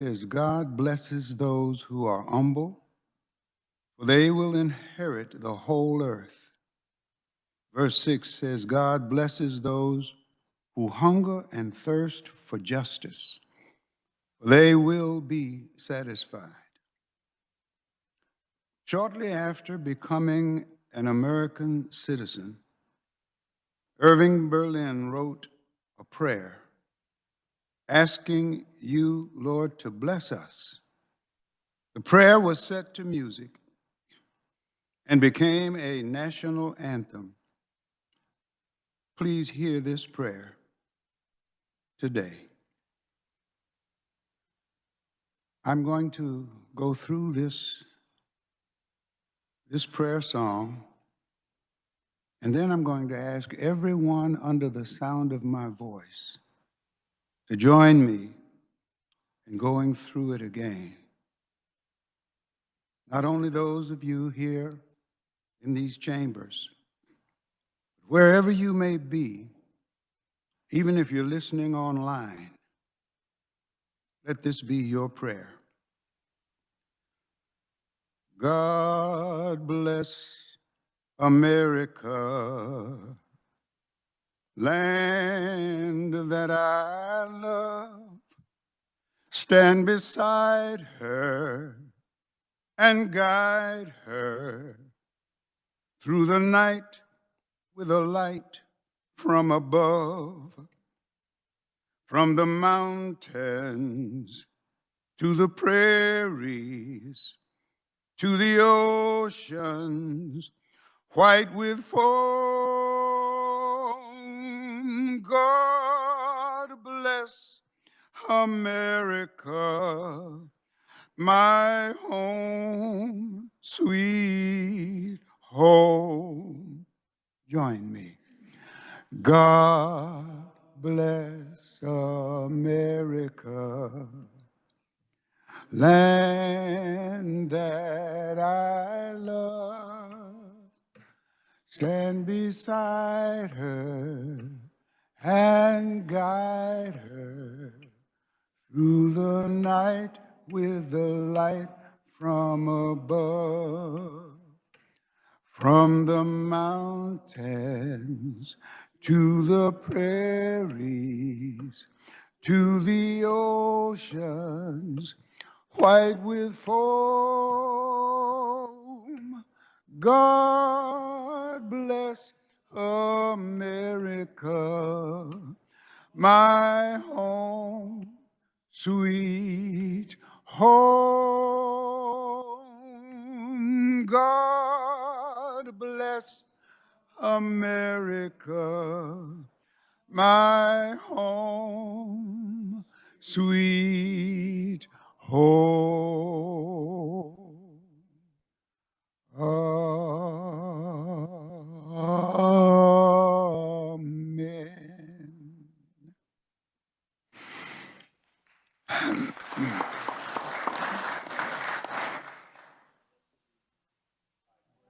says, God blesses those who are humble, for they will inherit the whole earth. Verse 6 says, God blesses those who hunger and thirst for justice, for they will be satisfied. Shortly after becoming an American citizen, Irving Berlin wrote a prayer asking you, Lord, to bless us. The prayer was set to music and became a national anthem. Please hear this prayer today. I'm going to go through this prayer song, and then I'm going to ask everyone under the sound of my voice to join me in going through it again. Not only those of you here in these chambers, but wherever you may be, even if you're listening online, let this be your prayer. God bless America, land that I love. Stand beside her and guide her through the night with a light from above. From the mountains to the prairies, to the oceans, white with foam. God bless America, my home, sweet home. Join me. God bless America, land that I love. Stand beside her and guide her through the night with the light from above. From the mountains to the prairies, to the oceans, white with foam. God bless America, my home, sweet home. God bless America, my home, sweet home. Amen.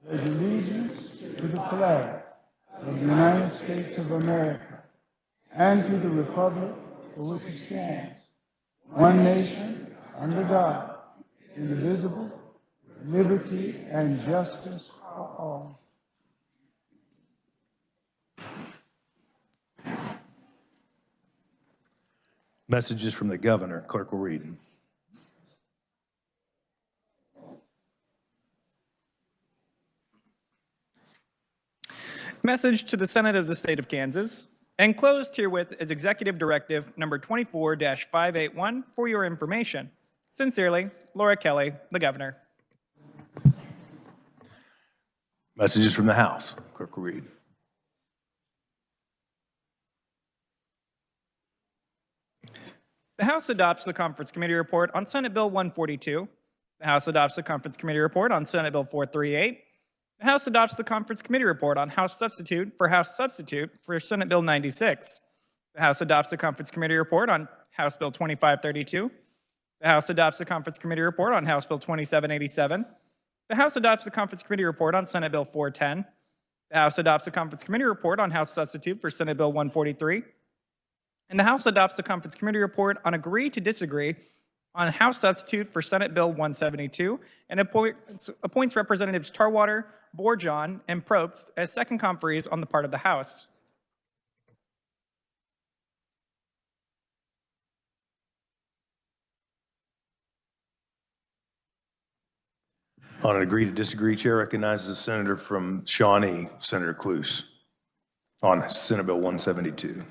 Pledge allegiance to the flag of the United States of America and to the republic for which it stands, one nation, under God, indivisible, with liberty and justice for all. Messages from the governor. Clerk will read. Message to the Senate of the State of Kansas. Enclosed herewith is Executive Directive number 24-581 for your information. Sincerely, Laura Kelly, the Governor. Messages from the House. Clerk will read. The House adopts the Conference Committee Report on Senate Bill 142. The House adopts the Conference Committee Report on Senate Bill 438. The House adopts the Conference Committee Report on House Substitute for Senate Bill 96. The House adopts the Conference Committee Report on House Bill 2532. The House adopts the Conference Committee Report on House Bill 2787. The House adopts the Conference Committee Report on Senate Bill 410. The House adopts the Conference Committee Report on House Substitute for Senate Bill 143. And the House adopts the Conference Committee Report on Agree to Disagree on House substitute for Senate Bill 172 and appoints Representatives Tarwater, Borjon, and Probst as second conferees on the part of the House. On an agree to disagree, Chair recognizes the senator from Shawnee, Senator Cluse, on Senate Bill 172.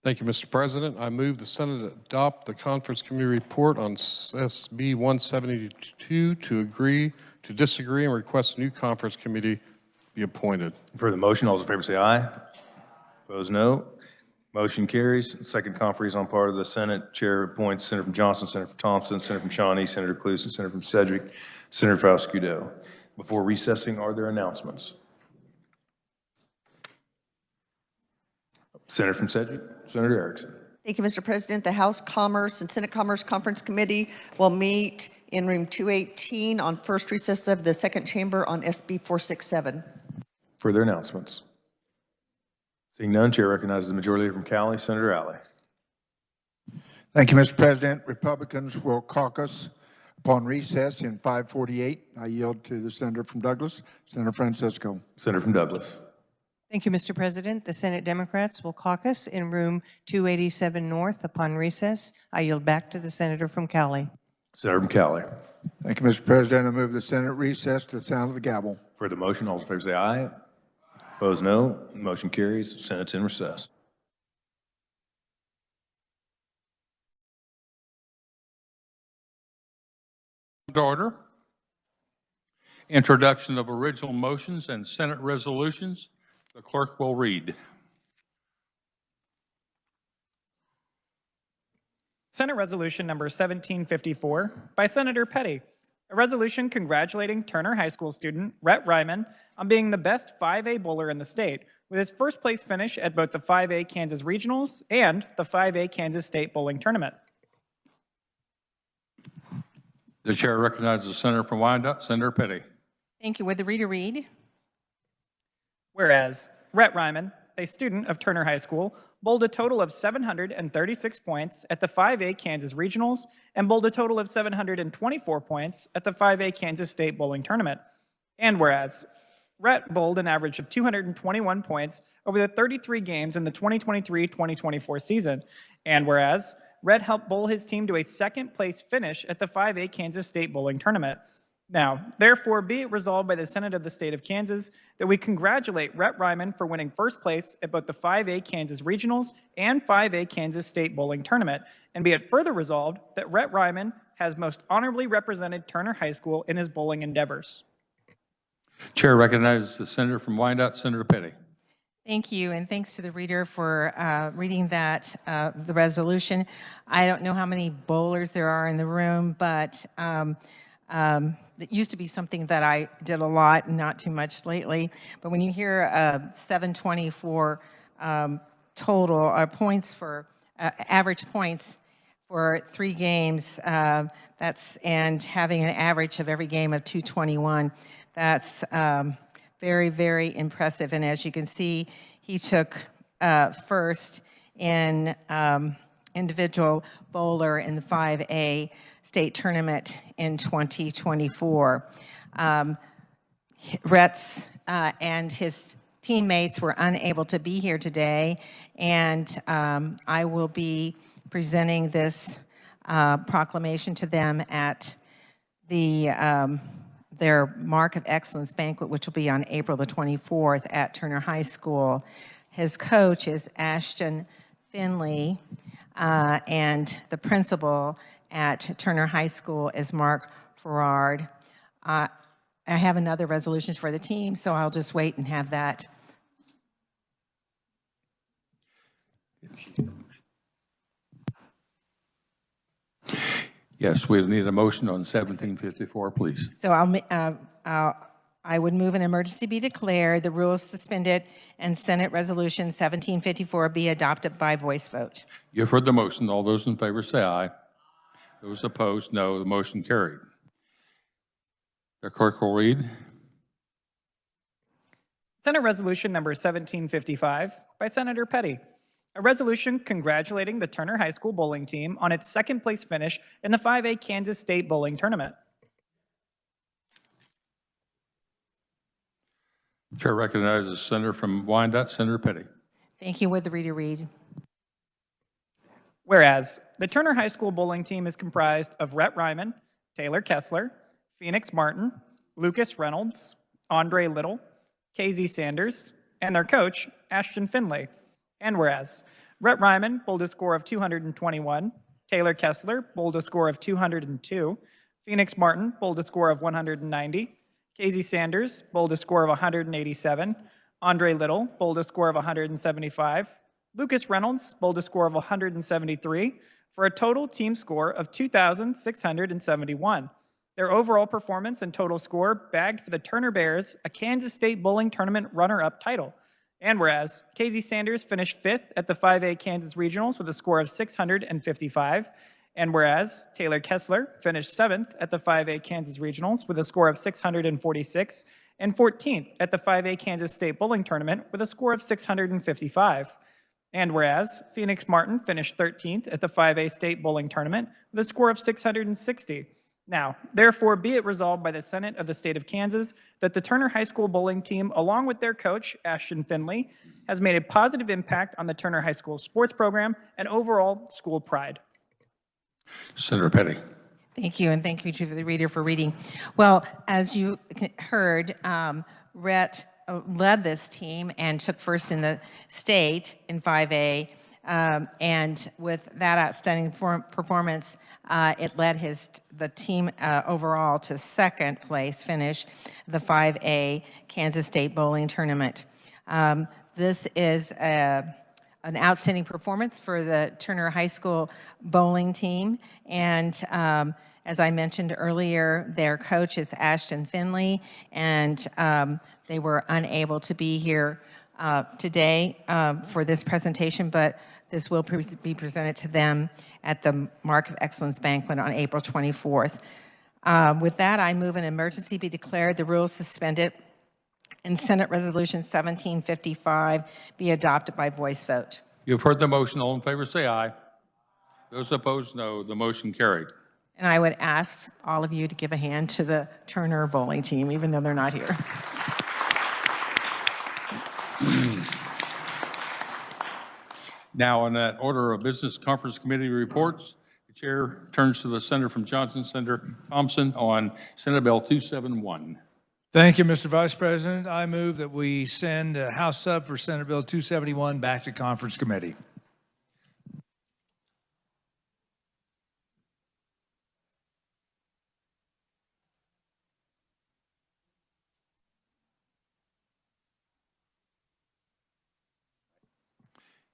Thank you, Mr. President. I move the Senate adopt the conference committee report on SB 172 to agree to disagree and request a new conference committee be appointed. For the motion, all those in favor say aye. Opposed, no. Motion carries. Second conferees on part of the Senate. Chair appoints Senator from Johnson, Senator from Thompson, Senator from Shawnee, Senator Cluse, and Senator from Sedgwick, Senator Faust-Scudo. Before recessing, are there announcements? Senator from Sedgwick, Senator Erickson. Thank you, Mr. President. The House Commerce and Senate Commerce Conference Committee will meet in room 218 on first recess of the second chamber on SB 467. Further announcements? Seeing none, Chair recognizes the Majority Leader from Cali, Senator Alley. Thank you, Mr. President. Republicans will caucus upon recess in 548. I yield to the senator from Douglas, Senator Francisco. Senator from Douglas. Thank you, Mr. President. The Senate Democrats will caucus in room 287 North upon recess. I yield back to the senator from Cali. Senator from Cali. Thank you, Mr. President. I move the Senate recess to the sound of the gavel. For the motion, all those in favor say aye. Opposed, no. Motion carries. Senate's in recess. To order. Introduction of original motions and Senate resolutions. The clerk will read. Senate Resolution number 1754 by Senator Petty. A resolution congratulating Turner High School student Rhett Ryman on being the best 5A bowler in the state with his first place finish at both the 5A Kansas Regionals and the 5A Kansas State Bowling Tournament. The chair recognizes the senator from Wyandotte, Senator Petty. Thank you. Would the reader read? Whereas Rhett Ryman, a student of Turner High School, bowled a total of 736 points at the 5A Kansas Regionals and bowled a total of 724 points at the 5A Kansas State Bowling Tournament. And whereas Rhett bowled an average of 221 points over the 33 games in the 2023-2024 season. And whereas Rhett helped bowl his team to a second place finish at the 5A Kansas State Bowling Tournament. Now, therefore, be it resolved by the Senate of the State of Kansas that we congratulate Rhett Ryman for winning first place at both the 5A Kansas Regionals and 5A Kansas State Bowling Tournament, and be it further resolved that Rhett Ryman has most honorably represented Turner High School in his bowling endeavors. Chair recognizes the senator from Wyandotte, Senator Petty. Thank you, and thanks to the reader for reading that, the resolution. I don't know how many bowlers there are in the room, but it used to be something that I did a lot, not too much lately. But when you hear 724 total points for average points for 3 games, and having an average of every game of 221, that's very, very impressive. And as you can see, he took first in individual bowler in the 5A state tournament in 2024. Rhett's and his teammates were unable to be here today, and I will be presenting this proclamation to them at the their Mark of Excellence banquet, which will be on April the 24th at Turner High School. His coach is Ashton Finley, and the principal at Turner High School is Mark Farrard. I have another resolution for the team, so I'll just wait and have that. Yes, we need a motion on 1754, please. So I would move an emergency be declared, the rules suspended, and Senate Resolution 1754 be adopted by voice vote. You've heard the motion. All those in favor say aye. Those opposed, no. The motion carried. The clerk will read. Senate Resolution number 1755 by Senator Petty. A resolution congratulating the Turner High School bowling team on its second place finish in the 5A Kansas State Bowling Tournament. Chair recognizes Senator from Wyandotte, Senator Petty. Thank you. Would the reader read? Whereas the Turner High School bowling team is comprised of Rhett Ryman, Taylor Kessler, Phoenix Martin, Lucas Reynolds, Andre Little, KZ Sanders, and their coach, Ashton Finley. And whereas Rhett Ryman bowled a score of 221, Taylor Kessler bowled a score of 202, Phoenix Martin bowled a score of 190, KZ Sanders bowled a score of 187, Andre Little bowled a score of 175, Lucas Reynolds bowled a score of 173, for a total team score of 2,671. Their overall performance and total score bagged for the Turner Bears a Kansas State Bowling Tournament runner-up title. And whereas KZ Sanders finished 5th at the 5A Kansas Regionals with a score of 655, and whereas Taylor Kessler finished 7th at the 5A Kansas Regionals with a score of 646, and 14th at the 5A Kansas State Bowling Tournament with a score of 655. And whereas Phoenix Martin finished 13th at the 5A State Bowling Tournament with a score of 660. Now, therefore, be it resolved by the Senate of the State of Kansas that the Turner High School bowling team, along with their coach, Ashton Finley, has made a positive impact on the Turner High School sports program and overall school pride. Senator Petty. Thank you, and thank you to the reader for reading. Well, as you heard, Rhett led this team and took first in the state in 5A, and with that outstanding performance, it led the team overall to second place finish the 5A Kansas State Bowling Tournament. This is an outstanding performance for the Turner High School bowling team, and as I mentioned earlier, their coach is Ashton Finley, and they were unable to be here today for this presentation, but this will be presented to them at the Mark of Excellence Banquet on April 24th. With that, I move an emergency be declared, the rules suspended, and Senate Resolution 1755 be adopted by voice vote. You've heard the motion. All in favor, say aye. Those opposed, no. The motion carried. And I would ask all of you to give a hand to the Turner bowling team, even though they're not here. Now, on that order of business, conference committee reports, the chair turns to the senator from Johnson, Senator Thompson, on Senate Bill 271. Thank you, Mr. Vice President. I move that we send House Sub for Senate Bill 271 back to conference committee.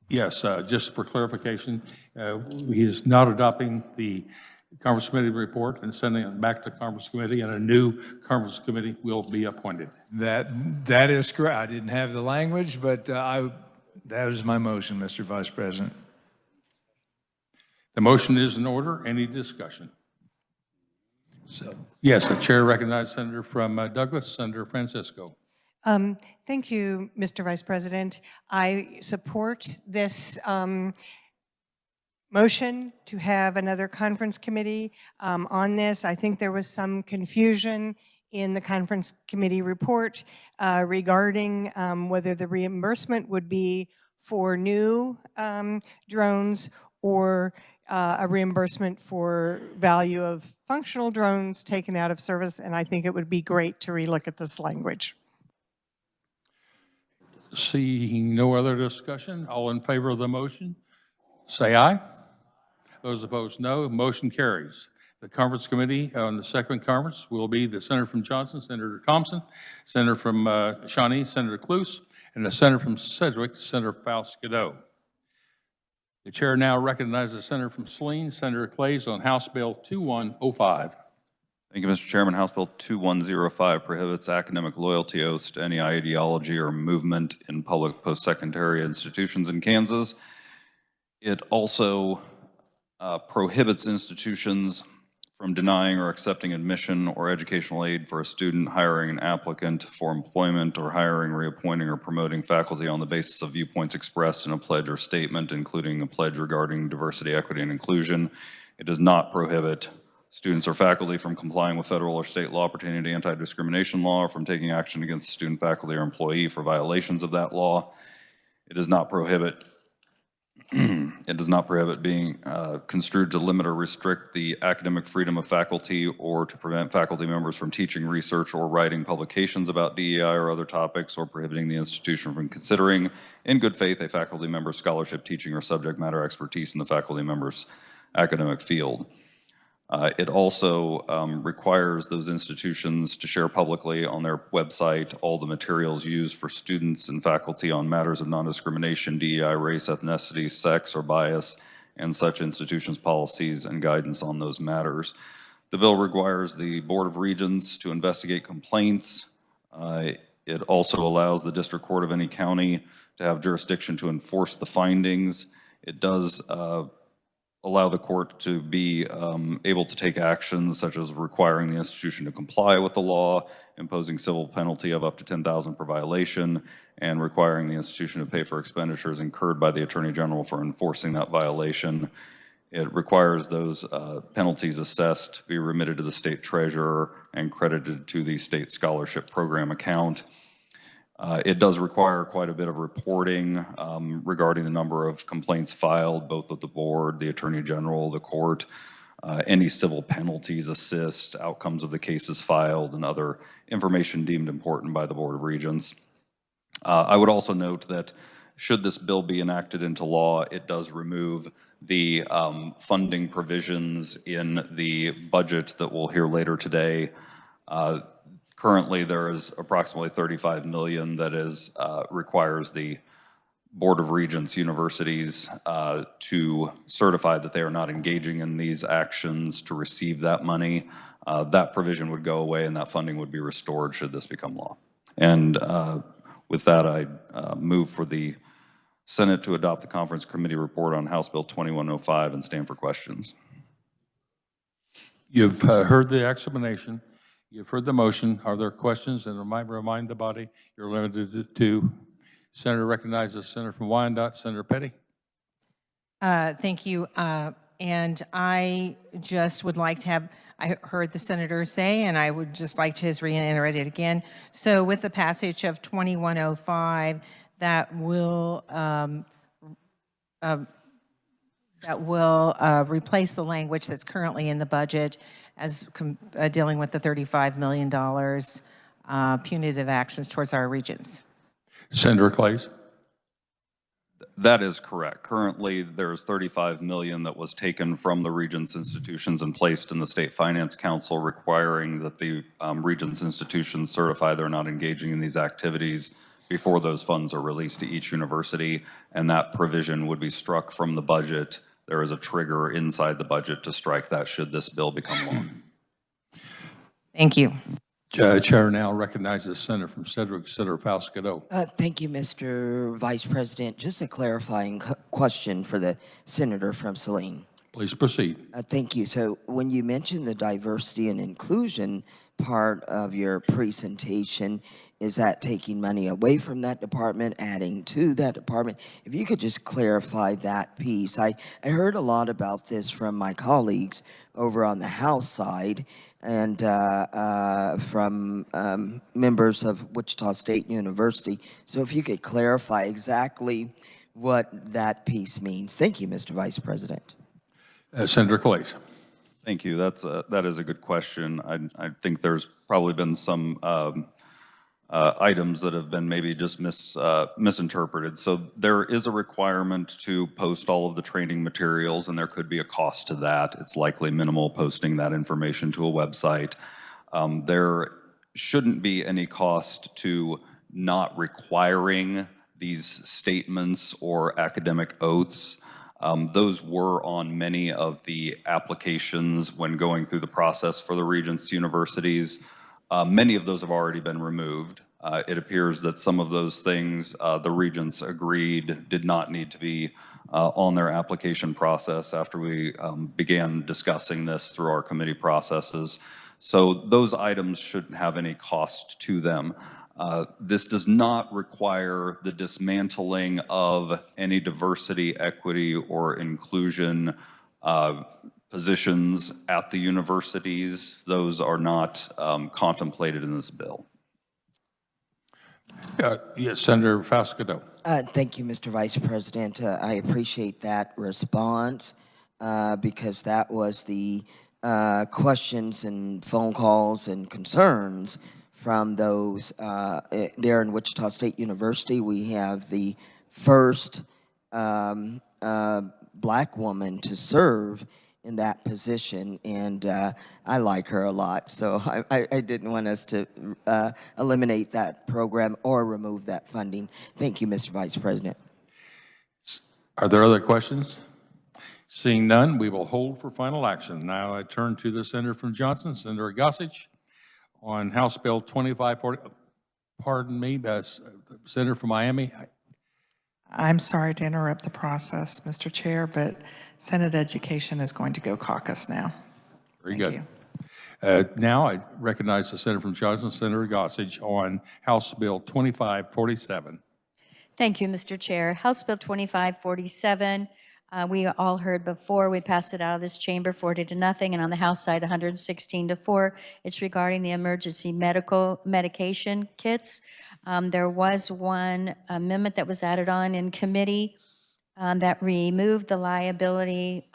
Yes, just for clarification, he is not adopting the conference committee report and sending it back to conference committee, and a new conference committee will be appointed. That is correct. I didn't have the language, but that is my motion, Mr. Vice President. The motion is in order. Any discussion? Yes, the chair recognizes Senator from Douglas, Senator Francisco. Thank you, Mr. Vice President. I support this motion to have another conference committee on this. I think there was some confusion in the conference committee report regarding whether the reimbursement would be for new drones or a reimbursement for value of functional drones taken out of service, and I think it would be great to relook at this language. Seeing no other discussion, all in favor of the motion, say aye. Those opposed, no. Motion carries. The conference committee on the second conference will be the senator from Johnson, Senator Thompson, senator from Shawnee, Senator Cluse, and the senator from Sedgwick, Senator Faust-Godot. The chair now recognizes the senator from Saline, Senator Clays, on House Bill 2105. Thank you, Mr. Chairman. House Bill 2105 prohibits academic loyalty oaths to any ideology or movement in public post-secondary institutions in Kansas. It also prohibits institutions from denying or accepting admission or educational aid for a student, hiring an applicant for employment, or hiring, reappointing, or promoting faculty on the basis of viewpoints expressed in a pledge or statement, including a pledge regarding diversity, equity, and inclusion. It does not prohibit students or faculty from complying with federal or state law pertaining to anti-discrimination law, or from taking action against a student, faculty, or employee for violations of that law. It does not prohibit being construed to limit or restrict the academic freedom of faculty, or to prevent faculty members from teaching, research, or writing publications about DEI or other topics, or prohibiting the institution from considering in good faith a faculty member's scholarship, teaching, or subject matter expertise in the faculty member's academic field. It also requires those institutions to share publicly on their website all the materials used for students and faculty on matters of non-discrimination, DEI, race, ethnicity, sex, or bias, and such institutions' policies and guidance on those matters. The bill requires the Board of Regents to investigate complaints. It also allows the District Court of any county to have jurisdiction to enforce the findings. It does allow the court to be able to take actions such as requiring the institution to comply with the law, imposing civil penalty of up to $10,000 per violation, and requiring the institution to pay for expenditures incurred by the Attorney General for enforcing that violation. It requires those penalties assessed to be remitted to the state treasurer and credited to the state scholarship program account. It does require quite a bit of reporting regarding the number of complaints filed, both at the board, the Attorney General, the court, any civil penalties assist, outcomes of the cases filed, and other information deemed important by the Board of Regents. I would also note that should this bill be enacted into law, it does remove the funding provisions in the budget that we'll hear later today. Currently, there is approximately $35 million that requires the Board of Regents universities to certify that they are not engaging in these actions to receive that money. That provision would go away and that funding would be restored should this become law. And with that, I move for the Senate to adopt the Conference Committee report on House Bill 2105 and stand for questions. You've heard the explanation. You've heard the motion. Are there questions? And remind the body you're limited to. Senator recognizes Senator from Wyandotte, Senator Petty. Thank you. And I just would like to have, I heard the senator say, and I would just like to reiterate it again. So with the passage of 2105, that will replace the language that's currently in the budget as dealing with the $35 million punitive actions towards our regions. Senator Clays. That is correct. Currently, there's $35 million that was taken from the Regents institutions and placed in the State Finance Council, requiring that the Regents institutions certify they're not engaging in these activities before those funds are released to each university, and that provision would be struck from the budget. There is a trigger inside the budget to strike that should this bill become law. Thank you. Chair now recognizes Senator from Sedgwick, Senator Falscadeau. Thank you, Mr. Vice President. Just a clarifying question for the senator from Saline. Please proceed. Thank you. So when you mentioned the diversity and inclusion part of your presentation, is that taking money away from that department, adding to that department? If you could just clarify that piece. I heard a lot about this from my colleagues over on the House side and from members of Wichita State University. So if you could clarify exactly what that piece means. Thank you, Mr. Vice President. Senator Clays. Thank you. That is a good question. I think there's probably been some items that have been maybe just misinterpreted. So there is a requirement to post all of the training materials, and there could be a cost to that. It's likely minimal posting that information to a website. There shouldn't be any cost to not requiring these statements or academic oaths. Those were on many of the applications when going through the process for the Regents universities. Many of those have already been removed. It appears that some of those things the Regents agreed did not need to be on their application process after we began discussing this through our committee processes. So those items shouldn't have any cost to them. This does not require the dismantling of any diversity, equity, or inclusion positions at the universities. Those are not contemplated in this bill. Yes, Senator Fasquedo. Thank you, Mr. Vice President. I appreciate that response because that was the questions and phone calls and concerns from those there in Wichita State University. We have the first black woman to serve in that position, and I like her a lot, so I didn't want us to eliminate that program or remove that funding. Thank you, Mr. Vice President. Are there other questions? Seeing none, we will hold for final action. Now I turn to the senator from Johnson, Senator Gossage, on House Bill 2540. Pardon me, Senator from Miami. I'm sorry to interrupt the process, Mr. Chair, but Senate Education is going to go caucus now. Very Thank good. Now I recognize the senator from Johnson, Senator Gossage, on House Bill 2547. Thank you, Mr. Chair. House Bill 2547, we all heard before. We passed it out of this chamber 40-0, and on the House side 116-4. It's regarding the emergency medication kits. There was one amendment that was added on in committee that removed the liability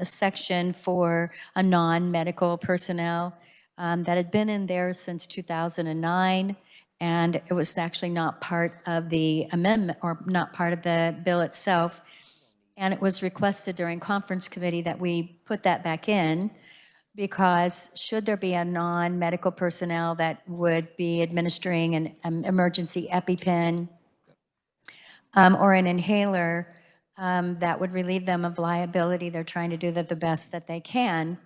section for a non-medical personnel that had been in there since 2009. And it was actually not part of the amendment or not part of the bill itself. And it was requested during conference committee that we put that back in, because should there be a non-medical personnel that would be administering an emergency EpiPen or an inhaler, that would relieve them of liability. They're trying to do that the best that they can.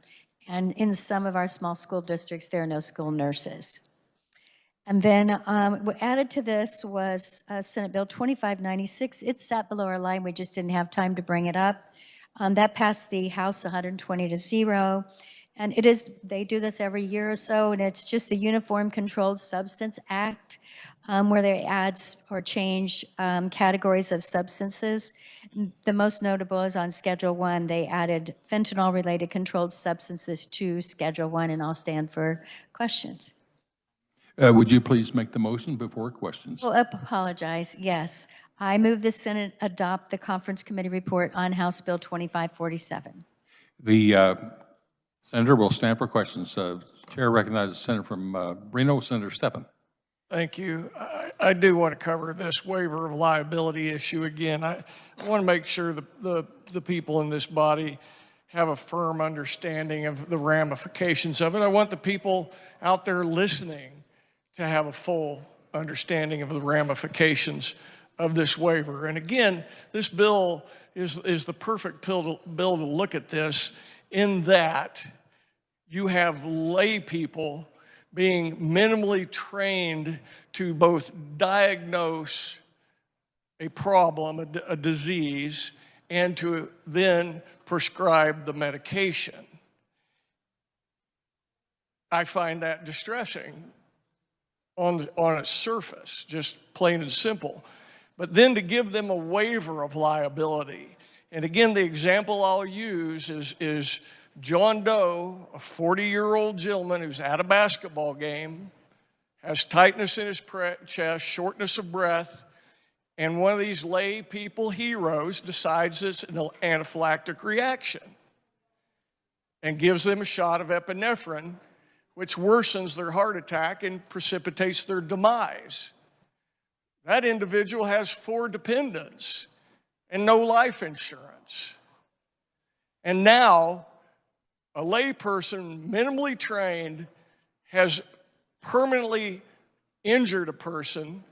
And in some of our small school districts, there are no school nurses. And then what added to this was Senate Bill 2596. It sat below our line. We just didn't have time to bring it up. That passed the House 120-0. And it is, they do this every year or so, and it's just the Uniform Controlled Substance Act, where they add or change categories of substances. The most notable is on Schedule 1. They added fentanyl-related controlled substances to Schedule 1, and I'll stand for questions. Would you please make the motion before questions? Well, apologize, yes. I move the Senate adopt the conference committee report on House Bill 2547. The senator will stand for questions. Chair recognizes the senator from Reno, Senator Steffen. Thank you. I do want to cover this waiver of liability issue again. I want to make sure the people in this body have a firm understanding of the ramifications of it. I want the people out there listening to have a full understanding of the ramifications of this waiver. And again, this bill is the perfect bill to look at this, in that you have lay people being minimally trained to both diagnose a problem, a disease, and to then prescribe the medication. I find that distressing on its surface, just plain and simple. But then to give them a waiver of liability. And again, the example I'll use is John Doe, a 40-year-old gentleman who's at a basketball game, has tightness in his chest, shortness of breath, and one of these lay people heroes decides it's an anaphylactic reaction and gives them a shot of epinephrine, which worsens their heart attack and precipitates their demise. That individual has 4 dependents and no life insurance. And now, a layperson, minimally trained, has permanently injured a person,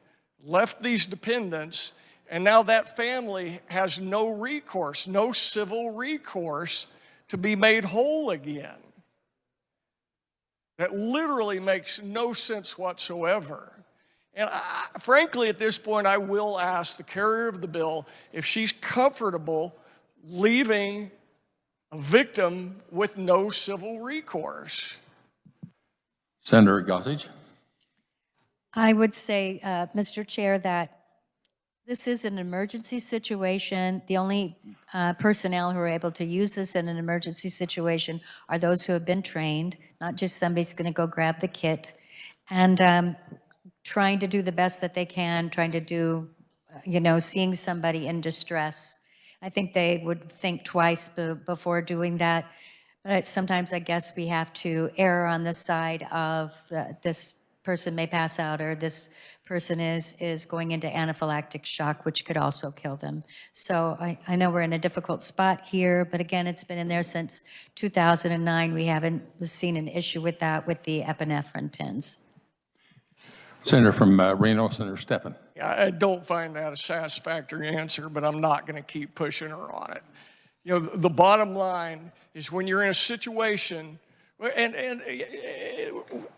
left these dependents, and now that family has no recourse, no civil recourse to be made whole again. That literally makes no sense whatsoever. And frankly, at this point, I will ask the carrier of the bill if she's comfortable leaving a victim with no civil recourse. Senator Gossage. I would say, Mr. Chair, that this is an emergency situation. The only personnel who are able to use this in an emergency situation are those who have been trained, not just somebody's going to go grab the kit. And trying to do the best that they can, trying to do, seeing somebody in distress. I think they would think twice before doing that. But sometimes I guess we have to err on the side of this person may pass out, or this person is going into anaphylactic shock, which could also kill them. So I know we're in a difficult spot here, but again, it's been in there since 2009. We haven't seen an issue with that with the epinephrine pins. Senator from Reno, Senator Stephan. I don't find that a satisfactory answer, but I'm not going to keep pushing her on it. The bottom line is when you're in a situation and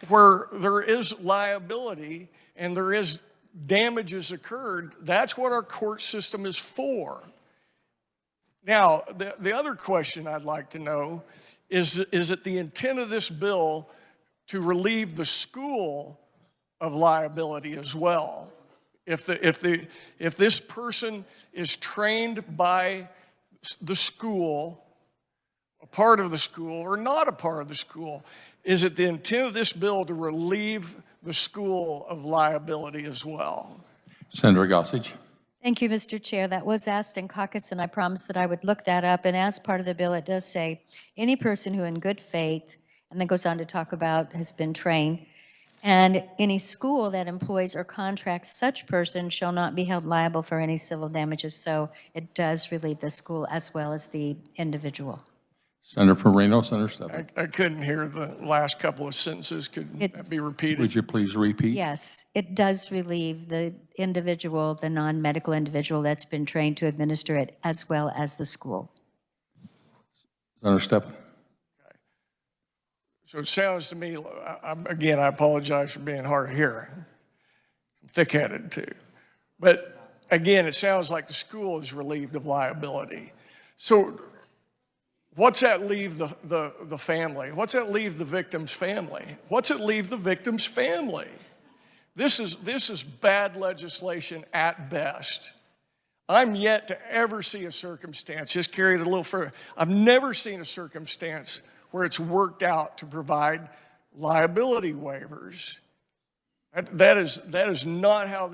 where there is liability and there is damages occurred, that's what our court system is for. Now, the other question I'd like to know is it the intent of this bill to relieve the school of liability as well? If this person is trained by the school, a part of the school, or not a part of the school, is it the intent of this bill to relieve the school of liability as well? Senator Gossage. Thank you, Mr. Chair. That was asked in caucus, and I promised that I would look that up. And as part of the bill, it does say, any person who in good faith, and then goes on to talk about has been trained, and any school that employs or contracts such person shall not be held liable for any civil damages. So it does relieve the school as well as the individual. Senator from Reno, Senator Stephan. I couldn't hear the last couple of sentences. Could that be repeated? Would you please repeat? Yes, it does relieve the individual, the non-medical individual that's been trained to administer it, as well as the school. Senator Stephan. So it sounds to me, again, I apologize for being hard of hearing. I'm thick-headed too. But again, it sounds like the school is relieved of liability. So what's that leave the family? What's that leave the victim's family? What's it leave the victim's family? This is bad legislation at best. I'm yet to ever see a circumstance, just carry it a little further. I've never seen a circumstance where it's worked out to provide liability waivers. That is not how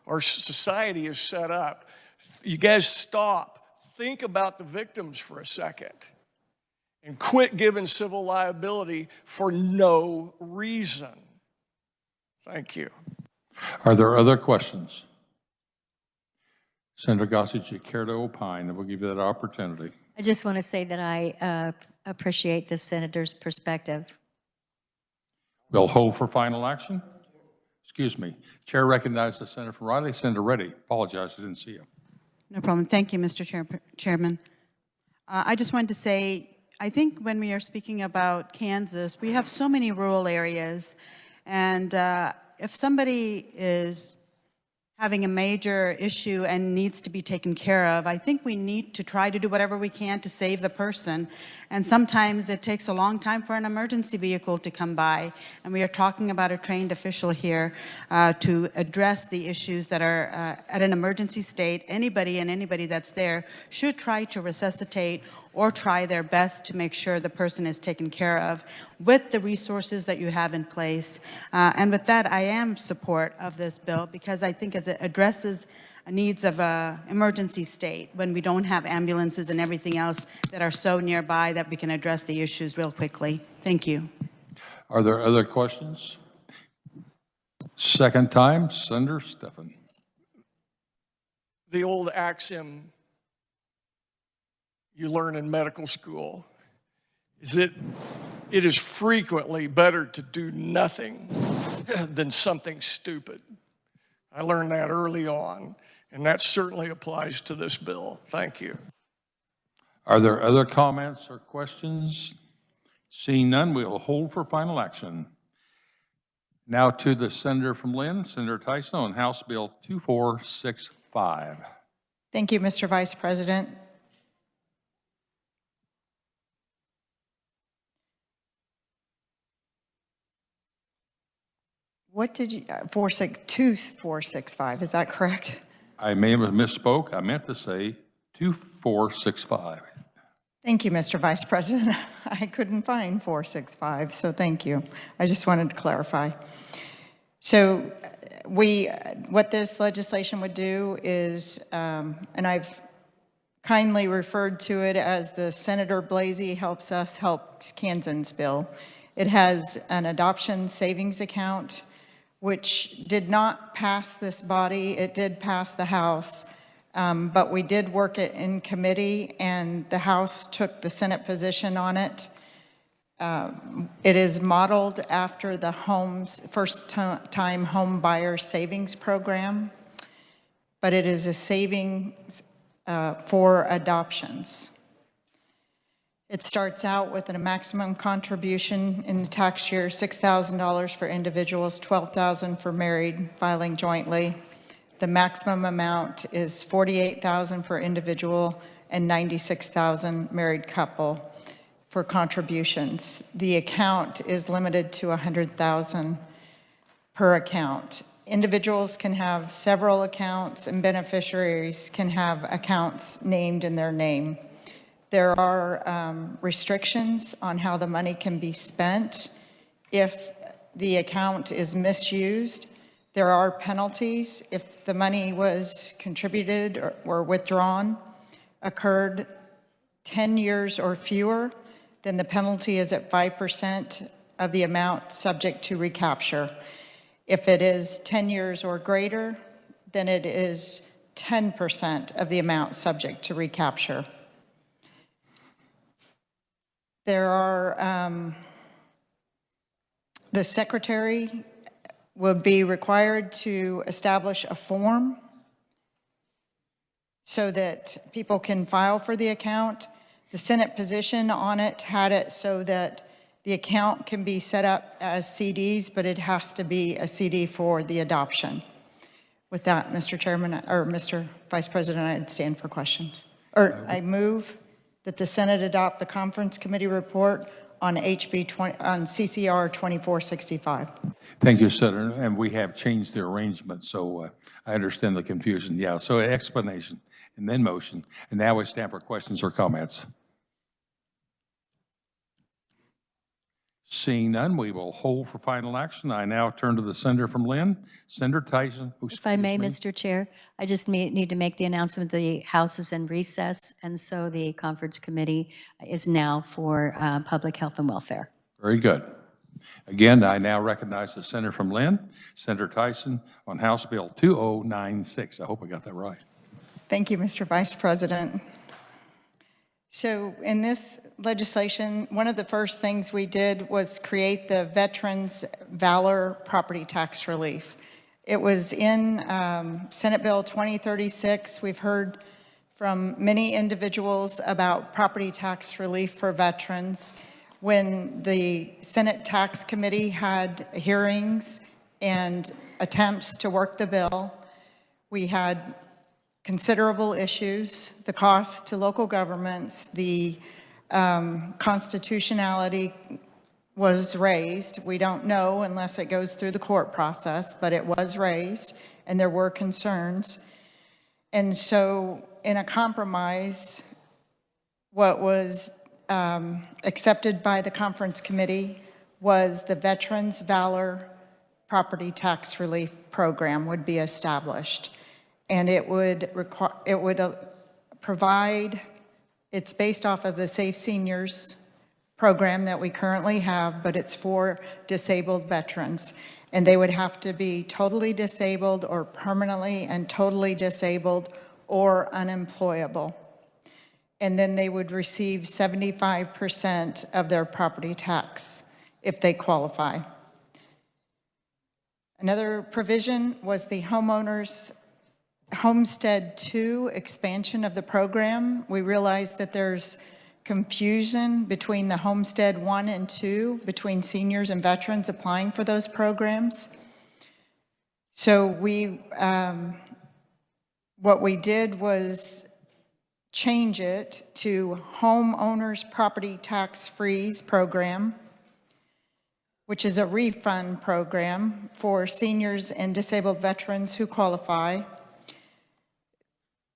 our society is set up. You guys stop, think about the victims for a second, and quit giving civil liability for no reason. Thank you. Are there other questions? Senator Gossage, you care to opine, and we'll give you that opportunity. I just want to say that I appreciate the senator's perspective. We'll hold for final action. Excuse me. Chair recognizes the senator from Riley. Senator Reddy. Apologize, I didn't see you. No problem. Thank you, Mr. Chairman. I just wanted to say, I think when we are speaking about Kansas, we have so many rural areas, and if somebody is having a major issue and needs to be taken care of, I think we need to try to do whatever we can to save the person. And sometimes it takes a long time for an emergency vehicle to come by. And we are talking about a trained official here to address the issues that are at an emergency state. Anybody that's there should try to resuscitate or try their best to make sure the person is taken care of with the resources that you have in place. And with that, I am support of this bill because I think it addresses needs of an emergency state when we don't have ambulances and everything else that are so nearby that we can address the issues real quickly. Thank you. Are there other questions? Second time, Senator Stephan. The old axiom you learn in medical school is that it is frequently better to do nothing than something stupid. I learned that early on, and that certainly applies to this bill. Thank you. Are there other comments or questions? Seeing none, we'll hold for final action. Now to the senator from Lynn, Senator Tyson, on House Bill 2465. Thank you, Mr. Vice President. What did you, 2465, is that correct? I may have misspoke. I meant to say 2465. Thank you, Mr. Vice President. I couldn't find 465, so thank you. I just wanted to clarify. So what this legislation would do is, and I've kindly referred to it as the Senator Blasey Helps Us Helps Kansans bill. It has an adoption savings account, which did not pass this body. It did pass the House, but we did work it in committee, and the House took the Senate position on it. It is modeled after the first-time home buyer savings program, but it is a savings for adoptions. It starts out with a maximum contribution in the tax year, $6,000 for individuals, $12,000 for married filing jointly. The maximum amount is $48,000 for individual and $96,000 married couple for contributions. The account is limited to $100,000 per account. Individuals can have several accounts, and beneficiaries can have accounts named in their name. There are restrictions on how the money can be spent. If the account is misused, there are penalties. If the money was contributed or withdrawn, occurred 10 years or fewer, then the penalty is at 5% of the amount subject to recapture. If it is 10 years or greater, then it is 10% of the amount subject to recapture. There are, the secretary will be required to establish a form so that people can file for the account. The Senate position on it had it so that the account can be set up as CDs, but it has to be a CD for the adoption. With that, Mr. Chairman, or Mr. Vice President, I'd stand for questions. Or I move that the Senate adopt the conference committee report on CCR 2465. Thank you, Senator. And we have changed the arrangement, so I understand the confusion. Yeah, so explanation and then motion. And now we stand for questions or comments. Seeing none, we will hold for final action. I now turn to the senator from Lynn, Senator Tyson. If I may, Mr. Chair, I just need to make the announcement the House is in recess, and so the conference committee is now for public health and welfare. Very good. Again, I now recognize the senator from Lynn, Senator Tyson, on House Bill 2096. I hope I got that right. Thank you, Mr. Vice President. So in this legislation, one of the first things we did was create the Veterans Valor Property Tax Relief. It was in Senate Bill 2036. We've heard from many individuals about property tax relief for veterans. When the Senate Tax Committee had hearings and attempts to work the bill, we had considerable issues, the cost to local governments, the constitutionality was raised. We don't know unless it goes through the court process, but it was raised and there were concerns. And so in a compromise, what was accepted by the conference committee was the Veterans Valor Property Tax Relief Program would be established. And it would provide, it's based off of the Safe Seniors program that we currently have, but it's for disabled veterans. And they would have to be totally disabled or permanently and totally disabled or unemployable. And then they would receive 75% of their property tax if they qualify. Another provision was the homeowners Homestead 2 expansion of the program. We realize that there's confusion between the Homestead 1 and 2, between seniors and veterans applying for those programs. So what we did was change it to Homeowners Property Tax Freeze Program, which is a refund program for seniors and disabled veterans who qualify.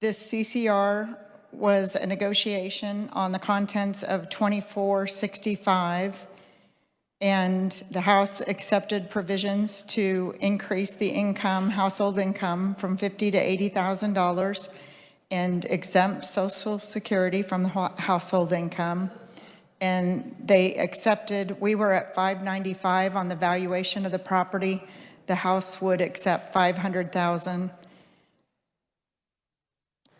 This CCR was a negotiation on the contents of 2465, and the House accepted provisions to increase the income, household income, from $50,000 to $80,000 and exempt Social Security from the household income. And they accepted, we were at $595 on the valuation of the property. The House would accept $500,000.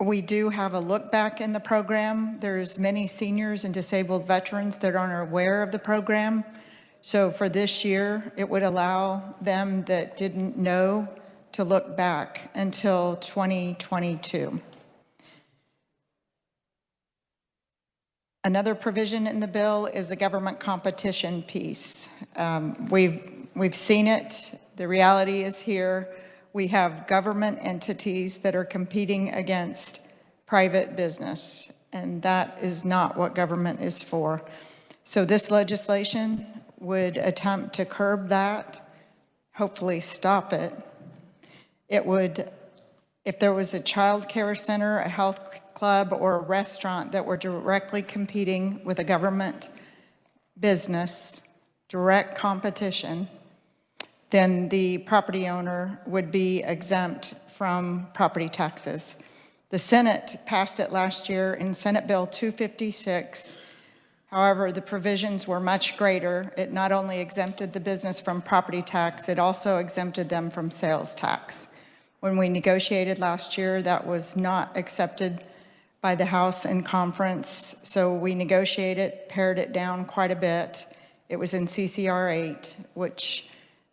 We do have a look back in the program. There's many seniors and disabled veterans that aren't aware of the program. So for this year, it would allow them that didn't know to look back until 2022. Another provision in the bill is the government competition piece. We've seen it. The reality is here. We have government entities that are competing against private business, and that is not what government is for. So this legislation would attempt to curb that, hopefully stop it. It would, if there was a child care center, a health club, or a restaurant that were directly competing with a government business, direct competition, then the property owner would be exempt from property taxes. The Senate passed it last year in Senate Bill 256. However, the provisions were much greater. It not only exempted the business from property tax, it also exempted them from sales tax. When we negotiated last year, that was not accepted by the House in conference, so we negotiated, pared it down quite a bit. It was in CCR 8, which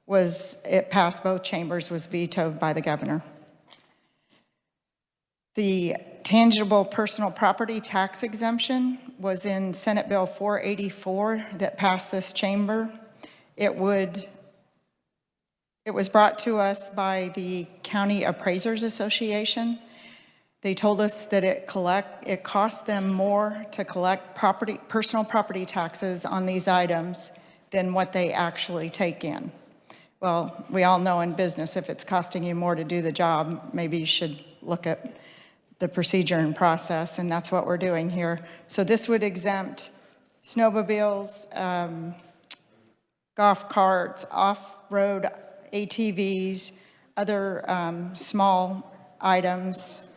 it passed both chambers, was vetoed by the governor. The tangible personal property tax exemption was in Senate Bill 484 that passed this chamber. It was brought to us by the County Appraisers Association. They told us that it costs them more to collect personal property taxes on these items than what they actually take in. Well, we all know in business, if it's costing you more to do the job, maybe you should look at the procedure and process, and that's what we're doing here. So this would exempt snowmobiles, golf carts, off-road ATVs, other small items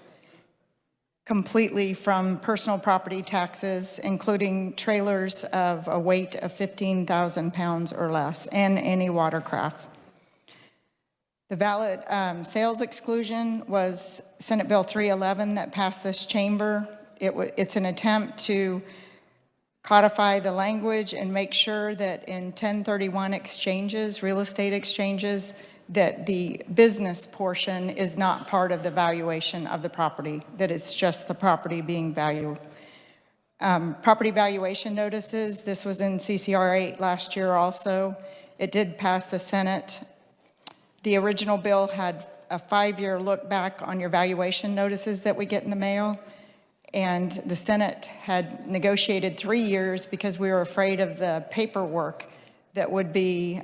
completely from personal property taxes, including trailers of a weight of 15,000 pounds or less, and any watercraft. The valid sales exclusion was Senate Bill 311 that passed this chamber. It's an attempt to codify the language and make sure that in 1031 exchanges, real estate exchanges, that the business portion is not part of the valuation of the property, that it's just the property being valued. Property valuation notices, this was in CCR 8 last year also. It did pass the Senate. The original bill had a 5-year look back on your valuation notices that we get in the mail. And the Senate had negotiated 3 years because we were afraid of the paperwork that would be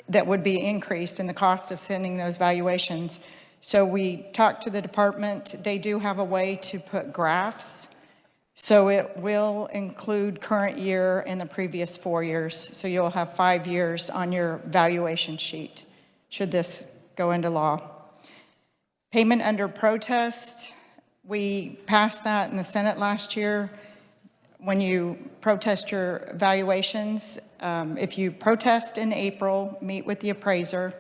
increased in the cost of sending those valuations. So we talked to the department. They do have a way to put graphs. So it will include current year and the previous 4 years. So you'll have 5 years on your valuation sheet, should this go into law. Payment under protest, we passed that in the Senate last year. When you protest your valuations, if you protest in April, meet with the appraiser,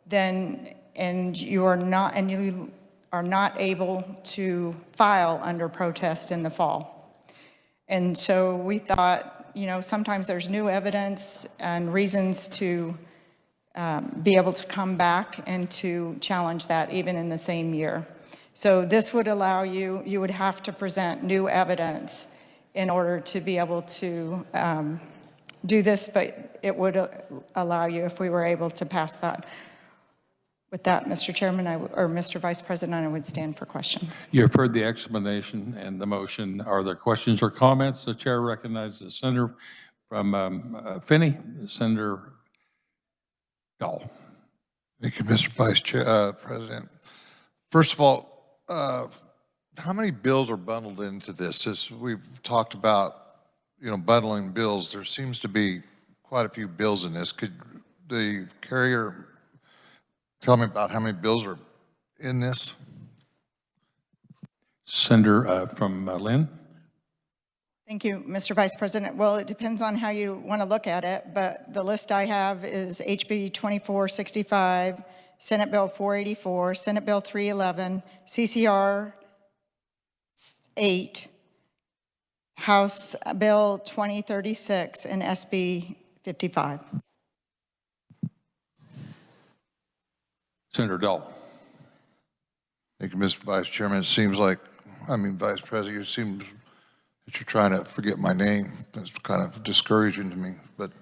then you are not able to file under protest in the fall. And so we thought, sometimes there's new evidence and reasons to be able to come back and to challenge that even in the same year. So this would allow you would have to present new evidence in order to be able to do this, but it would allow you if we were able to pass that. With that, Mr. Chairman, or Mr. Vice President, I would stand for questions. You have heard the explanation and the motion. Are there questions or comments? The chair recognizes the senator from Finney, Senator Dahl. Thank you, Mr. President. First of all, how many bills are bundled into this? As we've talked about, bundling bills, there seems to be quite a few bills in this. Could the carrier tell me about how many bills are in this? Senator from Lynn. Thank you, Mr. Vice President. Well, it depends on how you want to look at it, but the list I have is HB 2465, Senate Bill 484, Senate Bill 311, CCR 8, House Bill 2036, and SB 55. Senator Dahl. Thank you, Mr. Vice Chairman. It seems like, Vice President, it seems that you're trying to forget my name. That's kind of discouraging to me, but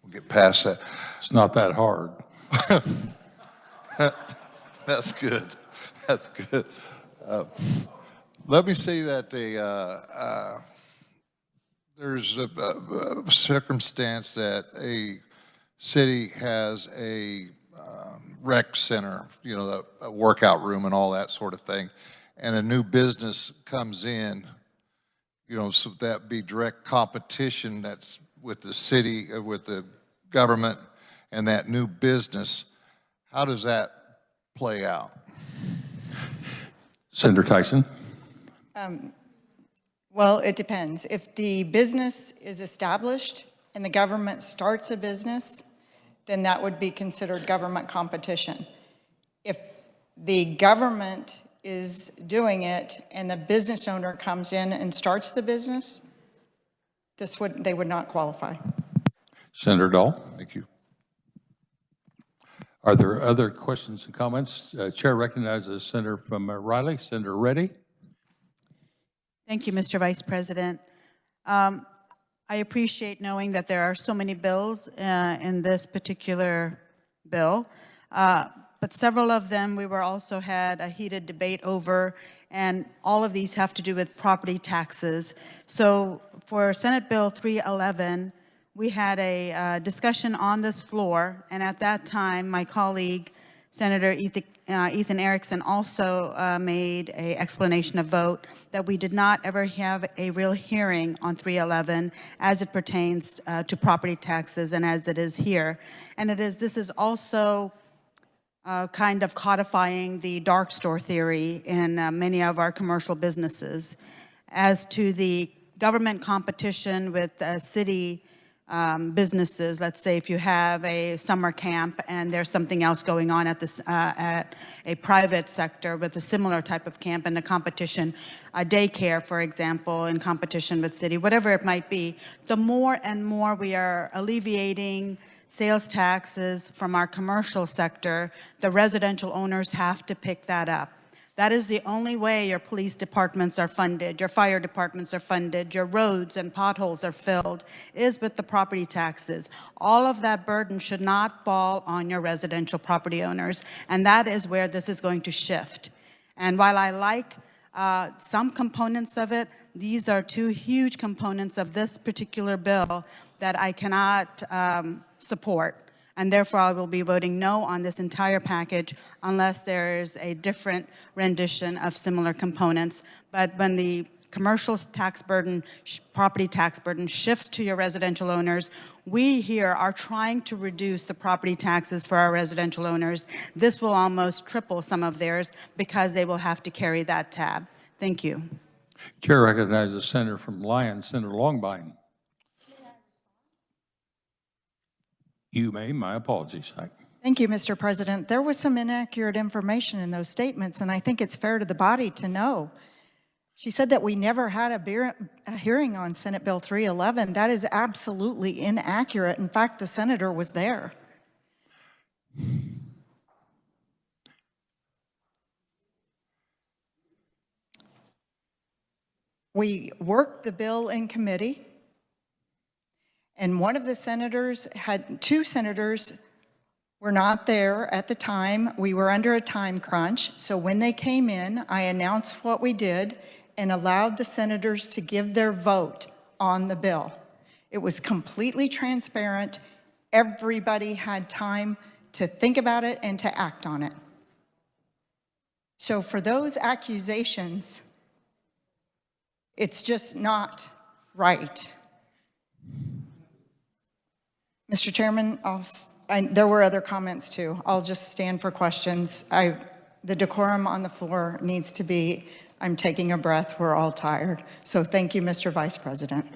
we'll get past that. It's not that hard. That's good. That's good. Let me say that there's a circumstance that a city has a rec center, a workout room and all that sort of thing, and a new business comes in, so that be direct competition that's with the city, with the government and that new business. How does that play out? Senator Tyson. Well, it depends. If the business is established and the government starts a business, then that would be considered government competition. If the government is doing it and the business owner comes in and starts the business, they would not qualify. Senator Dahl. Thank you. Are there other questions and comments? Chair recognizes Senator from Riley. Senator Reddy. Thank you, Mr. Vice President. I appreciate knowing that there are so many bills in this particular bill, but several of them we were also had a heated debate over, and all of these have to do with property taxes. So for Senate Bill 311, we had a discussion on this floor, and at that time, my colleague, Senator Ethan Erickson, also made an explanation of vote that we did not ever have a real hearing on 311 as it pertains to property taxes and as it is here. And this is also kind of codifying the dark store theory in many of our commercial businesses. As to the government competition with city businesses, let's say if you have a summer camp and there's something else going on at a private sector with a similar type of camp, and the competition, a daycare, for example, in competition with city, whatever it might be, the more and more we are alleviating sales taxes from our commercial sector, the residential owners have to pick that up. That is the only way your police departments are funded, your fire departments are funded, your roads and potholes are filled, is with the property taxes. All of that burden should not fall on your residential property owners, and that is where this is going to shift. And while I like some components of it, these are two huge components of this particular bill that I cannot support. And therefore, I will be voting no on this entire package unless there is a different rendition of similar components. But when the commercial tax burden, property tax burden shifts to your residential owners, we here are trying to reduce the property taxes for our residential owners. This will almost triple some of theirs because they will have to carry that tab. Thank you. Chair recognizes Senator from Lyons, Senator Longbine. You may. My apologies. Thank you, Mr. President. There was some inaccurate information in those statements, and I think it's fair to the body to know. She said that we never had a hearing on Senate Bill 311. That is absolutely inaccurate. In fact, the senator was there. We worked the bill in committee, and one of the senators two senators were not there at the time. We were under a time crunch, so when they came in, I announced what we did and allowed the senators to give their vote on the bill. It was completely transparent. Everybody had time to think about it and to act on it. So for those accusations, it's just not right. Mr. Chairman, there were other comments too. I'll just stand for questions. The decorum on the floor needs to be, I'm taking a breath, we're all tired. So thank you, Mr. Vice President.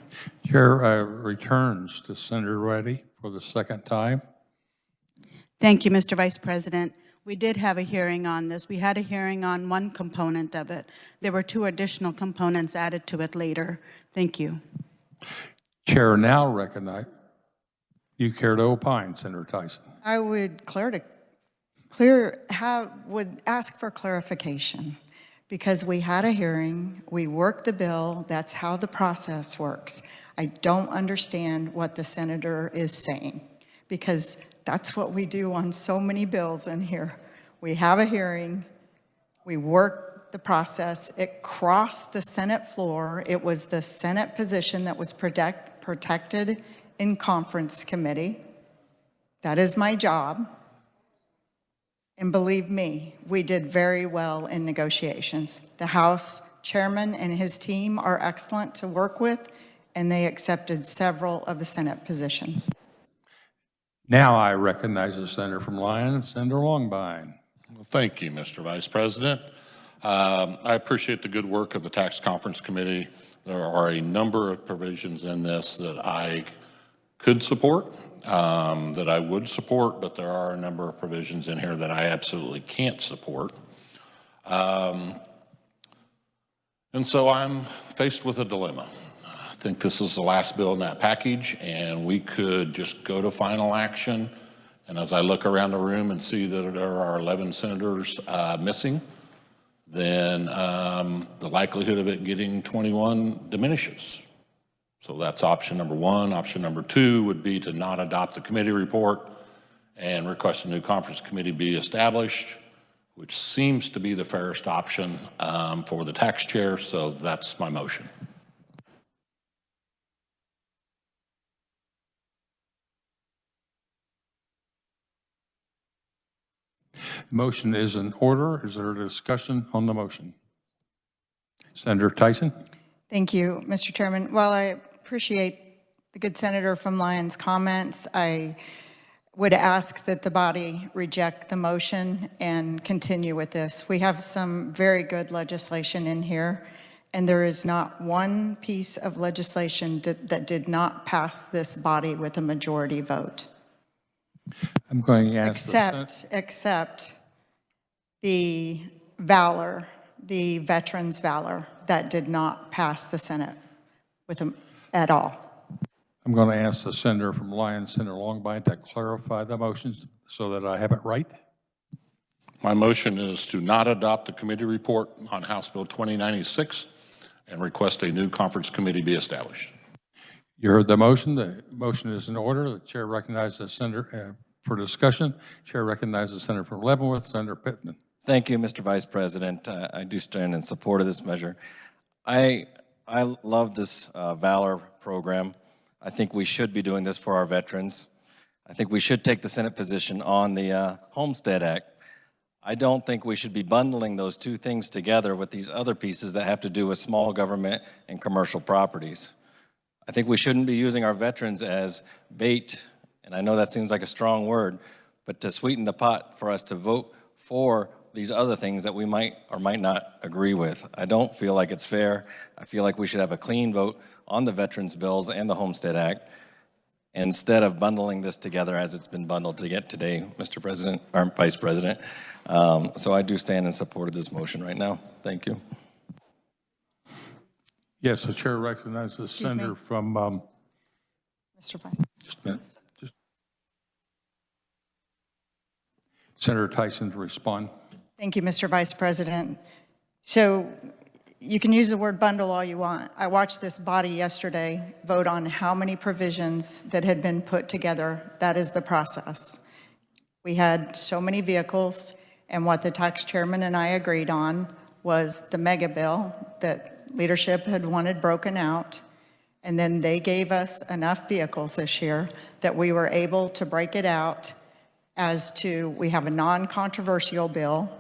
Chair returns to Senator Reddy for the second time. Thank you, Mr. Vice President. We did have a hearing on this. We had a hearing on one component of it. There were 2 additional components added to it later. Thank you. Chair now recognize you care to opine, Senator Tyson. I would would ask for clarification because we had a hearing, we worked the bill, that's how the process works. I don't understand what the senator is saying because that's what we do on so many bills in here. We have a hearing, we work the process, it crossed the Senate floor. It was the Senate position that was protected in conference committee. That is my job. And believe me, we did very well in negotiations. The House chairman and his team are excellent to work with, and they accepted several of the Senate positions. Now I recognize the senator from Lyon, Senator Longbine. Well, thank you, Mr. Vice President. I appreciate the good work of the Tax Conference Committee. There are a number of provisions in this that I could support, that I would support, but there are a number of provisions in here that I absolutely can't support. And so I'm faced with a dilemma. I think this is the last bill in that package, and we could just go to final action. And as I look around the room and see that there are 11 senators missing, then the likelihood of it getting 21 diminishes. So that's option number 1. Option number 2 would be to not adopt the committee report and request a new conference committee be established, which seems to be the fairest option for the tax chair. So that's my motion. Motion is in order. Is there a discussion on the motion? Senator Tyson. Thank you, Mr. Chairman. While I appreciate the good senator from Lyon's comments, I would ask that the body reject the motion and continue with this. We have some very good legislation in here, and there is not one piece of legislation that did not pass this body with a majority vote. I'm going to ask except the valor, the veterans' valor, that did not pass the Senate with at all. I'm going to ask the senator from Lyon, Senator Longbine, to clarify the motions so that I have it right. My motion is to not adopt the committee report on House Bill 2096 and request a new conference committee be established. You heard the motion. The motion is in order. The chair recognizes the senator for discussion. Chair recognizes the senator from Leavenworth, Senator Pittman. Thank you, Mr. Vice President. I do stand in support of this measure. I love this Valor program. I think we should be doing this for our veterans. I think we should take the Senate position on the Homestead Act. I don't think we should be bundling those two things together with these other pieces that have to do with small government and commercial properties. I think we shouldn't be using our veterans as bait, and I know that seems like a strong word, but to sweeten the pot for us to vote for these other things that we might or might not agree with. I don't feel like it's fair. I feel like we should have a clean vote on the Veterans Bills and the Homestead Act instead of bundling this together as it's been bundled to get today, Mr. President, or Vice President. So I do stand in support of this motion right now. Thank you. Yes, the chair recognizes the senator from... Mr. Vice. Just a minute. Senator Tyson to respond. Thank you, Mr. Vice President. So you can use the word bundle all you want. I watched this body yesterday vote on how many provisions that had been put together. That is the process. We had so many vehicles, and what the tax chairman and I agreed on was the mega bill that leadership had wanted broken out. And then they gave us enough vehicles this year that we were able to break it out as to, we have a non-controversial bill,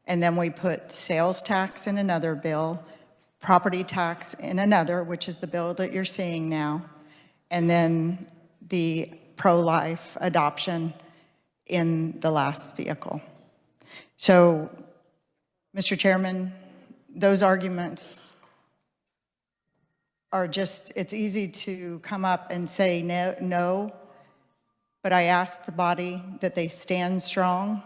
and then we put sales tax in another bill, property tax in another, which is the bill that you're seeing now, and then the pro-life adoption in the last vehicle. So, Mr. Chairman, those arguments are just, it's easy to come up and say no, but I ask the body that they stand strong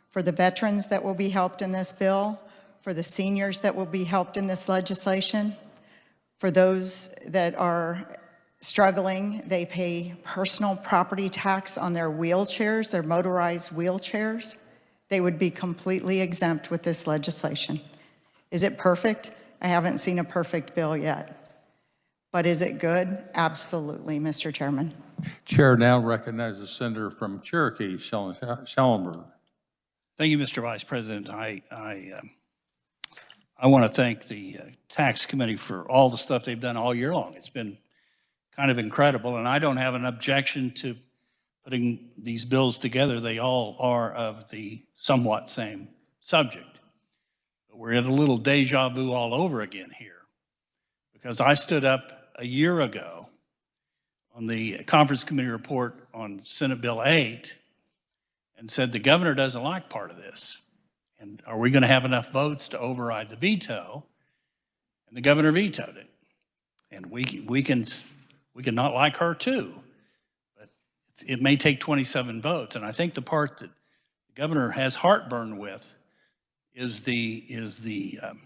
for the veterans that will be helped in this bill, for the seniors that will be helped in this legislation, for those that are struggling. They pay personal property tax on their wheelchairs, their motorized wheelchairs. They would be completely exempt with this legislation. Is it perfect? I haven't seen a perfect bill yet. But is it good? Absolutely, Mr. Chairman. Chair now recognizes the senator from Cherokee, Schellenberg. Thank you, Mr. Vice President. I want to thank the Tax Committee for all the stuff they've done all year long. It's been kind of incredible, and I don't have an objection to putting these bills together. They all are of the somewhat same subject. But we're in a little deja vu all over again here, because I stood up a year ago on the Conference Committee report on Senate Bill 8 and said the governor doesn't like part of this. And are we going to have enough votes to override the veto? And the governor vetoed it. And we can not like her too, but it may take 27 votes. And I think the part that the governor has heartburn with is trying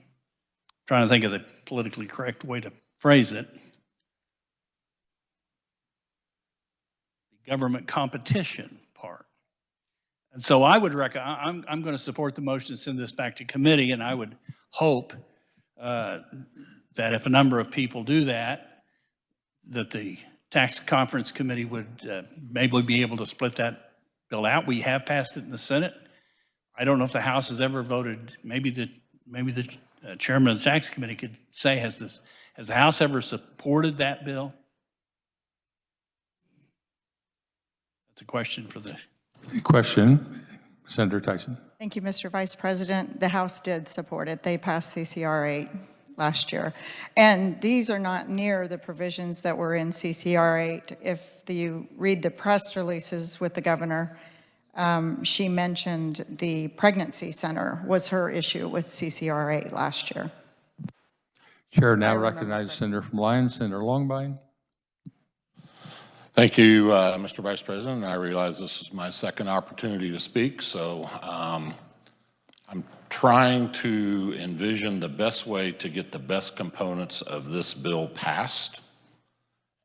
to think of the politically correct way to phrase it, the government competition part. And so I would recommend, I'm going to support the motion to send this back to committee, and I would hope that if a number of people do that, that the Tax Conference Committee would maybe be able to split that bill out. We have passed it in the Senate. I don't know if the House has ever voted. Maybe the chairman of the Tax Committee could say, has the House ever supported that bill? That's a question for the Question, Senator Tyson. Thank you, Mr. Vice President. The House did support it. They passed CCR 8 last year. And these are not near the provisions that were in CCR 8. If you read the press releases with the governor, she mentioned the pregnancy center was her issue with CCR 8 last year. Chair now recognizes Senator from Lyons, Senator Longbine. Thank you, Mr. Vice President. I realize this is my second opportunity to speak, so I'm trying to envision the best way to get the best components of this bill passed.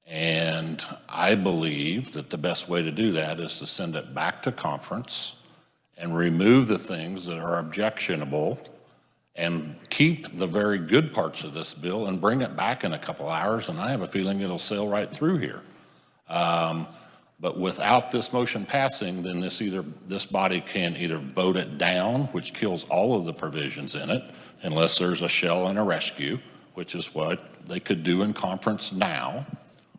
And I believe that the best way to do that is to send it back to conference and remove the things that are objectionable and keep the very good parts of this bill and bring it back in a couple hours, and I have a feeling it'll sail right through here. But without this motion passing, then this body can either vote it down, which kills all of the provisions in it, unless there's a shell and a rescue, which is what they could do in conference now,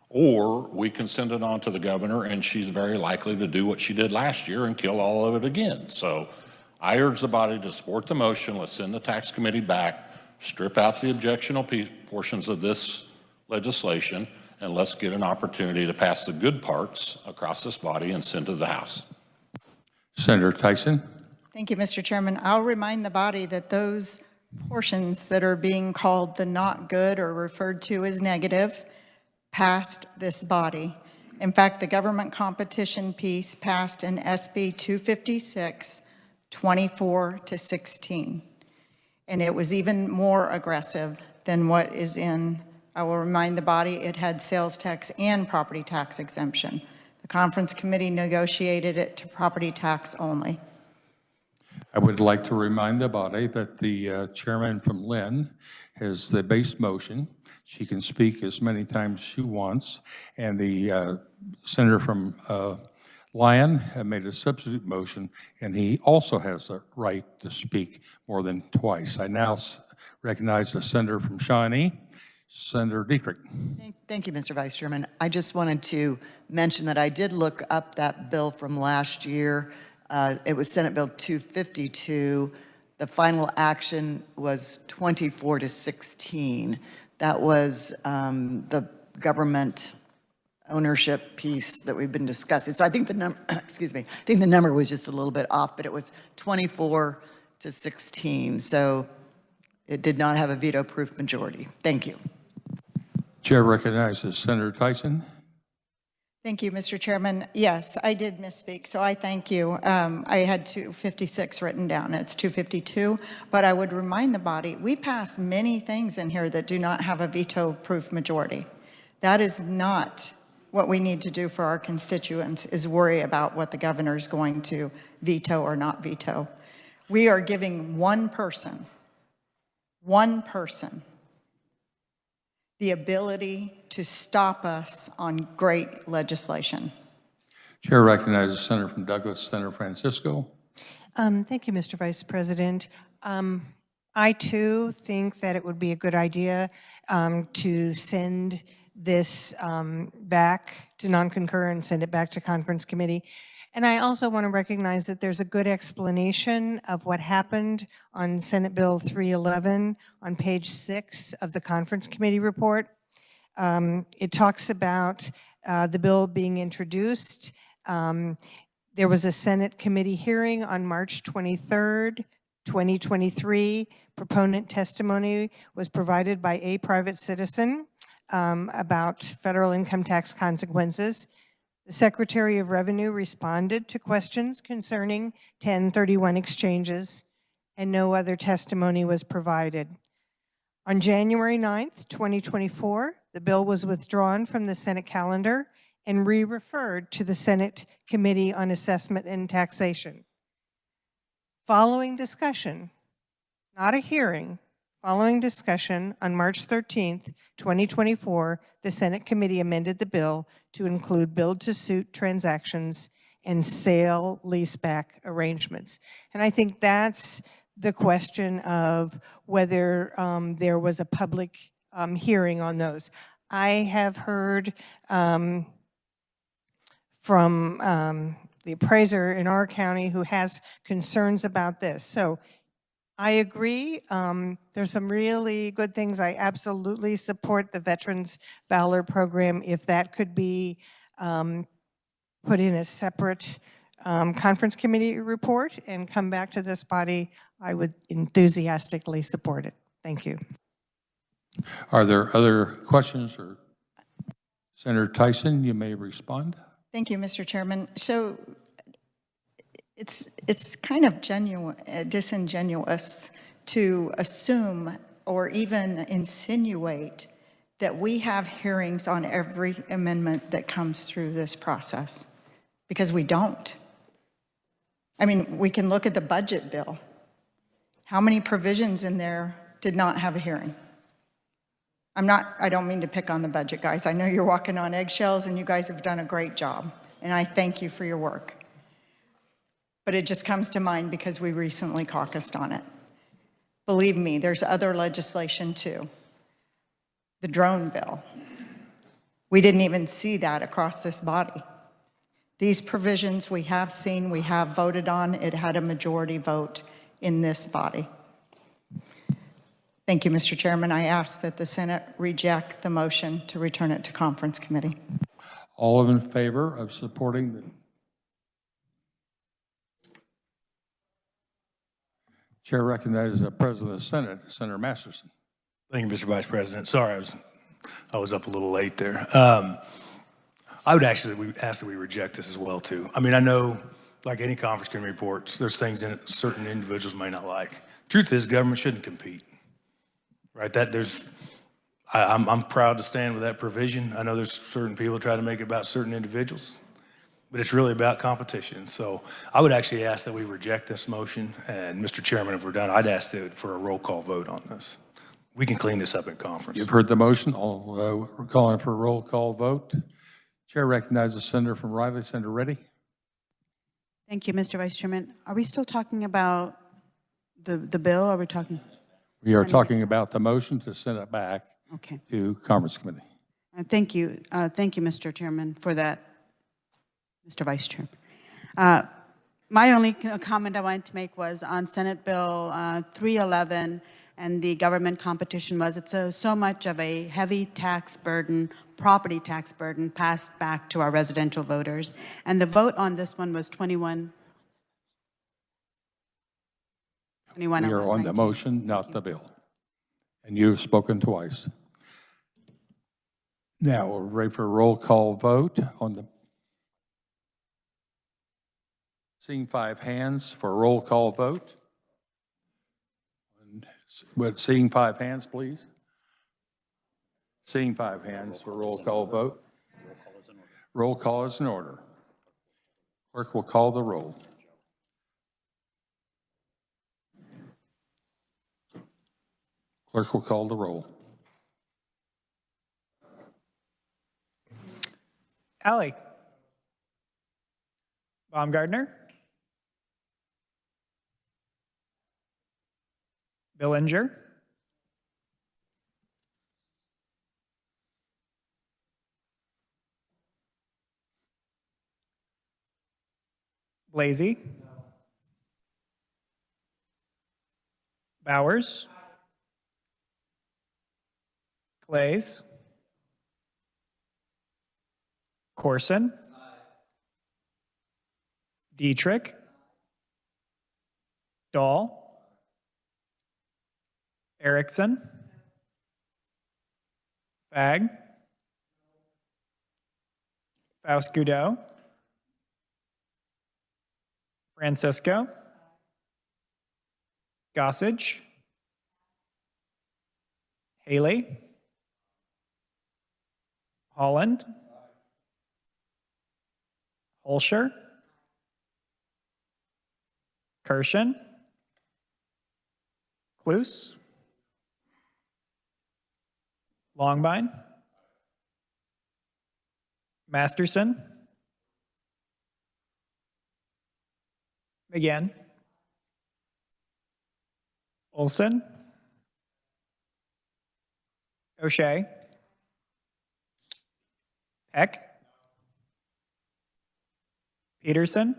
or we can send it on to the governor, and she's very likely to do what she did last year and kill all of it again. So I urge the body to support the motion. Let's send the tax committee back, strip out the objectionable portions of this legislation, and let's get an opportunity to pass the good parts across this body and send to the House. Senator Tyson. Thank you, Mr. Chairman. I'll remind the body that those portions that are being called the not good or referred to as negative passed this body. In fact, the government competition piece passed in SB 256, 24-16. And it was even more aggressive than what is in, I will remind the body, it had sales tax and property tax exemption. The conference committee negotiated it to property tax only. I would like to remind the body that the chairman from Lynn has the base motion. She can speak as many times as she wants, and the senator from Lyon made a substitute motion, and he also has the right to speak more than twice. I now recognize the senator from Shawnee, Senator Dietrich. Thank you, Mr. Vice Chairman. I just wanted to mention that I did look up that bill from last year. It was Senate Bill 252. The final action was 24-16. That was the government ownership piece that we've been discussing. So I think the number, excuse me, I think the number was just a little bit off, but it was 24-16. So it did not have a veto-proof majority. Thank you. Chair recognizes Senator Tyson. Thank you, Mr. Chairman. Yes, I did misspeak, so I thank you. I had 256 written down. It's 252, but I would remind the body, we pass many things in here that do not have a veto-proof majority. That is not what we need to do for our constituents, is worry about what the governor is going to veto or not veto. We are giving one person, the ability to stop us on great legislation. Chair recognizes Senator from Douglas, Senator Francisco. Thank you, Mr. Vice President. I too think that it would be a good idea to send this back to non-concur and send it back to conference committee. And I also want to recognize that there's a good explanation of what happened on Senate Bill 311 on page 6 of the conference committee report. It talks about the bill being introduced. There was a Senate committee hearing on March 23rd, 2023. Proponent testimony was provided by a private citizen about federal income tax consequences. The Secretary of Revenue responded to questions concerning 1031 exchanges, and no other testimony was provided. On January 9th, 2024, the bill was withdrawn from the Senate calendar and re-referred to the Senate Committee on Assessment and Taxation. Following discussion, not a hearing, following discussion on March 13th, 2024, the Senate committee amended the bill to include build-to-suit transactions and sale leaseback arrangements. And I think that's the question of whether there was a public hearing on those. I have heard from the appraiser in our county who has concerns about this. So I agree. There's some really good things. I absolutely support the Veterans Valor Program. If that could be put in a separate conference committee report and come back to this body, I would enthusiastically support it. Thank you. Are there other questions? Or Senator Tyson, you may respond. Thank you, Mr. Chairman. So it's kind of disingenuous to assume or even insinuate that we have hearings on every amendment that comes through this process, because we don't. I mean, we can look at the budget bill. How many provisions in there did not have a hearing? I don't mean to pick on the budget, guys. I know you're walking on eggshells and you guys have done a great job, and I thank you for your work. But it just comes to mind because we recently caucused on it. Believe me, there's other legislation too. The drone bill. We didn't even see that across this body. These provisions we have seen, we have voted on. It had a majority vote in this body. Thank you, Mr. Chairman. I ask that the Senate reject the motion to return it to conference committee. All in favor of supporting the Chair recognizes the President of the Senate, Senator Masterson. Thank you, Mr. Vice President. Sorry, I was up a little late there. I would actually ask that we reject this as well, too. I mean, I know, like any conference committee reports, there's things in it certain individuals may not like. Truth is, government shouldn't compete, right? I'm proud to stand with that provision. I know there's certain people try to make it about certain individuals, but it's really about competition. So I would actually ask that we reject this motion. And Mr. Chairman, if we're done, I'd ask for a roll call vote on this. We can clean this up in conference. You've heard the motion. We're calling for a roll call vote. Chair recognizes Senator from Riley. Senator Reddy. Thank you, Mr. Vice Chairman. Are we still talking about the bill? Or are we talking? We are talking about the motion to send it back to Conference Committee. Thank you. Thank you, Mr. Chairman, for that, Mr. Vice Chair. My only comment I wanted to make was on Senate Bill 311 and the government competition was it's so much of a heavy tax burden, property tax burden passed back to our residential voters. And the vote on this one was 21. We are on the motion, not the bill. And you have spoken twice. Now we're ready for a roll call vote on the. Seeing 5 hands for a roll call vote. With seeing 5 hands, please. Seeing 5 hands for roll call vote. Roll call is in order. Clerk will call the roll. Clerk will call the roll. Alley. Baumgartner. Billinger. Blasey. Bowers. Glaze. Corson. Dietrich. Dahl. Erickson. Fag. Faust-Goudot. Francisco. Gossage. Haley. Holland. Holscher. Kirshen. Cluse. Longbine. Masterson. McGinn. Olson. O'Shea. Peck. Peterson.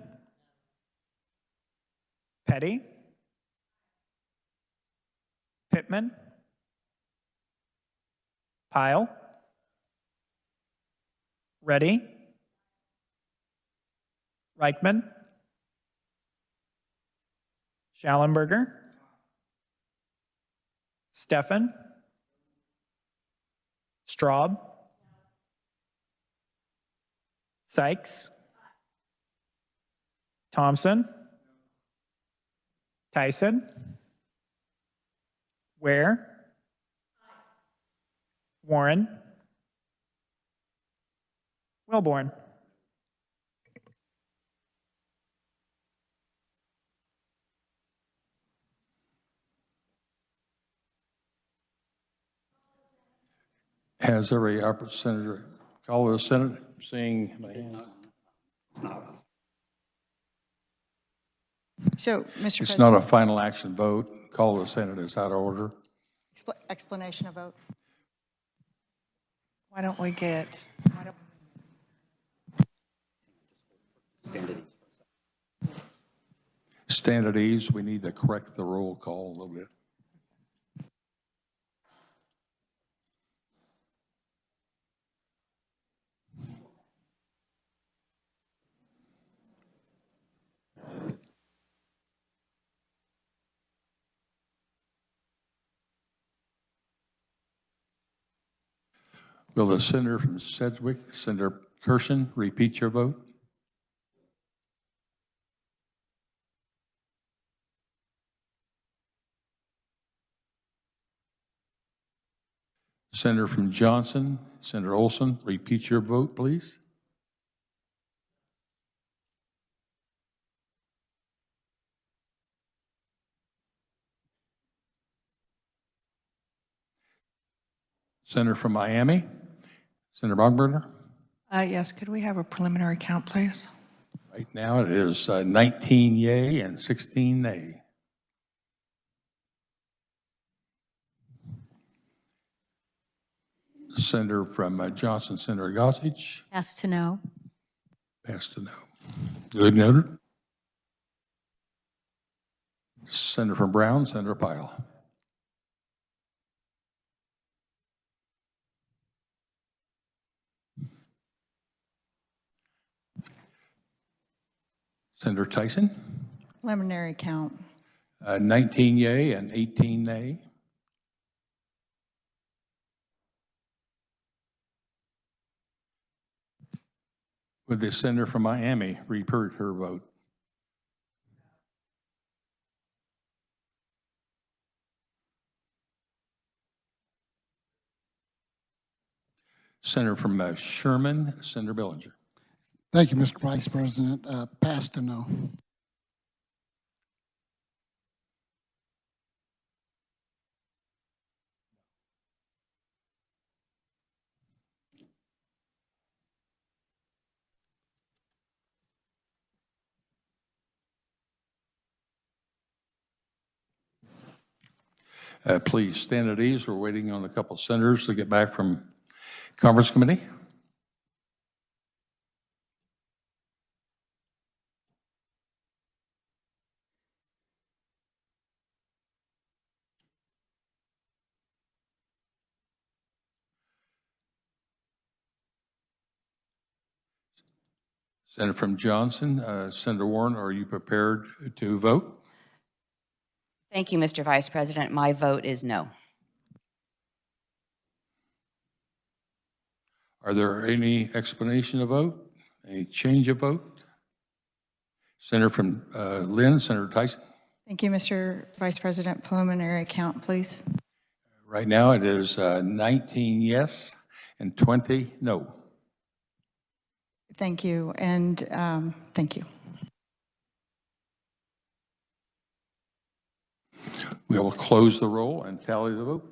Petty. Pittman. Pyle. Reddy. Reichman. Schallenberger. Steffen. Straub. Sykes. Thompson. Tyson. Ware. Warren. Wellborn. Has every senator call the Senate? Seeing my hand. So, Mr. It's President. not a final action vote. Call the Senate is out of order. Explanation of vote. Why don't we get? Stand at ease. We need to correct the roll call a little bit. Will the senator from Sedgwick, Senator Kirshen, repeat your vote? Senator from Johnson, Senator Olson, repeat your vote, please. Senator from Miami, Senator Baumgartner. Yes, could we have a preliminary count, please? Right now it is 19 yea and 16 nay. Senator from Johnson, Senator Gossage. Asked to no. Passed to no. Duly noted. Senator from Brown, Senator Pyle. Senator Tyson. Preliminary count. 19 yea and 18 nay. Would the senator from Miami report her vote? Senator from Sherman, Senator Billinger. Thank you, Mr. Vice President. Passed to no. Please stand at ease. We're waiting on a couple of senators to get back from conference committee. Senator from Johnson, Senator Warren, are you prepared to vote? Thank you, Mr. Vice President. My vote is no. Are there any explanation of vote? Any change of vote? Senator from Lynn, Senator Tyson. Thank you, Mr. Vice President. Preliminary count, please. Right now it is 19 yes and 20 no. Thank you, and thank you. We will close the roll and tally the vote.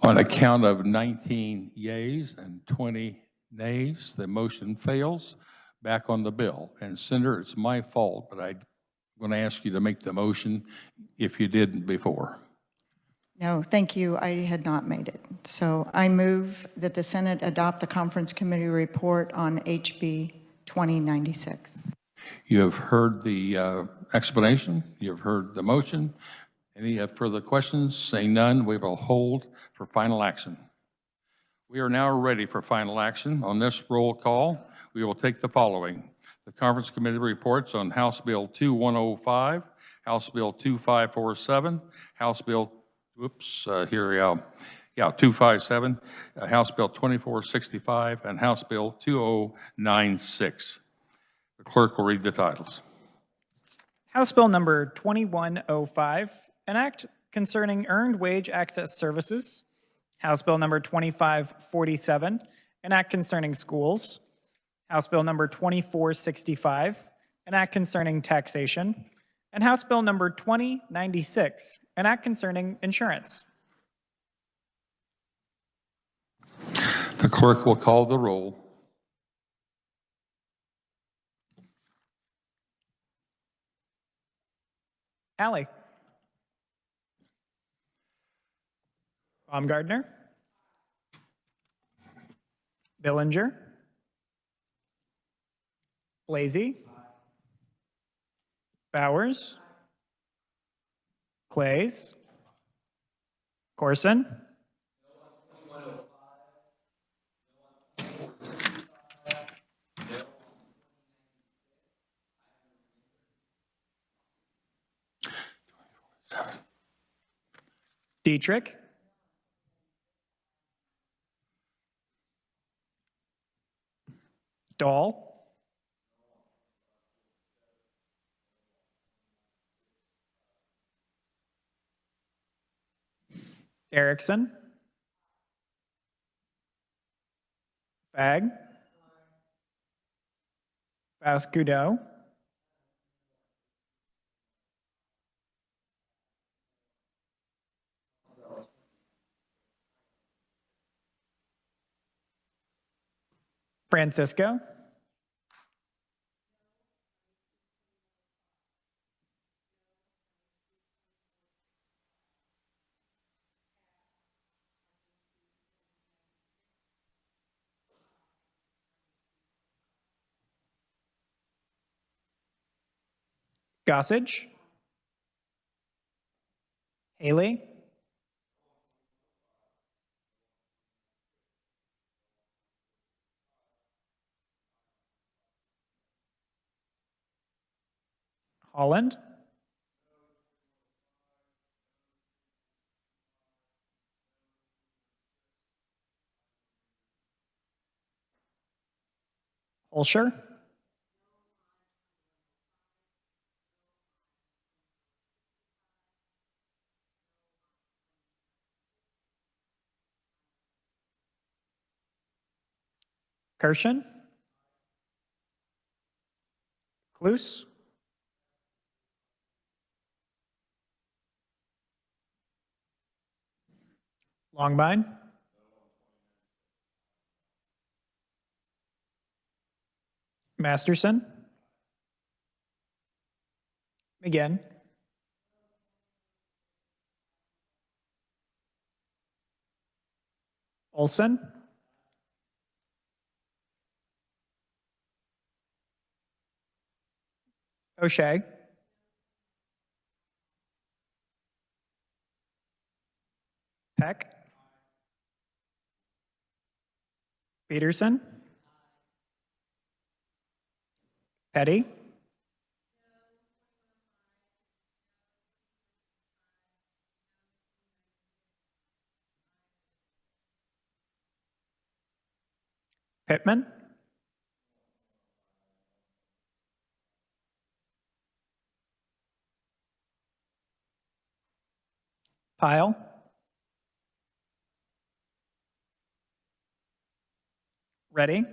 On a count of 19 yeas and 20 nays, the motion fails. Back on the bill. And Senator, it's my fault, but I'm going to ask you to make the motion if you didn't before. No, thank you. I had not made it. So I move that the Senate adopt the conference committee report on HB 2096. You have heard the explanation. You have heard the motion. Any further questions? Saying none, we will hold for final action. We are now ready for final action. On this roll call, we will take the following. The conference committee reports on House Bill 2105, House Bill 2547, House Bill, 257, House Bill 2465, and House Bill 2096. The clerk will read the titles. House Bill number 2105, an act concerning earned wage access services. House Bill number 2547, an act concerning schools. House Bill number 2465, an act concerning taxation. And House Bill number 2096, an act concerning insurance. The clerk will call the roll. Alley. Baumgartner. Billinger. Blasey. Bowers. Clays. Corson. Dietrich, Dahl, Erickson, Fag, Fascudo, Francisco, Gossage, Haley, Holland, Holscher, Kirshen, Cluse, Longbine, Masterson, McGinn, Olson, O'Shea, Peck, Peterson, Petty, Pittman, Pyle, Ready,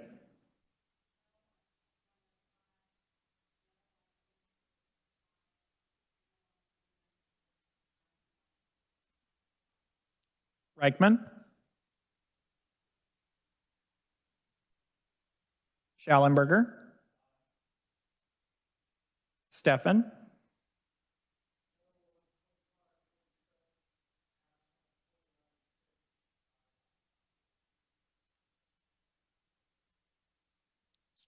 Reichman, Schallenberger, Steffen,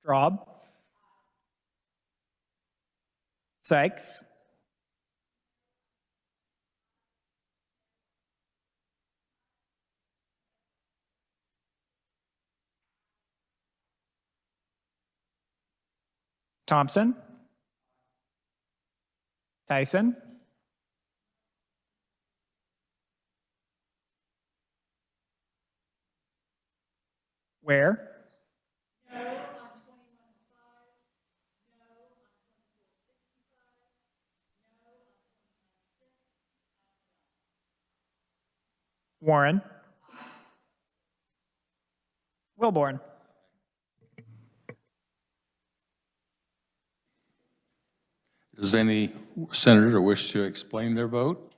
Straub, Sykes, Thompson, Tyson, Ware, Warren, Wilborn. Does any senator wish to explain their vote?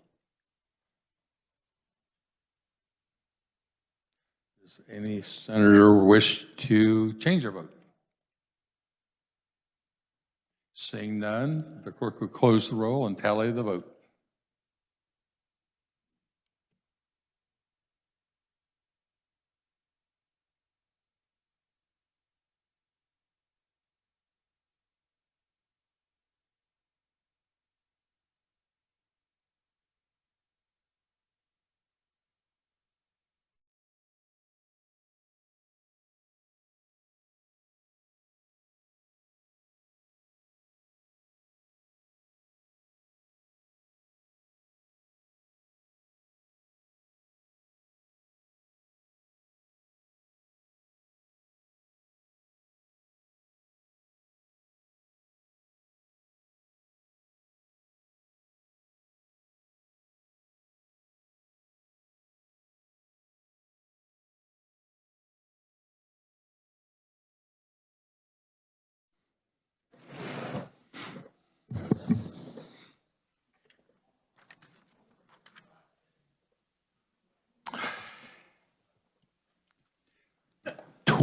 Does any senator wish to change their vote? Seeing none, the clerk will close the roll and tally the vote.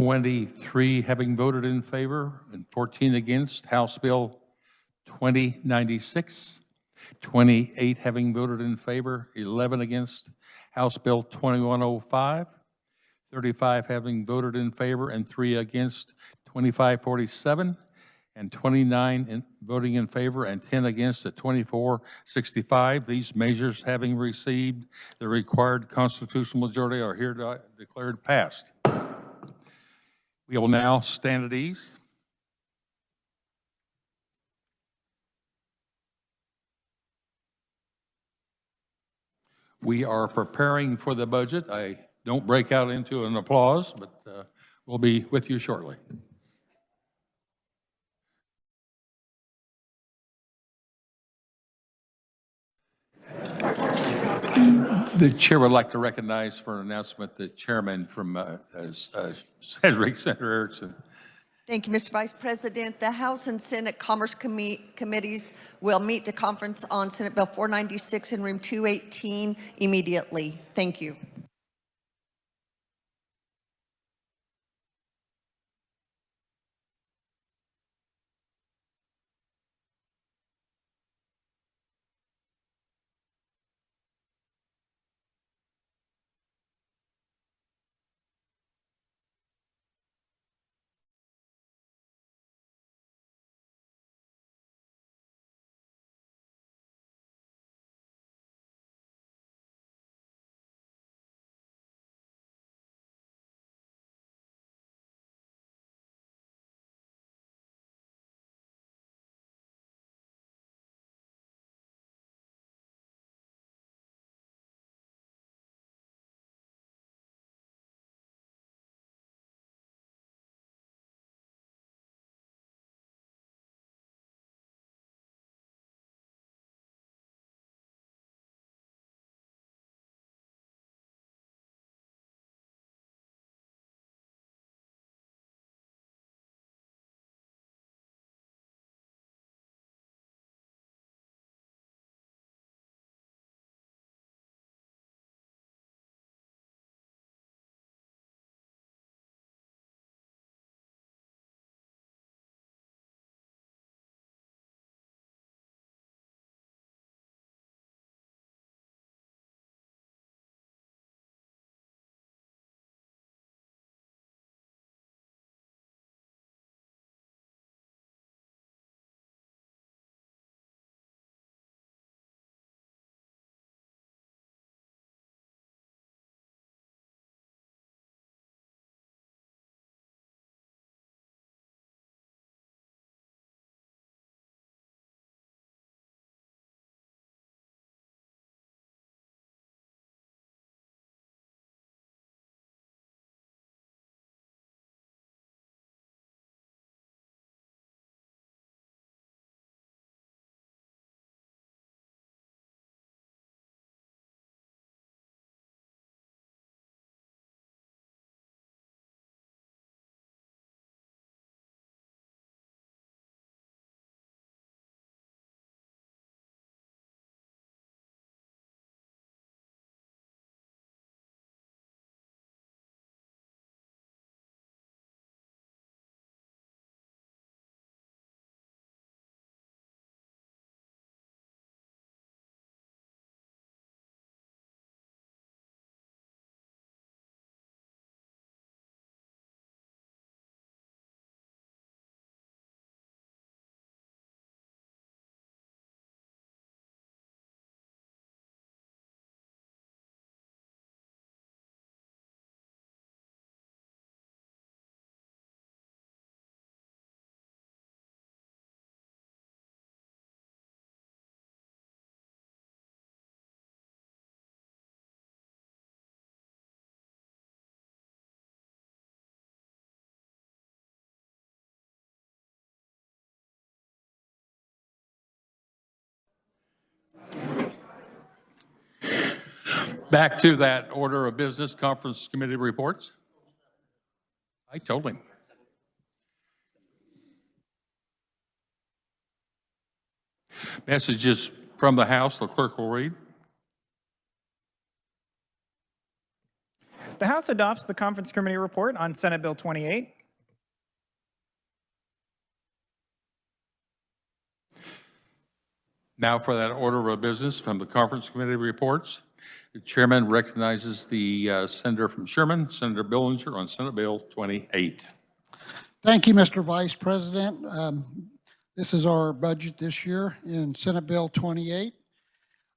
23 having voted in favor and 14 against. House Bill 2096. 28 having voted in favor, 11 against. House Bill 2105. 35 having voted in favor and 3 against. 2547. And 29 voting in favor and 10 against at 2465. These measures having received the required constitutional majority are here declared passed. We will now stand at ease. We are preparing for the budget. I don't break out into an applause, but we'll be with you shortly. The chair would like to recognize for an announcement the chairman from Sedgwick, Senator Erickson. Thank you, Mr. Vice President. The House and Senate Commerce Committees will meet to conference on Senate Bill 496 in room 218 immediately. Thank you. Back to that order of business, conference committee reports. I told him. Messages from the House, the clerk will read. The House adopts the Conference Committee report on Senate Bill 28. Now for that order of business from the Conference Committee reports. The chairman recognizes the senator from Sherman, Senator Billinger, on Senate Bill 28. Thank you, Mr. Vice President. This is our budget this year in Senate Bill 28.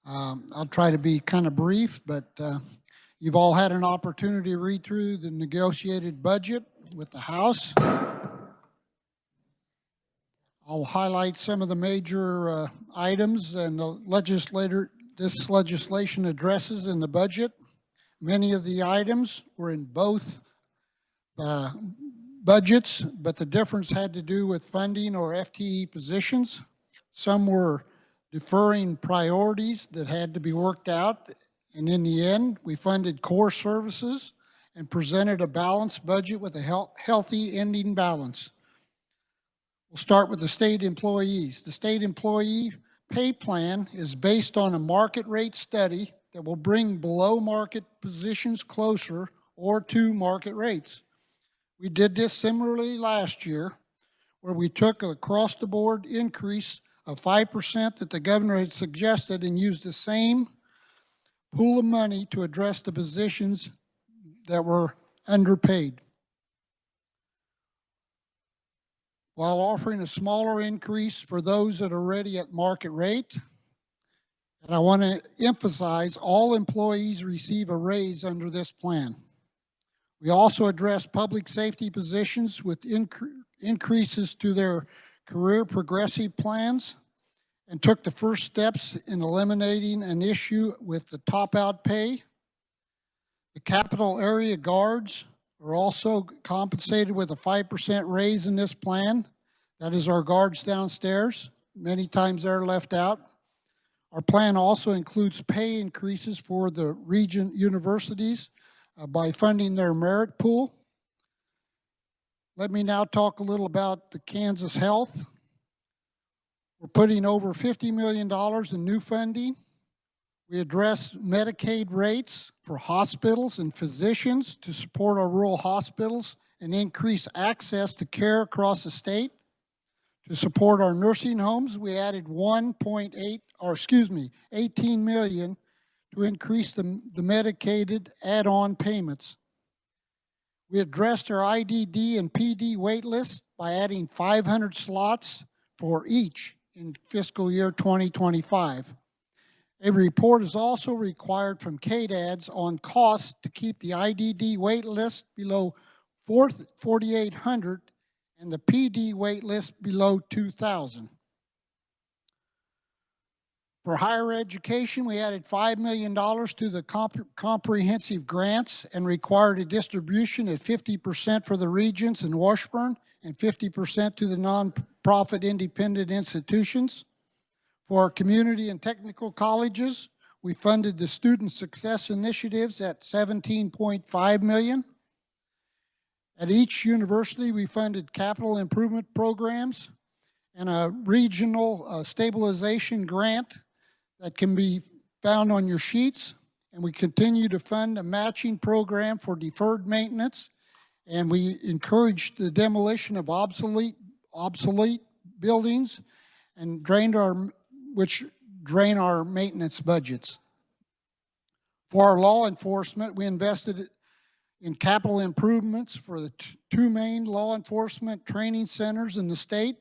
I'll try to be kind of brief, but you've all had an opportunity to read through the negotiated budget with the House. I'll highlight some of the major items and this legislation addresses in the budget. Many of the items were in both budgets, but the difference had to do with funding or FTE positions. Some were deferring priorities that had to be worked out, and in the end, we funded core services and presented a balanced budget with a healthy ending balance. We'll start with the state employees. The state employee pay plan is based on a market rate study that will bring below market positions closer or to market rates. We did this similarly last year, where we took an across-the-board increase of 5% that the governor had suggested and used the same pool of money to address the positions that were underpaid, while offering a smaller increase for those that are already at market rate. And I want to emphasize all employees receive a raise under this plan. We also address public safety positions with increases to their career progressive plans and took the first steps in eliminating an issue with the top-out pay. The capital area guards are also compensated with a 5% raise in this plan. That is our guards downstairs. Many times they're left out. Our plan also includes pay increases for the region universities by funding their merit pool. Let me now talk a little about the Kansas Health. We're putting over $50 million in new funding. We address Medicaid rates for hospitals and physicians to support our rural hospitals and increase access to care across the state. To support our nursing homes, we added 18 million to increase the Medicaid add-on payments. We addressed our IDD and PD wait lists by adding 500 slots for each in fiscal year 2025. A report is also required from KDADS on costs to keep the IDD wait list below 4,800 and the PD wait list below 2,000. For higher education, we added $5 million to the comprehensive grants and required a distribution at 50% for the regions in Washburn and 50% to the nonprofit independent institutions. For our community and technical colleges, we funded the student success initiatives at $17.5 million. At each university, we funded capital improvement programs and a regional stabilization grant that can be found on your sheets. And we continue to fund a matching program for deferred maintenance. And we encourage the demolition of obsolete buildings and which drain our maintenance budgets. For our law enforcement, we invested in capital improvements for the two main law enforcement training centers in the state.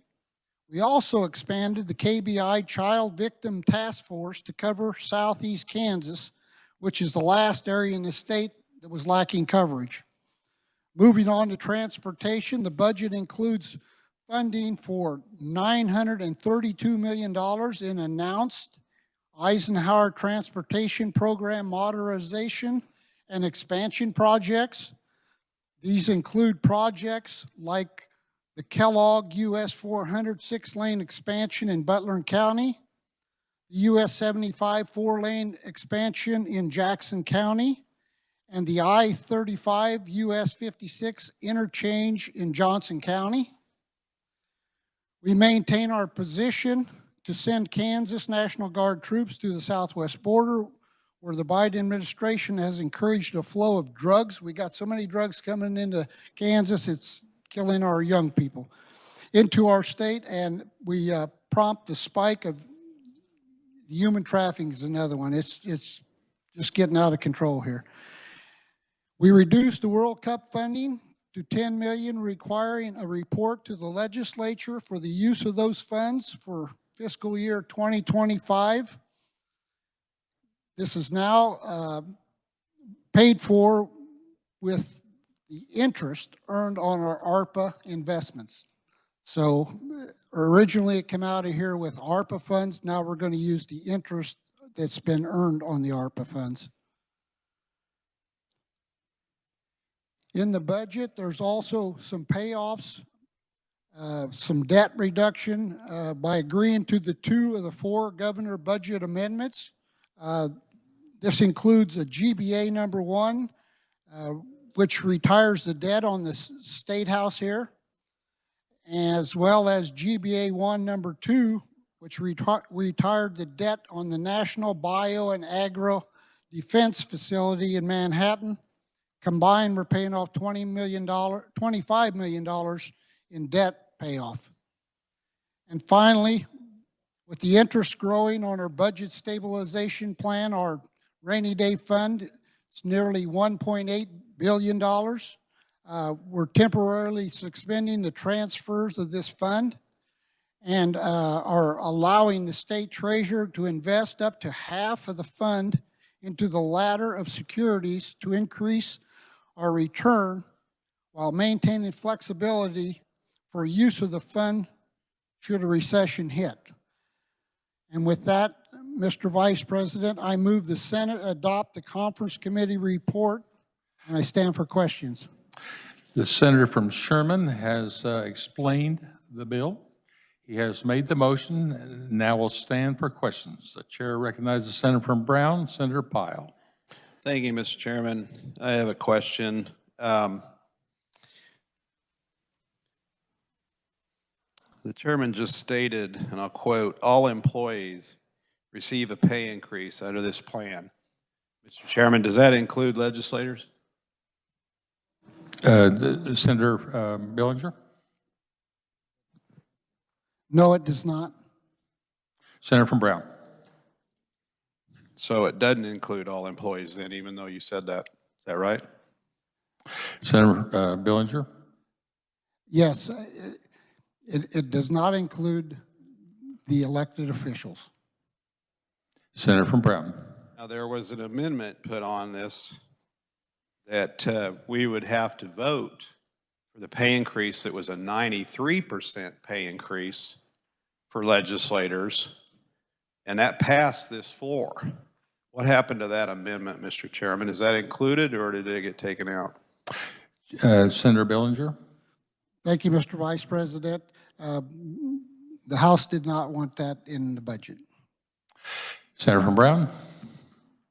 We also expanded the KBI Child Victim Task Force to cover southeast Kansas, which is the last area in the state that was lacking coverage. Moving on to transportation, the budget includes funding for $932 million in announced Eisenhower Transportation Program modernization and expansion projects. These include projects like the Kellogg US 400 6-lane expansion in Butler County, the US 75 4-lane expansion in Jackson County, and the I-35 US 56 interchange in Johnson County. We maintain our position to send Kansas National Guard troops to the southwest border where the Biden administration has encouraged a flow of drugs. We got so many drugs coming into Kansas, it's killing our young people, into our state, and we prompt the spike of human trafficking is another one. It's just getting out of control here. We reduced the World Cup funding to $10 million, requiring a report to the legislature for the use of those funds for fiscal year 2025. This is now paid for with the interest earned on our ARPA investments. So originally it came out of here with ARPA funds. Now we're going to use the interest that's been earned on the ARPA funds. In the budget, there's also some payoffs, some debt reduction by agreeing to the 2 of the 4 governor budget amendments. This includes a GBA number 1, which retires the debt on the State House here, as well as GBA 1 number 2, which retired the debt on the National Bio and Agro Defense Facility in Manhattan. Combined, we're paying off $25 million in debt payoff. And finally, with the interest growing on our budget stabilization plan, our rainy day fund, it's nearly $1.8 billion. We're temporarily suspending the transfers of this fund and are allowing the state treasurer to invest up to half of the fund into the ladder of securities to increase our return while maintaining flexibility for use of the fund should a recession hit. And with that, Mr. Vice President, I move the Senate adopt the conference committee report, and I stand for questions. The senator from Sherman has explained the bill. He has made the motion. Now we'll stand for questions. The chair recognizes the senator from Brown, Senator Pyle. Thank you, Mr. Chairman. I have a question. The chairman just stated, and I'll quote, all employees receive a pay increase under this plan. Mr. Chairman, does that include legislators? Senator Billinger? No, it does not. Senator from Brown. So it doesn't include all employees then, even though you said that. Is that right? Senator Billinger? Yes, it does not include the elected officials. Senator from Brown. Now, there was an amendment put on this that we would have to vote for the pay increase that was a 93% pay increase for legislators, and that passed this floor. What happened to that amendment, Mr. Chairman? Is that included or did it get taken out? Senator Billinger? Thank you, Mr. Vice President. The House did not want that in the budget. Senator from Brown?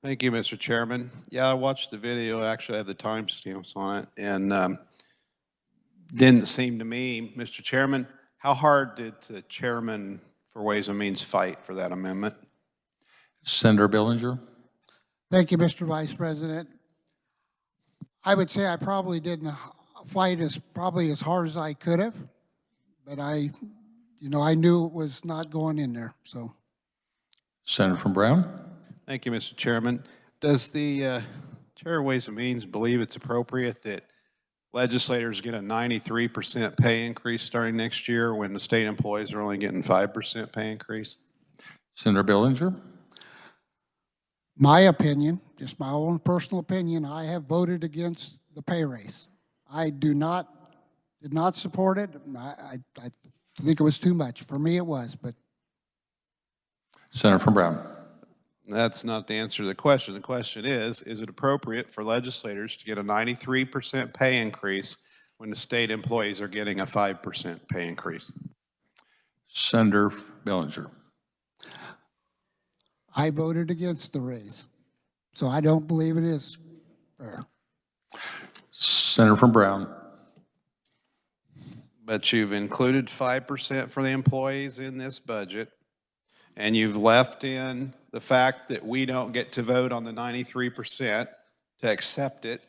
Thank you, Mr. Chairman. Yeah, I watched the video. Actually, I have the timestamps on it, and didn't seem to me, Mr. Chairman, how hard did the chairman for Ways and Means fight for that amendment? Senator Billinger? Thank you, Mr. Vice President. I would say I probably didn't fight as hard as I could have, but I knew it was not going in there, so. Senator from Brown? Thank you, Mr. Chairman. Does the Chair of Ways and Means believe it's appropriate that legislators get a 93% pay increase starting next year when the state employees are only getting 5% pay increase? Senator Billinger? My opinion, just my own personal opinion, I have voted against the pay raise. I did not support it. I think it was too much. For me, it was, but. Senator from Brown? That's not the answer to the question. The question is it appropriate for legislators to get a 93% pay increase when the state employees are getting a 5% pay increase? Senator Billinger? I voted against the raise, so I don't believe it is fair. Senator from Brown? But you've included 5% for the employees in this budget, and you've left in the fact that we don't get to vote on the 93% to accept it,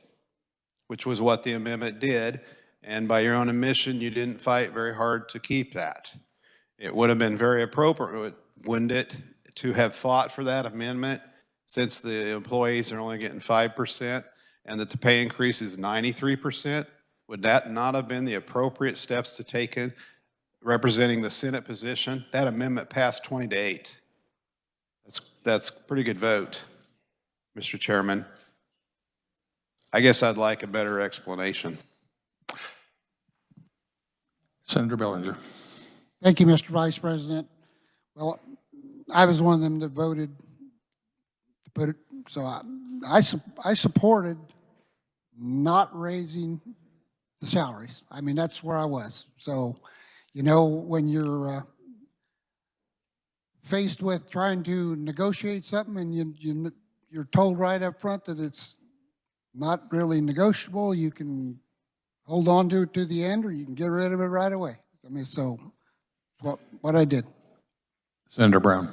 which was what the amendment did. And by your own admission, you didn't fight very hard to keep that. It would have been very appropriate, wouldn't it, to have fought for that amendment since the employees are only getting 5% and that the pay increase is 93%? Would that not have been the appropriate steps to take in representing the Senate position? That amendment passed 20-8. That's a pretty good vote, Mr. Chairman. I guess I'd like a better explanation. Senator Bellinger. Thank you, Mr. Vice President. Well, I was one of them that voted to put it, so I supported not raising the salaries. I mean, that's where I was. So, you know, when you're faced with trying to negotiate something and you're told right up front that it's not really negotiable, you can hold on to it to the end or you can get rid of it right away. I mean, so what I did. Senator Brown.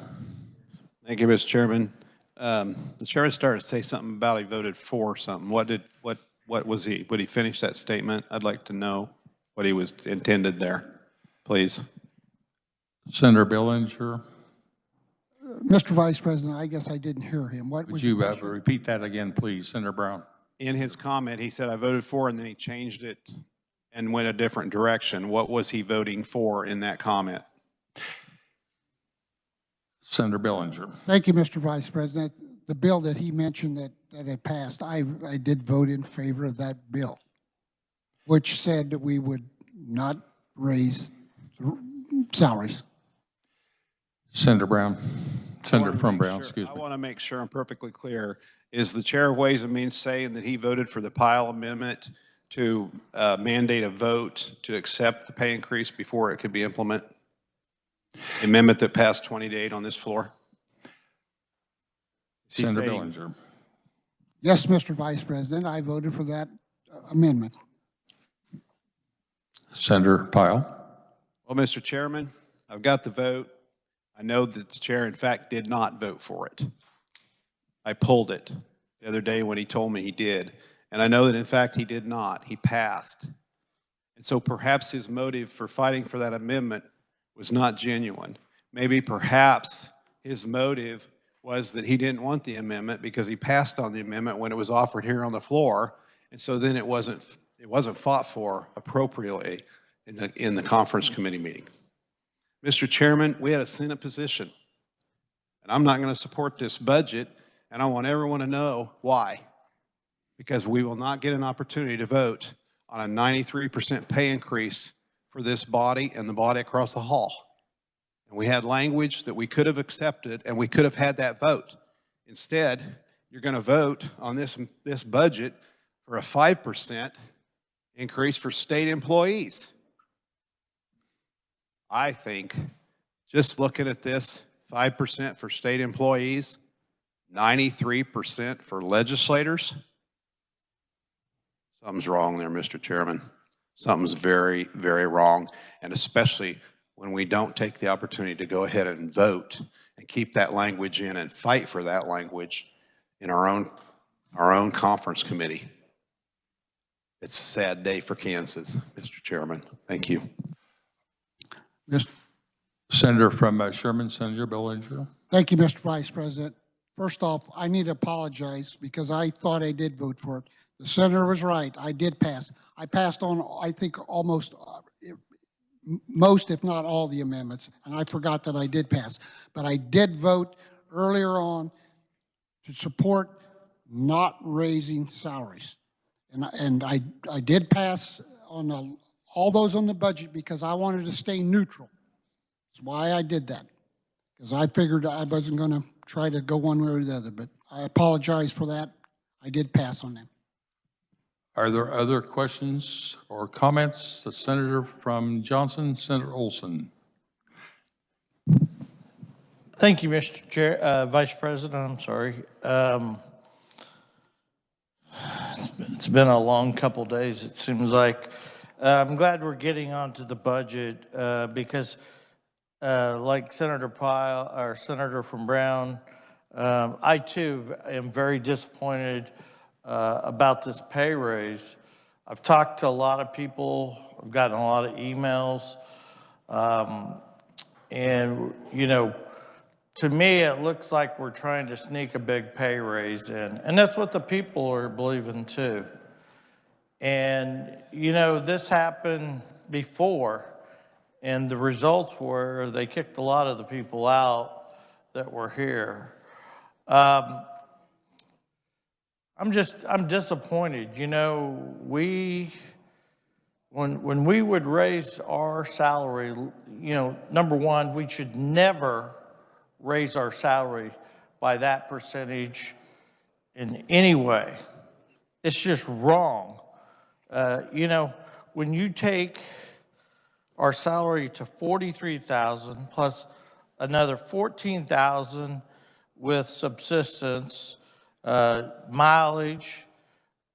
Thank you, Mr. Chairman. The chairman started to say something about he voted for something. What was he? Would he finish that statement? I'd like to know what he was intended there, please. Senator Bellinger. Mr. Vice President, I guess I didn't hear him. What Would was you your question? repeat that again, please, Senator Brown? In his comment, he said, I voted for, and then he changed it and went a different direction. What was he voting for in that comment? Senator Bellinger. Thank you, Mr. Vice President. The bill that he mentioned that had passed, I did vote in favor of that bill, which said that we would not raise salaries. Senator Brown. Senator from Brown, excuse me. I want to make sure I'm perfectly clear. Is the chair of Ways and Means saying that he voted for the Pyle amendment to mandate a vote to accept the pay increase before it could be implemented? The amendment that passed 20-8 on this floor? Senator Bellinger. Yes, Mr. Vice President, I voted for that amendment. Senator Pyle. Well, Mr. Chairman, I've got the vote. I know that the chair, in fact, did not vote for it. I pulled it the other day when he told me he did. And I know that, in fact, he did not. He passed. And so perhaps his motive for fighting for that amendment was not genuine. Maybe perhaps his motive was that he didn't want the amendment because he passed on the amendment when it was offered here on the floor. And so then it wasn't fought for appropriately in the conference committee meeting. Mr. Chairman, we had a Senate position, and I'm not going to support this budget, and I want everyone to know why. Because we will not get an opportunity to vote on a 93% pay increase for this body and the body across the hall. And we had language that we could have accepted, and we could have had that vote. Instead, you're going to vote on this budget for a 5% increase for state employees. I think, just looking at this, 5% for state employees, 93% for legislators. Something's wrong there, Mr. Chairman. Something's very, very wrong, and especially when we don't take the opportunity to go ahead and vote and keep that language in and fight for that language in our own conference committee. It's a sad day for Kansas, Mr. Chairman. Thank you. Senator from Sherman, Senator Bellinger. Thank you, Mr. Vice President. First off, I need to apologize because I thought I did vote for it. The senator was right. I did pass. I passed on, I think, almost most, if not all, the amendments, and I forgot that I did pass. But I did vote earlier on to support not raising salaries. And I did pass on all those on the budget because I wanted to stay neutral. That's why I did that, because I figured I wasn't going to try to go one way or the other. But I apologize for that. I did pass on them. Are there other questions or comments? The senator from Johnson, Senator Olson. Thank you, Mr. Chair, Vice President. I'm sorry. It's been a long couple days, it seems like. I'm glad we're getting onto the budget because like Senator Pyle, or Senator from Brown, I too am very disappointed about this pay raise. I've talked to a lot of people, I've gotten a lot of emails, and, you know, to me, it looks like we're trying to sneak a big pay raise in, and that's what the people are believing too. And, you know, this happened before, and the results were they kicked a lot of the people out that were here. I'm disappointed. You know, when we would raise our salary, you know, number one, we should never raise our salary by that percentage in any way. It's just wrong. You know, when you take our salary to $43,000 plus another $14,000 with subsistence, mileage,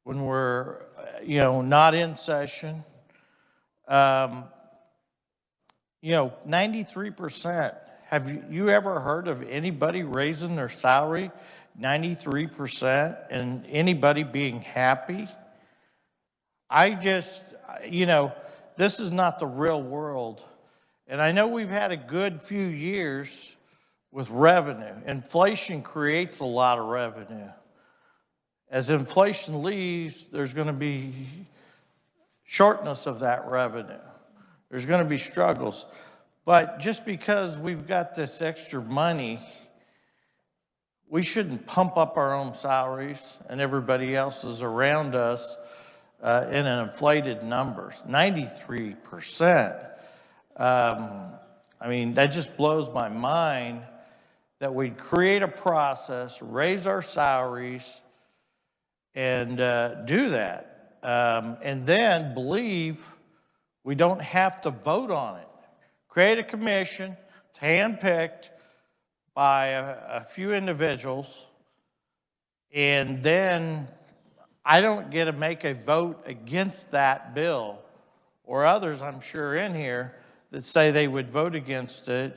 when we're, you know, not in session, you know, 93%. Have you ever heard of anybody raising their salary 93% and anybody being happy? I just, you know, this is not the real world. And I know we've had a good few years with revenue. Inflation creates a lot of revenue. As inflation leaves, there's going to be shortness of that revenue. There's going to be struggles. But just because we've got this extra money, we shouldn't pump up our own salaries and everybody else's around us in an inflated numbers. 93%. I mean, that just blows my mind that we'd create a process, raise our salaries, and do that. And then believe we don't have to vote on it. Create a commission, it's handpicked by a few individuals, and then I don't get to make a vote against that bill, or others I'm sure in here that say they would vote against it.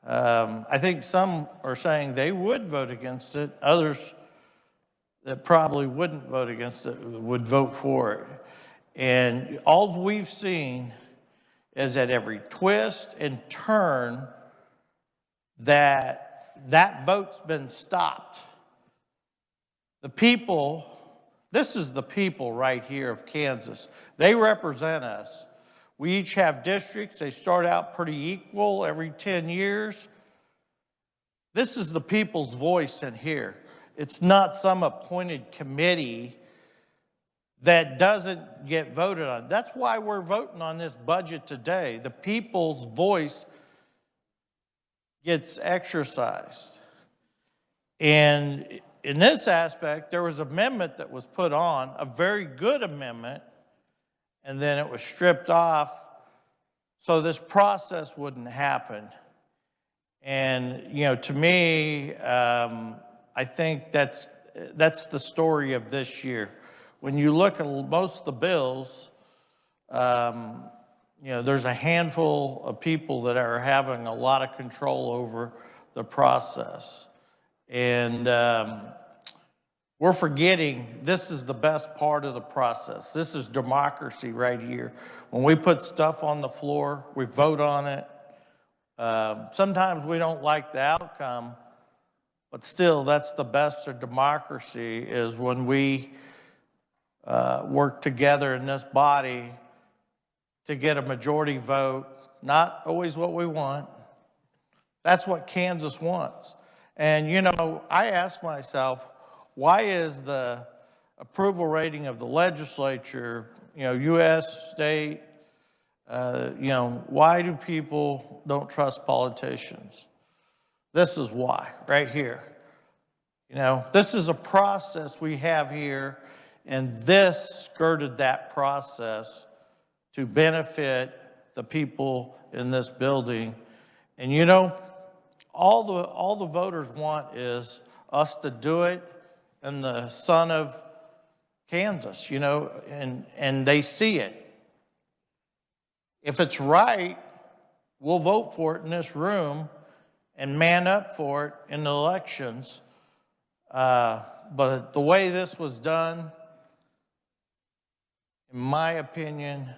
I think some are saying they would vote against it. Others that probably wouldn't vote against it would vote for it. And all we've seen is at every twist and turn that vote's been stopped. The people, this is the people right here of Kansas. They represent us. We each have districts. They start out pretty equal every 10 years. This is the people's voice in here. It's not some appointed committee that doesn't get voted on. That's why we're voting on this budget today. The people's voice gets exercised. And in this aspect, there was an amendment that was put on, a very good amendment, and then it was stripped off so this process wouldn't happen. And, you know, to me, I think that's the story of this year. When you look at most of the bills, you know, there's a handful of people that are having a lot of control over the process. And we're forgetting this is the best part of the process. This is democracy right here. When we put stuff on the floor, we vote on it. Sometimes we don't like the outcome, but still that's the best of democracy is when we work together in this body to get a majority vote, not always what we want. That's what Kansas wants. And, you know, I ask myself, why is the approval rating of the legislature, you know, U.S., state, you know, why do people don't trust politicians? This is why, right here. You know, this is a process we have here, and this skirted that process to benefit the people in this building. And you know, all the voters want is us to do it in the son of Kansas, you know, and they see it. If it's right, we'll vote for it in this room and man up for it in the elections. But the way this was done, in my opinion,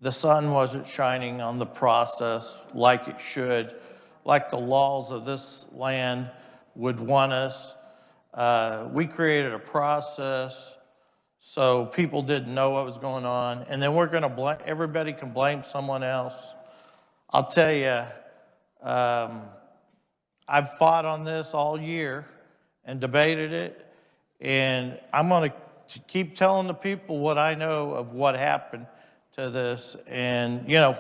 the sun wasn't shining on the process like it should, like the laws of this land would want us. We created a process so people didn't know what was going on, and then we're gonna blame, everybody can blame someone else. I'll tell you, I've fought on this all year and debated it, and I'm gonna keep telling the people what I know of what happened to this. And, you know,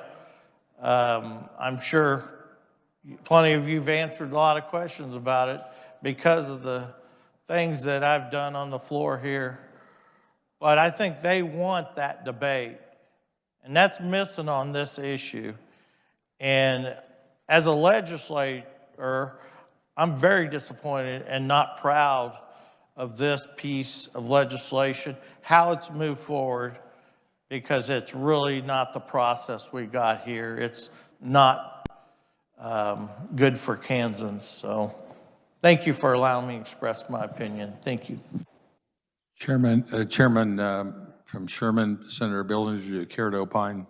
I'm sure plenty of you've answered a lot of questions about it because of the things that I've done on the floor here. But I think they want that debate, and that's missing on this issue. And as a legislator, I'm very disappointed and not proud of this piece of legislation, how it's moved forward, because it's really not the process we got here. It's not good for Kansans. So thank you for allowing me to express my opinion. Thank you. Chairman from Sherman, Senator Billings, do you care to opine?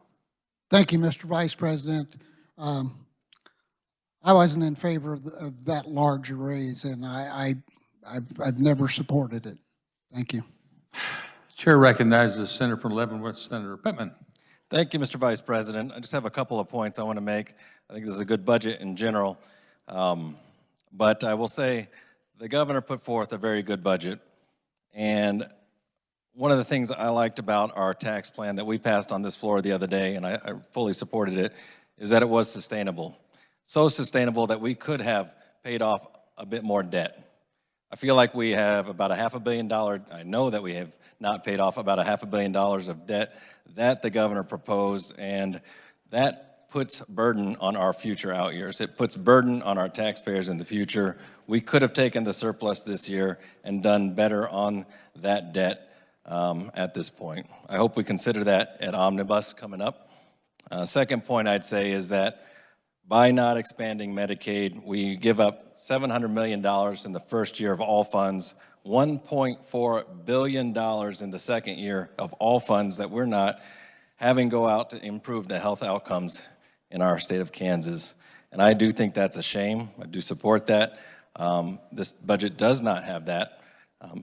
Thank you, Mr. Vice President. I wasn't in favor of that large raise, and I've never supported it. Thank you. Chair recognizes the Senator from Leavenworth, Senator Pittman. Thank you, Mr. Vice President. I just have a couple of points I want to make. I think this is a good budget in general, but I will say the governor put forth a very good budget. And one of the things I liked about our tax plan that we passed on this floor the other day, and I fully supported it, is that it was sustainable. So sustainable that we could have paid off a bit more debt. I feel like we have about $500 million, I know that we have not paid off about $500 million of debt that the governor proposed, and that puts burden on our future out years. It puts burden on our taxpayers in the future. We could have taken the surplus this year and done better on that debt at this point. I hope we consider that at Omnibus coming up. Second point I'd say is that by not expanding Medicaid, we give up $700 million in the first year of all funds, $1.4 billion in the second year of all funds that we're not having go out to improve the health outcomes in our state of Kansas. And I do think that's a shame. I do support that. This budget does not have that.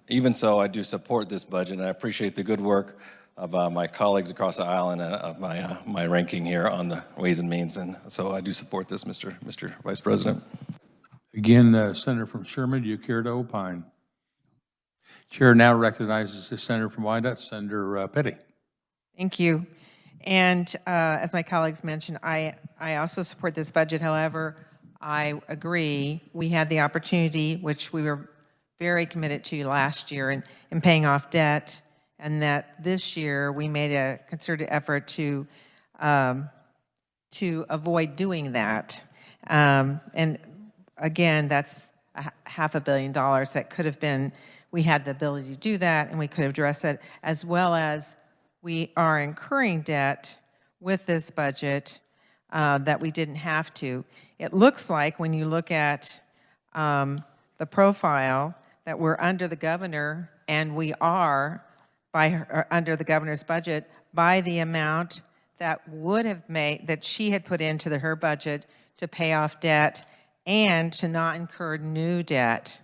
Even so, I do support this budget, and I appreciate the good work of my colleagues across the aisle and of my ranking here on the Ways and Means. And so I do support this, Mr. Vice President. Again, Senator from Sherman, do you care to opine? Chair now recognizes the Senator from Wyandotte, Senator Petty. Thank you. And as my colleagues mentioned, I also support this budget. However, I agree we had the opportunity, which we were very committed to last year in paying off debt, and that this year we made a concerted effort to avoid doing that. And again, that's $500 million that could have been, we had the ability to do that, and we could have addressed it, as well as we are incurring debt with this budget that we didn't have to. It looks like when you look at the profile that we're under the governor, and we are under the governor's budget by the amount that would have made, that she had put into her budget to pay off debt and to not incur new debt.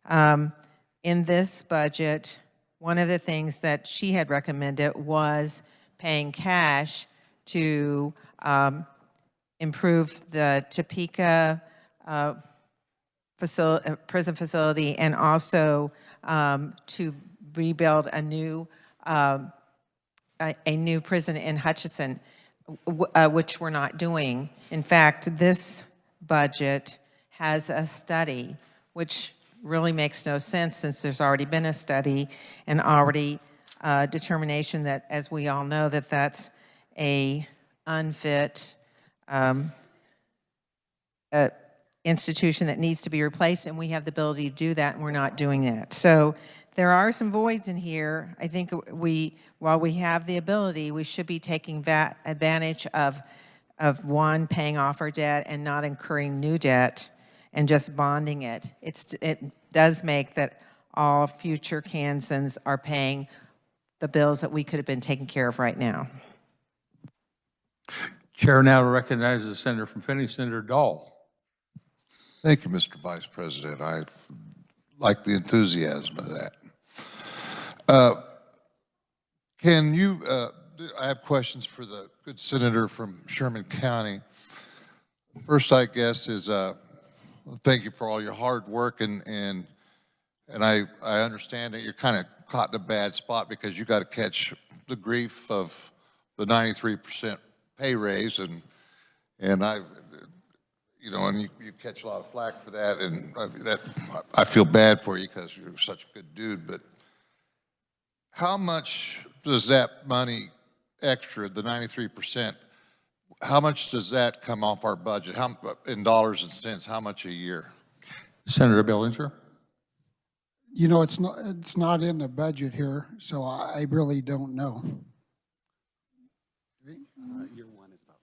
In this budget, one of the things that she had recommended was paying cash to improve the Topeka prison facility, and also to rebuild a new prison in Hutchinson, which we're not doing. In fact, this budget has a study, which really makes no sense since there's already been a study and already determination that, as we all know, that that's a unfit institution that needs to be replaced, and we have the ability to do that, and we're not doing that. So there are some voids in here. I think while we have the ability, we should be taking advantage of of, one, paying off our debt and not incurring new debt and just bonding it. It does make that all future Kansans are paying the bills that we could have been taking care of right now. Chair now recognizes the senator from Finney, Senator Dahl. Thank you, Mr. Vice President. I like the enthusiasm of that. I have questions for the good senator from Sherman County. First, I guess, is thank you for all your hard work, and I understand that you're kind of caught in a bad spot because you got to catch the grief of the 93% pay raise, and I, you know, and you catch a lot of flack for that, and I feel bad for you because you're such a good dude. But how much does that money extra, the 93%, how much does that come off our budget? How, in dollars and cents, how much a year? Senator Bellinger. You know, it's not in the budget here, so I really don't know. Year one is about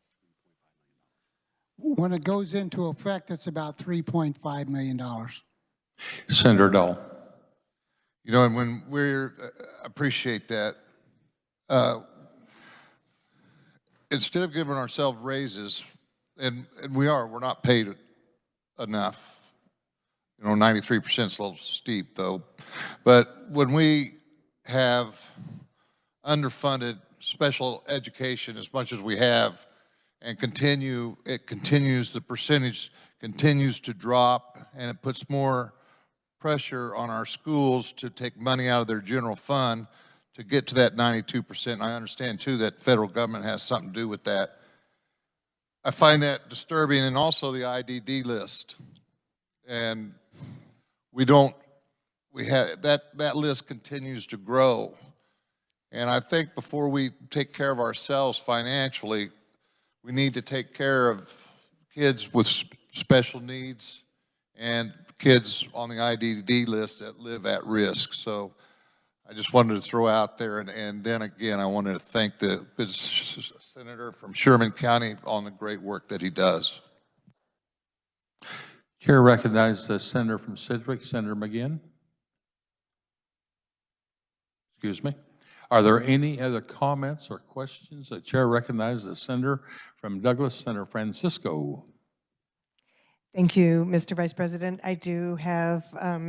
When it goes into effect, it's about $3.5 million. Senator Dahl. You know, and when we're, appreciate that, instead of giving ourselves raises, and we're not paid enough. You know, 93% is a little steep though. But when we have underfunded special education as much as we have, and the percentage continues to drop, and it puts more pressure on our schools to take money out of their general fund to get to that 92%. And I understand too that federal government has something to do with that. I find that disturbing, and also the IDD list. And that list continues to grow. And I think before we take care of ourselves financially, we need to take care of kids with special needs and kids on the IDD list that live at risk. So I just wanted to throw out there, and then again, I wanted to thank the good senator from Sherman County on the great work that he does. Chair recognizes the senator from Sedgwick, Senator McGinn. Excuse me. Are there any other comments or questions? The chair recognizes the senator from Douglas, Senator Francisco. Thank you, Mr. Vice President. I do have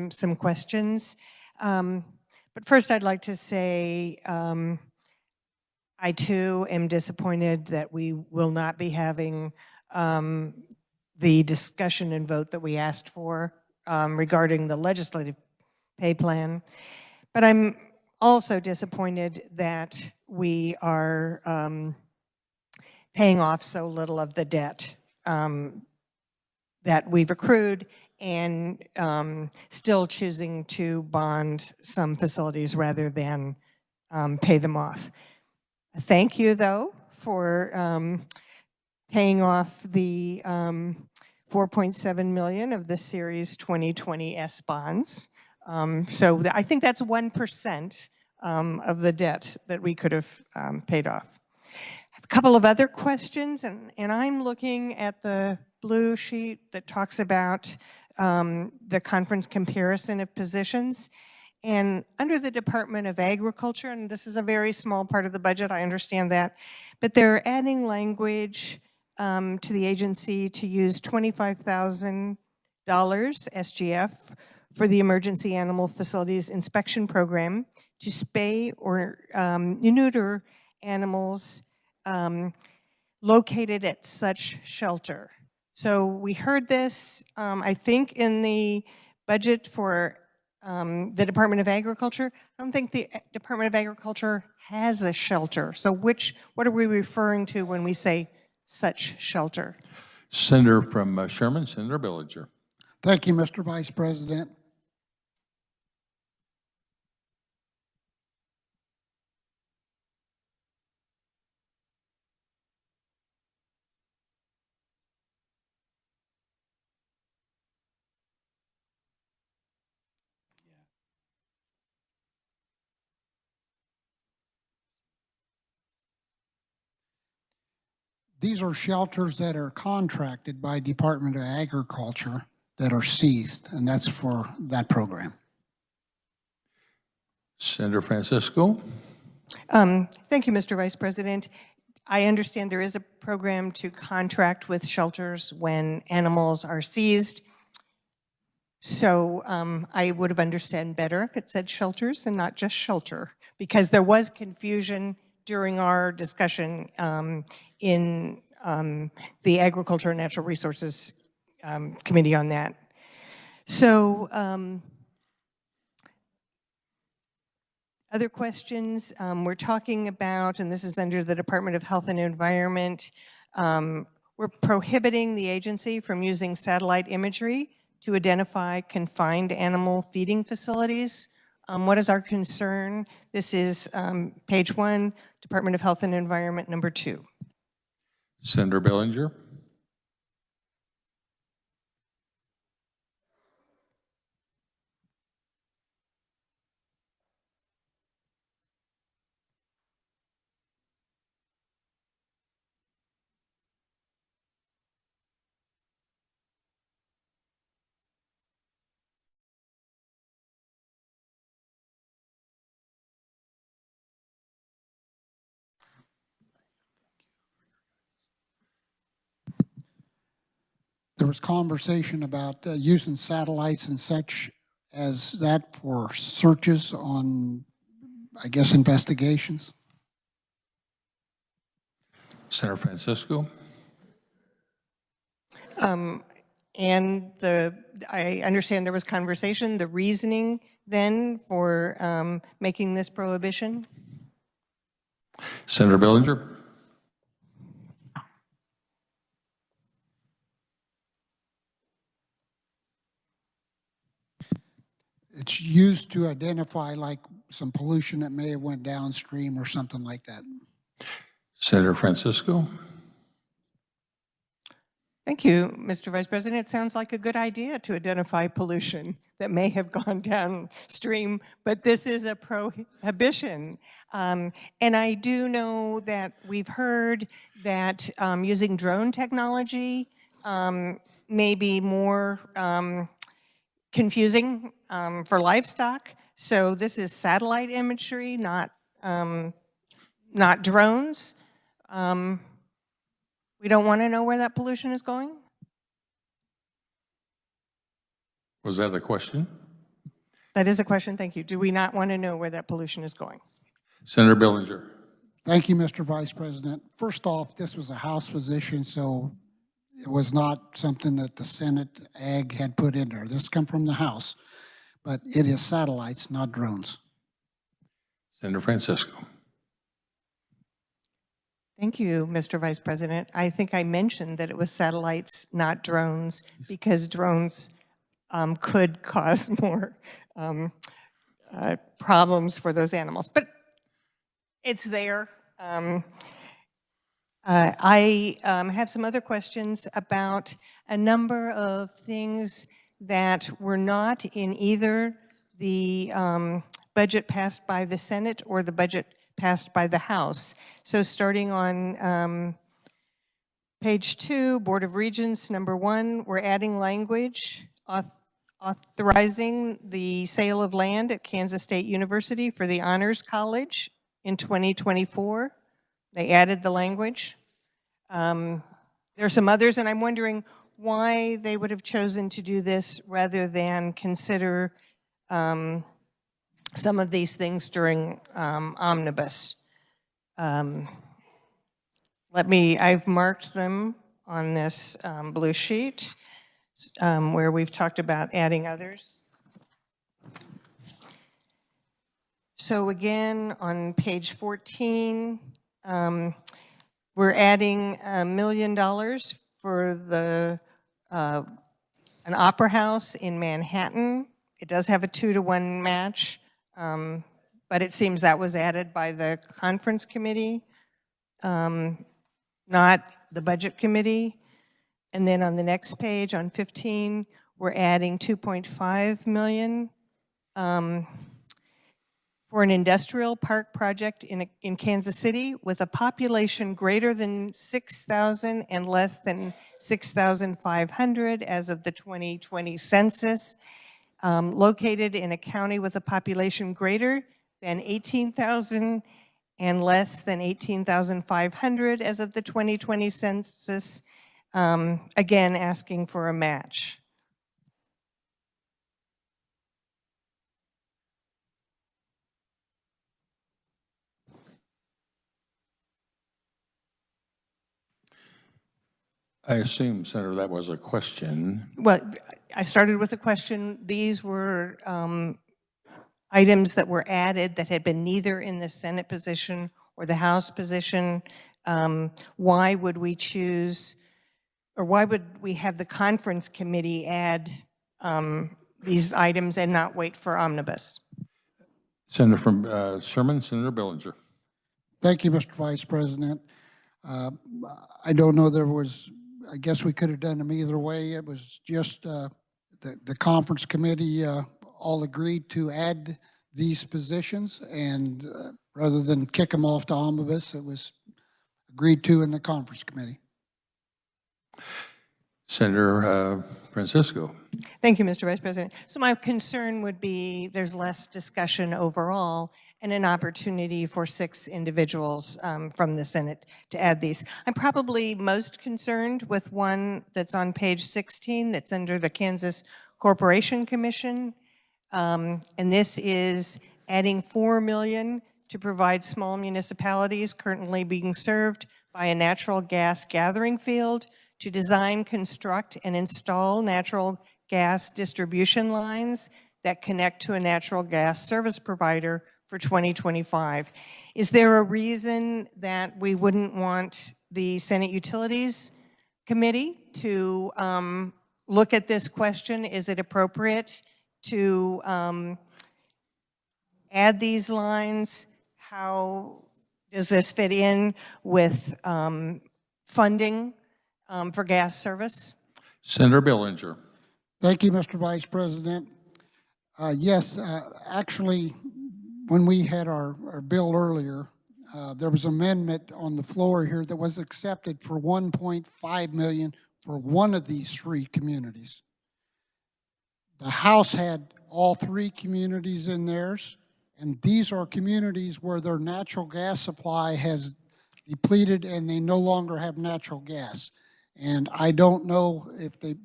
some questions. But first, I'd like to say I too am disappointed that we will not be having the discussion and vote that we asked for regarding the legislative pay plan. But I'm also disappointed that we are paying off so little of the debt that we've accrued, and still choosing to bond some facilities rather than pay them off. Thank you, though, for paying off the 4.7 million of the Series 2020 S bonds. So I think that's 1% of the debt that we could have paid off. I have a couple of other questions, and I'm looking at the blue sheet that talks about the conference comparison of positions. And under the Department of Agriculture, and this is a very small part of the budget, I understand that, but they're adding language to the agency to use $25,000 SGF for the Emergency Animal Facilities Inspection Program to spay or neuter animals located at such shelter. So we heard this, I think, in the budget for the Department of Agriculture. I don't think the Department of Agriculture has a shelter. So what are we referring to when we say such shelter? Senator from Sherman, Senator Bellinger. Thank you, Mr. Vice President. these are shelters that are contracted by Department of Agriculture that are seized, and that's for that program. Senator Francisco. Thank you, Mr. Vice President. I understand there is a program to contract with shelters when animals are seized. So I would have understood better if it said shelters and not just shelter, because there was confusion during our discussion in the Agriculture and Natural Resources Committee on that. So other questions we're talking about, and this is under the Department of Health and Environment, we're prohibiting the agency from using satellite imagery to identify confined animal feeding facilities. What is our concern? This is page 1, Department of Health and Environment, number 2. Senator Bellinger. There was conversation about using satellites and such as that for searches on, I guess, investigations. Senator Francisco. And I understand there was conversation, the reasoning then for making this prohibition? Senator Bellinger. It's used to identify like some pollution that may have went downstream or something like that. Senator Francisco. Thank you, Mr. Vice President. It sounds like a good idea to identify pollution that may have gone downstream, but this is a prohibition. And I do know that we've heard that using drone technology may be more confusing for livestock. So this is satellite imagery, not drones. We don't want to know where that pollution is going? Was that a question? That is a question, thank you. Do we not want to know where that pollution is going? Senator Bellinger. Thank you, Mr. Vice President. First off, this was a House position, so it was not something that the Senate Ag had put in there. This come from the House, but it is satellites, not drones. Senator Francisco. Thank you, Mr. Vice President. I think I mentioned that it was satellites, not drones, because drones could cause more problems for those animals. But it's there. I have some other questions about a number of things that were not in either the budget passed by the Senate or the budget passed by the House. So starting on page 2, Board of Regents, number 1, we're adding language authorizing the sale of land at Kansas State University for the Honors College in 2024. They added the language. There are some others, and I'm wondering why they would have chosen to do this rather than consider some of these things during omnibus. I've marked them on this blue sheet where we've talked about adding others. So again, on page 14, we're adding $1 million for the an opera house in Manhattan. It does have a 2-to-1 match, but it seems that was added by the conference committee, not the budget committee. And then on the next page, on 15, we're adding $2.5 million for an industrial park project in Kansas City with a population greater than 6,000 and less than 6,500 as of the 2020 census, located in a county with a population greater than 18,000 and less than 18,500 as of the 2020 census, again asking for a match. I assume, Senator, that was a question. Well, I started with a question. These were items that were added that had been neither in the Senate position or the House position. Why would we choose, or why would we have the conference committee add these items and not wait for omnibus? Senator from Sherman, Senator Billinger. Thank you, Mr. Vice President. I don't know, I guess we could have done them either way. It was just the conference committee all agreed to add these positions, and rather than kick them off to omnibus, it was agreed to in the conference committee. Senator Francisco. Thank you, Mr. Vice President. So my concern would be there's less discussion overall and an opportunity for 6 individuals from the Senate to add these. I'm probably most concerned with one that's on page 16 that's under the Kansas Corporation Commission. And this is adding $4 million to provide small municipalities currently being served by a natural gas gathering field to design, construct, and install natural gas distribution lines that connect to a natural gas service provider for 2025. Is there a reason that we wouldn't want the Senate Utilities Committee to look at this question? Is it appropriate to add these lines? How does this fit in with funding for gas service? Senator Billinger. Thank you, Mr. Vice President. Yes, actually, when we had our bill earlier, there was an amendment on the floor here that was accepted for $1.5 million for one of these 3 communities. The House had all 3 communities in theirs, and these are communities where their natural gas supply has depleted and they no longer have natural gas. And I don't know if the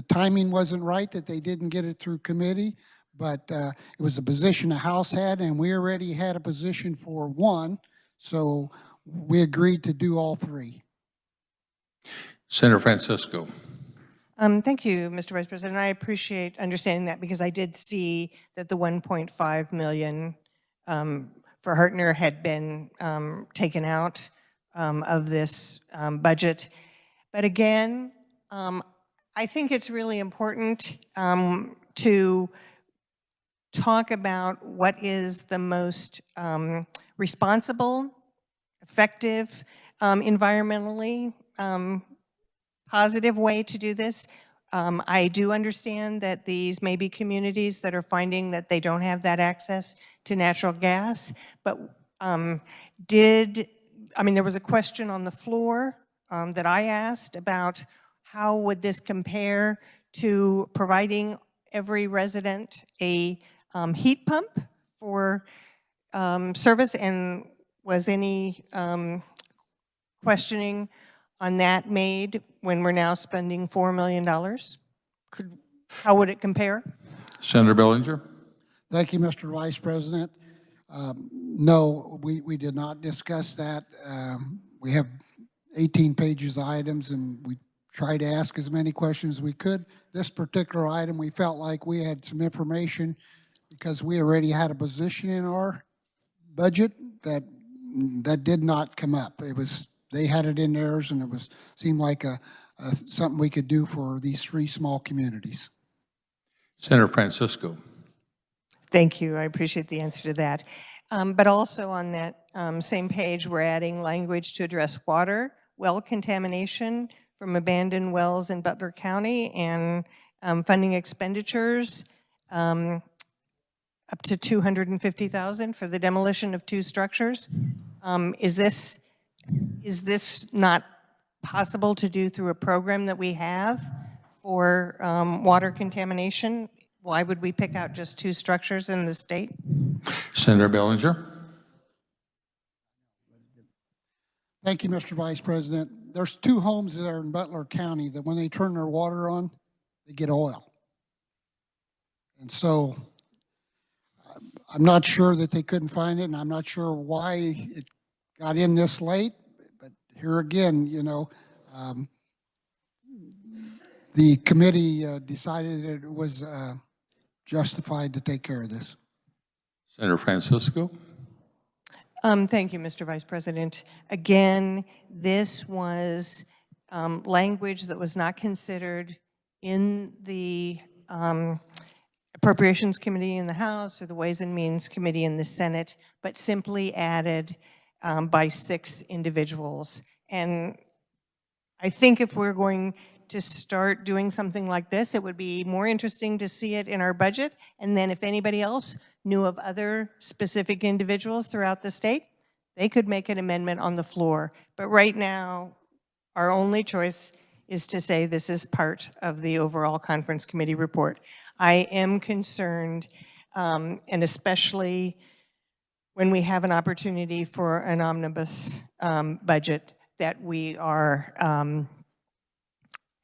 timing wasn't right, that they didn't get it through committee, but it was a position the House had, and we already had a position for 1, so we agreed to do all 3. Senator Francisco. Thank you, Mr. Vice President. I appreciate understanding that because I did see that the $1.5 million for Hartner had been taken out of this budget. But again, I think it's really important to talk about what is the most responsible, effective, environmentally positive way to do this. I do understand that these may be communities that are finding that they don't have that access to natural gas, but there was a question on the floor that I asked about how would this compare to providing every resident a heat pump for service, and was any questioning on that made when we're now spending $4 million? How would it compare? Senator Billinger. Thank you, Mr. Vice President. No, we did not discuss that. We have 18 pages of items, and we tried to ask as many questions as we could. This particular item, we felt like we had some information because we already had a position in our budget that did not come up. They had it in theirs, and it seemed like something we could do for these 3 small communities. Senator Francisco. Thank you. I appreciate the answer to that. But also on that same page, we're adding language to address water, well contamination from abandoned wells in Butler County, and funding expenditures up to 250,000 for the demolition of 2 structures. Is this not possible to do through a program that we have for water contamination? Why would we pick out just 2 structures in the state? Senator Bellinger. Thank you, Mr. Vice President. There's 2 homes that are in Butler County that when they turn their water on, they get oil. And so I'm not sure that they couldn't find it, and I'm not sure why it got in this late. But here again, you know, the committee decided it was justified to take care of this. Senator Francisco. Thank you, Mr. Vice President. Again, this was language that was not considered in the Appropriations Committee in the House or the Ways and Means Committee in the Senate, but simply added by 6 individuals. And I think if we're going to start doing something like this, it would be more interesting to see it in our budget. And then if anybody else knew of other specific individuals throughout the state, they could make an amendment on the floor. But right now, our only choice is to say this is part of the overall conference committee report. I am concerned, and especially when we have an opportunity for an omnibus budget, that we are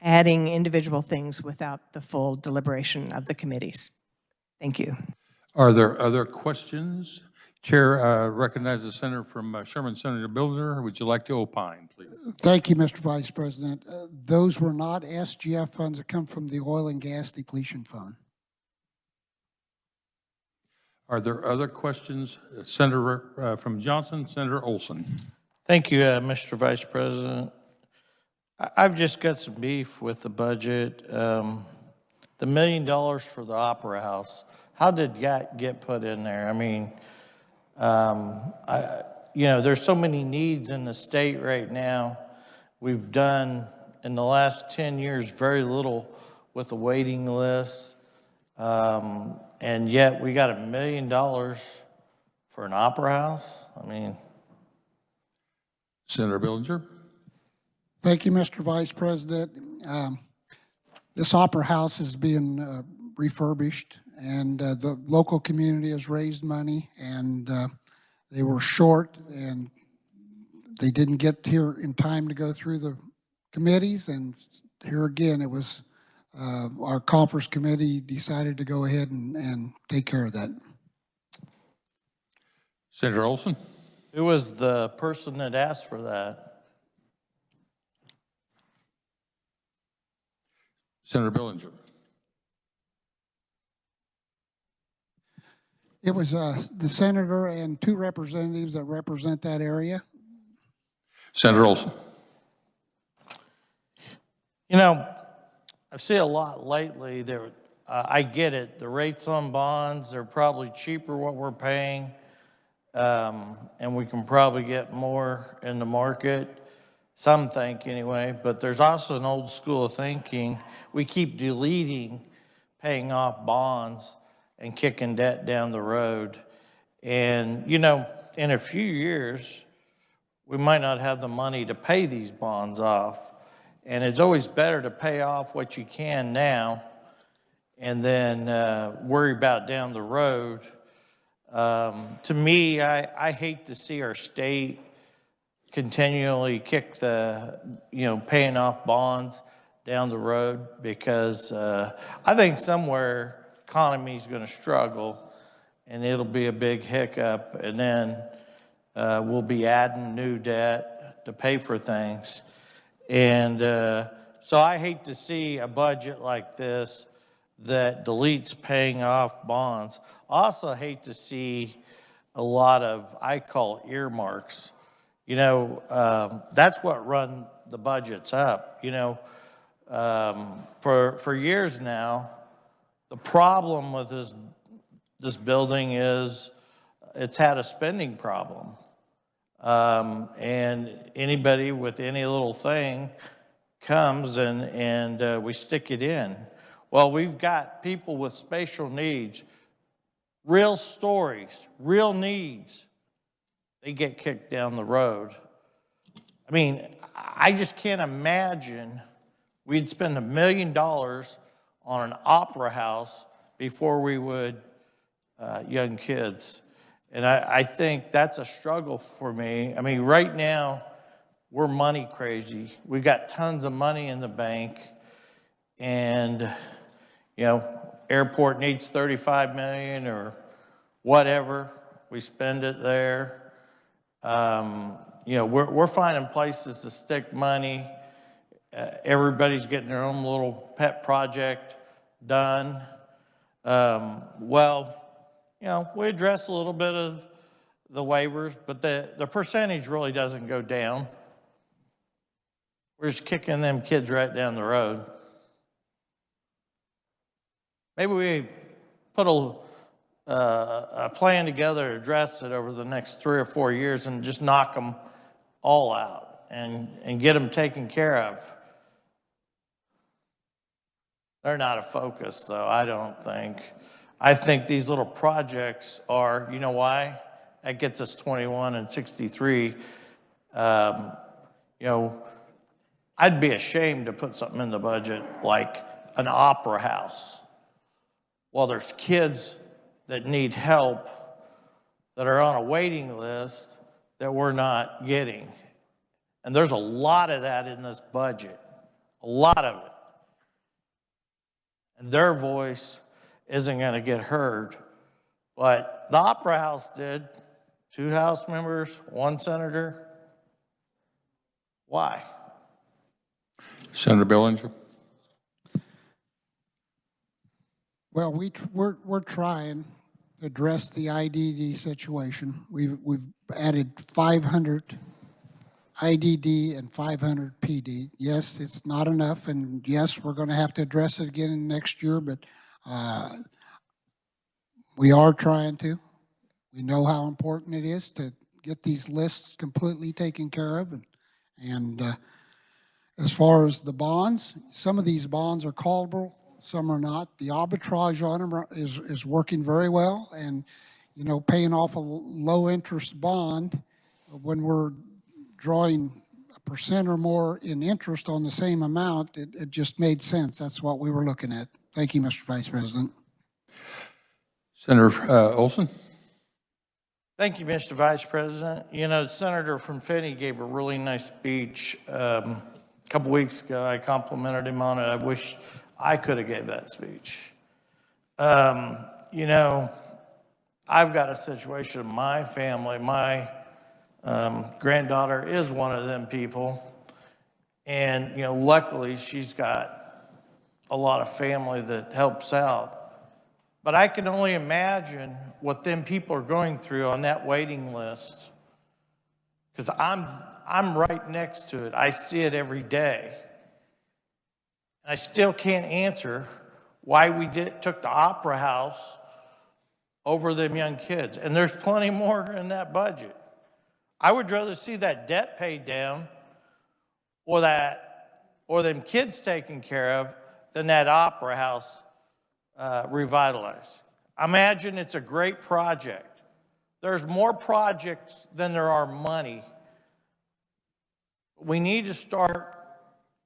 adding individual things without the full deliberation of the committees. Thank you. Are there other questions? Chair recognizes the senator from Sherman, Senator Builder. Would you like to opine, please? Thank you, Mr. Vice President. Those were not SGF funds that come from the Oil and Gas Depletion Fund. Are there other questions? Senator from Johnson, Senator Olson. Thank you, Mr. Vice President. I've just got some beef with the budget. The $1 million for the Opera House, how did that get put in there? I mean, you know, there's so many needs in the state right now. We've done, in the last 10 years, very little with the waiting list. And yet we got $1 million for an opera house? I mean. Senator Billinger. Thank you, Mr. Vice President. This opera house is being refurbished, and the local community has raised money, and they were short, and they didn't get here in time to go through the committees, and here again, it was our conference committee decided to go ahead and take care of that. Senator Olson. Who was the person that asked for that? Senator Billinger. It was the senator and 2 representatives that represent that area. Senator Olson. You know, I've seen a lot lately. I get it. The rates on bonds are probably cheaper what we're paying, and we can probably get more in the market. Some think anyway, but there's also an old school of thinking. We keep deleting paying off bonds and kicking debt down the road. And, you know, in a few years, we might not have the money to pay these bonds off. And it's always better to pay off what you can now and then worry about down the road. To me, I hate to see our state continually kick the, you know, paying off bonds down the road, because I think somewhere economy is going to struggle and it'll be a big hiccup, and then we'll be adding new debt to pay for things. And so I hate to see a budget like this that deletes paying off bonds. I also hate to see a lot of, I call earmarks. You know, that's what run the budgets up. You know, for years now, the problem with this building is it's had a spending problem. And anybody with any little thing comes and we stick it in. Well, we've got people with special needs real stories, real needs, they get kicked down the road. I mean, I just can't imagine we'd spend $1 million on an opera house before we would young kids. And I think that's a struggle for me. I mean, right now, we're money crazy. We got tons of money in the bank, and, you know, airport needs 35 million or whatever. We spend it there. You know, we're finding places to stick money. Everybody's getting their own little pet project done. Well, you know, we address a little bit of the waivers, but the percentage really doesn't go down. We're just kicking them kids right down the road. Maybe we put a plan together to address it over the next 3 or 4 years and just knock them all out and get them taken care of. They're not a focus, though, I don't think. I think these little projects are, you know why? That gets us 21 and 63. You know, I'd be ashamed to put something in the budget like an opera house. Well, there's kids that need help that are on a waiting list that we're not getting. And there's a lot of that in this budget, a lot of it. And their voice isn't going to get heard. But the Opera House did. 2 House members, 1 senator. Why? Senator Bellinger. Well, we're trying to address the IDD situation. We've added 500 IDD and 500 PD. Yes, it's not enough, and yes, we're going to have to address it again next year, but we are trying to. We know how important it is to get these lists completely taken care of. And as far as the bonds, some of these bonds are callable, some are not. The arbitrage on them is working very well. And, you know, paying off a low interest bond when we're drawing 1% or more in interest on the same amount, it just made sense. That's what we were looking at. Thank you, Mr. Vice President. Senator Olson. Thank you, Mr. Vice President. You know, the senator from Finney gave a really nice speech a couple weeks ago. I complimented him on it. I wish I could have gave that speech. You know, I've got a situation in my family. My granddaughter is one of them people. And, you know, luckily she's got a lot of family that helps out. But I can only imagine what them people are going through on that waiting list. Because I'm right next to it. I see it every day. And I still can't answer why we took the Opera House over them young kids. And there's plenty more in that budget. I would rather see that debt paid down or them kids taken care of than that Opera House revitalized. Imagine it's a great project. There's more projects than there are money. We need to start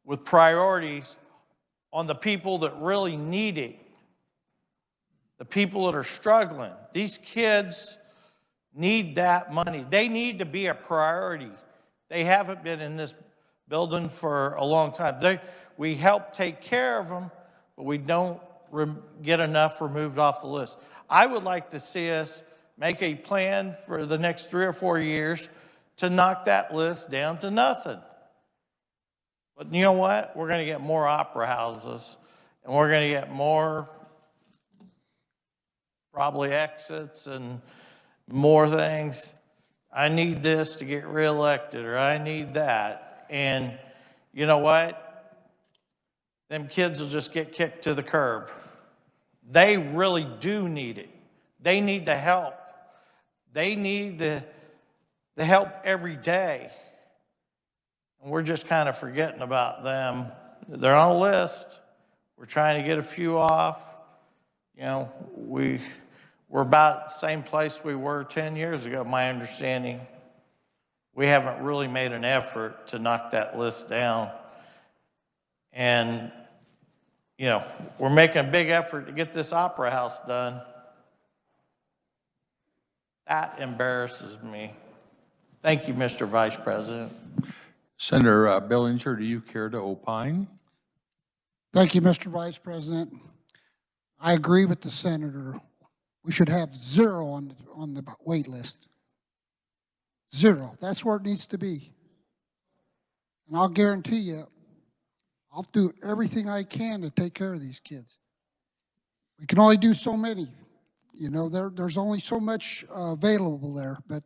with priorities on the people that really need it, the people that are struggling. These kids need that money. They need to be a priority. They haven't been in this building for a long time. We help take care of them, but we don't get enough removed off the list. I would like to see us make a plan for the next 3 or 4 years to knock that list down to nothing. But you know what? We're going to get more opera houses, and we're going to get more probably exits and more things. I need this to get reelected, or I need that. And you know what? Them kids will just get kicked to the curb. They really do need it. They need the help. They need the help every day. And we're just kind of forgetting about them. They're on a list. We're trying to get a few off. You know, we we're about the same place we were 10 years ago, my understanding. We haven't really made an effort to knock that list down. And, you know, we're making a big effort to get this Opera House done. That embarrasses me. Thank you, Mr. Vice President. Senator Bellinger, do you care to opine? Thank you, Mr. Vice President. I agree with the senator. We should have 0 on the wait list. 0. That's where it needs to be. And I'll guarantee you, I'll do everything I can to take care of these kids. We can only do so many. You know, there's only so much available there, but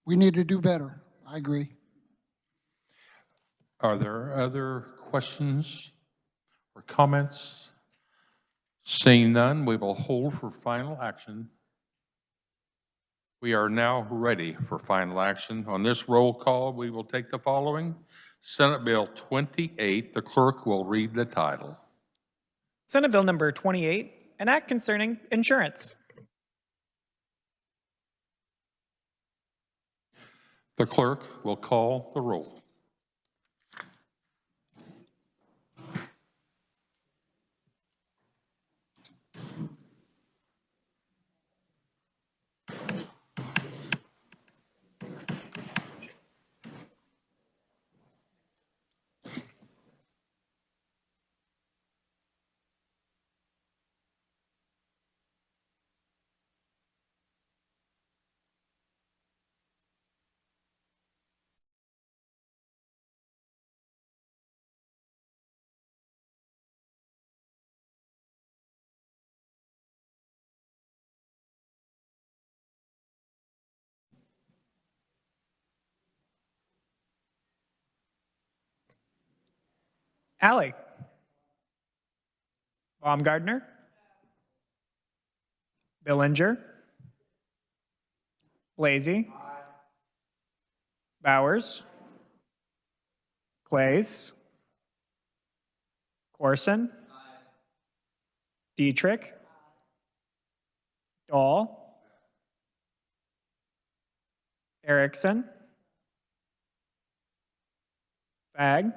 we need to do better. I agree. Are there other questions or comments? Seeing none, we will hold for final action. We are now ready for final action. On this roll call, we will take the following. Senate Bill 28, the clerk will read the title. Senate Bill number 28, an act concerning insurance. The clerk will call the roll. Alley. Baumgardner. Billinger. Blasey. Bowers. Clays. Corson. Dietrich. Dahl. Erickson. Fag.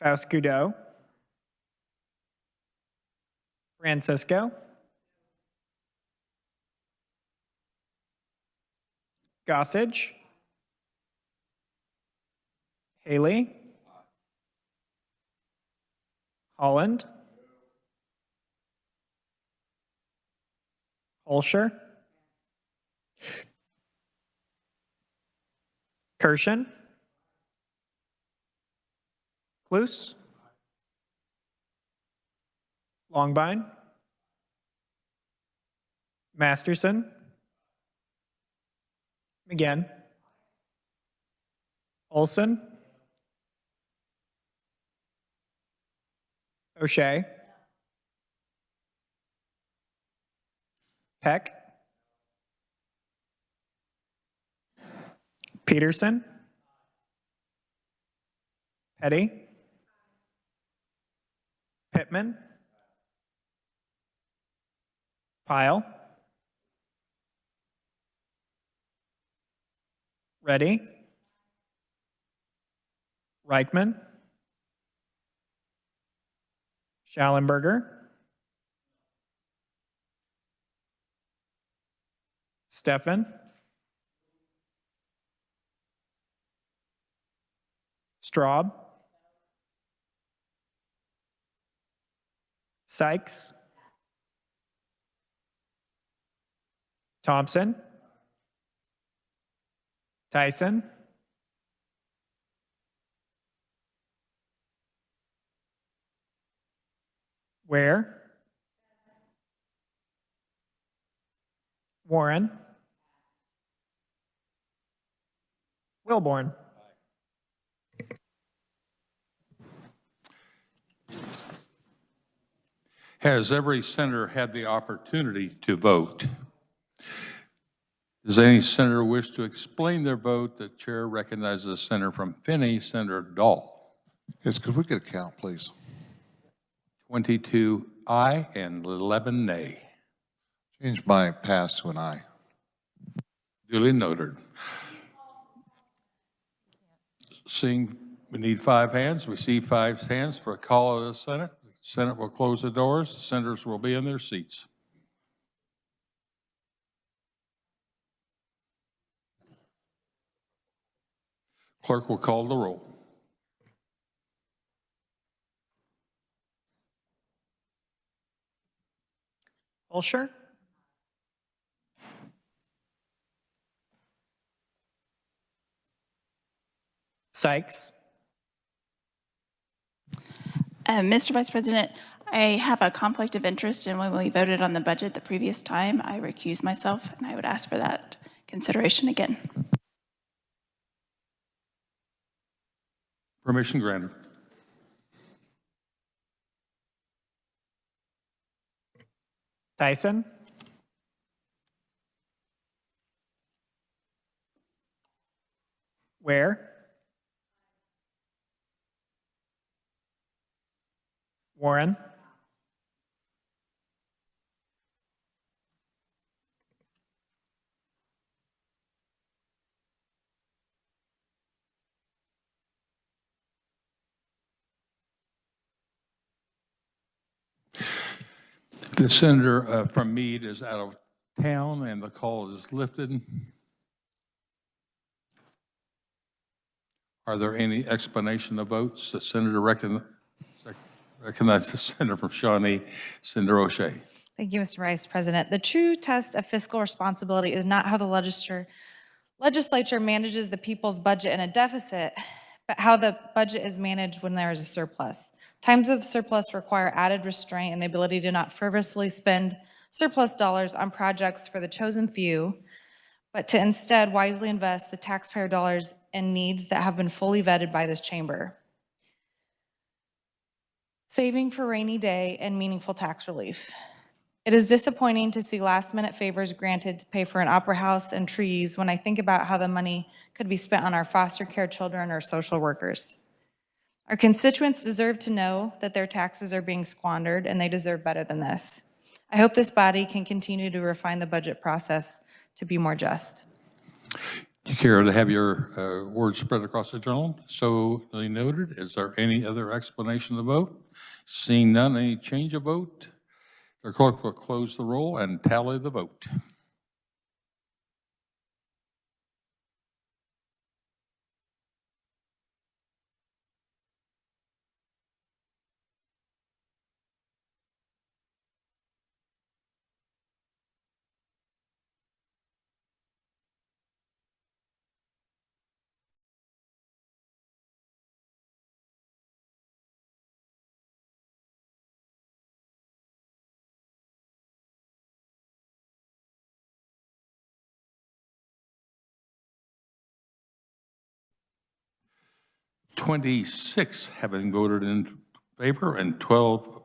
Faust-Goudot. Francisco. Gossage. Haley. Holland. Holscher. Kirshen. Cluse. Longbine. Masterson. McGinn. Olson. O'Shea. Peck. Peterson. Petty. Pittman. Pyle. Reddy. Reichman. Schallenberger. Steffen. Straub. Sykes. Thompson. Tyson. Ware. Warren. Wilborn. Has every senator had the opportunity to vote? Does any senator wish to explain their vote? The chair recognizes the senator from Finney, Senator Dahl. Yes, could we get a count, please? 22 aye and 11 nay. Change my pass to an aye. Duly noted. Seeing we need 5 hands, we see 5 hands for a call of the Senate. The Senate will close the doors. The senators will be in their seats. Clerk will call the roll. Fulsher? Sykes? Mr. Vice President, I have a conflict of interest, and when we voted on the budget the previous time, I recused myself, and I would ask for that consideration again. Permission granted. Tyson? Ware? Warren? The senator from Meade is out of town and the call is lifted. Are there any explanation of votes? The senator recognizes the senator from Shawnee, Senator O'Shea. Thank you, Mr. Vice President. The true test of fiscal responsibility is not how the legislature manages the people's budget in a deficit, but how the budget is managed when there is a surplus. Times of surplus require added restraint and the ability to not frivolously spend surplus dollars on projects for the chosen few, but to instead wisely invest the taxpayer dollars in needs that have been fully vetted by this chamber. Saving for rainy day and meaningful tax relief. It is disappointing to see last-minute favors granted to pay for an opera house and trees when I think about how the money could be spent on our foster care children or social workers. Our constituents deserve to know that their taxes are being squandered, and they deserve better than this. I hope this body can continue to refine the budget process to be more just. You care to have your words spread across the journal? So noted. Is there any other explanation of the vote? Seeing none, any change of vote? The clerk will close the roll and tally the vote. "26 having voted in favor and 12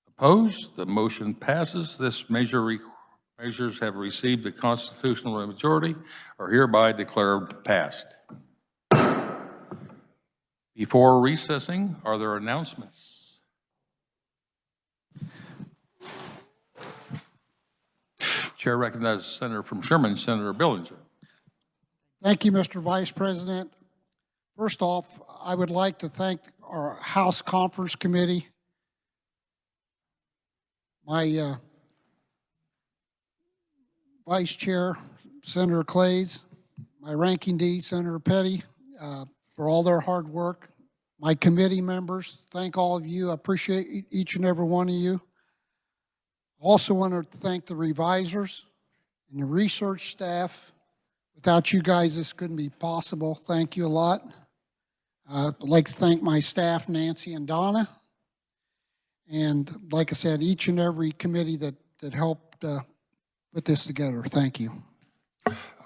opposed. The motion passes. This measures have received the constitutional majority are hereby declared passed. Before recessing, are there announcements? Chair recognizes Senator from Sherman, Senator Billinger. Thank you, Mr. Vice President. First off, I would like to thank our House Conference Committee, my Vice Chair, Senator Clays, my Ranking D, Senator Petty, for all their hard work. My committee members, thank all of you. I appreciate each and every one of you. Also want to thank the revisers and the research staff. Without you guys, this couldn't be possible. Thank you a lot. I'd like to thank my staff, Nancy and Donna. And like I said, each and every committee that helped put this together. Thank you.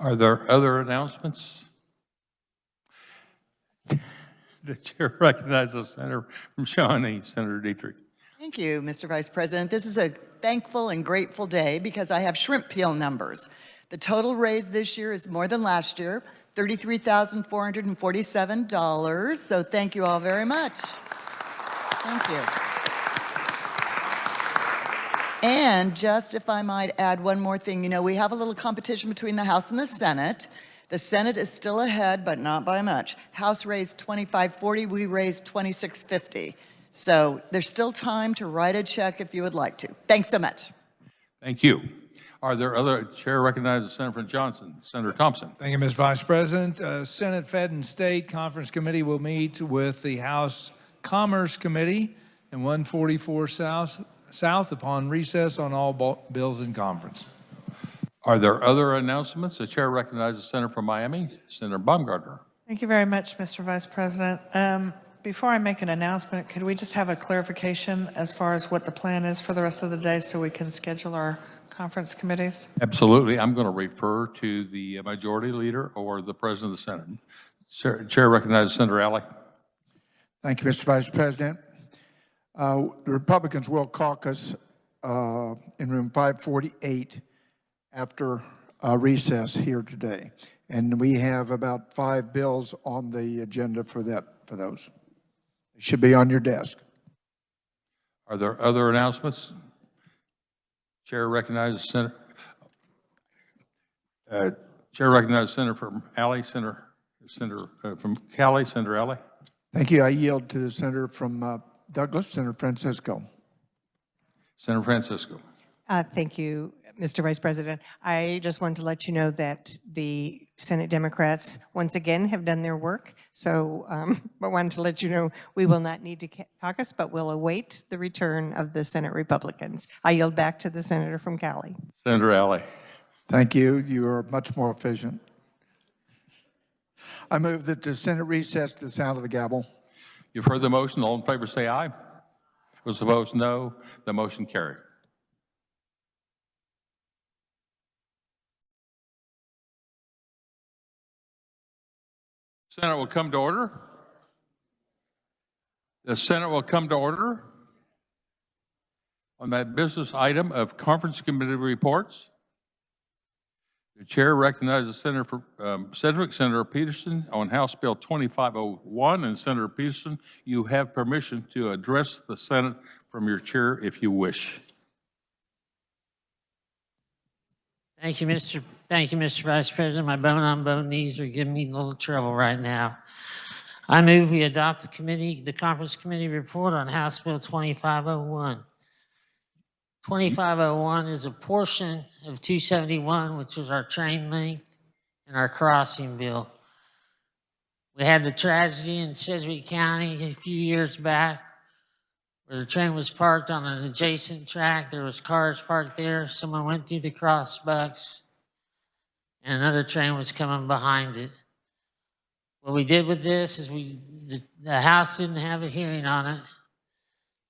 Are there other announcements? The chair recognizes Senator from Shawnee, Senator Dietrich. Thank you, Mr. Vice President. This is a thankful and grateful day because I have shrimp peel numbers. The total raise this year is more than last year, $33,447. So thank you all very much. Thank you. And just if I might add one more thing, you know, we have a little competition between the House and the Senate. The Senate is still ahead, but not by much. House raised $25.40, we raised $26.50. So there's still time to write a check if you would like to. Thanks so much. Thank you. Are there other, Chair recognizes Senator Johnson. Senator Thompson. Thank you, Mr. Vice President. Senate, Fed, and State Conference Committee will meet with the House Commerce Committee in 144 South upon recess on all bills in conference. Are there other announcements? The Chair recognizes the Senator from Miami, Senator Baumgartner. Thank you very much, Mr. Vice President. Before I make an announcement, could we just have a clarification as far as what the plan is for the rest of the day so we can schedule our conference committees? Absolutely. I'm going to refer to the Majority Leader or the President of the Senate. Chair recognizes Senator Alley. Thank you, Mr. Vice President. The Republicans will caucus in room 548 after recess here today. And we have about 5 bills on the agenda for those. It should be on your desk. Are there other announcements? Chair recognizes Senator. Chair recognizes Senator from Alley, Senator from Cali, Senator Alley. Thank you. I yield to the Senator from Douglas, Senator Francisco. Senator Francisco. Thank you, Mr. Vice President. I just wanted to let you know that the Senate Democrats once again have done their work. So I wanted to let you know we will not need to caucus, but we'll await the return of the Senate Republicans. I yield back to the Senator from Cali. Senator Alley. Thank you. You are much more efficient. I move that the Senate recess to the sound of the gavel. You've heard the motion. All in favor say aye. Those opposed, no. The motion carried. Senate will come to order. The Senate will come to order on that business item of conference committee reports. The chair recognizes Senator for Sedgwick, Senator Peterson on House Bill 2501. And Senator Peterson, you have permission to address the Senate from your chair if you wish. Thank you, Mr. Vice President. My bone-on-bone knees are giving me a little trouble right now. I move we adopt the conference committee report on House Bill 2501. 2501 is a portion of 271, which is our train length and our crossing bill. We had the tragedy in Sedgwick County a few years back where the train was parked on an adjacent track. There was cars parked there. Someone went through the crossbucks and another train was coming behind it. What we did with this is the House didn't have a hearing on it.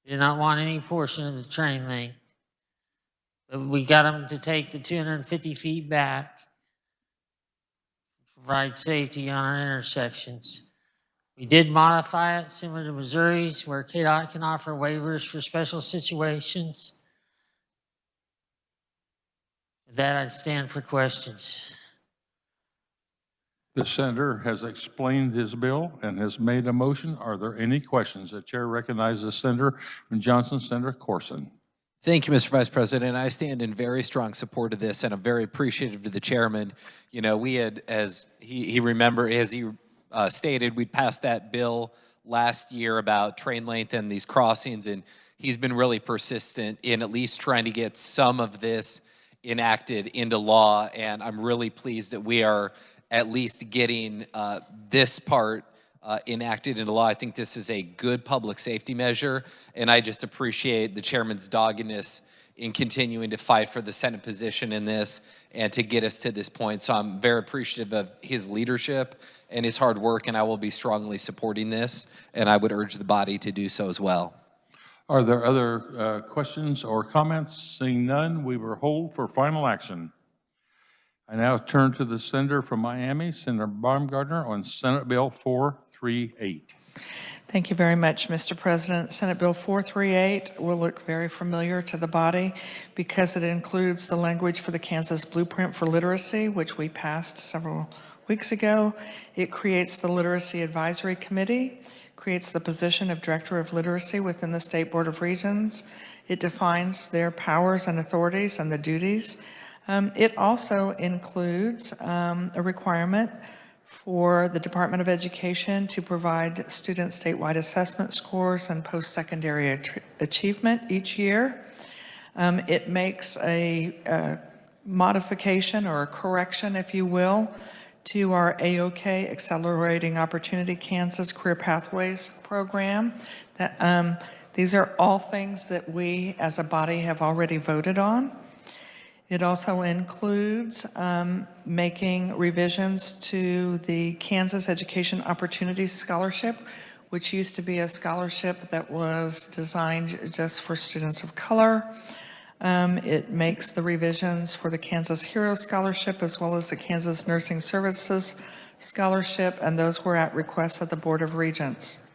Did not want any portion of the train length. But we got them to take the 250 feet back, provide safety on our intersections. We did modify it similar to Missouri's, where KDOT can offer waivers for special situations. With that, I stand for questions. The senator has explained his bill and has made a motion. Are there any questions? The chair recognizes the senator from Johnson, Senator Corson. Thank you, Mr. Vice President. I stand in very strong support of this, and I'm very appreciative to the chairman. You know, we had, as he stated, we passed that bill last year about train length and these crossings, and he's been really persistent in at least trying to get some of this enacted into law, and I'm really pleased that we are at least getting this part enacted into law. I think this is a good public safety measure, and I just appreciate the chairman's doggedness in continuing to fight for the Senate position in this and to get us to this point. So I'm very appreciative of his leadership and his hard work, and I will be strongly supporting this, and I would urge the body to do so as well. Are there other questions or comments? Seeing none, we will hold for final action. I now turn to the senator from Miami, Senator Baumgartner, on Senate Bill 438. Thank you very much, Mr. President. Senate Bill 438 will look very familiar to the body because it includes the language for the Kansas Blueprint for Literacy, which we passed several weeks ago. It creates the Literacy Advisory Committee, creates the position of Director of Literacy within the State Board of Regents. It defines their powers and authorities and the duties. It also includes a requirement for the Department of Education to provide student statewide assessment scores and post-secondary achievement each year. It makes a modification or a correction, if you will, to our AOK, Accelerating Opportunity Kansas Career Pathways program. These are all things that we as a body have already voted on. It also includes making revisions to the Kansas Education Opportunities Scholarship, which used to be a scholarship that was designed just for students of color. It makes the revisions for the Kansas Hero Scholarship as well as the Kansas Nursing Services Scholarship, and those were at request of the Board of Regents.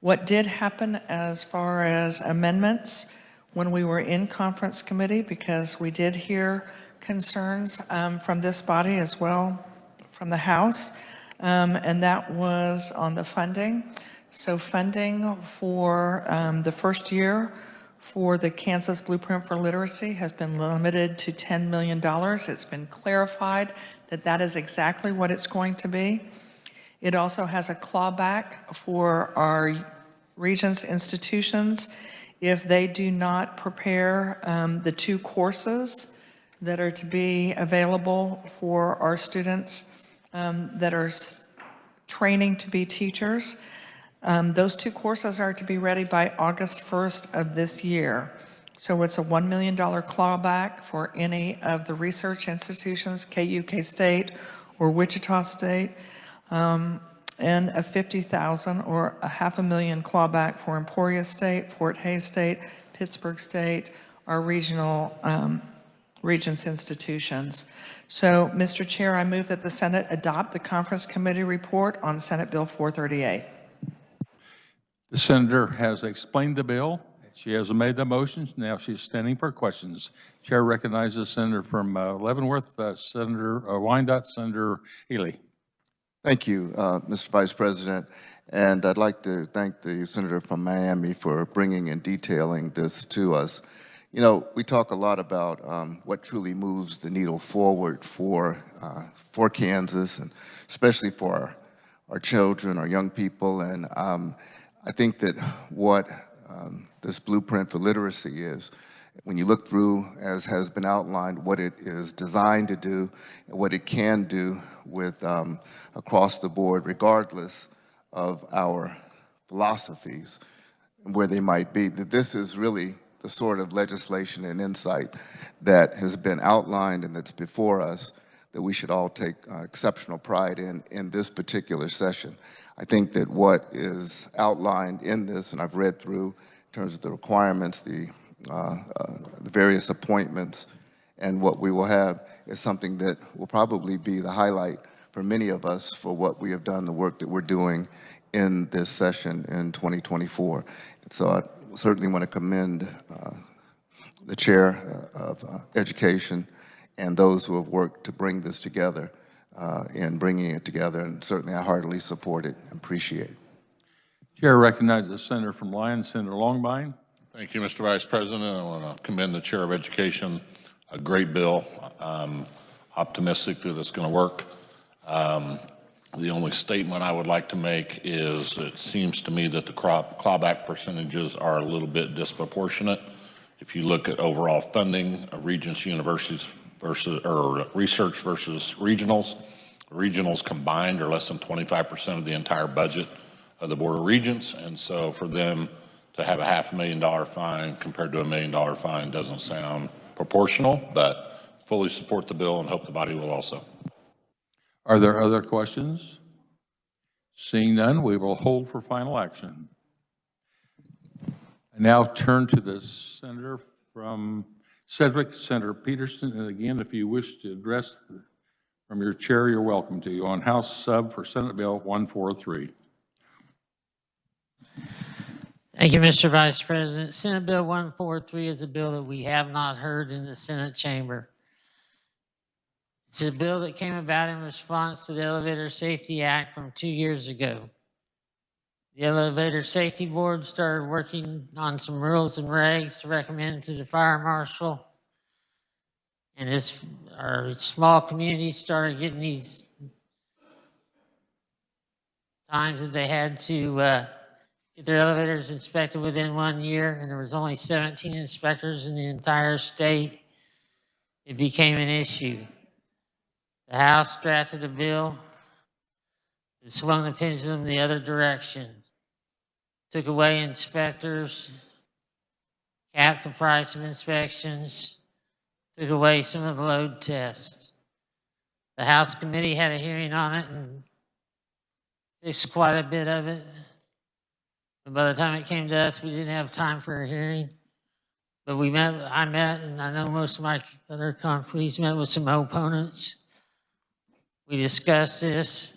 What did happen as far as amendments when we were in conference committee, because we did hear concerns from this body as well from the House, and that was on the funding. So funding for the first year for the Kansas Blueprint for Literacy has been limited to $10 million. It's been clarified that that is exactly what it's going to be. It also has a clawback for our Regents institutions if they do not prepare the 2 courses that are to be available for our students that are training to be teachers. Those 2 courses are to be ready by August 1st of this year. So it's a $1 million clawback for any of the research institutions, KU, K-State, or Wichita State, and a $50,000 or a $500,000 clawback for Emporia State, Fort Hays State, Pittsburgh State, our regional Regents institutions. So, Mr. Chair, I move that the Senate adopt the Conference Committee report on Senate Bill 438. The senator has explained the bill. She has made the motions. Now she's standing for questions. Chair recognizes Senator from Leavenworth, Senator Wyandotte, Senator Healy. Thank you, Mr. Vice President. And I'd like to thank the senator from Miami for bringing and detailing this to us. You know, we talk a lot about what truly moves the needle forward for Kansas, and especially for our children, our young people. And I think that what this blueprint for literacy is, when you look through, as has been outlined, what it is designed to do and what it can do with across the board, regardless of our philosophies and where they might be, that this is really the sort of legislation and insight that has been outlined and that's before us that we should all take exceptional pride in this particular session. I think that what is outlined in this, and I've read through in terms of the requirements, the various appointments, and what we will have is something that will probably be the highlight for many of us for what we have done, the work that we're doing in this session in 2024. And so I certainly want to commend the Chair of Education and those who have worked to bring this together in bringing it together, and certainly I heartily support it and appreciate it. Chair recognizes the senator from Lyons, Senator Longbine. Thank you, Mr. Vice President. I want to commend the Chair of Education. A great bill. Optimistic that it's going to work. The only statement I would like to make is it seems to me that the clawback percentages are a little bit disproportionate. If you look at overall funding of Regents universities versus, or research versus regionals combined are less than 25% of the entire budget of the Board of Regents. And so for them to have a $500,000 fine compared to $1 million fine doesn't sound proportional, but fully support the bill and hope the body will also. Are there other questions? Seeing none, we will hold for final action. I now turn to the senator from Sedgwick, Senator Peterson. And again, if you wish to address from your chair, you're welcome to. On House Sub for Senate Bill 143. Thank you, Mr. Vice President. Senate Bill 143 is a bill that we have not heard in the Senate chamber. It's a bill that came about in response to the Elevator Safety Act from 2 years ago. The Elevator Safety Board started working on some rules and regs to recommend to the fire marshal. And our small community started getting these times that they had to get their elevators inspected within 1 year, and there was only 17 inspectors in the entire state. It became an issue. The House drafted a bill that swung the pendulum the other direction, took away inspectors, capped the price of inspections, took away some of the load tests. The House committee had a hearing on it and fixed quite a bit of it. And by the time it came to us, we didn't have time for a hearing. But I met, and I know most of my other colleagues met with some opponents. We discussed this.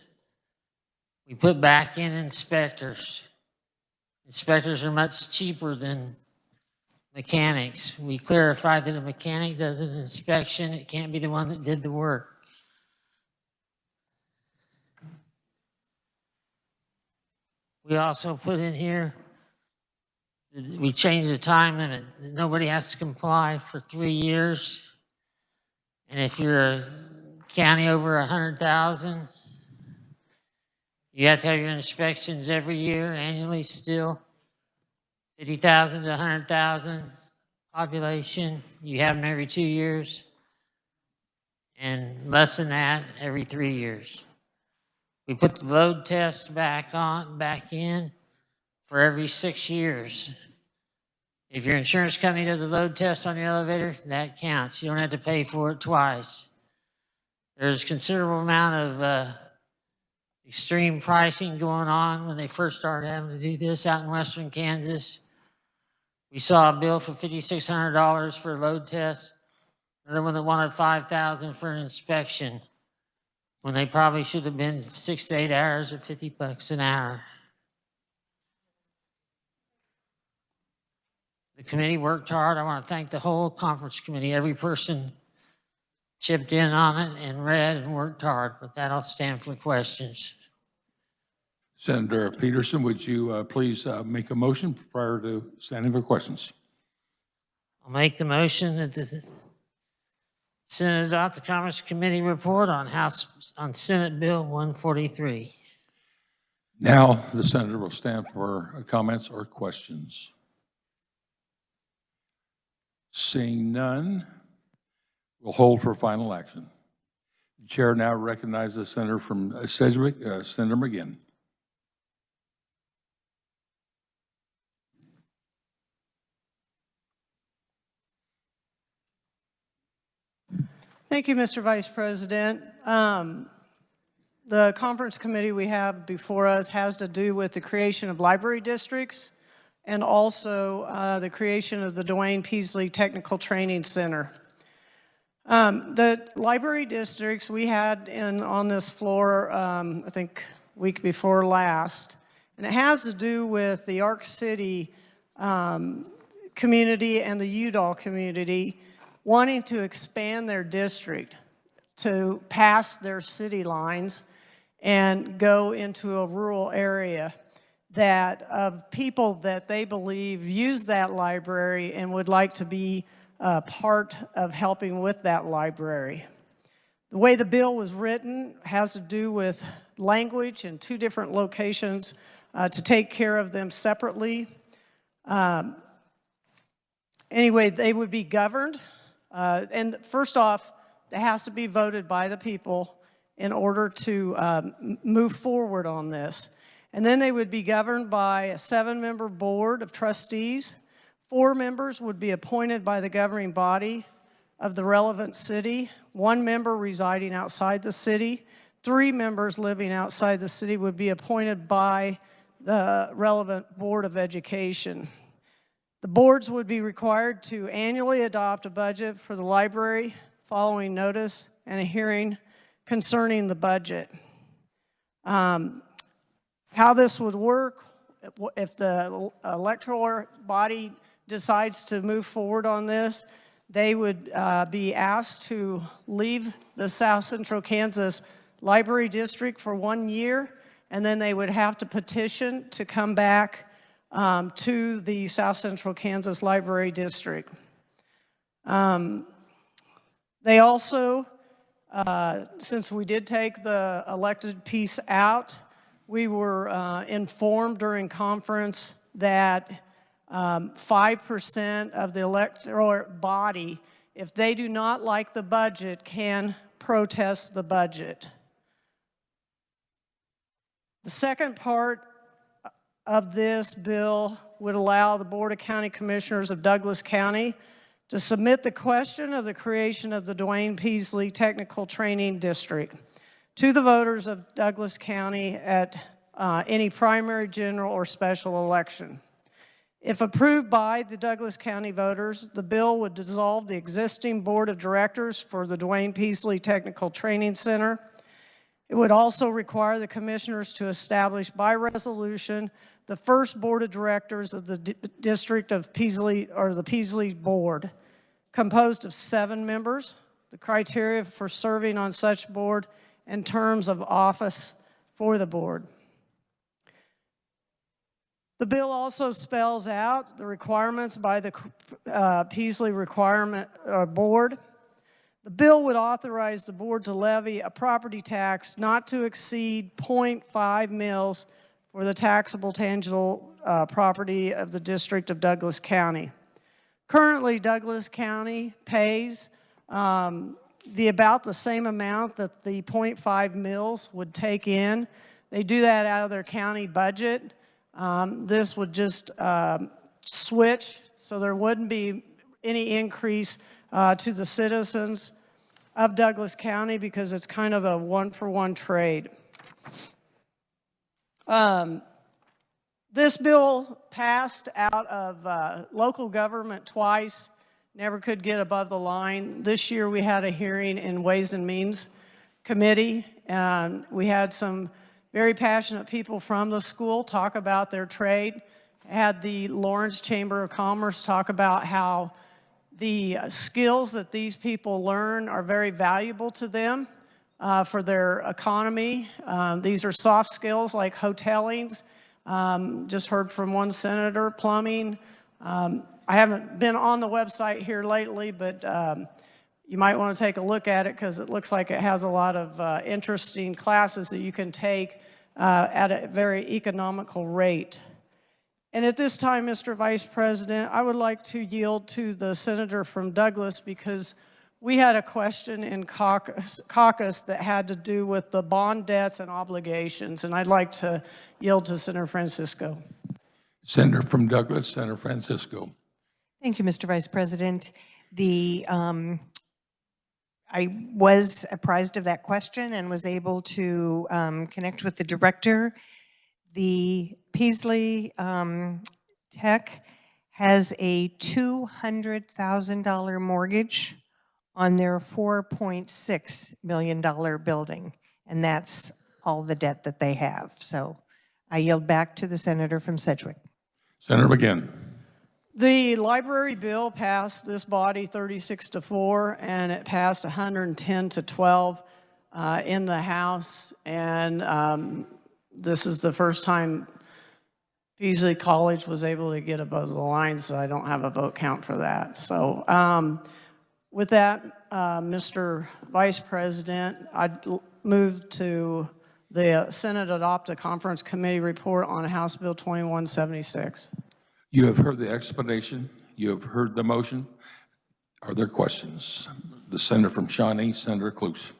We put back in inspectors. Inspectors are much cheaper than mechanics. We clarified that a mechanic does an inspection. It can't be the one that did the work. We also put in here, we changed the time limit. Nobody has to comply for 3 years. And if you're a county over 100,000, you have to have your inspections every year, annually still. 50,000 to 100,000 population, you have them every 2 years. And less than that, every 3 years. We put the load tests back in for every 6 years. If your insurance company does a load test on your elevator, that counts. You don't have to pay for it twice. There's a considerable amount of extreme pricing going on when they first started having to do this out in western Kansas. We saw a bill for $5,600 for a load test. Another one that wanted $5,000 for an inspection, when they probably should have been 6 to 8 hours at $50 an hour. The committee worked hard. I want to thank the whole conference committee. Every person chipped in on it and read and worked hard. With that, I'll stand for questions. Senator Peterson, would you please make a motion prior to standing for questions? I'll make the motion that the Senate adopt the Commerce Committee report on Senate Bill 143. Now the senator will stand for comments or questions. Seeing none, we'll hold for final action. The chair now recognizes the senator from Sedgwick, Senator McGinn. Thank you, Mr. Vice President. The conference committee we have before us has to do with the creation of library districts and also the creation of the Dwayne Peasley Technical Training Center. The library districts we had on this floor, I think week before last, and it has to do with the Ark City community and the Udall community wanting to expand their district to pass their city lines and go into a rural area that of people that they believe use that library and would like to be part of helping with that library. The way the bill was written has to do with language in 2 different locations to take care of them separately. Anyway, they would be governed. And first off, it has to be voted by the people in order to move forward on this. And then they would be governed by a 7-member board of trustees. 4 members would be appointed by the governing body of the relevant city, 1 member residing outside the city, 3 members living outside the city would be appointed by the relevant Board of Education. The boards would be required to annually adopt a budget for the library following notice and a hearing concerning the budget. How this would work, if the electoral body decides to move forward on this, they would be asked to leave the South Central Kansas Library District for 1 year, and then they would have to petition to come back to the South Central Kansas Library District. They also, since we did take the elected piece out, we were informed during conference that 5% of the electoral body, if they do not like the budget, can protest the budget. The second part of this bill would allow the Board of County Commissioners of Douglas County to submit the question of the creation of the Dwayne Peasley Technical Training District to the voters of Douglas County at any primary, general, or special election. If approved by the Douglas County voters, the bill would dissolve the existing board of directors for the Dwayne Peasley Technical Training Center. It would also require the commissioners to establish by resolution the first board of directors of the district of Peasley, or the Peasley Board, composed of 7 members, the criteria for serving on such board, and terms of office for the board. The bill also spells out the requirements by the Peasley Board. The bill would authorize the board to levy a property tax not to exceed 0.5 mils for the taxable tangible property of the District of Douglas County. Currently, Douglas County pays about the same amount that the 0.5 mils would take in. They do that out of their county budget. This would just switch, so there wouldn't be any increase to the citizens of Douglas County because it's kind of a one-for-one trade. This bill passed out of local government twice, never could get above the line. This year we had a hearing in Ways and Means Committee, and we had some very passionate people from the school talk about their trade. Had the Lawrence Chamber of Commerce talk about how the skills that these people learn are very valuable to them for their economy. These are soft skills like hoteling. Just heard from one senator, plumbing. I haven't been on the website here lately, but you might want to take a look at it because it looks like it has a lot of interesting classes that you can take at a very economical rate. And at this time, Mr. Vice President, I would like to yield to the senator from Douglas because we had a question in caucus that had to do with the bond debts and obligations, and I'd like to yield to Senator Francisco. Senator from Douglas, Senator Francisco. Thank you, Mr. Vice President. I was apprised of that question and was able to connect with the director. The Peasley Tech has a $200,000 mortgage on their $4.6 million building, and that's all the debt that they have. So I yield back to the senator from Sedgwick. Senator McGinn. The library bill passed this body 36-4, and it passed 110-12 in the House, and this is the first time Peasley College was able to get above the line, so I don't have a vote count for that. So with that, Mr. Vice President, I'd move to the Senate adopt a conference committee report on House Bill 2176. You have heard the explanation. You have heard the motion. Are there questions? The senator from Shawnee, Senator Cluse.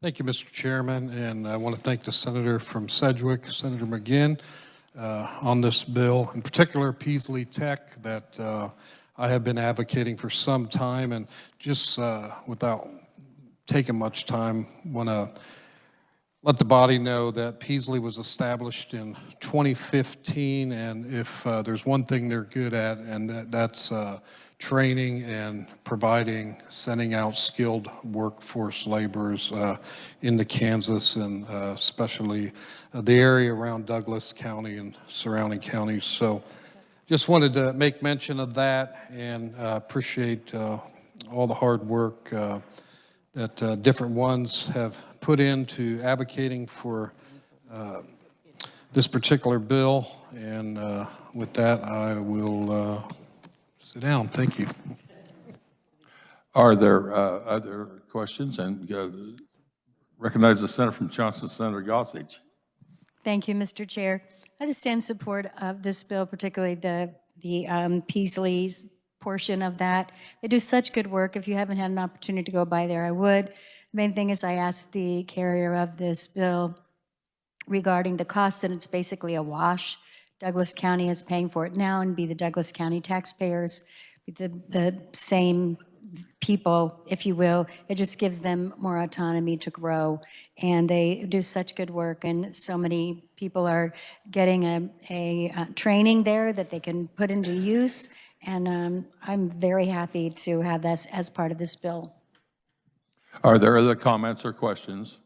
Thank you, Mr. Chairman, and I want to thank the senator from Sedgwick, Senator McGinn, on this bill, in particular Peasley Tech, that I have been advocating for some time, and just without taking much time, want to let the body know that Peasley was established in 2015, and if there's one thing they're good at, and that's training and providing, sending out skilled workforce laborers into Kansas, and especially the area around Douglas County and surrounding counties. So just wanted to make mention of that, and appreciate all the hard work that different ones have put into advocating for this particular bill. And with that, I will sit down. Thank you. Are there other questions? And recognize the senator from Johnson, Senator Gossage. Thank you, Mr. Chair. I just stand in support of this bill, particularly the Peasley's portion of that. They do such good work. If you haven't had an opportunity to go by there, I would. The main thing is I asked the carrier of this bill regarding the cost, and it's basically a wash. Douglas County is paying for it now, and be the Douglas County taxpayers, be the same people, if you will. It just gives them more autonomy to grow, and they do such good work, and so many people are getting a training there that they can put into use, and I'm very happy to have this as part of this bill. Are there other comments or questions?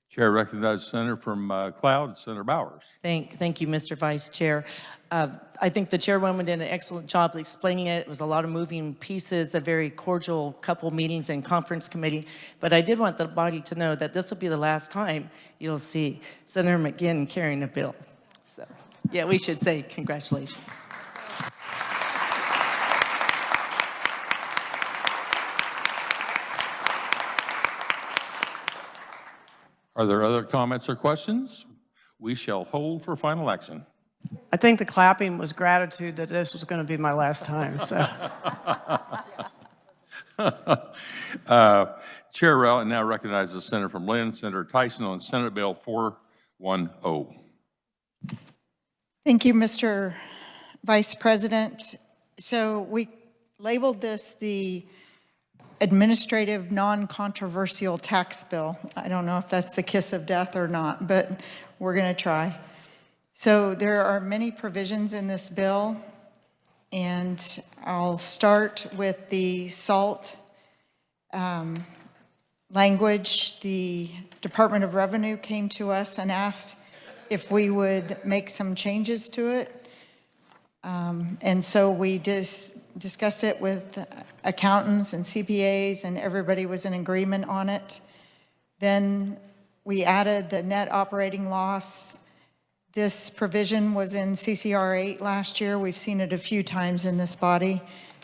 Chair recognizes Senator from Cloud, Senator Bowers. Thank you, Mr. Vice Chair. I think the chairwoman did an excellent job of explaining it. It was a lot of moving pieces, a very cordial couple meetings and conference committee. But I did want the body to know that this will be the last time you'll see Senator McGinn carrying a bill. So, yeah, we should say congratulations. Are there other comments or questions? We shall hold for final action. I think the clapping was gratitude that this was going to be my last time. So. Chair Rowell now recognizes Senator from Lynn, Senator Tyson on Senate Bill 410. Thank you, Mr. Vice President. So we labeled this the administrative non-controversial tax bill. I don't know if that's the kiss of death or not, but we're going to try. So there are many provisions in this bill, and I'll start with the SALT language. The Department of Revenue came to us and asked if we would make some changes to it. And so we discussed it with accountants and CPAs, and everybody was in agreement on it. Then we added the net operating loss. This provision was in CCR 8 last year. We've seen it a few times in this body.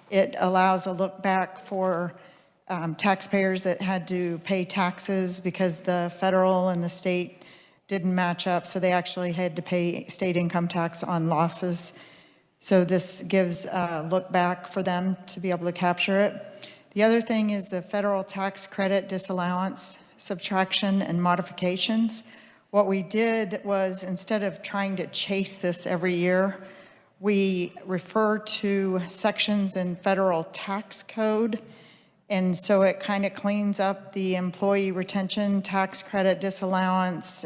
It allows a look back for taxpayers that had to pay taxes because the federal and the state didn't match up, so they actually had to pay state income tax on losses. So this gives a look back for them to be able to capture it. The other thing is the federal tax credit disallowance, subtraction, and modifications. What we did was, instead of trying to chase this every year, we refer to sections in federal tax code. And so it kind of cleans up the employee retention tax credit disallowance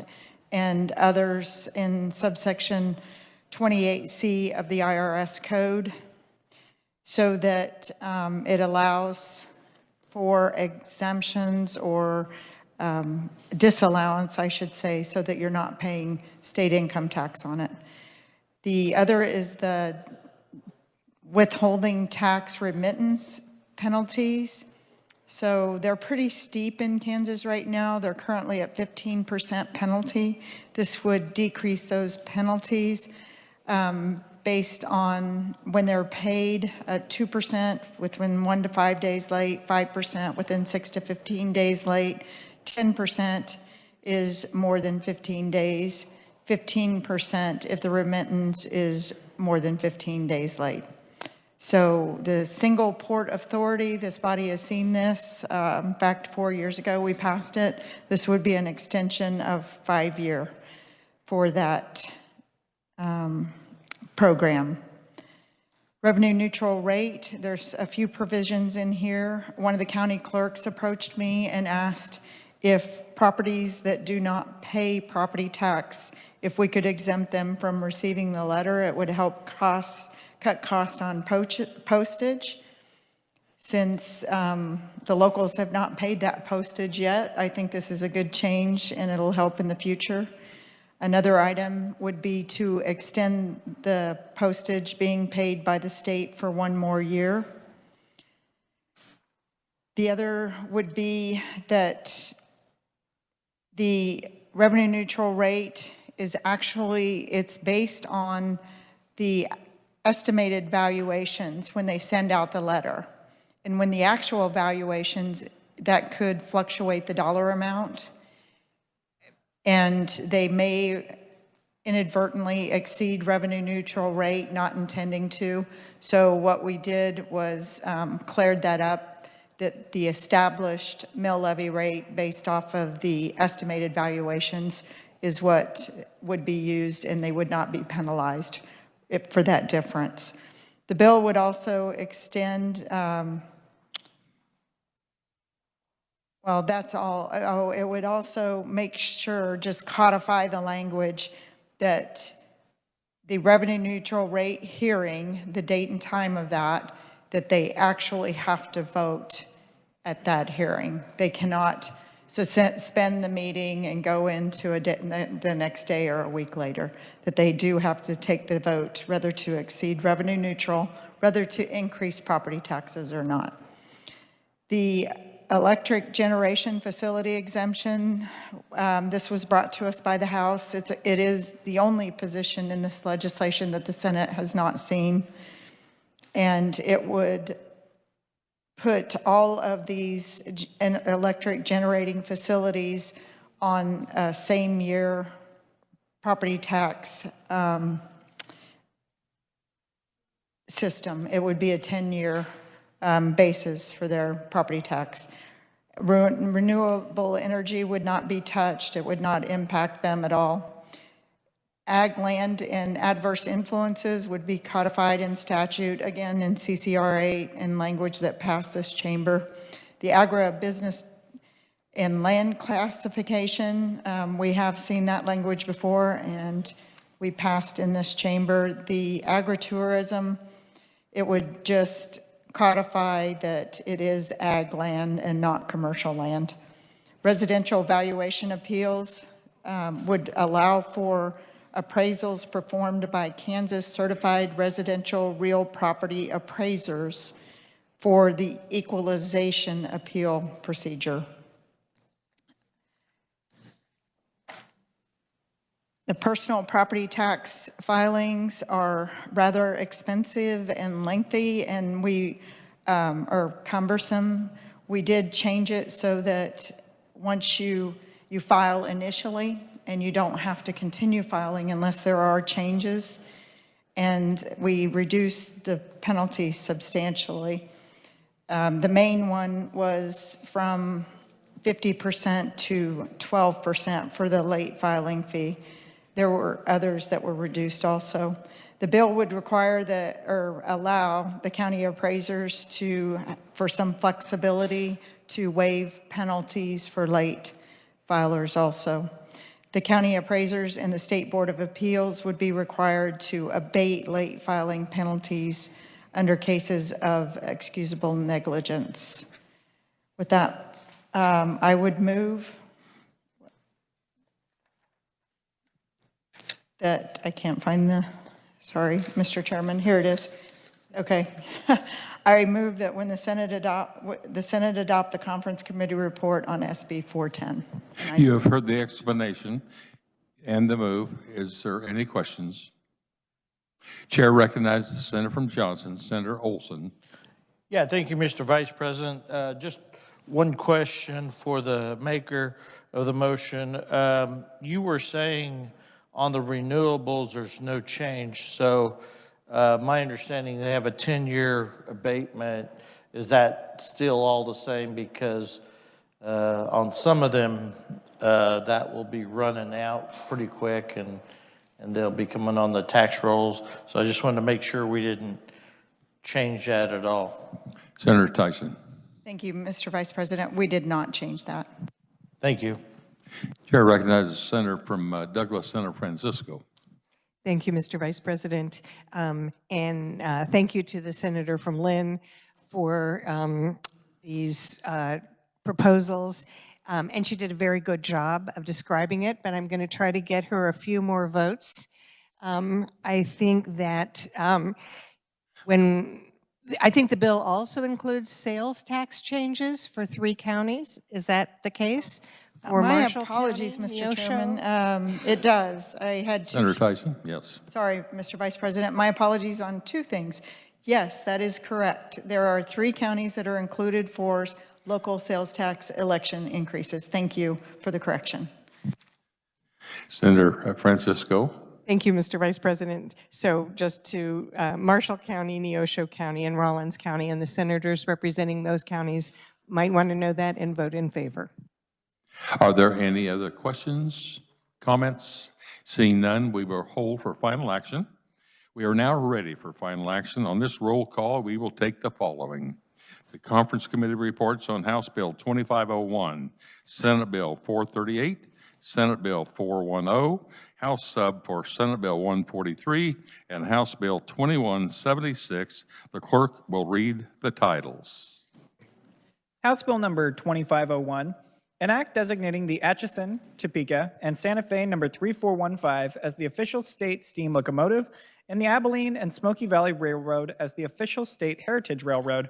and others in subsection 28C of the IRS code, so that it allows for exemptions or disallowance, I should say, so that you're not paying state income tax on it. The other is the withholding tax remittance penalties. So they're pretty steep in Kansas right now. They're currently at 15% penalty. This would decrease those penalties based on when they're paid at 2% within 1 to 5 days late, 5% within 6 to 15 days late, 10% is more than 15 days, 15% if the remittance is more than 15 days late. So the single port authority, this body has seen this. In fact, 4 years ago we passed it. This would be an extension of 5 years for that program. Revenue neutral rate, there's a few provisions in here. One of the county clerks approached me and asked if properties that do not pay property tax, if we could exempt them from receiving the letter. It would help cut costs on postage. Since the locals have not paid that postage yet, I think this is a good change and it'll help in the future. Another item would be to extend the postage being paid by the state for 1 more year. The other would be that the revenue neutral rate is actually, it's based on the estimated valuations when they send out the letter. And when the actual valuations, that could fluctuate the dollar amount. And they may inadvertently exceed revenue neutral rate, not intending to. So what we did was cleared that up, that the established mill levy rate based off of the estimated valuations is what would be used, and they would not be penalized for that difference. The bill would also extend, well, that's all. Oh, it would also make sure, just codify the language that the revenue neutral rate hearing, the date and time of that, that they actually have to vote at that hearing. They cannot suspend the meeting and go into the next day or a week later, that they do have to take the vote whether to exceed revenue neutral, whether to increase property taxes or not. The electric generation facility exemption, this was brought to us by the House. It is the only position in this legislation that the Senate has not seen. And it would put all of these electric generating facilities on a same year property tax system. It would be a 10-year basis for their property tax. Renewable energy would not be touched. It would not impact them at all. Ag land and adverse influences would be codified in statute, again in CCR 8 in language that passed this chamber. The agribusiness and land classification, we have seen that language before and we passed in this chamber. The agritourism, it would just codify that it is ag land and not commercial land. Residential valuation appeals would allow for appraisals performed by Kansas certified residential real property appraisers for the equalization appeal procedure. The personal property tax filings are rather expensive and lengthy, and we are cumbersome. We did change it so that once you file initially, and you don't have to continue filing unless there are changes, and we reduced the penalties substantially. The main one was from 50% to 12% for the late filing fee. There were others that were reduced also. The bill would require or allow the county appraisers for some flexibility to waive penalties for late filers also. The county appraisers and the State Board of Appeals would be required to abate late filing penalties under cases of excusable negligence. With that, I would move that, I can't find sorry, Mr. Chairman, here it is. Okay. I move that when the Senate adopt the conference committee report on SB 410. You have heard the explanation and the move. Is there any questions? Chair recognizes the senator from Johnson, Senator Olson. Yeah, thank you, Mr. Vice President. Just one question for the maker of the motion. You were saying on the renewables, there's no change. So my understanding, they have a 10-year abatement. Is that still all the same? Because on some of them, that will be running out pretty quick and they'll be coming on the tax rolls. So I just wanted to make sure we didn't change that at all. Senator Tyson. Thank you, Mr. Vice President. We did not change that. Thank you. Chair recognizes the senator from Douglas, Senator Francisco. Thank you, Mr. Vice President. Thank you to the senator from Lynn for these proposals. And she did a very good job of describing it, but I'm going to try to get her a few more votes. I think that when I think the bill also includes sales tax changes for 3 counties. Is that the case? For My Marshall apologies, County, Mr. Neosho? Chairman. It does. I had two. Senator Tyson, yes. Sorry, Mr. Vice President. My apologies on 2 things. Yes, that is correct. There are 3 counties that are included for local sales tax election increases. Thank you for the correction. Senator Francisco. Thank you, Mr. Vice President. So just to Marshall County, Neosho County, and Rollins County, and the senators representing those counties might want to know that and vote in favor. Are there any other questions, comments? Seeing none, we will hold for final action. We are now ready for final action. On this roll call, we will take the following. The Conference Committee reports on House Bill 2501, Senate Bill 438, Senate Bill 410, House Sub for Senate Bill 143, and House Bill 2176. The clerk will read the titles. House Bill number 2501, an act designating the Atchison, Topeka, and Santa Fe number 3415 as the official state steam locomotive and the Abilene and Smoky Valley Railroad as the official state heritage railroad.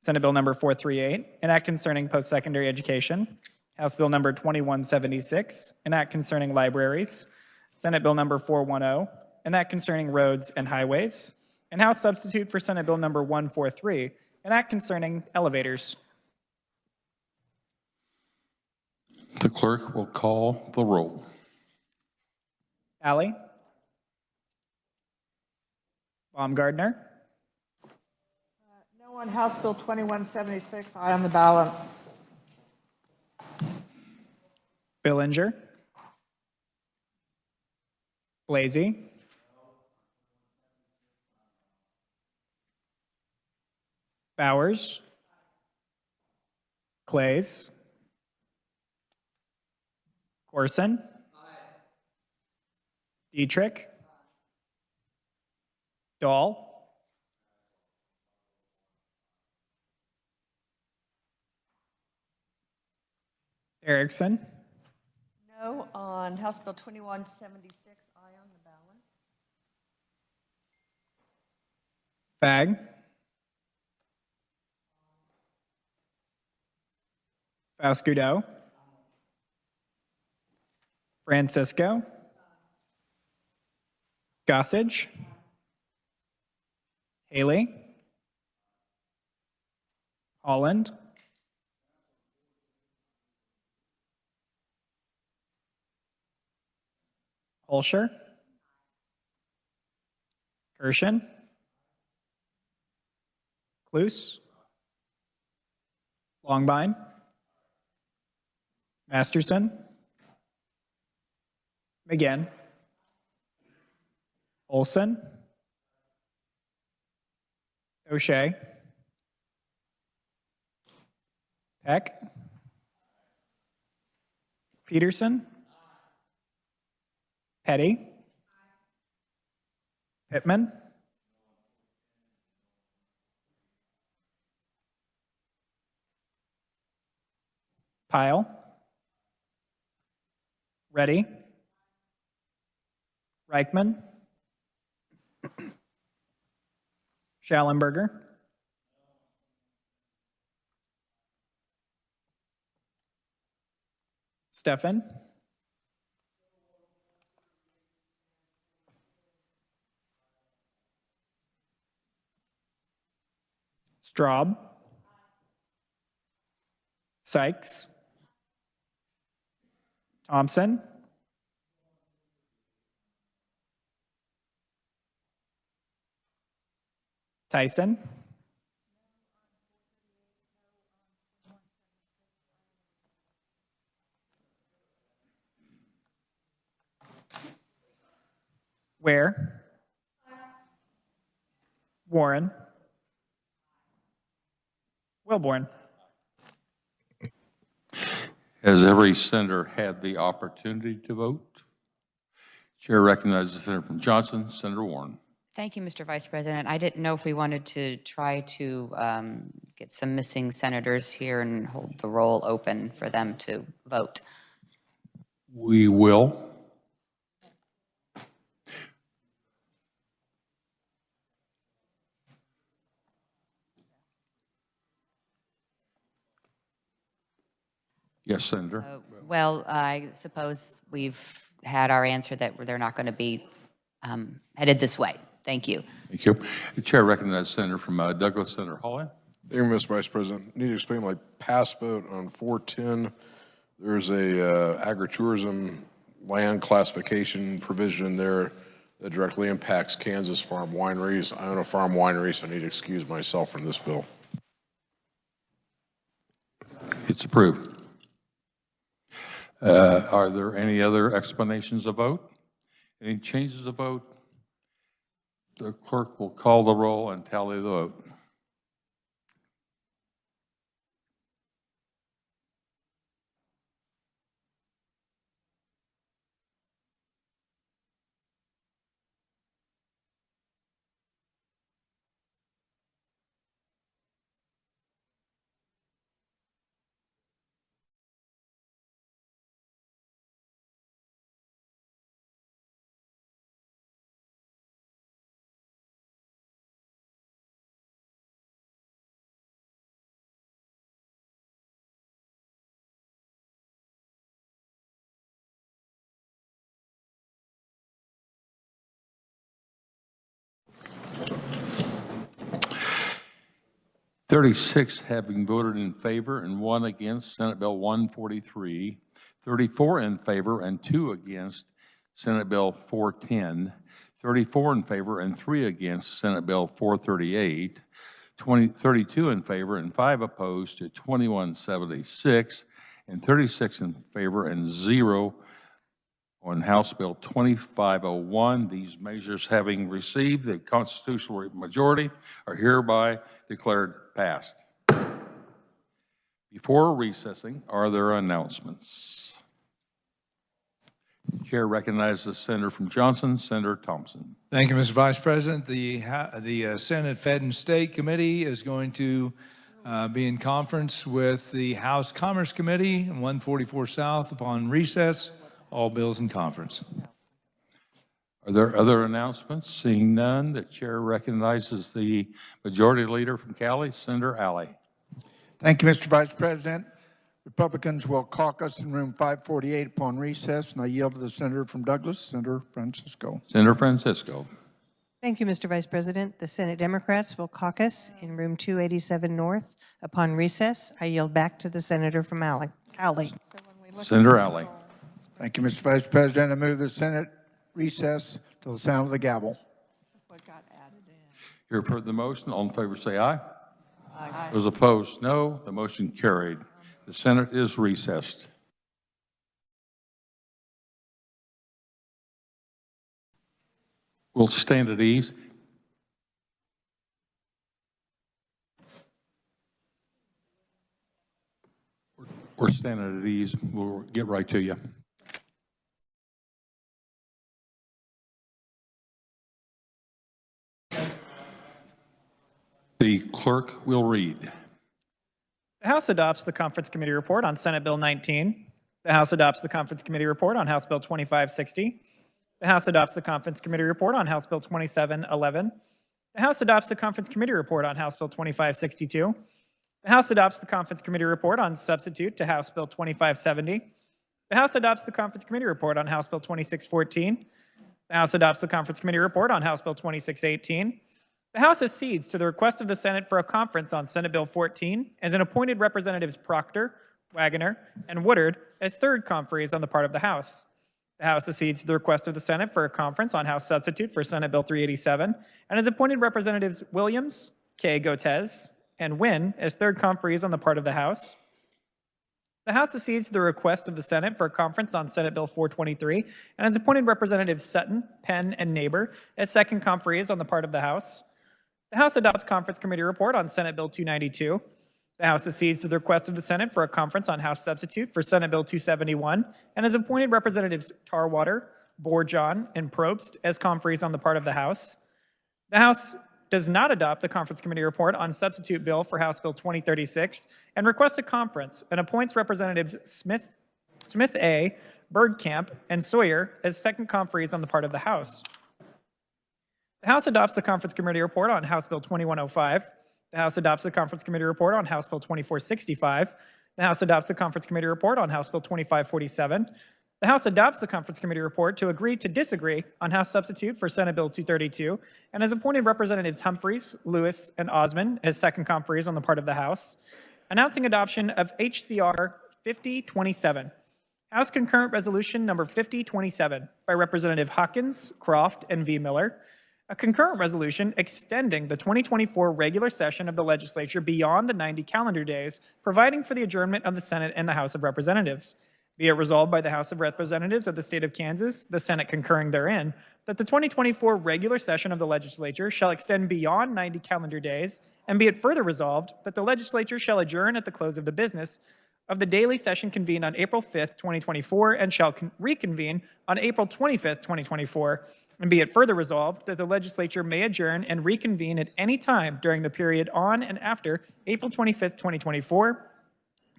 Senate Bill number 438, an act concerning post-secondary education. House Bill number 2176, an act concerning libraries. Senate Bill number 410, an act concerning roads and highways. And House substitute for Senate Bill number 143, an act concerning elevators. The clerk will call the roll. Alley? Baumgardner? No on House Bill 2176. Aye on the balance. Billinger? Blasey? Bowers? Clays? Corson? Dietrich? Dahl? Erickson? No on House Bill 2176. Aye on the balance. Fag? Fascudo? Francisco? Gossage? Haley? Holland? Holscher? Kirshen? Cluse? Longbine? Masterson? McGinn? Olson? O'Shea? Peck? Peterson? Petty? Pittman? Pyle? Reddy? Reichman? Schallenberger? Steffen? Straub? Sykes? Thompson? Tyson? Ware? Warren? Wilborn? Has every senator had the opportunity to vote? Chair recognizes the senator from Johnson, Senator Warren. Thank you, Mr. Vice President. I didn't know if we wanted to try to get some missing senators here and hold the roll open for them to vote. We will. Yes, Senator. Well, I suppose we've had our answer that they're not going to be headed this way. Thank you. Thank you. The chair recognizes Senator from Douglas, Senator Hawley. Thank you, Mr. Vice President. Need to explain my past vote on 410. There's a agritourism land classification provision in there that directly impacts Kansas farm wineries. I own a farm winery, so I need to excuse myself from this bill. It's approved. Are there any other explanations of vote? Any changes of vote? The clerk will call the roll and tally the vote. "36 having voted in favor and 1 against Senate Bill 143, 34 in favor and 2 against Senate Bill 410, 34 in favor and 3 against Senate Bill 438, 32 in favor and 5 opposed to 2176, and 36 in favor and 0 on House Bill 2501. These measures, having received the constitutional majority, are hereby declared passed. Before recessing, are there announcements? Chair recognizes the senator from Johnson, Senator Thompson. Thank you, Mr. Vice President. The Senate Fed and State Committee is going to be in conference with the House Commerce Committee in 144 South upon recess. All bills in conference. Are there other announcements? Seeing none, the chair recognizes the majority leader from Cali, Senator Alley. Thank you, Mr. Vice President. Republicans will caucus in room 548 upon recess, and I yield to the senator from Douglas, Senator Francisco. Senator Francisco. Thank you, Mr. Vice President. The Senate Democrats will caucus in room 287 North upon recess. I yield back to the senator from Alley. Senator Alley. Thank you, Mr. Vice President. I move the Senate recess till the sound of the gavel. You have heard the motion. All in favor say aye. Aye. Those opposed, no. The motion carried. The Senate is recessed. We'll stand at ease. We're standing at ease. We'll get right to you. The clerk will read. The House adopts the Conference Committee report on Senate Bill 19. The House adopts the Conference Committee report on House Bill 2560. The House adopts the Conference Committee report on House Bill 2711. The House adopts the Conference Committee report on House Bill 2562. The House adopts the Conference Committee report on substitute to House Bill 2570. The House adopts the Conference Committee report on House Bill 2614. The House adopts the Conference Committee report on House Bill 2618. The House accedes to the request of the Senate for a conference on Senate Bill 14 as an appointed Representatives Proctor, Wagoner, and Woodard as third conferees on the part of the House. The House accedes to the request of the Senate for a conference on House substitute for Senate Bill 387 and has appointed Representatives Williams, Gotez, and Wynn as third conferees on the part of the House. The House accedes to the request of the Senate for a conference on Senate Bill 423 and has appointed Representatives Sutton, Penn, and Neighbor as second conferees on the part of the House. The House adopts Conference Committee report on Senate Bill 292. The House accedes to the request of the Senate for a conference on House substitute for Senate Bill 271 and has appointed Representatives Tarwater, Borjon, and Probst as conferees on the part of the House. The House does not adopt the Conference Committee report on substitute bill for House Bill 2036 and requests a conference and appoints Representatives Smith A., Bergkamp, and Sawyer as second conferees on the part of the House. The House adopts the Conference Committee report on House Bill 2105. The House adopts the Conference Committee report on House Bill 2465. The House adopts the Conference Committee report on House Bill 2547. The House adopts the Conference Committee report to agree to disagree on House substitute for Senate Bill 232 and has appointed Representatives Humphreys, Lewis, and Osmond as second conferees on the part of the House. Announcing adoption of HCR 5027. House Concurrent Resolution number 5027 by Representative Hawkins, Croft, and V. Miller. A concurrent resolution extending the 2024 regular session of the legislature beyond the 90 calendar days, providing for the adjournment of the Senate and the House of Representatives. Be it resolved by the House of Representatives of the state of Kansas, the Senate concurring therein, that the 2024 regular session of the legislature shall extend beyond 90 calendar days, and be it further resolved that the legislature shall adjourn at the close of the business of the daily session convened on April 5th, 2024, and shall reconvene on April 25th, 2024, and be it further resolved that the legislature may adjourn and reconvene at any time during the period on and after April 25th, 2024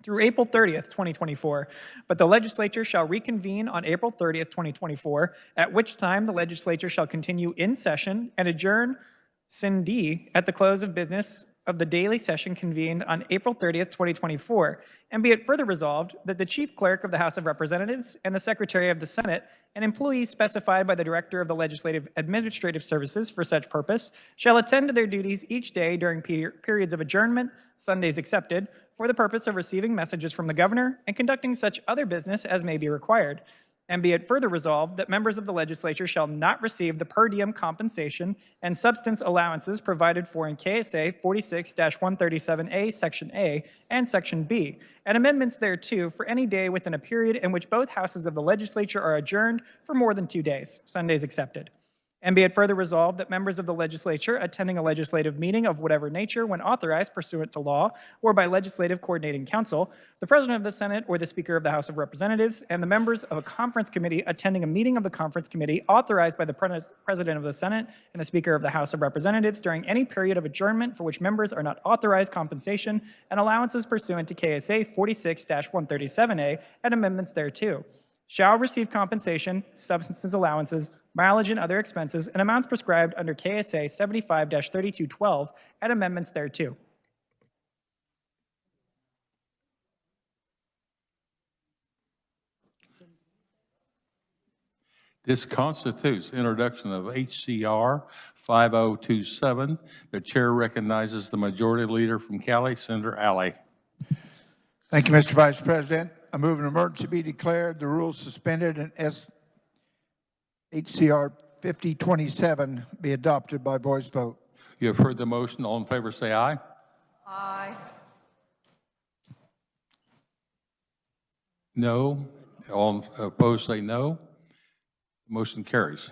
through April 30th, 2024, but the legislature shall reconvene on April 30th, 2024, at which time the legislature shall continue in session and adjourn sine die at the close of business of the daily session convened on April 30th, 2024, and be it further resolved that the Chief Clerk of the House of Representatives and the Secretary of the Senate and employees specified by the Director of the Legislative Administrative Services for such purpose shall attend to their duties each day during periods of adjournment, Sundays excepted, for the purpose of receiving messages from the Governor and conducting such other business as may be required. And be it further resolved that members of the legislature shall not receive the per diem compensation and substance allowances provided for in KSA 46-137A, Section A, and Section B, and amendments thereto for any day within a period in which both houses of the legislature are adjourned for more than 2 days, Sundays excepted. And be it further resolved that members of the legislature attending a legislative meeting of whatever nature when authorized pursuant to law or by legislative coordinating council, the President of the Senate or the Speaker of the House of Representatives, and the members of a conference committee attending a meeting of the conference committee authorized by the President of the Senate and the Speaker of the House of Representatives during any period of adjournment for which members are not authorized compensation and allowances pursuant to KSA 46-137A and amendments thereto, shall receive compensation, substances allowances, mileage and other expenses, and amounts prescribed under KSA 75-3212 and amendments thereto. This constitutes introduction of HCR 5027. The chair recognizes the majority leader from Cali, Senator Alley. Thank you, Mr. Vice President. I move an emergency be declared, the rules suspended, and HCR 5027 be adopted by voice vote. You have heard the motion. All in favor say aye. Aye. No. All opposed say no. Motion carries.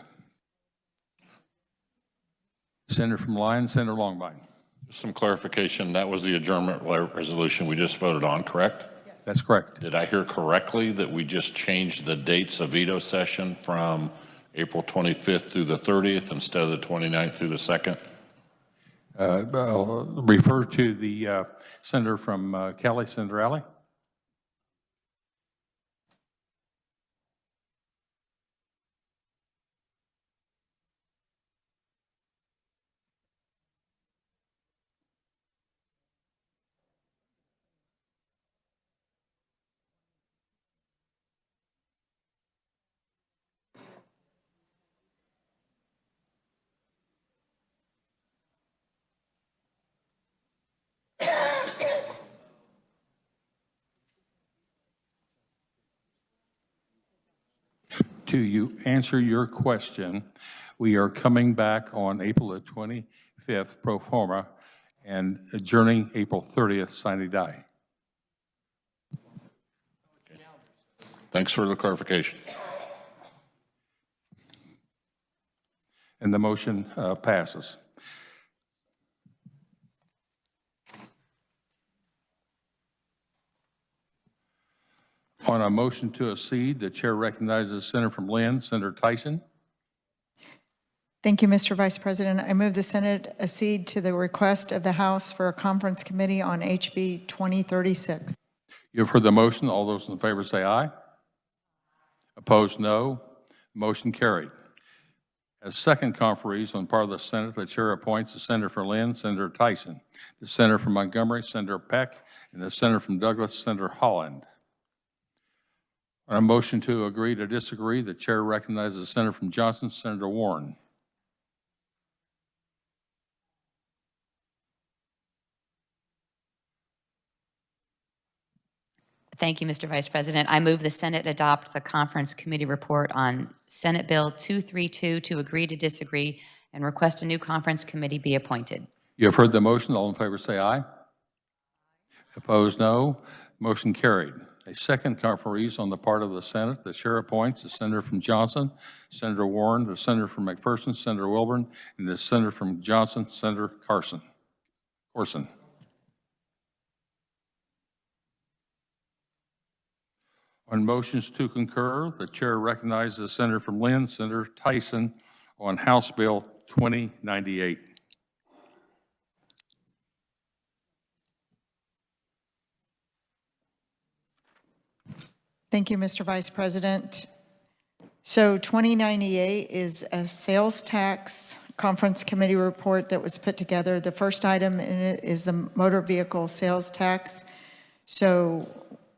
Senator from Lyon, Senator Longbine. Just some clarification. That was the adjournment resolution we just voted on, correct? That's correct. Did I hear correctly that we just changed the dates of veto session from April 25th through the 30th instead of the 29th through the 2nd? I'll refer to the senator from Cali, Senator Alley. To answer your question, we are coming back on April the 25th pro forma and adjourning April 30th sine die. Okay. Thanks for the clarification. And the motion passes. On a motion to accede, the chair recognizes Senator from Lynn, Senator Tyson. Thank you, Mr. Vice President. I move the Senate accede to the request of the House for a conference committee on HB 2036. You have heard the motion. All those in favor say aye. Opposed, no. Motion carried. As second conferees on part of the Senate, the chair appoints the senator from Lynn, Senator Tyson, the senator from Montgomery, Senator Peck, and the senator from Douglas, Senator Holland. On a motion to agree to disagree, the chair recognizes the senator from Johnson, Senator Warren. Thank you, Mr. Vice President. I move the Senate adopt the conference committee report on Senate Bill 232 to agree to disagree and request a new conference committee be appointed. You have heard the motion. All in favor say aye. Opposed, no. Motion carried. A second conferees on the part of the Senate, the chair appoints the senator from Johnson, Senator Warren, the senator from McPherson, Senator Wilburn, and the senator from Johnson, Senator Corson. On motions to concur, the chair recognizes the senator from Lynn, Senator Tyson, on House Bill 2098. Thank you, Mr. Vice President. So 2098 is a sales tax conference committee report that was put together. The first item in it is the motor vehicle sales tax. So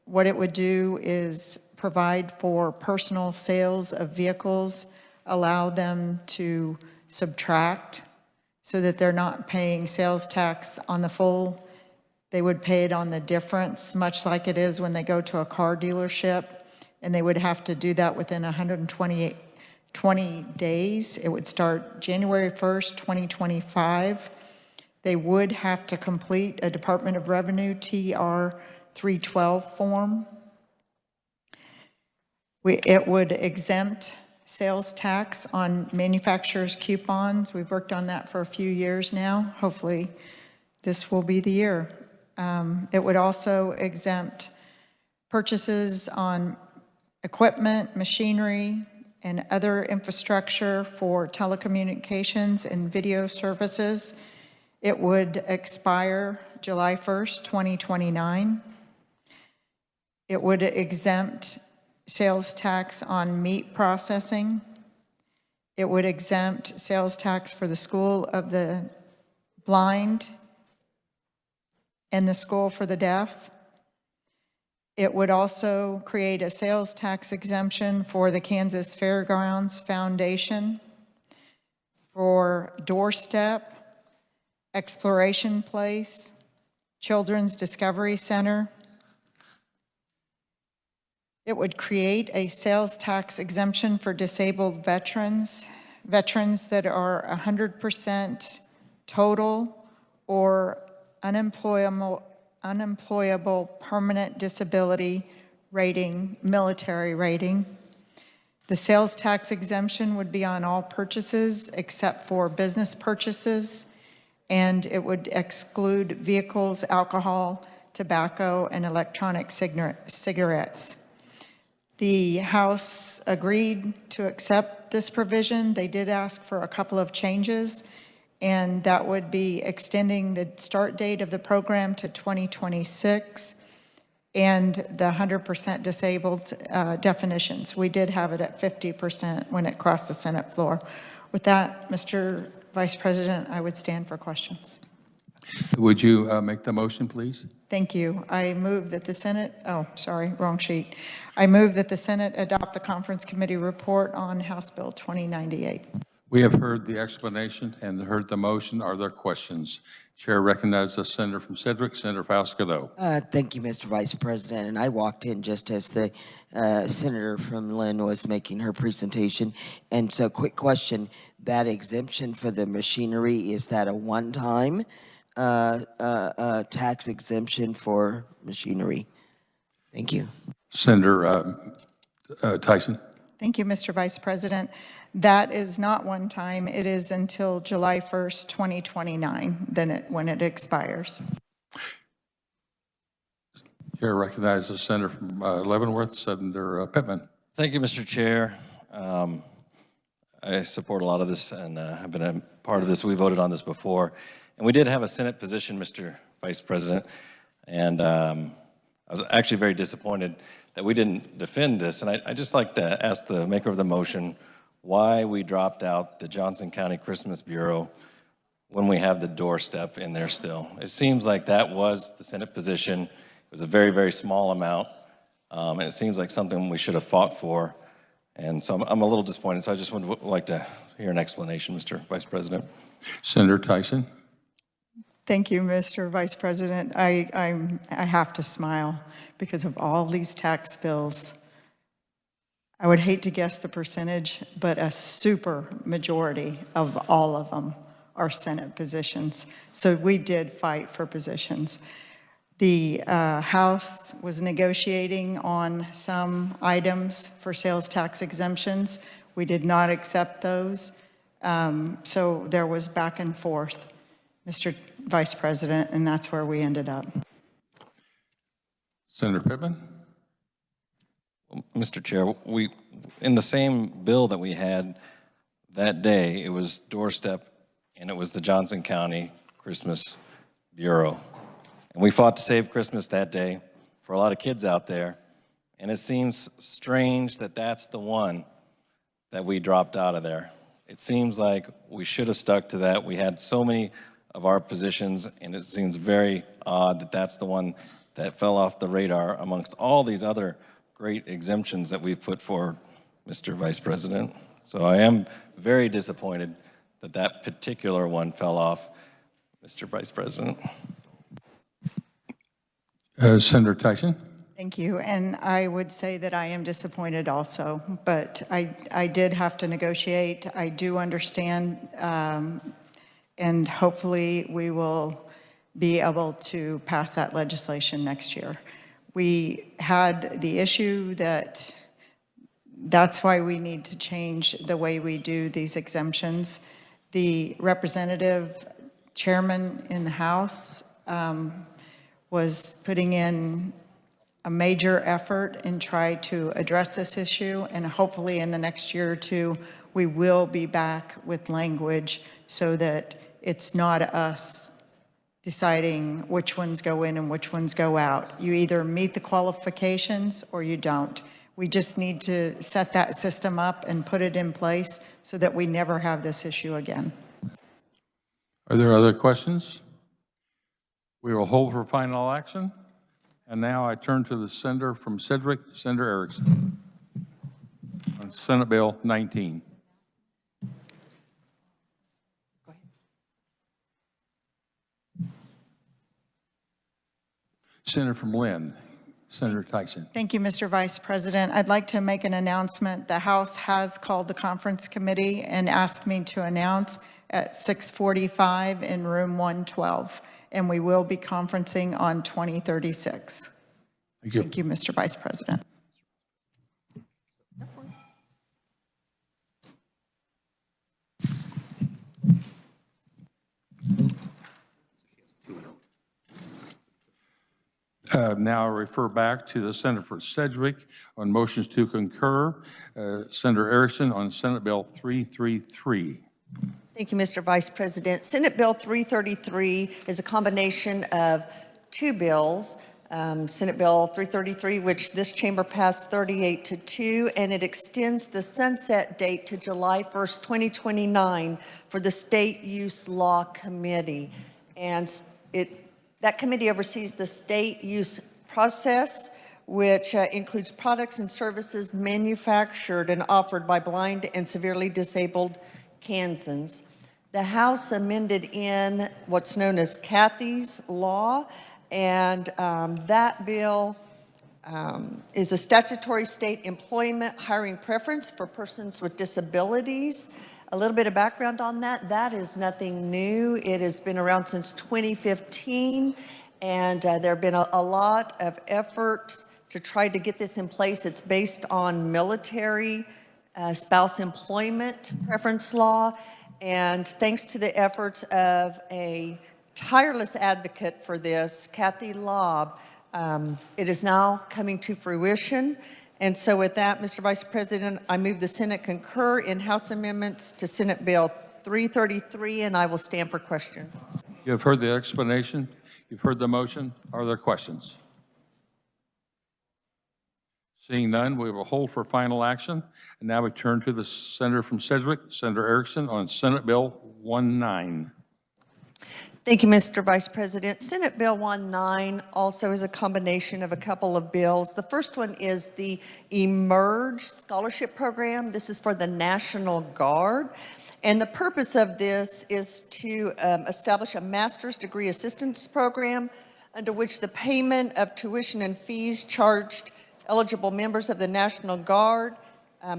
what it would do is provide for personal sales of vehicles, allow them to subtract so that they're not paying sales tax on the full. They would pay it on the difference, much like it is when they go to a car dealership, and they would have to do that within 20 days. It would start January 1st, 2025. They would have to complete a Department of Revenue TR 312 form. It would exempt sales tax on manufacturers' coupons. We've worked on that for a few years now. Hopefully, this will be the year. It would also exempt purchases on equipment, machinery, and other infrastructure for telecommunications and video services. It would expire July 1st, 2029. It would exempt sales tax on meat processing. It would exempt sales tax for the School of the Blind and the School for the Deaf. It would also create a sales tax exemption for the Kansas Fairgrounds Foundation, for Doorstep, Exploration Place, Children's Discovery Center. It would create a sales tax exemption for disabled veterans, veterans that are 100% total or unemployable permanent disability rating, military rating. The sales tax exemption would be on all purchases except for business purchases, and it would exclude vehicles, alcohol, tobacco, and electronic cigarettes. The House agreed to accept this provision. They did ask for a couple of changes, and that would be extending the start date of the program to 2026 and the 100% disabled definitions. We did have it at 50% when it crossed the Senate floor. With that, Mr. Vice President, I would stand for questions. Would you make the motion, please? Thank you. I move that the Senate, oh, sorry, wrong sheet. I move that the Senate adopt the conference committee report on House Bill 2098. We have heard the explanation and heard the motion. Are there questions? Chair recognizes the senator from Sedgwick, Senator Faust-Cadeau. Thank you, Mr. Vice President. And I walked in just as the senator from Lynn was making her presentation. And so quick question, that exemption for the machinery, is that a one-time tax exemption for machinery? Thank you. Senator Tyson. Thank you, Mr. Vice President. That is not one time. It is until July 1st, 2029, when it expires. Chair recognizes Senator from Leavenworth, Senator Pittman. Thank you, Mr. Chair. I support a lot of this, and I've been a part of this. We voted on this before. And we did have a Senate position, Mr. Vice President, and I was actually very disappointed that we didn't defend this. And I'd just like to ask the maker of the motion why we dropped out the Johnson County Christmas Bureau when we have the doorstep in there still. It seems like that was the Senate position. It was a very, very small amount, and it seems like something we should have fought for. And so I'm a little disappointed, so I just would like to hear an explanation, Mr. Vice President. Senator Tyson. Thank you, Mr. Vice President. I have to smile because of all these tax bills. I would hate to guess the percentage, but a super majority of all of them are Senate positions. So we did fight for positions. The House was negotiating on some items for sales tax exemptions. We did not accept those. So there was back and forth, Mr. Vice President, and that's where we ended up. Senator Pittman. Mr. Chair, in the same bill that we had that day, it was doorstep, and it was the Johnson County Christmas Bureau. And we fought to save Christmas that day for a lot of kids out there, and it seems strange that that's the one that we dropped out of there. It seems like we should have stuck to that. We had so many of our positions, and it seems very odd that that's the one that fell off the radar amongst all these other great exemptions that we've put forward, Mr. Vice President. So I am very disappointed that that particular one fell off, Mr. Vice President. Senator Tyson. Thank you, and I would say that I am disappointed also, but I did have to negotiate. I do understand, and hopefully we will be able to pass that legislation next year. We had the issue that's why we need to change the way we do these exemptions. The representative chairman in the House was putting in a major effort and try to address this issue, and hopefully in the next year or two, we will be back with language so that it's not us deciding which ones go in and which ones go out. You either meet the qualifications or you don't. We just need to set that system up and put it in place so that we never have this issue again. Are there other questions? We will hold for final action. And now I turn to the senator from Sedgwick, Senator Erickson, on Senate Bill 19. Senator from Lynn, Senator Tyson. Thank you, Mr. Vice President. I'd like to make an announcement. The House has called the conference committee and asked me to announce at 6:45 in room 112, and we will be conferencing on 2036. Thank you. Thank you, Mr. Vice President. Now I refer back to the Senator for Sedgwick on motions to concur. Senator Erickson on Senate Bill 333. Thank you, Mr. Vice President. Senate Bill 333 is a combination of two bills. Senate Bill 333, which this chamber passed 38-2, and it extends the sunset date to July 1st, 2029 for the State Use Law Committee. And that committee oversees the state use process, which includes products and services manufactured and offered by blind and severely disabled Kansans. The House amended in what's known as Kathy's Law, and that bill is a statutory state employment hiring preference for persons with disabilities. A little bit of background on that. That is nothing new. It has been around since 2015, and there have been a lot of efforts to try to get this in place. It's based on military spouse employment preference law, and thanks to the efforts of a tireless advocate for this, Kathy Lobb, it is now coming to fruition. And so with that, Mr. Vice President, I move the Senate concur in House amendments to Senate Bill 333, and I will stand for questions. You have heard the explanation. You've heard the motion. Are there questions? Seeing none, we will hold for final action. And now we turn to the senator from Sedgwick, Senator Erickson, on Senate Bill 19. Thank you, Mr. Vice President. Senate Bill 19 also is a combination of a couple of bills. The first one is the Emerge Scholarship Program. This is for the National Guard. And the purpose of this is to establish a master's degree assistance program under which the payment of tuition and fees charged eligible members of the National Guard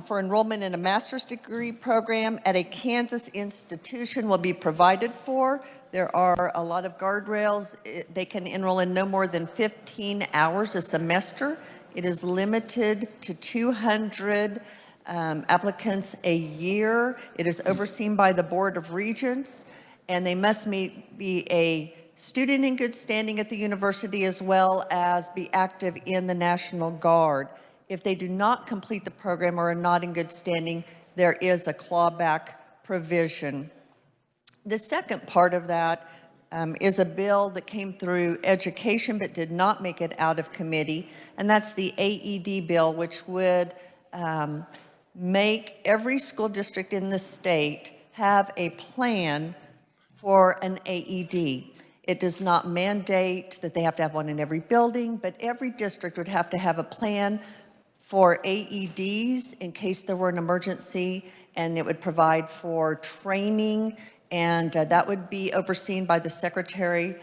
for enrollment in a master's degree program at a Kansas institution will be provided for. There are a lot of guardrails. They can enroll in no more than 15 hours a semester. It is limited to 200 applicants a year. It is overseen by the Board of Regents, and they must be a student in good standing at the university as well as be active in the National Guard. If they do not complete the program or are not in good standing, there is a clawback provision. The second part of that is a bill that came through education but did not make it out of committee, and that's the AED bill, which would make every school district in the state have a plan for an AED. It does not mandate that they have to have one in every building, but every district would have to have a plan for AEDs in case there were an emergency, and it would provide for training, and that would be overseen by the Secretary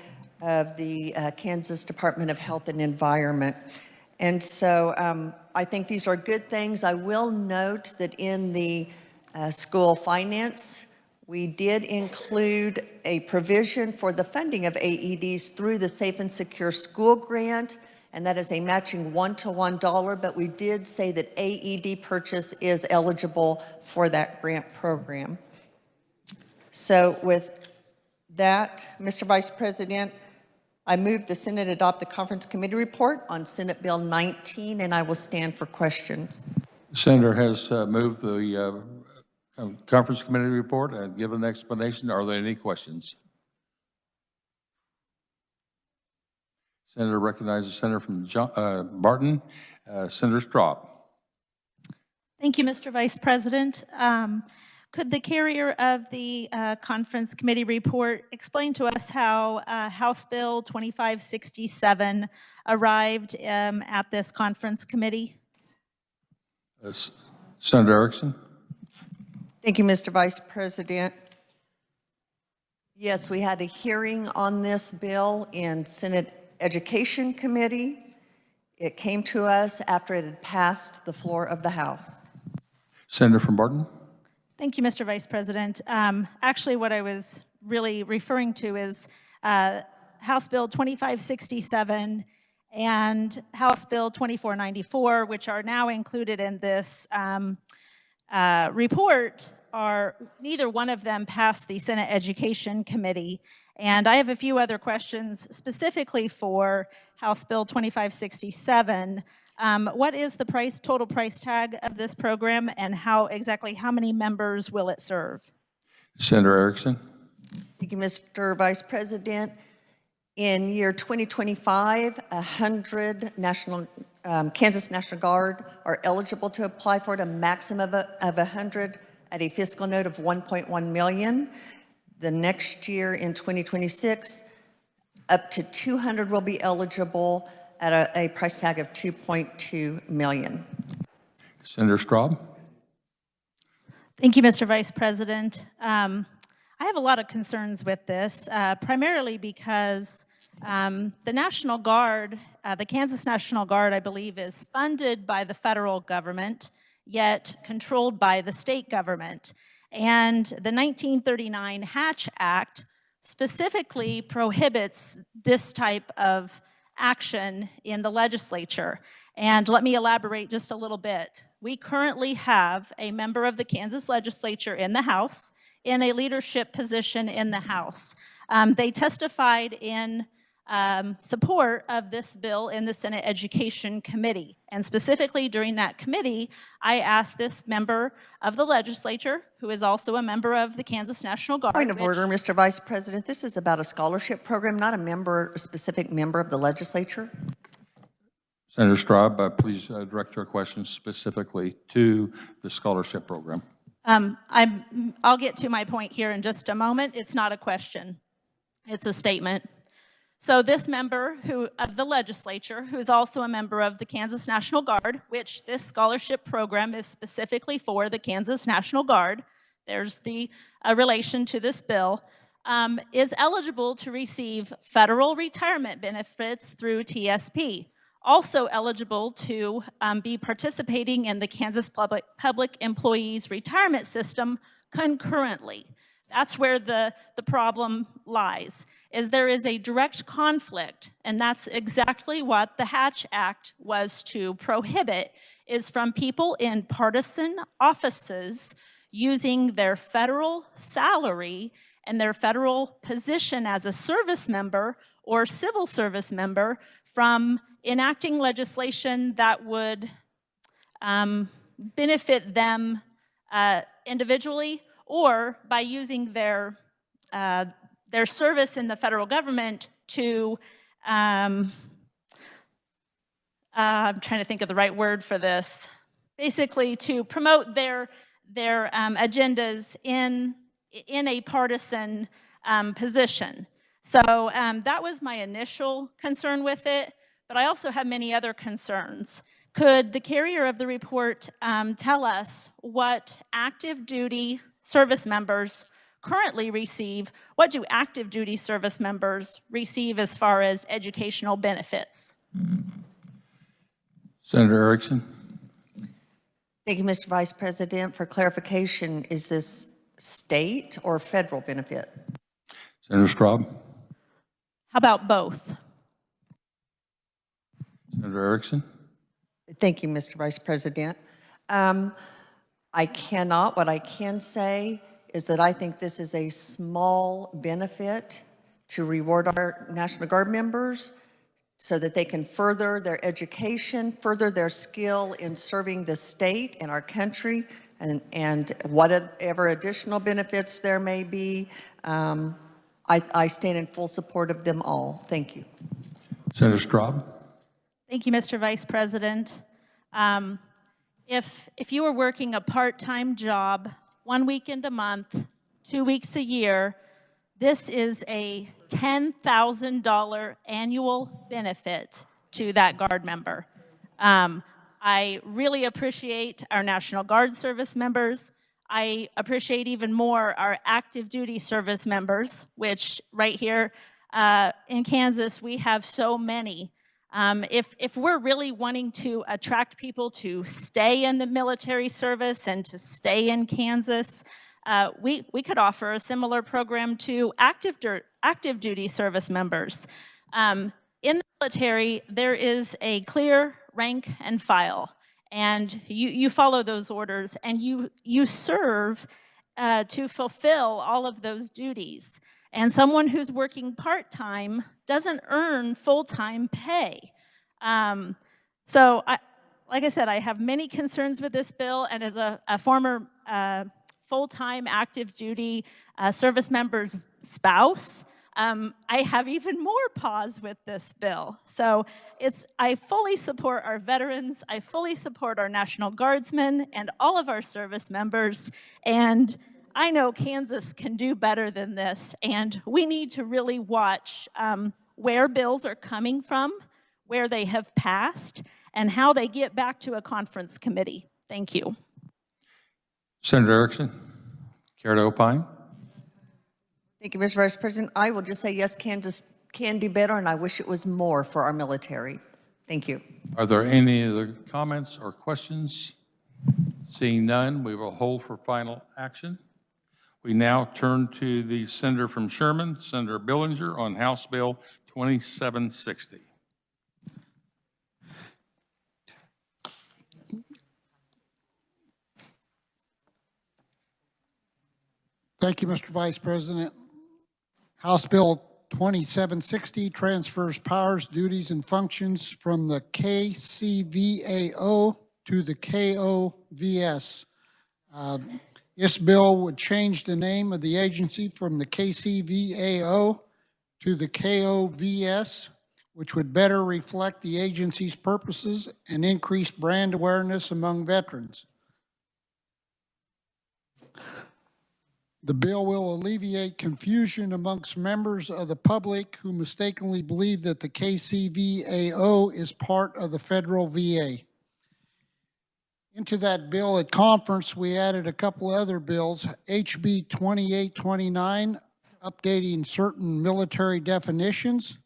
of the Kansas Department of Health and Environment. And so I think these are good things. I will note that in the school finance, we did include a provision for the funding of AEDs through the Safe and Secure School Grant, and that is a matching $1-to-1 dollar, but we did say that AED purchase is eligible for that grant program. So with that, Mr. Vice President, I move the Senate adopt the conference committee report on Senate Bill 19, and I will stand for questions. The senator has moved the conference committee report and given an explanation. Are there any questions? Senator recognizes Senator from Barton, Senator Straub. Thank you, Mr. Vice President. Could the carrier of the conference committee report explain to us how House Bill 2567 arrived at this conference committee? Senator Erickson. Thank you, Mr. Vice President. Yes, we had a hearing on this bill in Senate Education Committee. It came to us after it had passed the floor of the House. Senator from Barton. Thank you, Mr. Vice President. Actually, what I was really referring to is House Bill 2567 and House Bill 2494, which are now included in this report, neither one of them passed the Senate Education Committee. And I have a few other questions specifically for House Bill 2567. What is the total price tag of this program, and exactly how many members will it serve? Senator Erickson. Thank you, Mr. Vice President. In year 2025, 100 Kansas National Guard are eligible to apply for it, a maximum of 100 at a fiscal note of $1.1 million. The next year in 2026, up to 200 will be eligible at a price tag of $2.2 million. Senator Straub. Thank you, Mr. Vice President. I have a lot of concerns with this, primarily because the National Guard, the Kansas National Guard, I believe, is funded by the federal government, yet controlled by the state government. And the 1939 Hatch Act specifically prohibits this type of action in the legislature. And let me elaborate just a little bit. We currently have a member of the Kansas legislature in the House in a leadership position in the House. They testified in support of this bill in the Senate Education Committee. And specifically during that committee, I asked this member of the legislature, who is also a member of the Kansas National Guard. Point of order, Mr. Vice President. This is about a scholarship program, not a specific member of the legislature. Senator Straub, please direct your questions specifically to the scholarship program. I'll get to my point here in just a moment. It's not a question. It's a statement. So this member of the legislature, who's also a member of the Kansas National Guard, which this scholarship program is specifically for the Kansas National Guard, there's the relation to this bill, is eligible to receive federal retirement benefits through TSP. Also eligible to be participating in the Kansas Public Employees Retirement System concurrently. That's where the problem lies, is there is a direct conflict, and that's exactly what the Hatch Act was to prohibit, is from people in partisan offices using their federal salary and their federal position as a service member or civil service member from enacting legislation that would benefit them individually, or by using their service in the federal government to, I'm trying to think of the right word for this, basically to promote their agendas in a partisan position. So that was my initial concern with it, but I also have many other concerns. Could the carrier of the report tell us what active duty service members currently receive? What do active duty service members receive as far as educational benefits? Senator Erickson. Thank you, Mr. Vice President. For clarification, is this state or federal benefit? Senator Straub. How about both? Senator Erickson. Thank you, Mr. Vice President. What I can say is that I think this is a small benefit to reward our National Guard members so that they can further their education, further their skill in serving the state and our country, and whatever additional benefits there may be. I stand in full support of them all. Thank you. Senator Straub. Thank you, Mr. Vice President. If you were working a part-time job, 1 weekend a month, 2 weeks a year, this is a $10,000 annual benefit to that Guard member. I really appreciate our National Guard service members. I appreciate even more our active duty service members, which right here in Kansas, we have so many. If we're really wanting to attract people to stay in the military service and to stay in Kansas, we could offer a similar program to active duty service members. In the military, there is a clear rank and file, and you follow those orders, and you serve to fulfill all of those duties. And someone who's working part-time doesn't earn full-time pay. So, like I said, I have many concerns with this bill, and as a former full-time active duty service member's spouse, I have even more pause with this bill. So I fully support our veterans, I fully support our National Guardsmen and all of our service members, and I know Kansas can do better than this, and we need to really watch where bills are coming from, where they have passed, and how they get back to a conference committee. Thank you. Senator Erickson, care to opine? Thank you, Mr. Vice President. I will just say, yes, Kansas can do better, and I wish it was more for our military. Thank you. Are there any other comments or questions? Seeing none, we will hold for final action. We now turn to the senator from Sherman, Senator Billinger, on House Bill 2760. Thank you, Mr. Vice President. House Bill 2760 transfers powers, duties, and functions from the KCVAO to the KOVS. This bill would change the name of the agency from the KCVAO to the KOVS, which would better reflect the agency's purposes and increase brand awareness among veterans. The bill will alleviate confusion amongst members of the public who mistakenly believe that the KCVAO is part of the federal VA. Into that bill at conference, we added a couple other bills, HB 2829, updating certain military definitions.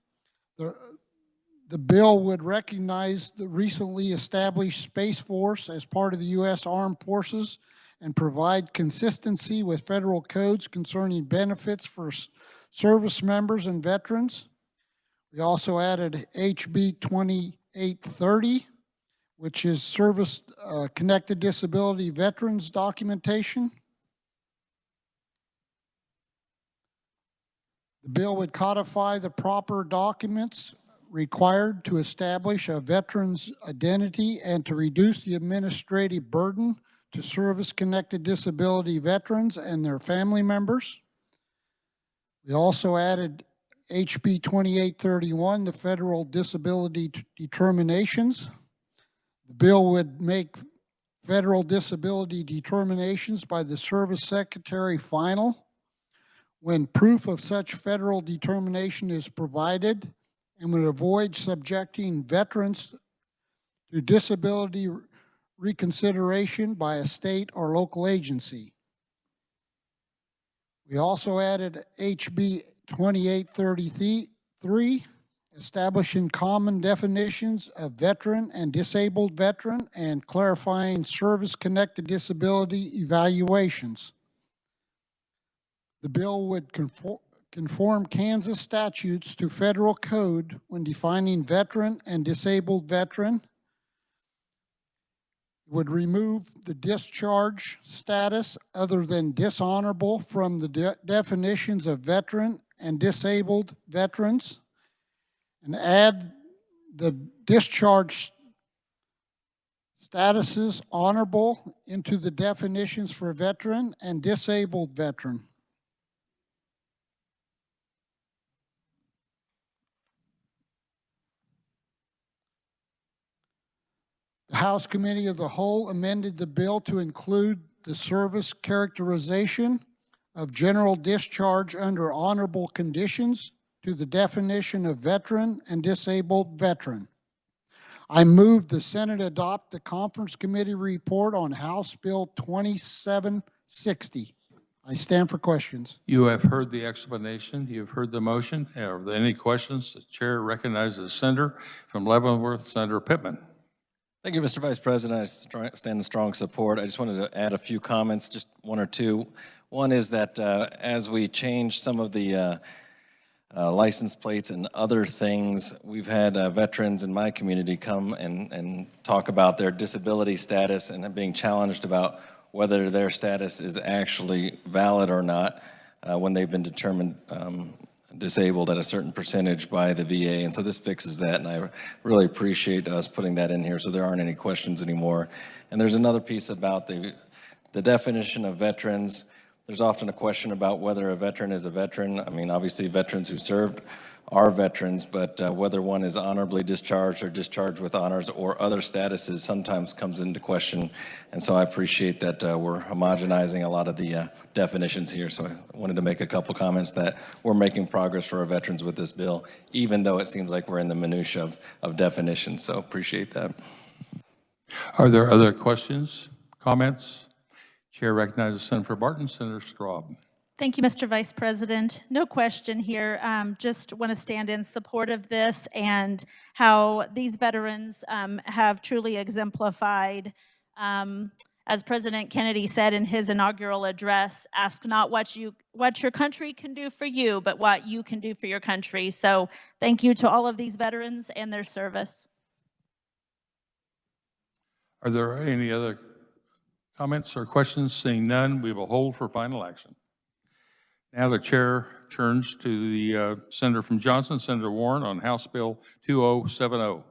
The bill would recognize the recently established Space Force as part of the U.S. Armed Forces and provide consistency with federal codes concerning benefits for service members and veterans. We also added HB 2830, which is service-connected disability veterans documentation. The bill would codify the proper documents required to establish a veteran's identity and to reduce the administrative burden to service-connected disability veterans and their family members. We also added HB 2831, the federal disability determinations. The bill would make federal disability determinations by the service secretary final when proof of such federal determination is provided, and would avoid subjecting veterans to disability reconsideration by a state or local agency. We also added HB 2833, establishing common definitions of veteran and disabled veteran and clarifying service-connected disability evaluations. The bill would conform Kansas statutes to federal code when defining veteran and disabled veteran. Would remove the discharge status other than dishonorable from the definitions of veteran and disabled veterans, and add the discharge statuses honorable into the definitions for veteran and disabled veteran. The House Committee of the Whole amended the bill to include the service characterization of general discharge under honorable conditions to the definition of veteran and disabled veteran. I move the Senate adopt the Conference Committee report on House Bill 2760. I stand for questions. You have heard the explanation. You've heard the motion. Are there any questions? The chair recognizes the senator from Leavenworth, Senator Pittman. Thank you, Mr. Vice President. I stand in strong support. I just wanted to add a few comments, just one or two. One is that as we change some of the license plates and other things, we've had veterans in my community come and talk about their disability status and being challenged about whether their status is actually valid or not when they've been determined disabled at a certain percentage by the VA. And so this fixes that, and I really appreciate us putting that in here so there aren't any questions anymore. And there's another piece about the definition of veterans. There's often a question about whether a veteran is a veteran. I mean, obviously veterans who served are veterans, but whether one is honorably discharged or discharged with honors or other statuses sometimes comes into question. And so I appreciate that we're homogenizing a lot of the definitions here. So I wanted to make a couple comments that we're making progress for our veterans with this bill, even though it seems like we're in the minutia of definitions. So appreciate that. Are there other questions, comments? Chair recognizes Senator Barton, Senator Straub. Thank you, Mr. Vice President. No question here. Just want to stand in support of this and how these veterans have truly exemplified, as President Kennedy said in his inaugural address, ask not what your country can do for you, but what you can do for your country. So thank you to all of these veterans and their service. Are there any other comments or questions? Seeing none, we will hold for final action. Now the chair turns to the senator from Johnson, Senator Warren, on House Bill 2070.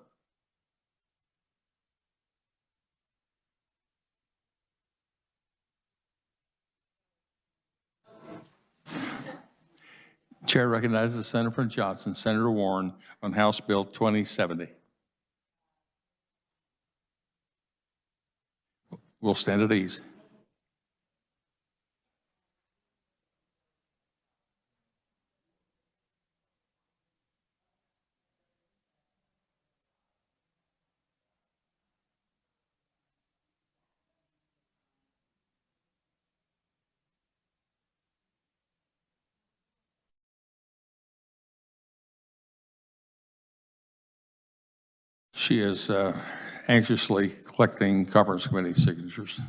Chair recognizes Senator from Johnson, Senator Warren, on House Bill 2070. We'll stand at ease. She is anxiously collecting conference committee signatures.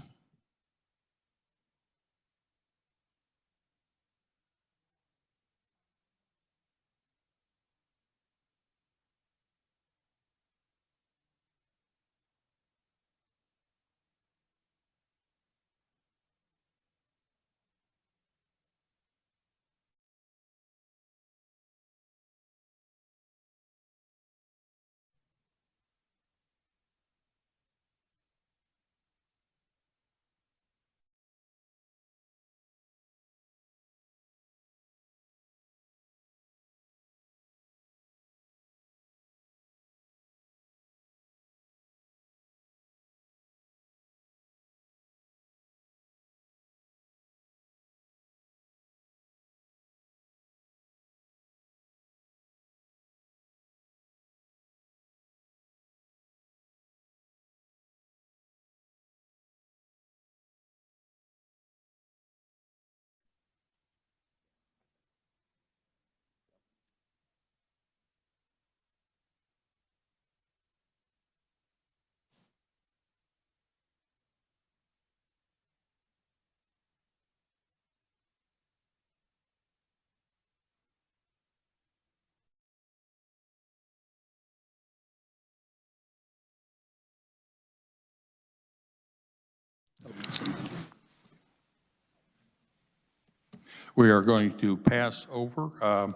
We are going to pass over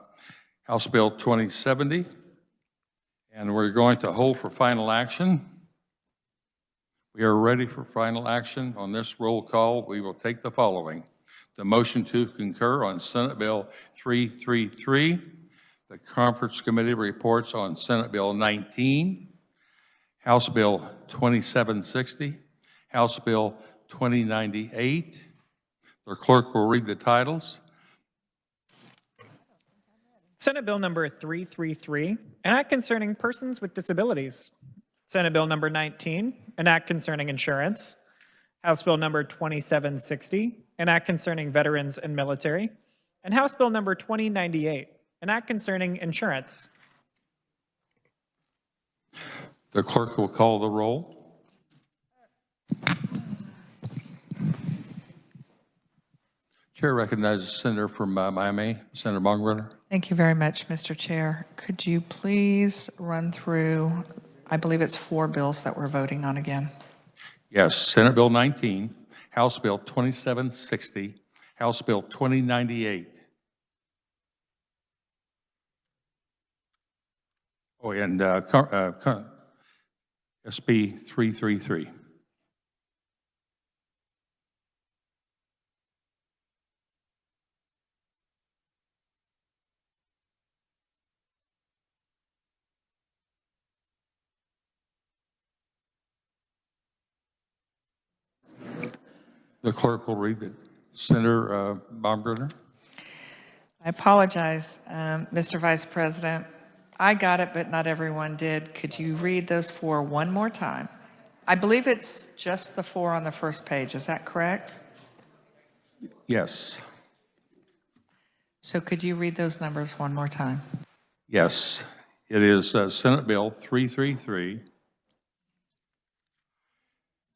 House Bill 2070, and we're going to hold for final action. We are ready for final action. On this roll call, we will take the following. The motion to concur on Senate Bill 333, the Conference Committee reports on Senate Bill 19, House Bill 2760, House Bill 2098. The clerk will read the titles. Senate Bill number 333, an act concerning persons with disabilities. Senate Bill number 19, an act concerning insurance. House Bill number 2760, an act concerning veterans and military. And House Bill number 2098, an act concerning insurance. The clerk will call the roll. Chair recognizes Senator from Miami, Senator Baumgartner. Thank you very much, Mr. Chair. Could you please run through, I believe it's 4 bills that we're voting on again? Yes, Senate Bill 19, House Bill 2760, House Bill 2098. Oh, and SB 333. The clerk will read it. Senator Baumgartner. I apologize, Mr. Vice President. I got it, but not everyone did. Could you read those 4 one more time? I believe it's just the 4 on the first page. Is that correct? Yes. So could you read those numbers one more time? Yes. It is Senate Bill 333,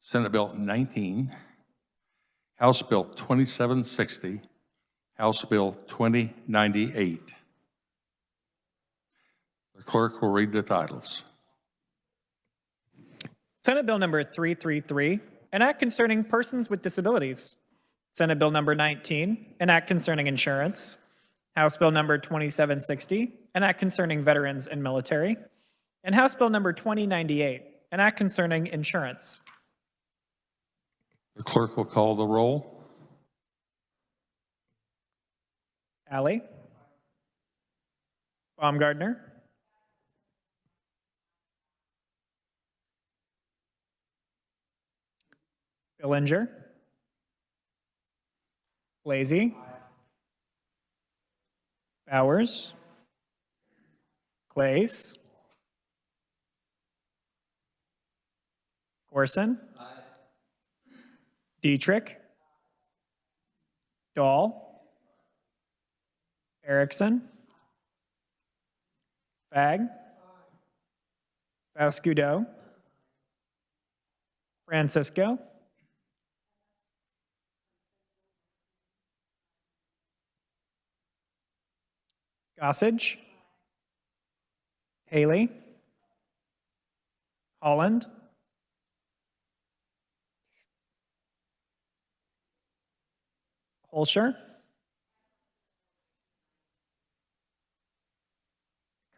Senate Bill 19, House Bill 2760, House Bill 2098. The clerk will read the titles. Senate Bill number 333, an act concerning persons with disabilities. Senate Bill number 19, an act concerning insurance. House Bill number 2760, an act concerning veterans and military. And House Bill number 2098, an act concerning insurance. The clerk will call the roll. Alley, Baumgartner. Billinger. Blasey. Bowers. Clays. Gorson. Dietrich. Dahl. Erickson. Fag. Vascudo. Francisco. Gossage. Haley. Holland. Holscher.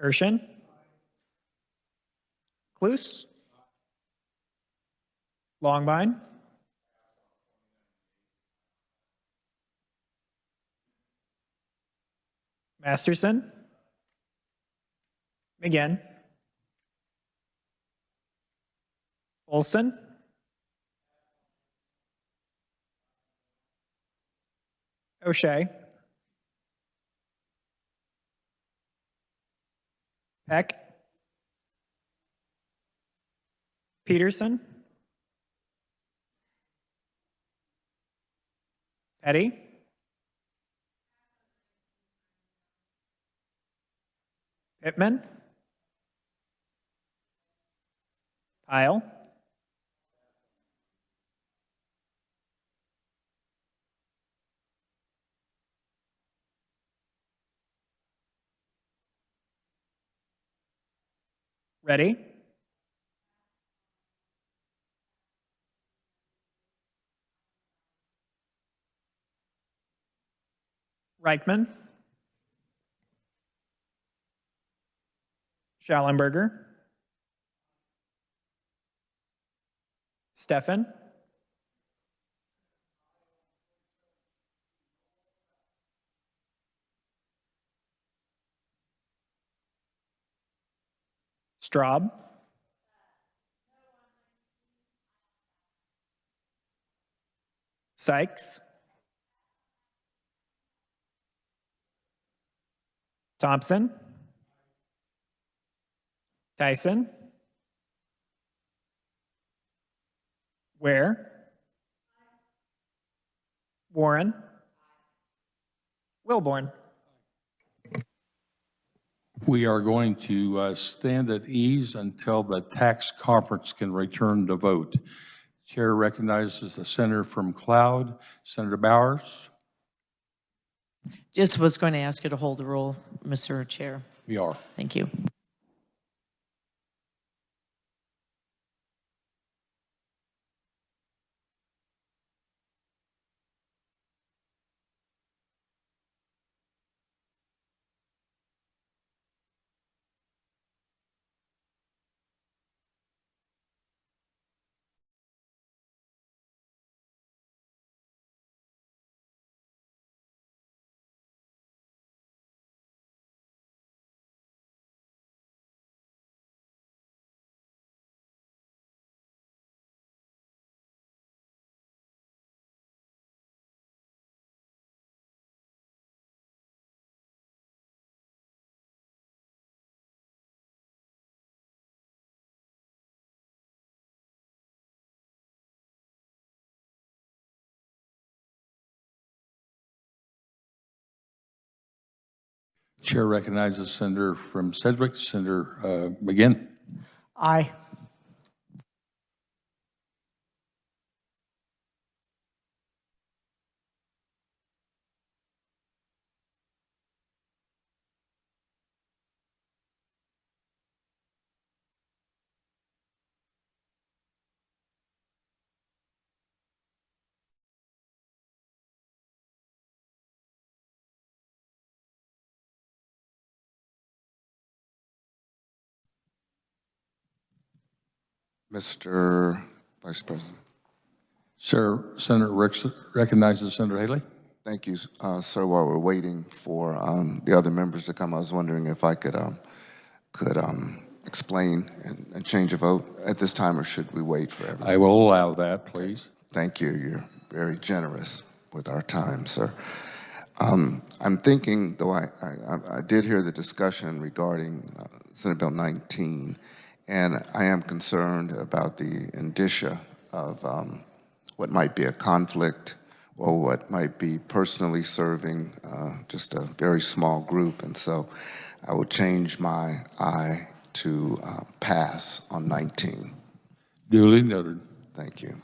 Kirshen. Cluse. Longbine. Masterson. McGinn. Olson. O'Shea. Peck. Peterson. Petty. Pittman. Pyle. Ready. Reichman. Schallenberger. Steffen. Straub. Sykes. Thompson. Tyson. Ware. Warren. Wilborn. We are going to stand at ease until the tax conference can return to vote. Chair recognizes the senator from Cloud, Senator Bowers. Just was going to ask you to hold the roll, Mr. Chair. We are. Thank you. Chair recognizes Senator from Sedgwick, Senator McGinn. Aye. Mr. Vice President. Sir, Senator recognizes Senator Haley. Thank you, sir. While we're waiting for the other members to come, I was wondering if I could explain and change a vote at this time, or should we wait for everyone? I will allow that, please. Thank you. You're very generous with our time, sir. I'm thinking, though I did hear the discussion regarding Senate Bill 19, and I am concerned about the indicia of what might be a conflict or what might be personally serving just a very small group. And so I will change my aye to pass on 19. Duly noted. Thank you.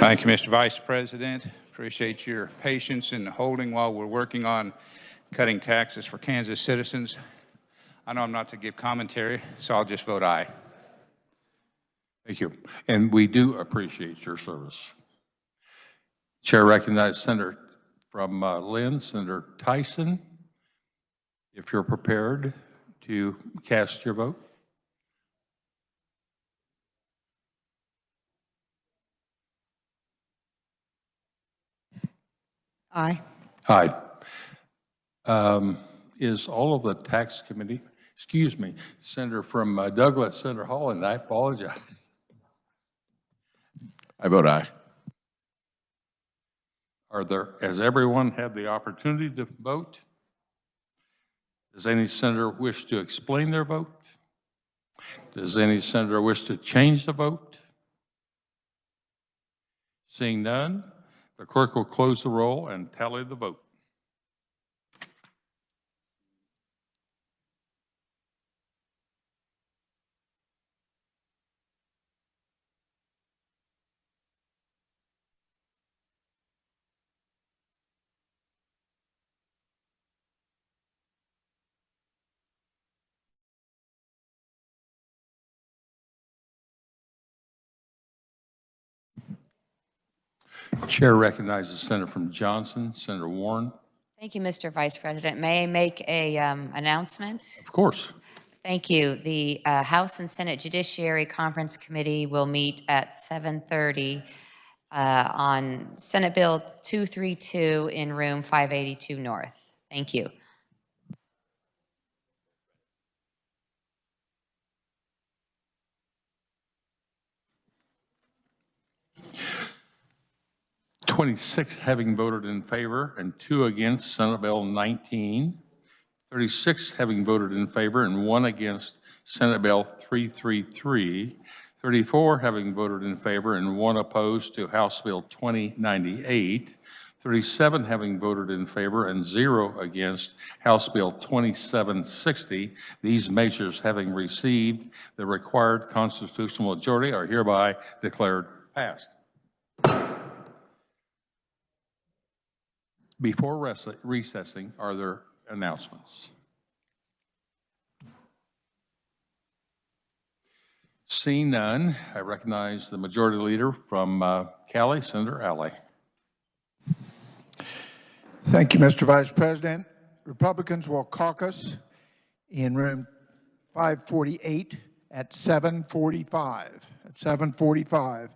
Thank you, Mr. Vice President. Appreciate your patience in holding while we're working on cutting taxes for Kansas citizens. I know I'm not to give commentary, so I'll just vote aye. Thank you. And we do appreciate your service. Chair recognizes Senator from Lynn, Senator Tyson, if you're prepared to cast your vote. Aye. Aye. Is all of the tax committee, excuse me, Senator from Douglas, Senator Holland, I apologize. I vote aye. Has everyone had the opportunity to vote? Does any senator wish to explain their vote? Does any senator wish to change the vote? Seeing none, the clerk will close the roll and tally the vote. Chair recognizes Senator from Johnson, Senator Warren. Thank you, Mr. Vice President. May I make a announcement? Of course. Thank you. The House and Senate Judiciary Conference Committee will meet at 7:30 on Senate Bill 232 in room 582 North. Thank you. 26 having voted in favor and 2 against Senate Bill 19. 36 having voted in favor and 1 against Senate Bill 333. 34 having voted in favor and 1 opposed to House Bill 2098. 37 having voted in favor and 0 against House Bill 2760. These measures having received the required constitutional majority are hereby declared passed. Before recessing, are there announcements? Seeing none, I recognize the majority leader from Cali, Senator Alley. Thank you, Mr. Vice President. Republicans will caucus in room 548 at 7:45. At 7:45.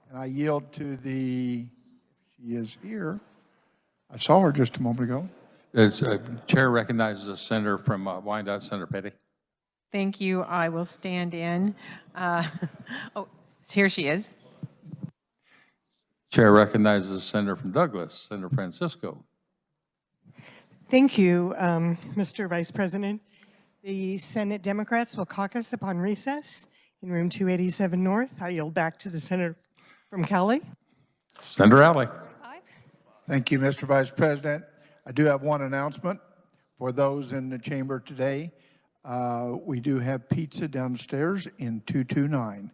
And I yield to she is here. I saw her just a moment ago. Chair recognizes the senator from Wyandotte, Senator Petty. Thank you. I will stand in. Oh, here she is. Chair recognizes the senator from Douglas, Senator Francisco. Thank you, Mr. Vice President. The Senate Democrats will caucus upon recess in room 287 North. I yield back to the senator from Cali. Senator Alley. Thank you, Mr. Vice President. I do have one announcement for those in the chamber today. We do have pizza downstairs in 229.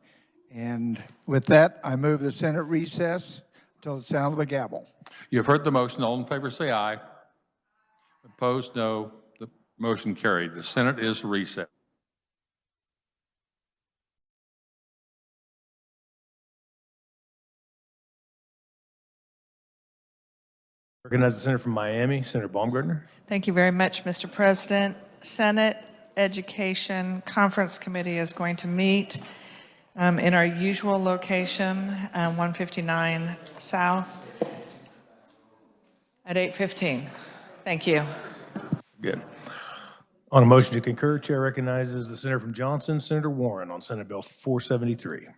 And with that, I move the Senate recess until the sound of the gavel. You've heard the motion. All in favor say aye. Opposed, no. The motion carried. The Senate is recessed. Recognize the senator from Miami, Senator Baumgartner. Thank you very much, Mr. President. Senate Education Conference Committee is going to meet in our usual location, 159 South, at 8:15. Thank you. Good. On a motion to concur, Chair recognizes the senator from Johnson, Senator Warren, on Senate Bill 473.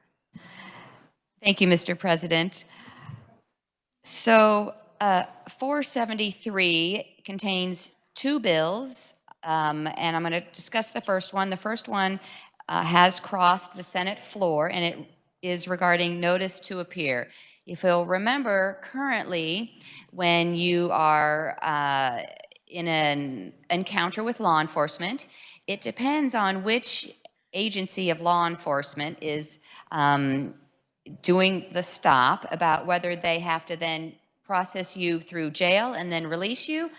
Thank you, Mr. President. So 473 contains 2 bills, and I'm going to discuss the first one. The first one has crossed the Senate floor, and it is regarding notice to appear. If you'll remember, currently, when you are in an encounter with law enforcement, it depends on which agency of law enforcement is doing the stop about whether they have to then process you through jail and then release you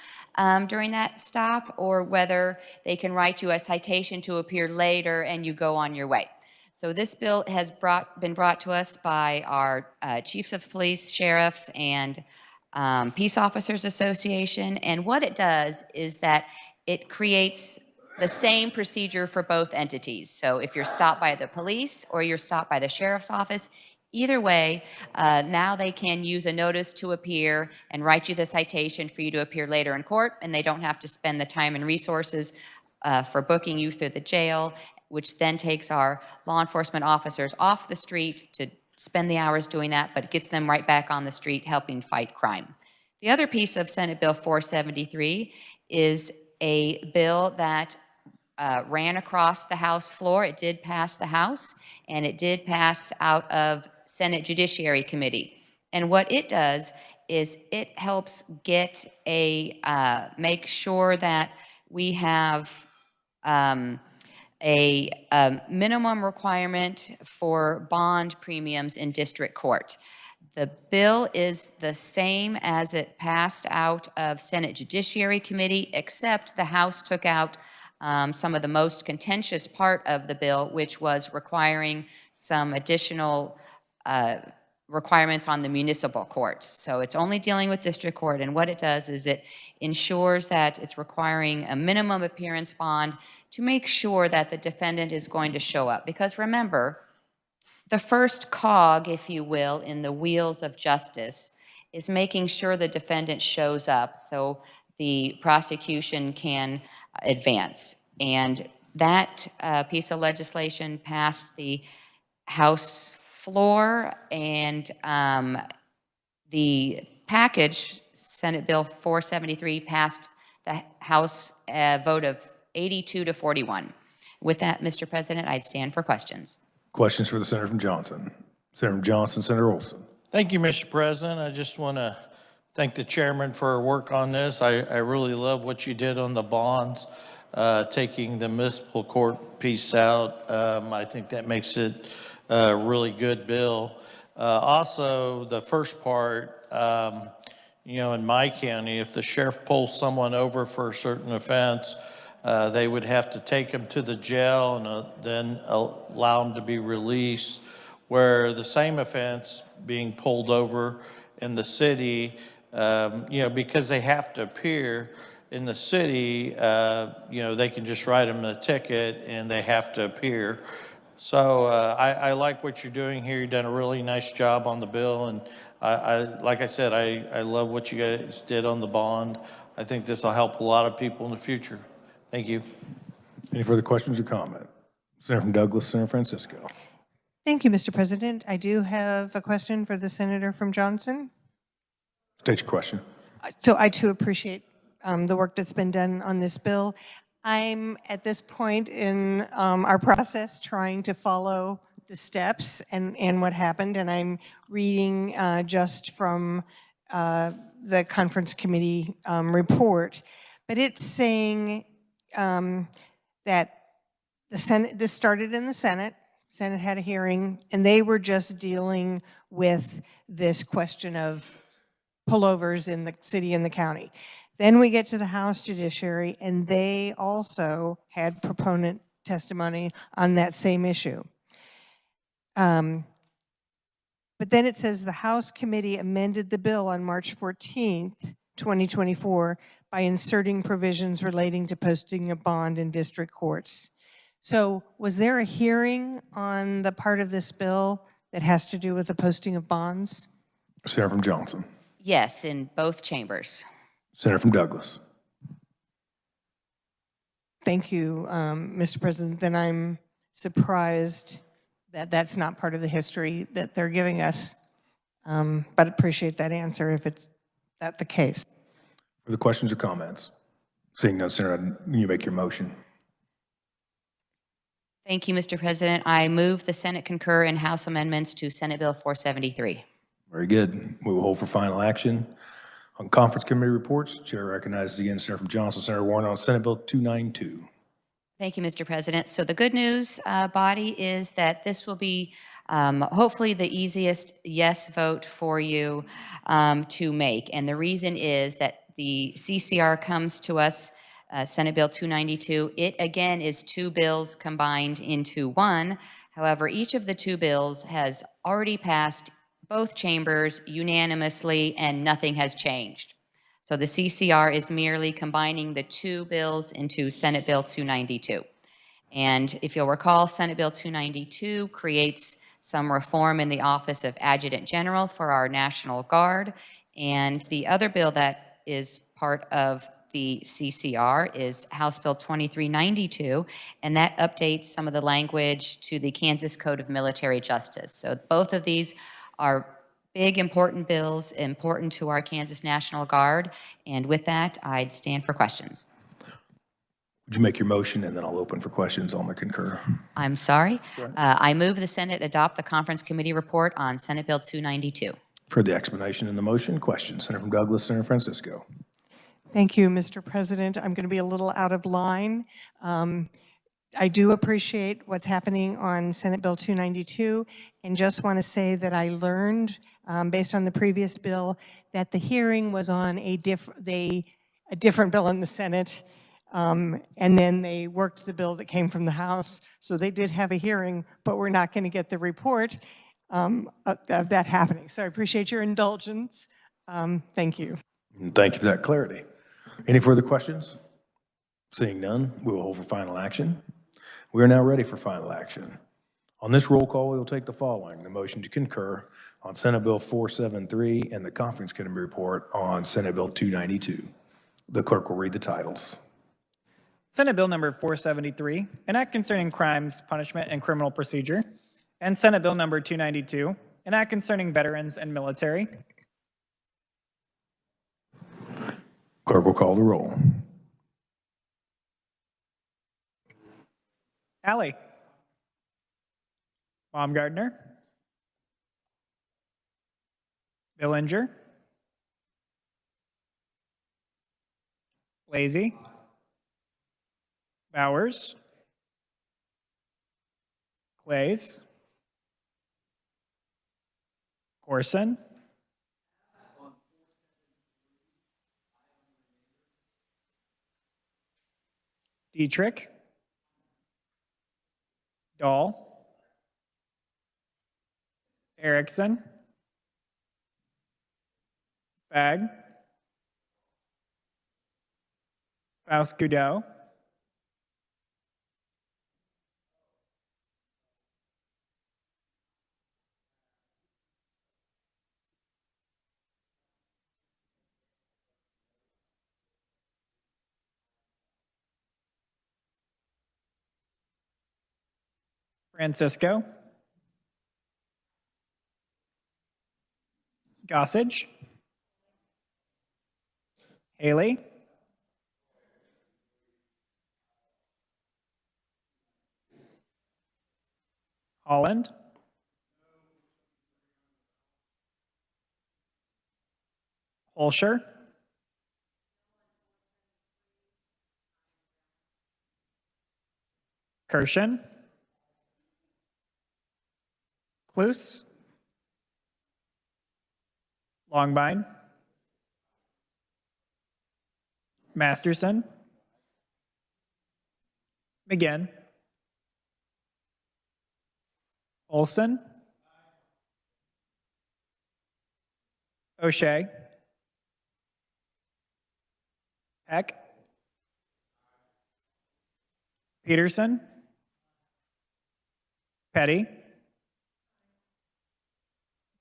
during that stop, or whether they can write you a citation to appear later and you go on your way. So this bill has been brought to us by our chiefs of police, sheriffs, and Peace Officers Association. And what it does is that it creates the same procedure for both entities. So if you're stopped by the police or you're stopped by the sheriff's office, either way, now they can use a notice to appear and write you the citation for you to appear later in court, and they don't have to spend the time and resources for booking you through the jail, which then takes our law enforcement officers off the street to spend the hours doing that, but gets them right back on the street helping fight crime. The other piece of Senate Bill 473 is a bill that ran across the House floor. It did pass the House, and it did pass out of Senate Judiciary Committee. And what it does is it helps get make sure that we have a minimum requirement for bond premiums in district court. The bill is the same as it passed out of Senate Judiciary Committee, except the House took out some of the most contentious part of the bill, which was requiring some additional requirements on the municipal courts. So it's only dealing with district court, and what it does is it ensures that it's requiring a minimum appearance bond to make sure that the defendant is going to show up. Because remember, the first cog, if you will, in the wheels of justice is making sure the defendant shows up so the prosecution can advance. And that piece of legislation passed the House floor, and the package, Senate Bill 473 passed the House vote of 82 to 41. With that, Mr. President, I'd stand for questions. Questions for the Senator from Johnson. Senator from Johnson, Senator Olson. Thank you, Mr. President. I just want to thank the chairman for her work on this. I really love what you did on the bonds, taking the municipal court piece out. I think that makes it a really good bill. Also, the first part, you know, in my county, if the sheriff pulls someone over for a certain offense, they would have to take them to the jail and then allow them to be released, where the same offense being pulled over in the city, you know, because they have to appear in the city, you know, they can just write them a ticket and they have to appear. So I like what you're doing here. You've done a really nice job on the bill. And like I said, I love what you guys did on the bond. I think this will help a lot of people in the future. Thank you. Any further questions or comment? Senator from Douglas, Senator Francisco. Thank you, Mr. President. I do have a question for the Senator from Johnson. State your question. So I too appreciate the work that's been done on this bill. I'm at this point in our process trying to follow the steps and what happened, and I'm reading just from the conference committee report. But it's saying that the Senate, this started in the Senate. Senate had a hearing, and they were just dealing with this question of pullovers in the city and the county. Then we get to the House Judiciary, and they also had proponent testimony on that same issue. But then it says the House committee amended the bill on March 14th, 2024, by inserting provisions relating to posting a bond in district courts. So was there a hearing on the part of this bill that has to do with the posting of bonds? Senator from Johnson. Yes, in both chambers. Senator from Douglas. Thank you, Mr. President. Then I'm surprised that that's not part of the history that they're giving us, but appreciate that answer if it's that the case. Further questions or comments? Seeing none, Senator, you make your motion. Thank you, Mr. President. I move the Senate concur in House amendments to Senate Bill 473. Very good. We will hold for final action. On conference committee reports, Chair recognizes again Senator from Johnson, Senator Warren on Senate Bill 292. Thank you, Mr. President. So the good news, body, is that this will be hopefully the easiest yes vote for you to make. And the reason is that the CCR comes to us, Senate Bill 292. It, again, is two bills combined into one. However, each of the two bills has already passed both chambers unanimously, and nothing has changed. So the CCR is merely combining the two bills into Senate Bill 292. And if you'll recall, Senate Bill 292 creates some reform in the Office of Adjutant General for our National Guard. And the other bill that is part of the CCR is House Bill 2392, and that updates some of the language to the Kansas Code of Military Justice. So both of these are big, important bills, important to our Kansas National Guard. And with that, I'd stand for questions. Would you make your motion, and then I'll open for questions on the concur. I'm sorry. I move the Senate adopt the conference committee report on Senate Bill 292. For the explanation in the motion, questions. Senator from Douglas, Senator Francisco. Thank you, Mr. President. I'm going to be a little out of line. I do appreciate what's happening on Senate Bill 292, and just want to say that I learned, based on the previous bill, that the hearing was on a different bill in the Senate, and then they worked the bill that came from the House. So they did have a hearing, but we're not going to get the report of that happening. So I appreciate your indulgence. Thank you. Thank you for that clarity. Any further questions? Seeing none, we will hold for final action. We are now ready for final action. On this roll call, we will take the following: the motion to concur on Senate Bill 473 and the conference committee report on Senate Bill 292. The clerk will read the titles. Senate Bill number 473, an act concerning crimes, punishment, and criminal procedure, and Senate Bill number 292, an act concerning veterans and military. Clerk will call the roll. Alley. Baumgartner. Billinger. Lazy. Bowers. Clays. Corson. Dietrich. Dahl. Erickson. Fag. Faust Goudreau. Francisco. Gossage. Haley. Holland. Holscher. Kirshen. Cluse. Longbine. Masterson. McGinn. Olson. O'Shea. Heck. Peterson. Petty.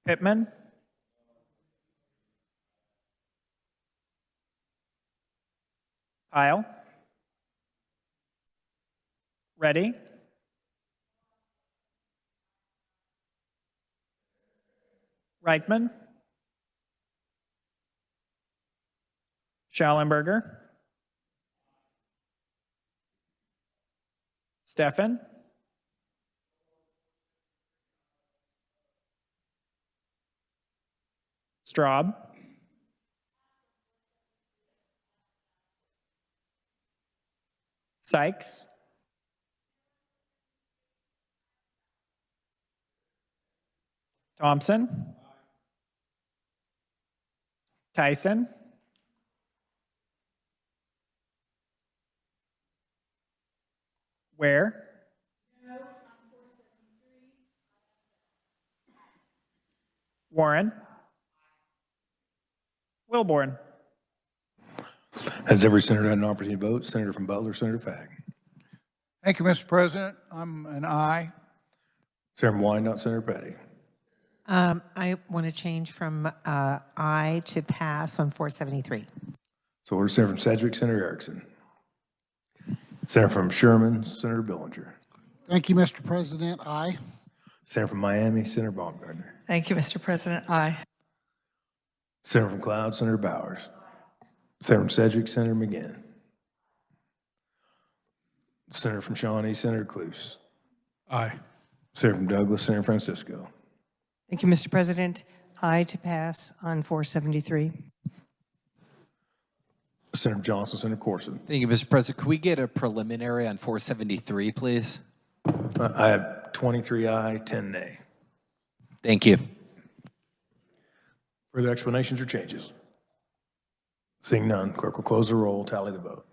Pittman. Pyle. Ready. Reichman. Schallenberger. Steffen. Straub. Sykes. Thompson. Tyson. Ware. Warren. Wilborn. Has every senator had an opportunity to vote? Senator from Butler, Senator Fagg. Thank you, Mr. President. I'm an aye. Senator from Wyandotte, Senator Petty. I want to change from aye to pass on 473. So order Senator from Sedgwick, Senator Erickson. Senator from Sherman, Senator Billinger. Thank you, Mr. President. Aye. Senator from Miami, Senator Baumgartner. Thank you, Mr. President. Aye. Senator from Cloud, Senator Bowers. Senator from Sedgwick, Senator McGinn. Senator from Shawnee, Senator Cluse. Aye. Senator from Douglas, Senator Francisco. Thank you, Mr. President. Aye to pass on 473. Senator Johnson, Senator Corson. Thank you, Mr. President. Could we get a preliminary on 473, please? I have 23 aye, 10 nay. Thank you. Further explanations or changes? Seeing none, clerk will close the roll, tally the vote.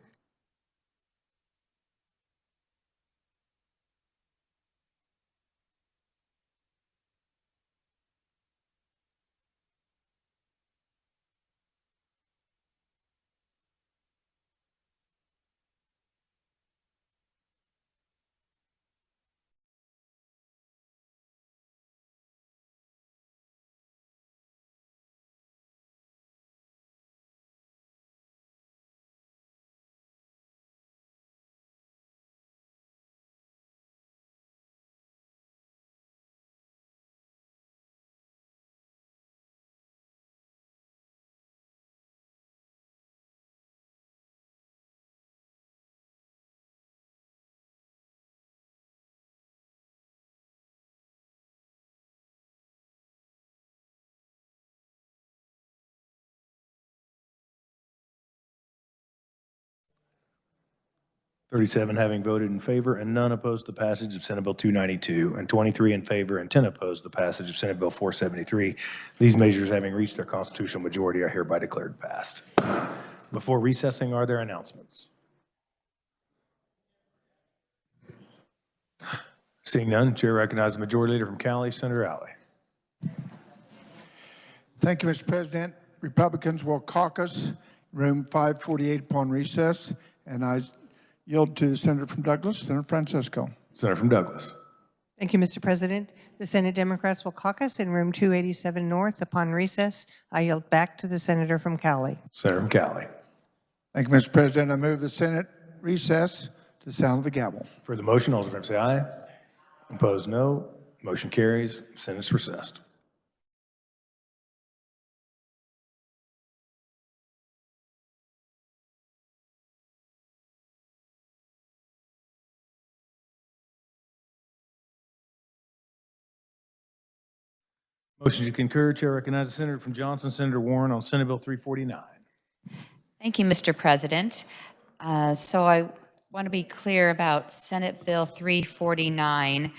37 having voted in favor and none opposed to the passage of Senate Bill 292, and 23 in favor and 10 opposed to the passage of Senate Bill 473. These measures having reached their constitutional majority are hereby declared passed. Before recessing, are there announcements? Seeing none, Chair recognizes the Majority Leader from Cali, Senator Alley. Thank you, Mr. President. Republicans will caucus room 548 upon recess, and I yield to the Senator from Douglas, Senator Francisco. Senator from Douglas. Thank you, Mr. President. The Senate Democrats will caucus in room 287 North upon recess. I yield back to the Senator from Cali. Senator from Cali. Thank you, Mr. President. I move the Senate recess to the sound of the gavel. For the motion, all those in favor say aye. Opposed, no. Motion carries. Senate's recessed. Motion to concur. Chair recognizes the Senator from Johnson, Senator Warren, on Senate Bill 349. Thank you, Mr. President. So I want to be clear about Senate Bill 349,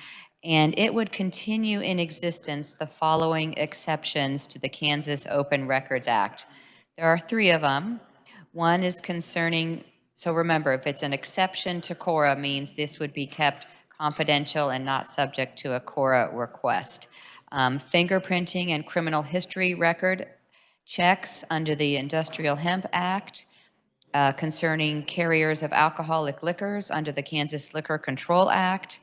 and it would continue in existence the following exceptions to the Kansas Open Records Act. There are 3 of them. One is concerning, so remember, if it's an exception to KORA, means this would be kept confidential and not subject to a KORA request. Fingerprinting and criminal history record checks under the Industrial Hemp Act, concerning carriers of alcoholic liquors under the Kansas Liquor Control Act,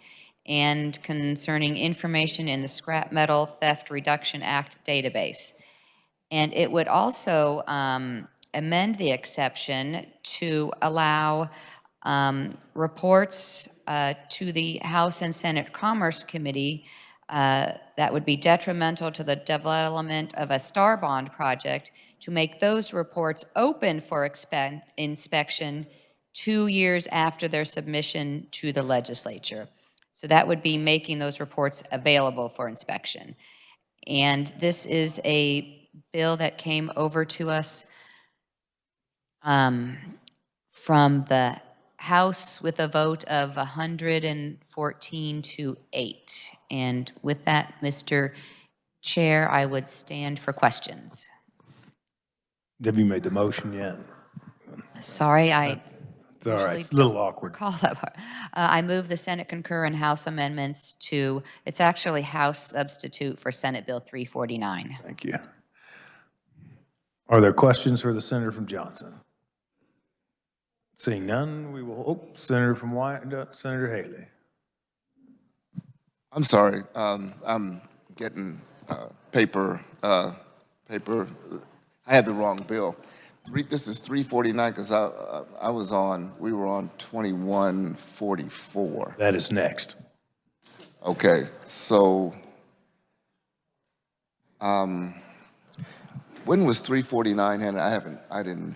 and concerning information in the Scrap Metal Theft Reduction Act database. And it would also amend the exception to allow reports to the House and Senate Commerce Committee that would be detrimental to the development of a star bond project, to make those reports open for inspection 2 years after their submission to the legislature. So that would be making those reports available for inspection. And this is a bill that came over to us from the House with a vote of 114 to 8. And with that, Mr. Chair, I would stand for questions. Have you made the motion yet? Sorry, I It's all right. It's a little awkward. recall that part. I move the Senate concur in House amendments to, it's actually House substitute for Senate Bill 349. Thank you. Are there questions for the Senator from Johnson? Seeing none, we will, Senator from Wyandotte, Senator Haley. I'm sorry. I'm getting paper. I had the wrong bill. This is 349 because we were on 2144. That is next. Okay, so when was 349 handed?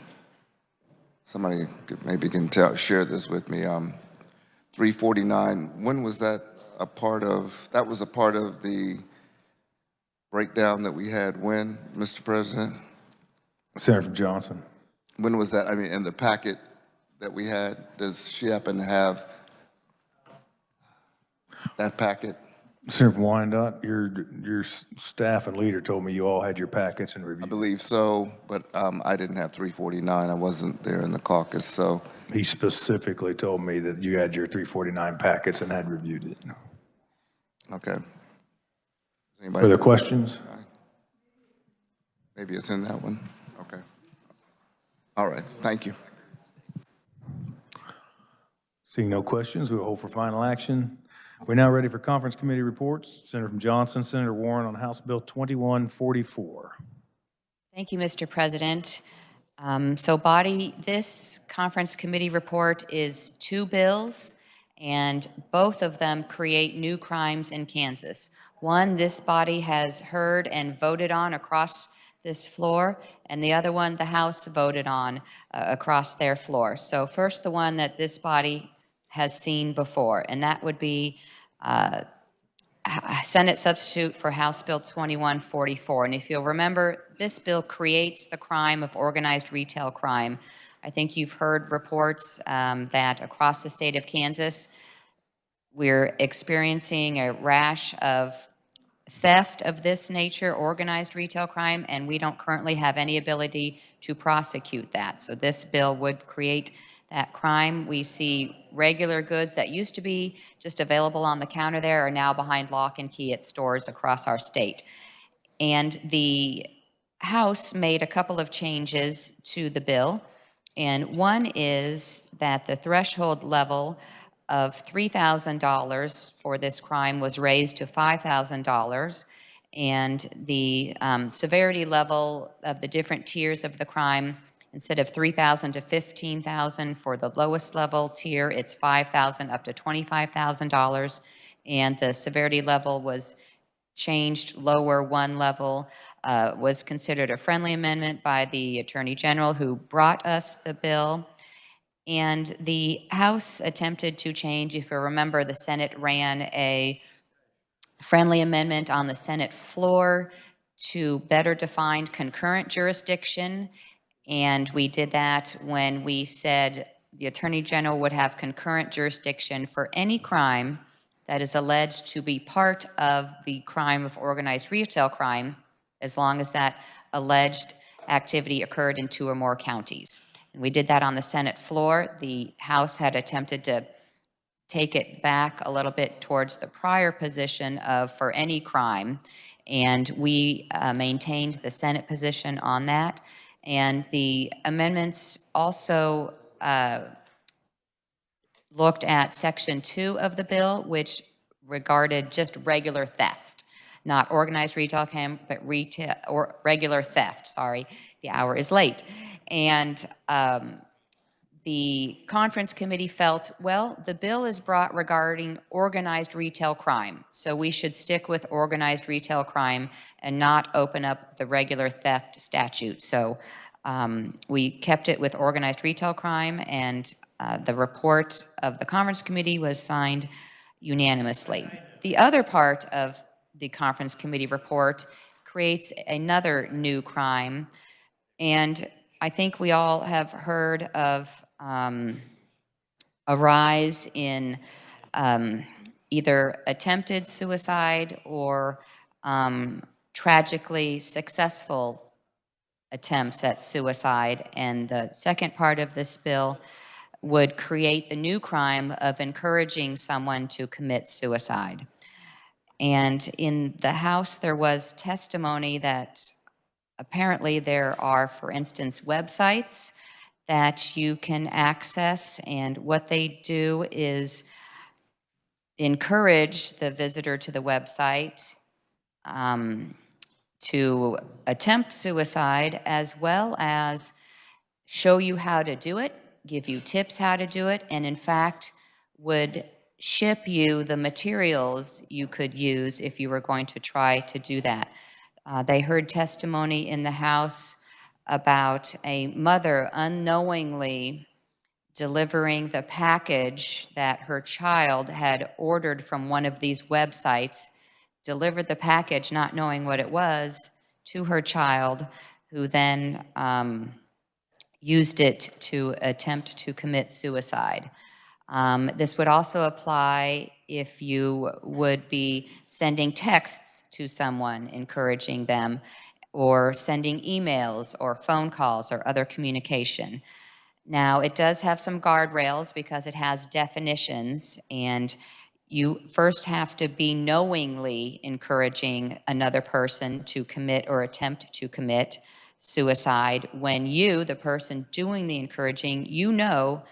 Somebody maybe can share this with me. 349, when was that a part of? That was a part of the breakdown that we had when, Mr. President? Senator from Johnson. When was that? I mean, in the packet that we had, does she happen to have that packet? Senator from Wyandotte, your staff and leader told me you all had your packets and reviewed. I believe so, but I didn't have 349. I wasn't there in the caucus, so. He specifically told me that you had your 349 packets and had reviewed it. Okay. Further questions? Maybe it's in that one. Okay. All right. Thank you. Seeing no questions, we will hold for final action. We're now ready for conference committee reports. Senator from Johnson, Senator Warren on House Bill 2144. Thank you, Mr. President. This conference committee report is 2 bills, and both of them create new crimes in Kansas. One, this body has heard and voted on across this floor, and the other one, the House voted on across their floor. So first, the one that this body has seen before, and that would be Senate substitute for House Bill 2144. And if you'll remember, this bill creates the crime of organized retail crime. I think you've heard reports that across the state of Kansas, we're experiencing a rash of theft of this nature, organized retail crime, and we don't currently have any ability to prosecute that. So this bill would create that crime. We see regular goods that used to be just available on the counter there are now behind lock and key at stores across our state. And the House made a couple of changes to the bill. And one is that the threshold level of $3,000 for this crime was raised to $5,000. And the severity level of the different tiers of the crime, instead of $3,000 to $15,000 for the lowest level tier, it's $5,000 up to $25,000. And the severity level was changed lower one level, was considered a friendly amendment by the Attorney General who brought us the bill. And the House attempted to change, if you remember, the Senate ran a friendly amendment on the Senate floor to better define concurrent jurisdiction. And we did that when we said the Attorney General would have concurrent jurisdiction for any crime that is alleged to be part of the crime of organized retail crime, as long as that alleged activity occurred in 2 or more counties. And we did that on the Senate floor. The House had attempted to take it back a little bit towards the prior position of for any crime, and we maintained the Senate position on that. And the amendments also looked at Section 2 of the bill, which regarded just regular theft, not organized retail crime, but retail or regular theft. Sorry, the hour is late. And the conference committee felt, well, the bill is brought regarding organized retail crime, so we should stick with organized retail crime and not open up the regular theft statute. So we kept it with organized retail crime, and the report of the conference committee was signed unanimously. The other part of the conference committee report creates another new crime, and I think we all have heard of a rise in either attempted suicide or tragically successful attempts at suicide. And the second part of this bill would create the new crime of encouraging someone to commit suicide. And in the House, there was testimony that apparently there are, for instance, websites that you can access, and what they do is encourage the visitor to the website to attempt suicide, as well as show you how to do it, give you tips how to do it, and in fact would ship you the materials you could use if you were going to try to do that. They heard testimony in the House about a mother unknowingly delivering the package that her child had ordered from one of these websites, delivered the package not knowing what it was to her child, who then used it to attempt to commit suicide. This would also apply if you would be sending texts to someone encouraging them, or sending emails or phone calls or other communication. Now, it does have some guardrails because it has definitions, and you first have to be knowingly encouraging another person to commit or attempt to commit suicide when you, the person doing the encouraging, you know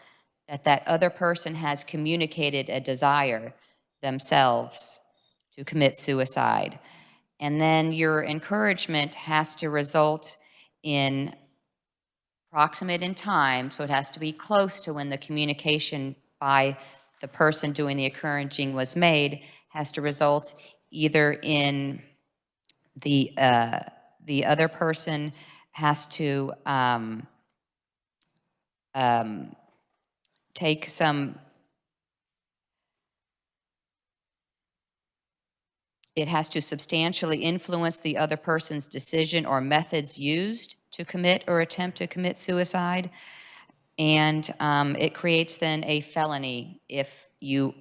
that that other person has communicated a desire themselves to commit suicide. And then your encouragement has to result in proximate in time, so it has to be close to when the communication by the person doing the encouraging was made, has to result either in the other person has to take some, it has to substantially influence the other person's decision or methods used to commit or attempt to commit suicide. And it creates then a felony if you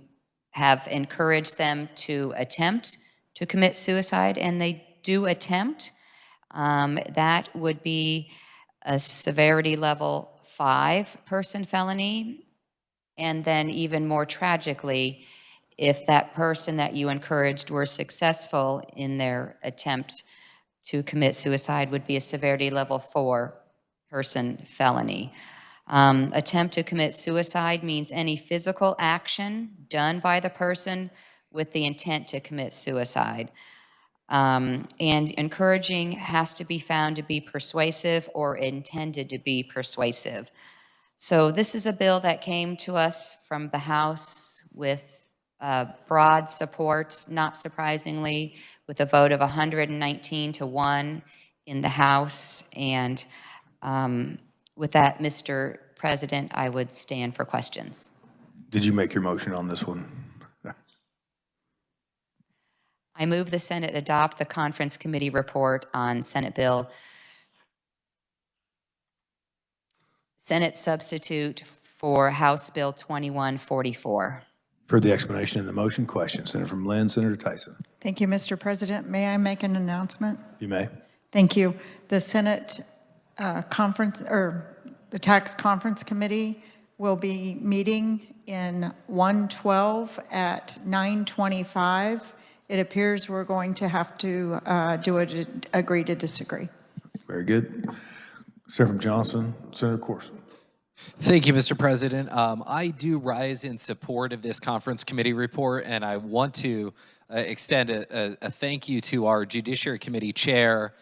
have encouraged them to attempt to commit suicide and they do attempt. That would be a severity level 5-person felony. And then even more tragically, if that person that you encouraged were successful in their attempt to commit suicide, would be a severity level 4-person felony. Attempt to commit suicide means any physical action done by the person with the intent to commit suicide. And encouraging has to be found to be persuasive or intended to be persuasive. So this is a bill that came to us from the House with broad support, not surprisingly, with a vote of 119 to 1 in the House. And with that, Mr. President, I would stand for questions. Did you make your motion on this one? I move the Senate adopt the conference committee report on Senate substitute for House Bill 2144. For the explanation in the motion, question. Senator from Lynn, Senator Tyson. Thank you, Mr. President. May I make an announcement? You may. Thank you. The Senate the Tax Conference Committee will be meeting in 112 at 9:25. It appears we're going to have to agree to disagree. Very good. Senator from Johnson, Senator Corson. Thank you, Mr. President. I do rise in support of this conference committee report, and I want to extend a thank you to our Judiciary Committee chair.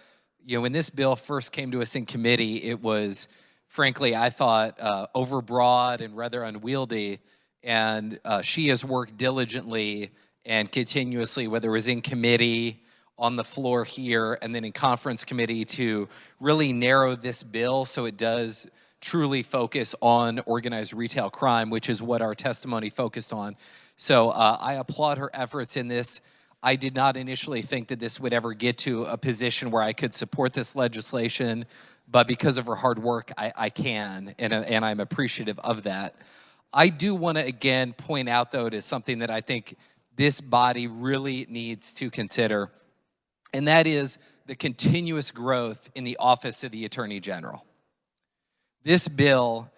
You know, when this bill first came to us in committee, it was, frankly, I thought, overbroad and rather unwieldy, and she has worked diligently and continuously, whether it was in committee, on the floor here, and then in conference committee, to really narrow this bill so it does truly focus on organized retail crime, which is what our testimony focused on. So I applaud her efforts in this. I did not initially think that this would ever get to a position where I could support this legislation, but because of her hard work, I can, and I'm appreciative of that. I do want to, again, point out, though, to something that I think this body really needs to consider, and that is the continuous growth in the Office of the Attorney General. This bill,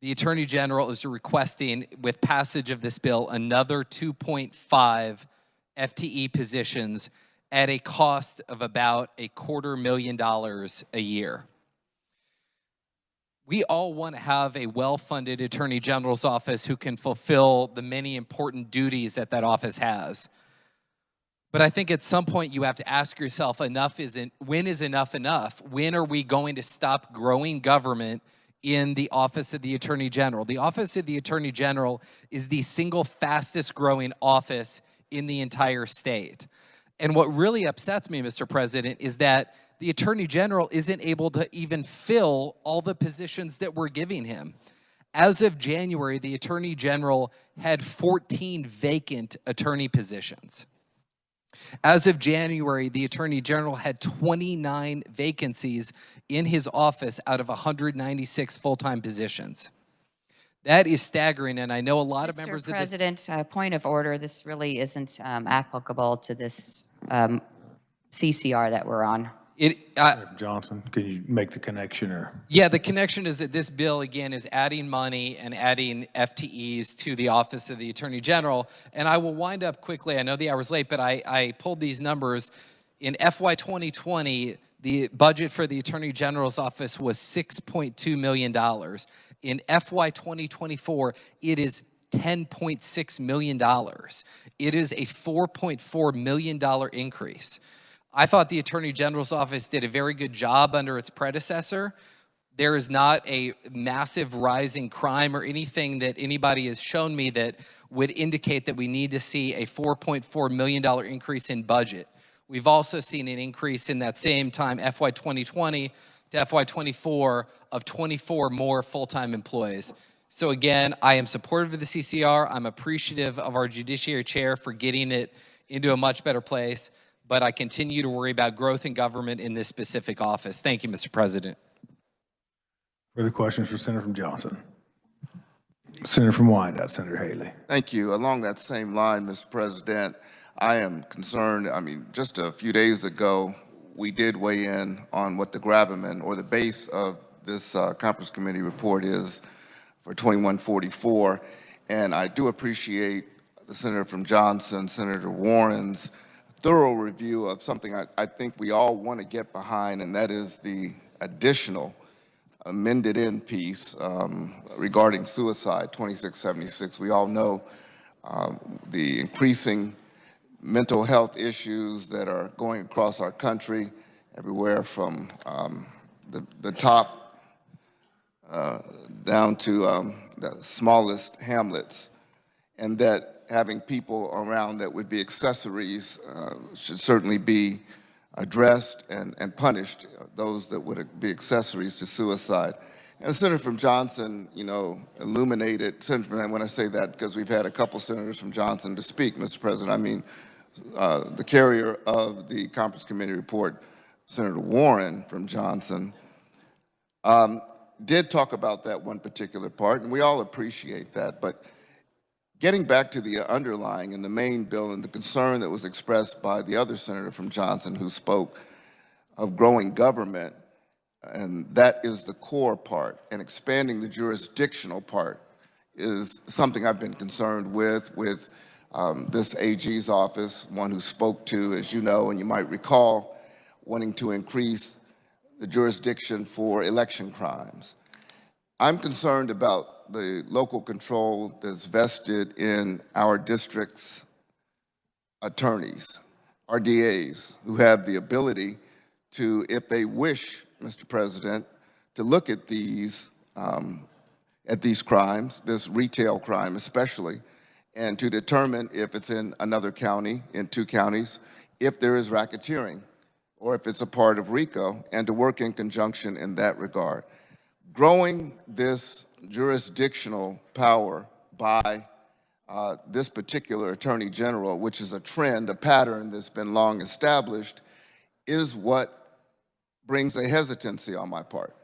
the Attorney General is requesting, with passage of this bill, another 2.5 FTE positions at a cost of about $250,000 a year. We all want to have a well-funded Attorney General's office who can fulfill the many important duties that that office has. But I think at some point you have to ask yourself, when is enough enough? When are we going to stop growing government in the Office of the Attorney General? The Office of the Attorney General is the single fastest growing office in the entire state. And what really upsets me, Mr. President, is that the Attorney General isn't able to even fill all the positions that we're giving him. As of January, the Attorney General had 14 vacant attorney positions. As of January, the Attorney General had 29 vacancies in his office out of 196 full-time positions. That is staggering, and I know a lot of members of this— Mr. President, point of order. This really isn't applicable to this CCR that we're on. Johnson, can you make the connection? Or Yeah, the connection is that this bill, again, is adding money and adding FTEs to the Office of the Attorney General. And I will wind up quickly. I know the hour's late, but I pulled these numbers. In FY 2020, the budget for the Attorney General's office was $6.2 million. In FY 2024, it is $10.6 million. It is a $4.4 million increase. I thought the Attorney General's office did a very good job under its predecessor. There is not a massive rise in crime or anything that anybody has shown me that would indicate that we need to see a $4.4 million increase in budget. We've also seen an increase in that same time, FY 2020 to FY 24, of 24 more full-time employees. So again, I am supportive of the CCR. I'm appreciative of our Judiciary Chair for getting it into a much better place, but I continue to worry about growth in government in this specific office. Thank you, Mr. President. Further questions for Senator from Johnson? Senator from Wyandotte, Senator Haley. Thank you. Along that same line, Mr. President, I am concerned. I mean, just a few days ago, we did weigh in on what the gravamen or the base of this conference committee report is for 2144. And I do appreciate the Senator from Johnson, Senator Warren's thorough review of something I think we all want to get behind, and that is the additional amended in piece regarding suicide, 2676. We all know the increasing mental health issues that are going across our country, everywhere from the top down to the smallest hamlets, and that having people around that would be accessories should certainly be addressed and punished, those that would be accessories to suicide. And the Senator from Johnson, you know, illuminated, and when I say that, because we've had a couple senators from Johnson to speak, Mr. President, I mean the carrier of the conference committee report, Senator Warren from Johnson, did talk about that one particular part, and we all appreciate that. But getting back to the underlying and the main bill and the concern that was expressed by the other senator from Johnson who spoke of growing government, and that is the core part, and expanding the jurisdictional part is something I've been concerned with this AG's office, one who spoke to, as you know, and you might recall, wanting to increase the jurisdiction for election crimes. I'm concerned about the local control that's vested in our district's attorneys, our DAs, who have the ability to, if they wish, Mr. President, to look at these crimes, this retail crime especially, and to determine if it's in another county, in 2 counties, if there is racketeering, or if it's a part of RICO, and to work in conjunction in that regard. Growing this jurisdictional power by this particular Attorney General, which is a trend, a pattern that's been long established, is what brings a hesitancy on my part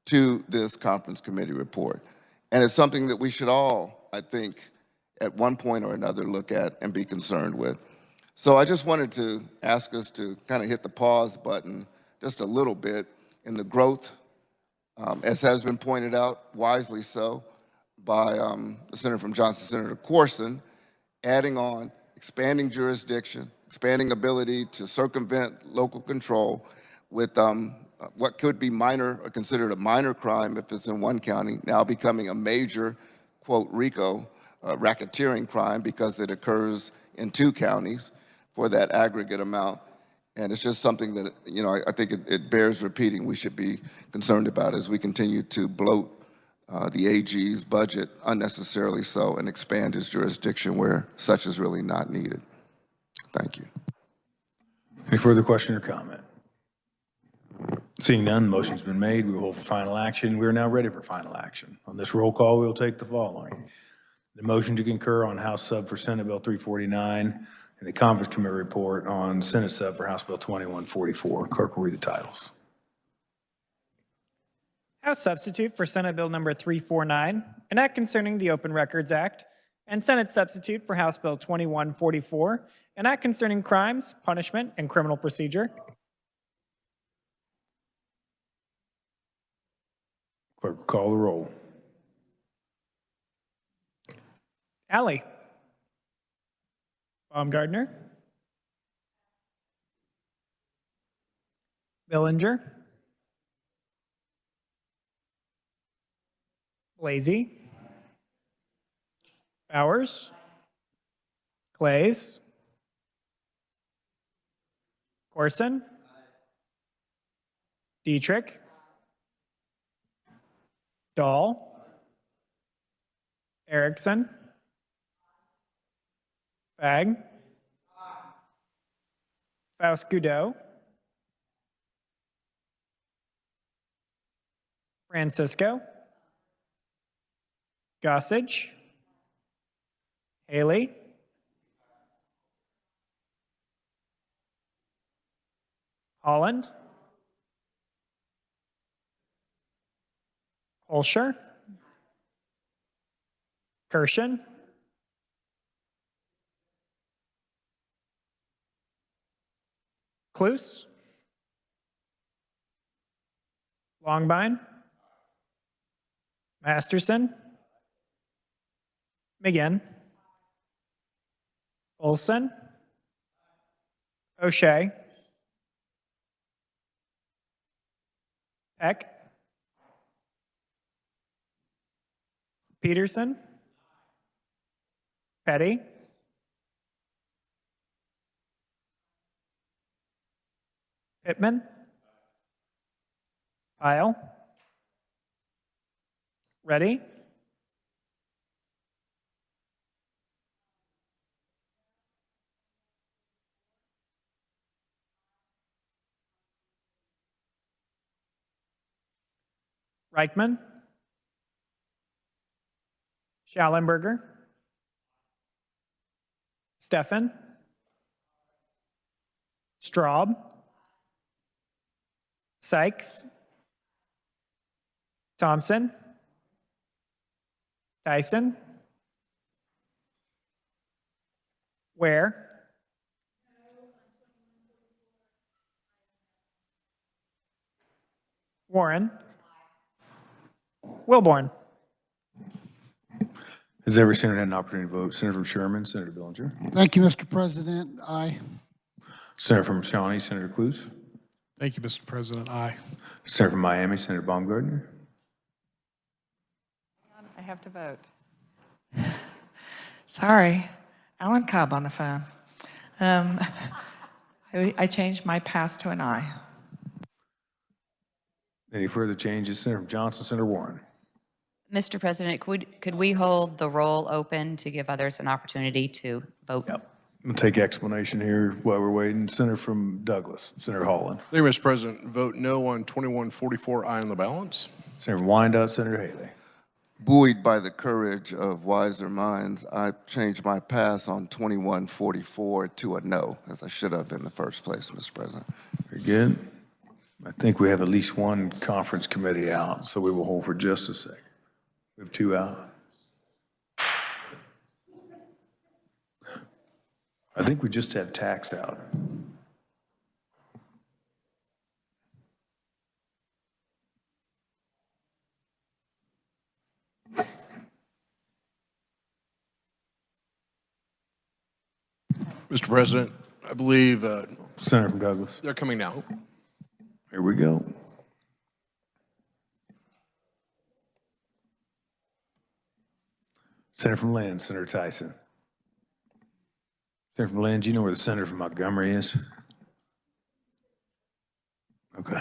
to this conference committee report. And it's something that we should all, I think, at one point or another look at and be concerned with. So I just wanted to ask us to kind of hit the pause button just a little bit in the growth, as has been pointed out, wisely so, by the Senator from Johnson, Senator Corson, adding on, expanding jurisdiction, expanding ability to circumvent local control with what could be minor, or considered a minor crime if it's in one county, now becoming a major, quote, RICO, racketeering crime because it occurs in 2 counties for that aggregate amount. And it's just something that, you know, I think it bears repeating we should be concerned about as we continue to bloat the AG's budget unnecessarily so and expand his jurisdiction where such is really not needed. Thank you. Any further question or comment? Seeing none, the motion's been made. We will hold for final action. We are now ready for final action. On this roll call, we will take the following. The motion to concur on House Sub for Senate Bill 349 and the Conference Committee report on Senate Sub for House Bill 2144. Clerk will read the titles. House Substitute for Senate Bill number 349, an act concerning the Open Records Act, and Senate Substitute for House Bill 2144, an act concerning crimes, punishment, and criminal procedure. Clerk will call the roll. Alley. Baumgardner. Billinger. Blasey. Bowers. Glaze. Corson. Dietrich. Dahl. Erickson. Fagg. Faust Goudreau. Francisco. Gossage. Haley. Holland. Holscher, Kirshen, Cluse, Longbine, Masterson, McGinn, Olson, O'Shea, Peck, Peterson, Petty, Pittman, Pyle, Ready, Reichman, Schallenberger, Steffen, Straub, Sykes, Thompson, Tyson, Ware, Warren, Wilborn. Has every senator had an opportunity to vote? Senator from Sherman, Senator Billinger. Thank you, Mr. President. Aye. Senator from Shawnee, Senator Cluse. Thank you, Mr. President. Aye. Senator from Miami, Senator Baumgartner. I have to vote. Sorry, Alan Cobb on the phone. I changed my pass to an aye. Any further changes? Senator from Johnson, Senator Warren. Mr. President, could we hold the roll open to give others an opportunity to vote? Yep. We'll take explanation here while we're waiting. Senator from Douglas, Senator Holland. Thank you, Mr. President. Vote no on 2144, aye on the balance. Senator from Wyandotte, Senator Haley. Buoyed by the courage of wiser minds, I changed my pass on 2144 to a no, as I should have in the first place, Mr. President. Very good. I think we have at least one conference committee out, so we will hold for just a second. We have two out. I think we just have tax out. Mr. President, I believe Senator from Douglas. they're coming now. Here we go. Senator from Lynn, Senator Tyson. Senator from Lynn, do you know where the senator from Montgomery is? Okay.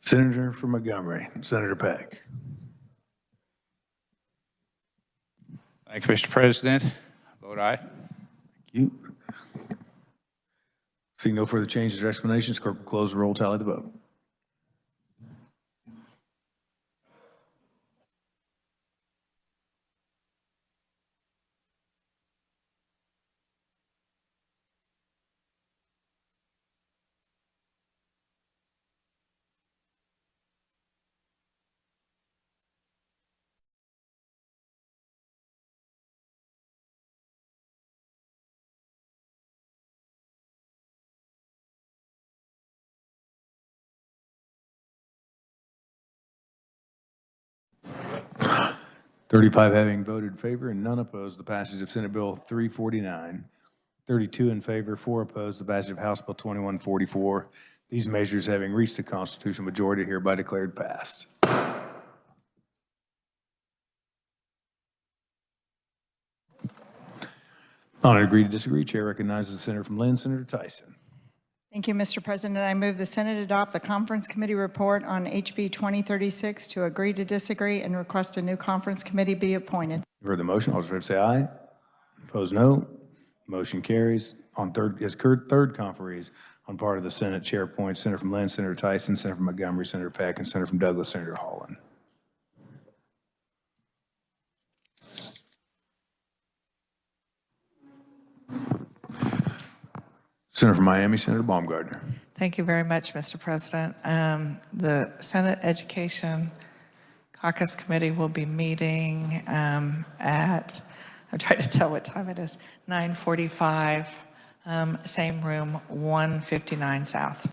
Senator from Montgomery, Senator Peck. Thank you, Mr. President. Vote aye. Thank you. Seeing no further changes or explanations, clerk will close the roll, tally the vote. "35 having voted in favor and none opposed, the passage of Senate Bill 349. 32 in favor, 4 opposed, the passage of House Bill 2144. These measures having reached a constitutional majority hereby declared passed. On an agree to disagree, Chair recognizes the senator from Lynn, Senator Tyson. Thank you, Mr. President. I move the Senate adopt the Conference Committee report on HB 2036 to agree to disagree and request a new conference committee be appointed. You've heard the motion. All those in favor say aye. Opposed, no. Motion carries. On third conferees on part of the Senate, Chair appoints Senator from Lynn, Senator Tyson, Senator from Montgomery, Senator Peck, and Senator from Douglas, Senator Holland. Senator from Miami, Senator Baumgardner. Thank you very much, Mr. President. The Senate Education Caucus Committee will be meeting at, I'm trying to tell what time it is, 9:45, same room, 159 South.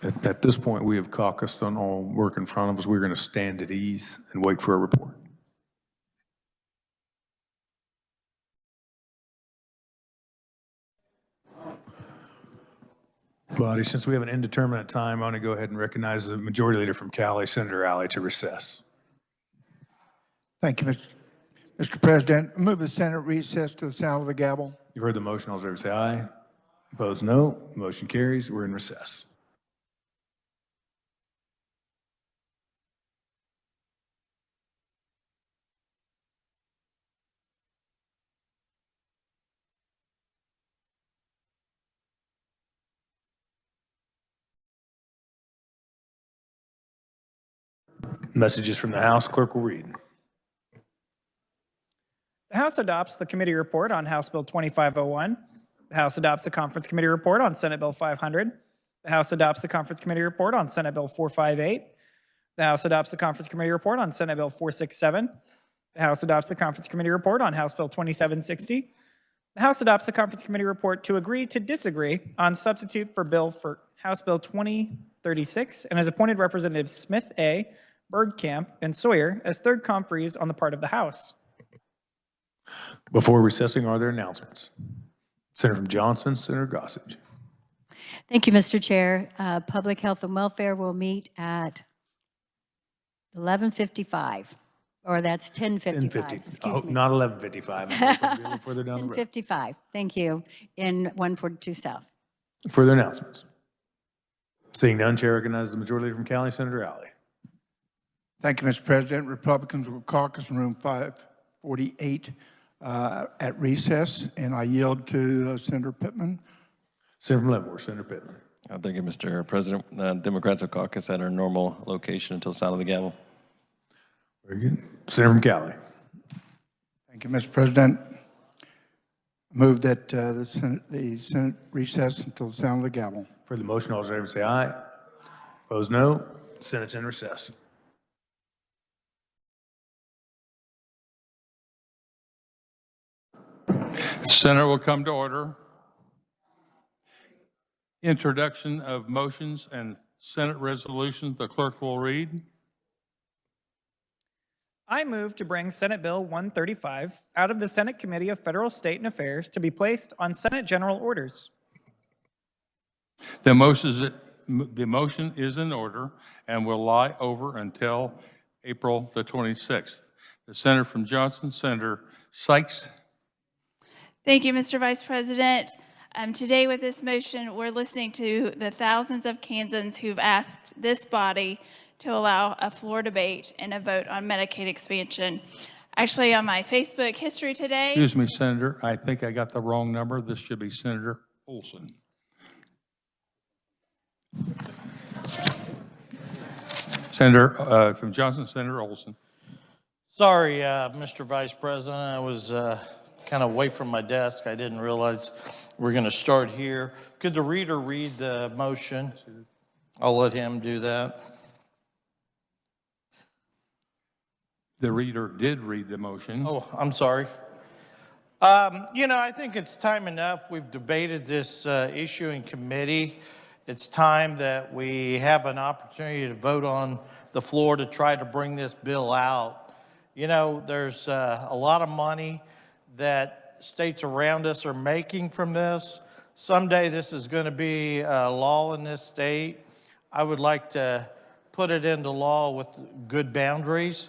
At this point, we have caucused on all work in front of us. We're going to stand at ease and wait for a report. Body, since we have an indeterminate time, I want to go ahead and recognize the Majority Leader from Cali, Senator Alley, to recess. Thank you, Mr. President. Move the Senate recess to the sound of the gavel. You've heard the motion. All those in favor say aye. Opposed, no. Motion carries. We're in recess. Messages from the House. Clerk will read. The House adopts the committee report on House Bill 2501. The House adopts the Conference Committee report on Senate Bill 500. The House adopts the Conference Committee report on Senate Bill 458. The House adopts the Conference Committee report on Senate Bill 467. The House adopts the Conference Committee report on House Bill 2760. The House adopts the Conference Committee report to agree to disagree on substitute for House Bill 2036 and has appointed Representatives Smith A., Bergkamp, and Sawyer as third conferees on the part of the House. Before recessing, are there announcements? Senator from Johnson, Senator Gossage. Thank you, Mr. Chair. Public Health and Welfare will meet at 11:55, or that's 10:55. Excuse me. Not 11:55. A little further down the road. 10:55. Thank you. In 142 South. Further announcements? Seeing none, Chair recognizes the Majority Leader from Cali, Senator Alley. Thank you, Mr. President. Republicans will caucus in room 548 at recess, and I yield to Senator Pittman. Senator from Leavenworth, Senator Pittman. Thank you, Mr. President. Democrats will caucus at our normal location until the sound of the gavel. Very good. Senator from Cali. Thank you, Mr. President. I move that the Senate recess until the sound of the gavel. For the motion, all those in favor say aye. Opposed, no. Senate's in recess. Senate will come to order. Introduction of motions and Senate resolutions. The clerk will read. I move to bring Senate Bill 135 out of the Senate Committee of Federal, State, and Affairs to be placed on Senate General Orders. The motion is in order and will lie over until April the 26th. The senator from Johnson, Senator Sykes. Thank you, Mr. Vice President. Today with this motion, we're listening to the thousands of Kansans who've asked this body to allow a floor debate and a vote on Medicaid expansion. Actually, on my Facebook history today. Excuse me, Senator. I think I got the wrong number. This should be Senator Olson. Senator from Johnson, Senator Olson. Sorry, Mr. Vice President, I was kind of away from my desk. I didn't realize we're going to start here. Could the reader read the motion? I'll let him do that. The reader did read the motion. Oh, I'm sorry. You know, I think it's time enough. We've debated this issue in committee. It's time that we have an opportunity to vote on the floor to try to bring this bill out. You know, there's a lot of money that states around us are making from this. Someday this is going to be a law in this state. I would like to put it into law with good boundaries,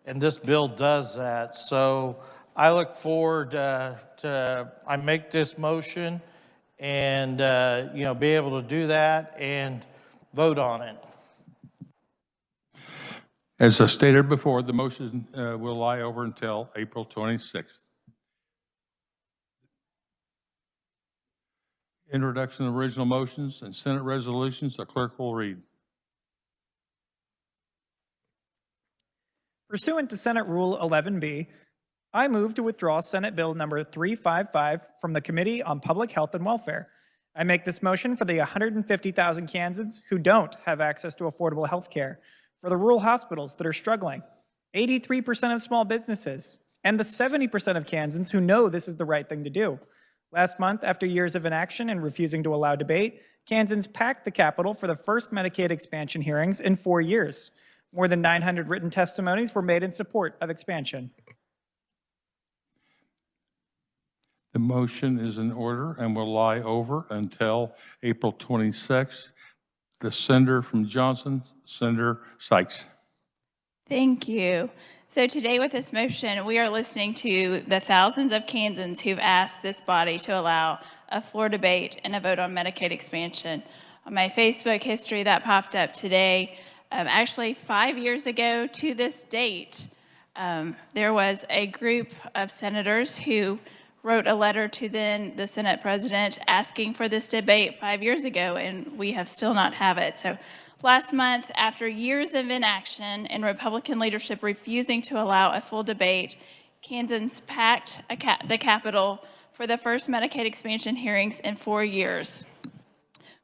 and this bill does that. So I look forward I make this motion and, you know, be able to do that and vote on it. As I stated before, the motion will lie over until April 26th. Introduction of original motions and Senate resolutions, the clerk will read. Pursuant to Senate Rule 11B, I move to withdraw Senate Bill number 355 from the Committee on Public Health and Welfare. I make this motion for the 150,000 Kansans who don't have access to affordable health care, for the rural hospitals that are struggling, 83% of small businesses, and the 70% of Kansans who know this is the right thing to do. Last month, after years of inaction and refusing to allow debate, Kansans packed the Capitol for the first Medicaid expansion hearings in 4 years. More than 900 written testimonies were made in support of expansion. The motion is in order and will lie over until April 26th. The senator from Johnson, Senator Sykes. Thank you. So today with this motion, we are listening to the thousands of Kansans who've asked this body to allow a floor debate and a vote on Medicaid expansion. On my Facebook history that popped up today, actually 5 years ago to this date, there was a group of senators who wrote a letter to then the Senate president asking for this debate 5 years ago, and we have still not have it. So last month, after years of inaction and Republican leadership refusing to allow a full debate, Kansans packed the Capitol for the first Medicaid expansion hearings in 4 years.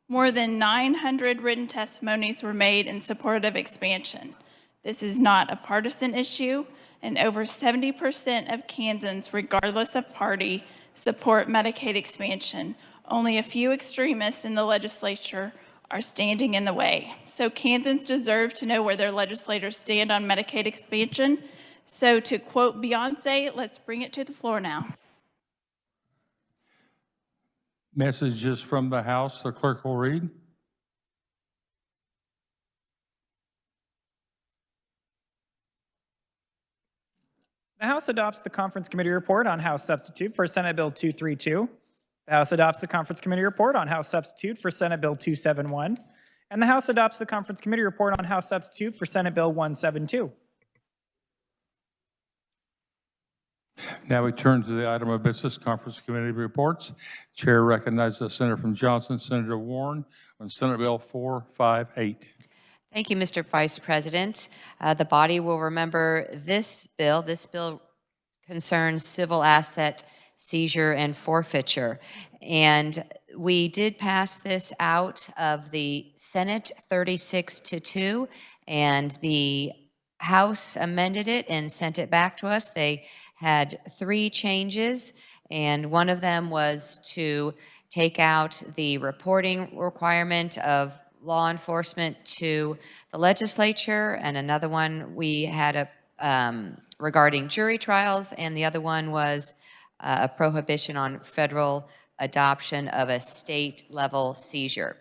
More than 900 written testimonies were made in support of expansion. This is not a partisan issue, and over 70% of Kansans, regardless of party, support Medicaid expansion. Only a few extremists in the legislature are standing in the way. So Kansans deserve to know where their legislators stand on Medicaid expansion. So to quote Beyonce, let's bring it to the floor now. Messages from the House, the clerk will read. The House adopts the Conference Committee report on House Substitute for Senate Bill 232. The House adopts the Conference Committee report on House Substitute for Senate Bill 271. And the House adopts the Conference Committee report on House Substitute for Senate Bill 172. Now we turn to the item of business, Conference Committee reports. Chair recognizes the senator from Johnson, Senator Warren, on Senate Bill 458. Thank you, Mr. Vice President. The body will remember this bill. This bill concerns civil asset seizure and forfeiture. And we did pass this out of the Senate 36-2, and the House amended it and sent it back to us. They had 3 changes, and one of them was to take out the reporting requirement of law enforcement to the legislature, and another one we had regarding jury trials, and the other one was a prohibition on federal adoption of a state-level seizure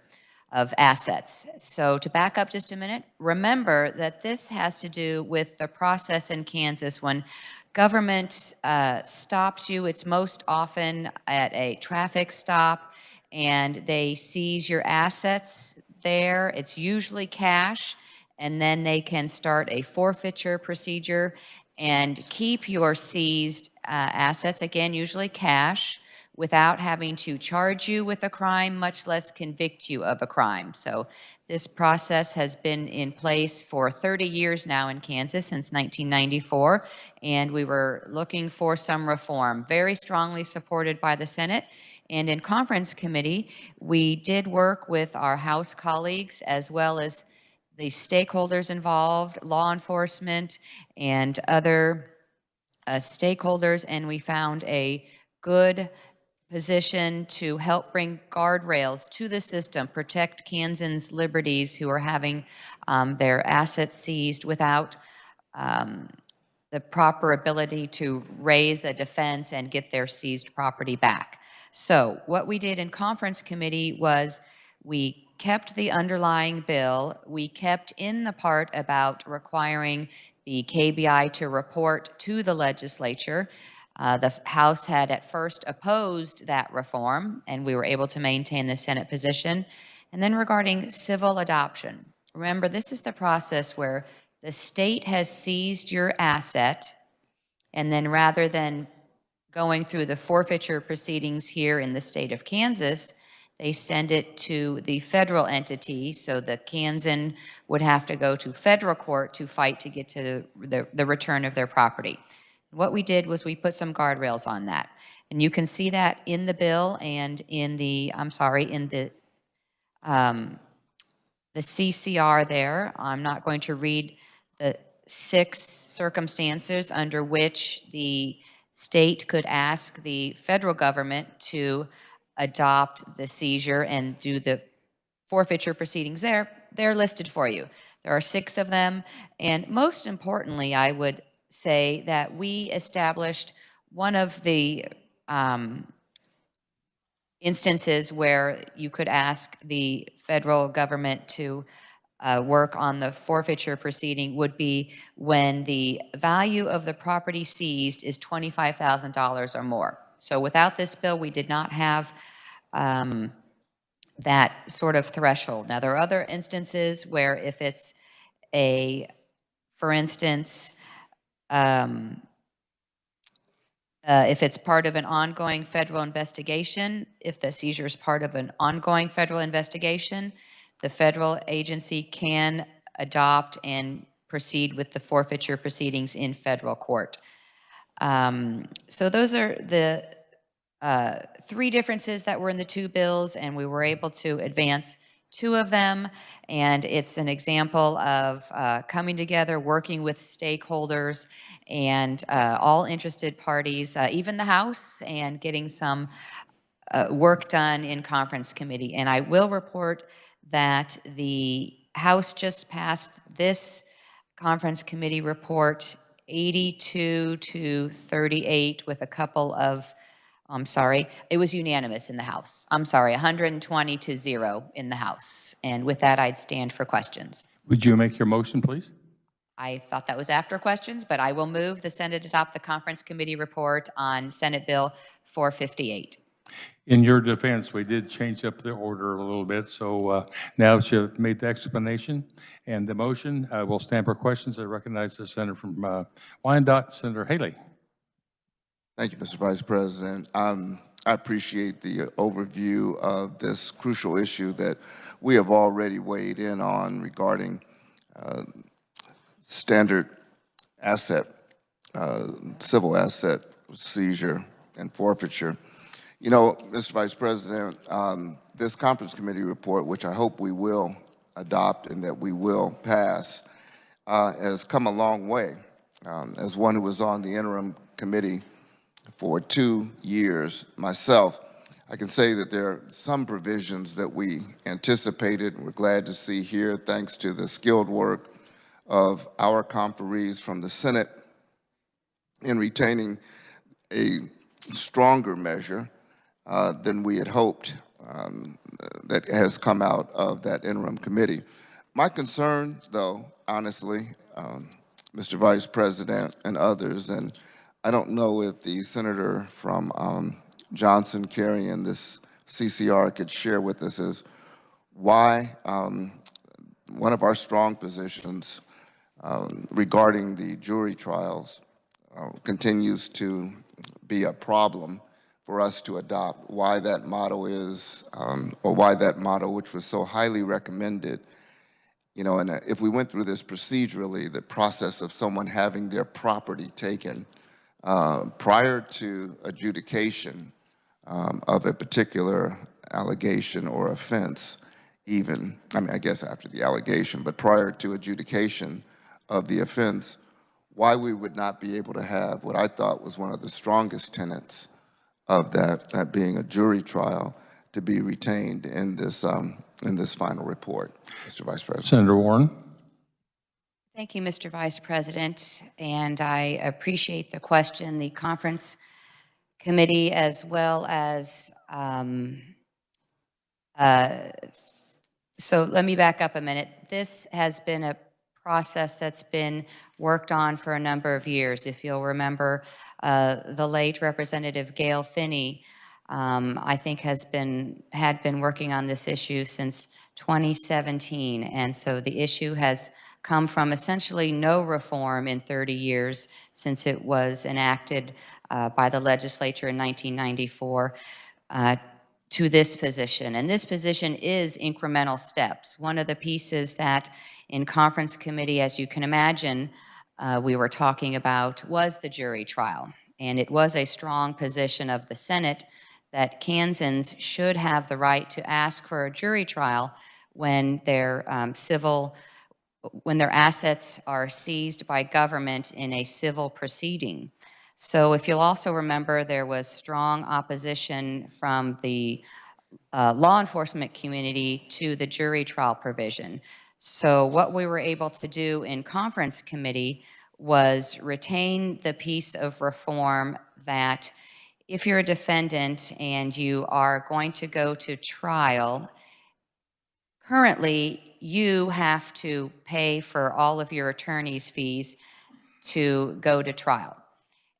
of assets. So to back up just a minute, remember that this has to do with the process in Kansas when government stops you. It's most often at a traffic stop, and they seize your assets there. It's usually cash, and then they can start a forfeiture procedure and keep your seized assets, again, usually cash, without having to charge you with a crime, much less convict you of a crime. So this process has been in place for 30 years now in Kansas, since 1994, and we were looking for some reform, very strongly supported by the Senate. And in conference committee, we did work with our House colleagues as well as the stakeholders involved, law enforcement, and other stakeholders, and we found a good position to help bring guardrails to the system, protect Kansans' liberties who are having their assets seized without the proper ability to raise a defense and get their seized property back. So what we did in conference committee was we kept the underlying bill. We kept in the part about requiring the KBI to report to the legislature. The House had at first opposed that reform, and we were able to maintain the Senate position. And then regarding civil adoption, remember, this is the process where the state has seized your asset, and then rather than going through the forfeiture proceedings here in the state of Kansas, they send it to the federal entity, so the Kansan would have to go to federal court to fight to get to the return of their property. What we did was we put some guardrails on that. And you can see that in the bill and in the, in the CCR there. I'm not going to read the 6 circumstances under which the state could ask the federal government to adopt the seizure and do the forfeiture proceedings there. They're listed for you. There are 6 of them. And most importantly, I would say that we established one of the instances where you could ask the federal government to work on the forfeiture proceeding would be when the value of the property seized is $25,000 or more. So without this bill, we did not have that sort of threshold. Now, there are other instances where if it's for instance, if it's part of an ongoing federal investigation, if the seizure is part of an ongoing federal investigation, the federal agency can adopt and proceed with the forfeiture proceedings in federal court. So those are the 3 differences that were in the 2 bills, and we were able to advance 2 of them, and it's an example of coming together, working with stakeholders and all interested parties, even the House, and getting some work done in conference committee. And I will report that the House just passed this conference committee report 82 to 38 with a couple of, it was unanimous in the House. 120 to 0 in the House. And with that, I'd stand for questions. Would you make your motion, please? I thought that was after questions, but I will move the Senate adopt the conference committee report on Senate Bill 458. In your defense, we did change up the order a little bit, so now that you've made the explanation and the motion, we'll stand for questions. I recognize the senator from Wyandotte, Senator Haley. Thank you, Mr. Vice President. I appreciate the overview of this crucial issue that we have already weighed in on regarding standard asset, civil asset seizure and forfeiture. You know, Mr. Vice President, this conference committee report, which I hope we will adopt and that we will pass, has come a long way. As one who was on the interim committee for 2 years myself, I can say that there are some provisions that we anticipated and we're glad to see here, thanks to the skilled work of our conferees from the Senate in retaining a stronger measure than we had hoped that has come out of that interim committee. My concern, though, honestly, Mr. Vice President and others, and I don't know if the senator from Johnson, Kerry, and this CCR could share with us is why one of our strong positions regarding the jury trials continues to be a problem for us to adopt, why that model is, or why that model, which was so highly recommended. You know, and if we went through this procedurally, the process of someone having their property taken prior to adjudication of a particular allegation or offense, even, I mean, I guess after the allegation, but prior to adjudication of the offense, why we would not be able to have what I thought was one of the strongest tenets of that being a jury trial, to be retained in this final report, Mr. Vice President. Senator Warren. Thank you, Mr. Vice President, and I appreciate the question. The conference committee, as well as, so let me back up a minute. This has been a process that's been worked on for a number of years. If you'll remember, the late Representative Gail Finney, I think had been working on this issue since 2017. And so the issue has come from essentially no reform in 30 years since it was enacted by the legislature in 1994 to this position. And this position is incremental steps. One of the pieces that in conference committee, as you can imagine, we were talking about was the jury trial. And it was a strong position of the Senate that Kansans should have the right to ask for a jury trial when their when their assets are seized by government in a civil proceeding. So if you'll also remember, there was strong opposition from the law enforcement community to the jury trial provision. So what we were able to do in conference committee was retain the piece of reform that if you're a defendant and you are going to go to trial, currently you have to pay for all of your attorney's fees to go to trial.